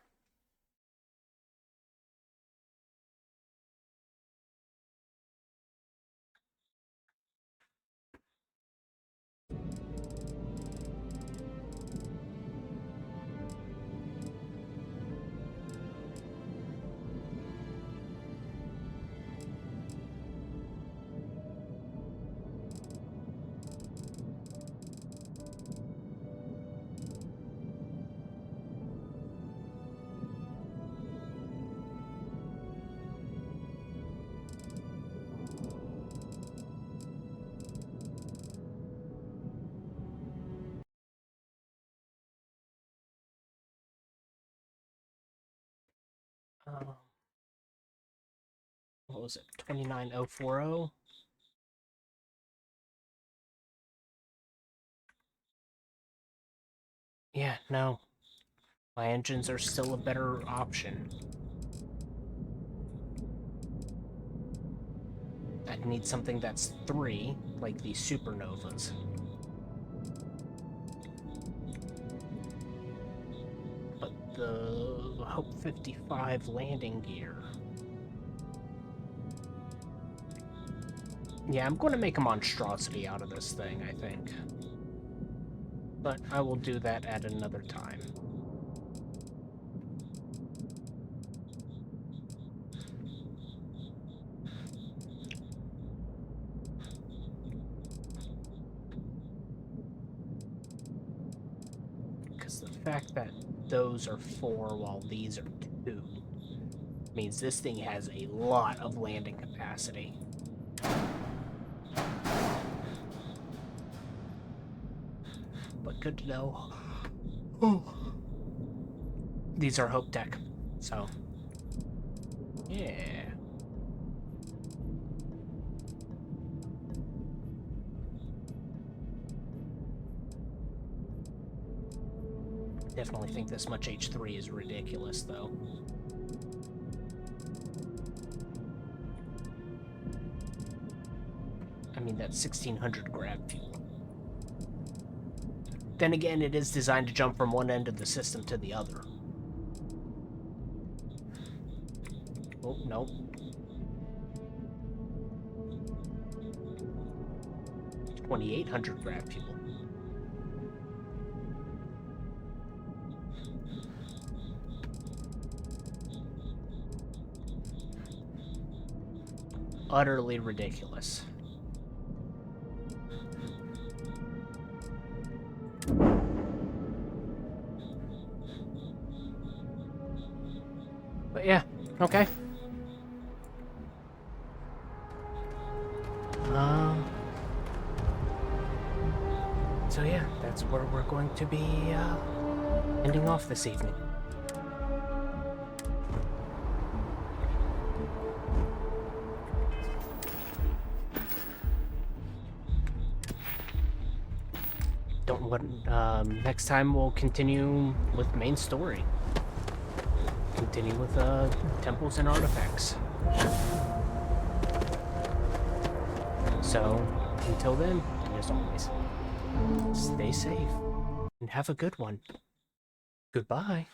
[SPEAKER 1] What was it? 29,040? Yeah, no. My engines are still a better option. I'd need something that's 3, like the supernovas. But the Hope 55 landing gear... Yeah, I'm going to make a monstrosity out of this thing, I think. But I will do that at another time. Because the fact that those are 4 while these are 2 means this thing has a lot of landing capacity. But good to know. These are Hope Tech, so yeah. Definitely think this much H3 is ridiculous, though. I mean, that's 1,600 grav fuel. Then again, it is designed to jump from one end of the system to the other. Oh, no. $2,800 grav fuel. Utterly ridiculous. But yeah, okay. So yeah, that's where we're going to be ending off this evening. Next time we'll continue with main story. Continue with temples and artifacts. So until then, and as always, stay safe and have a good one. Goodbye.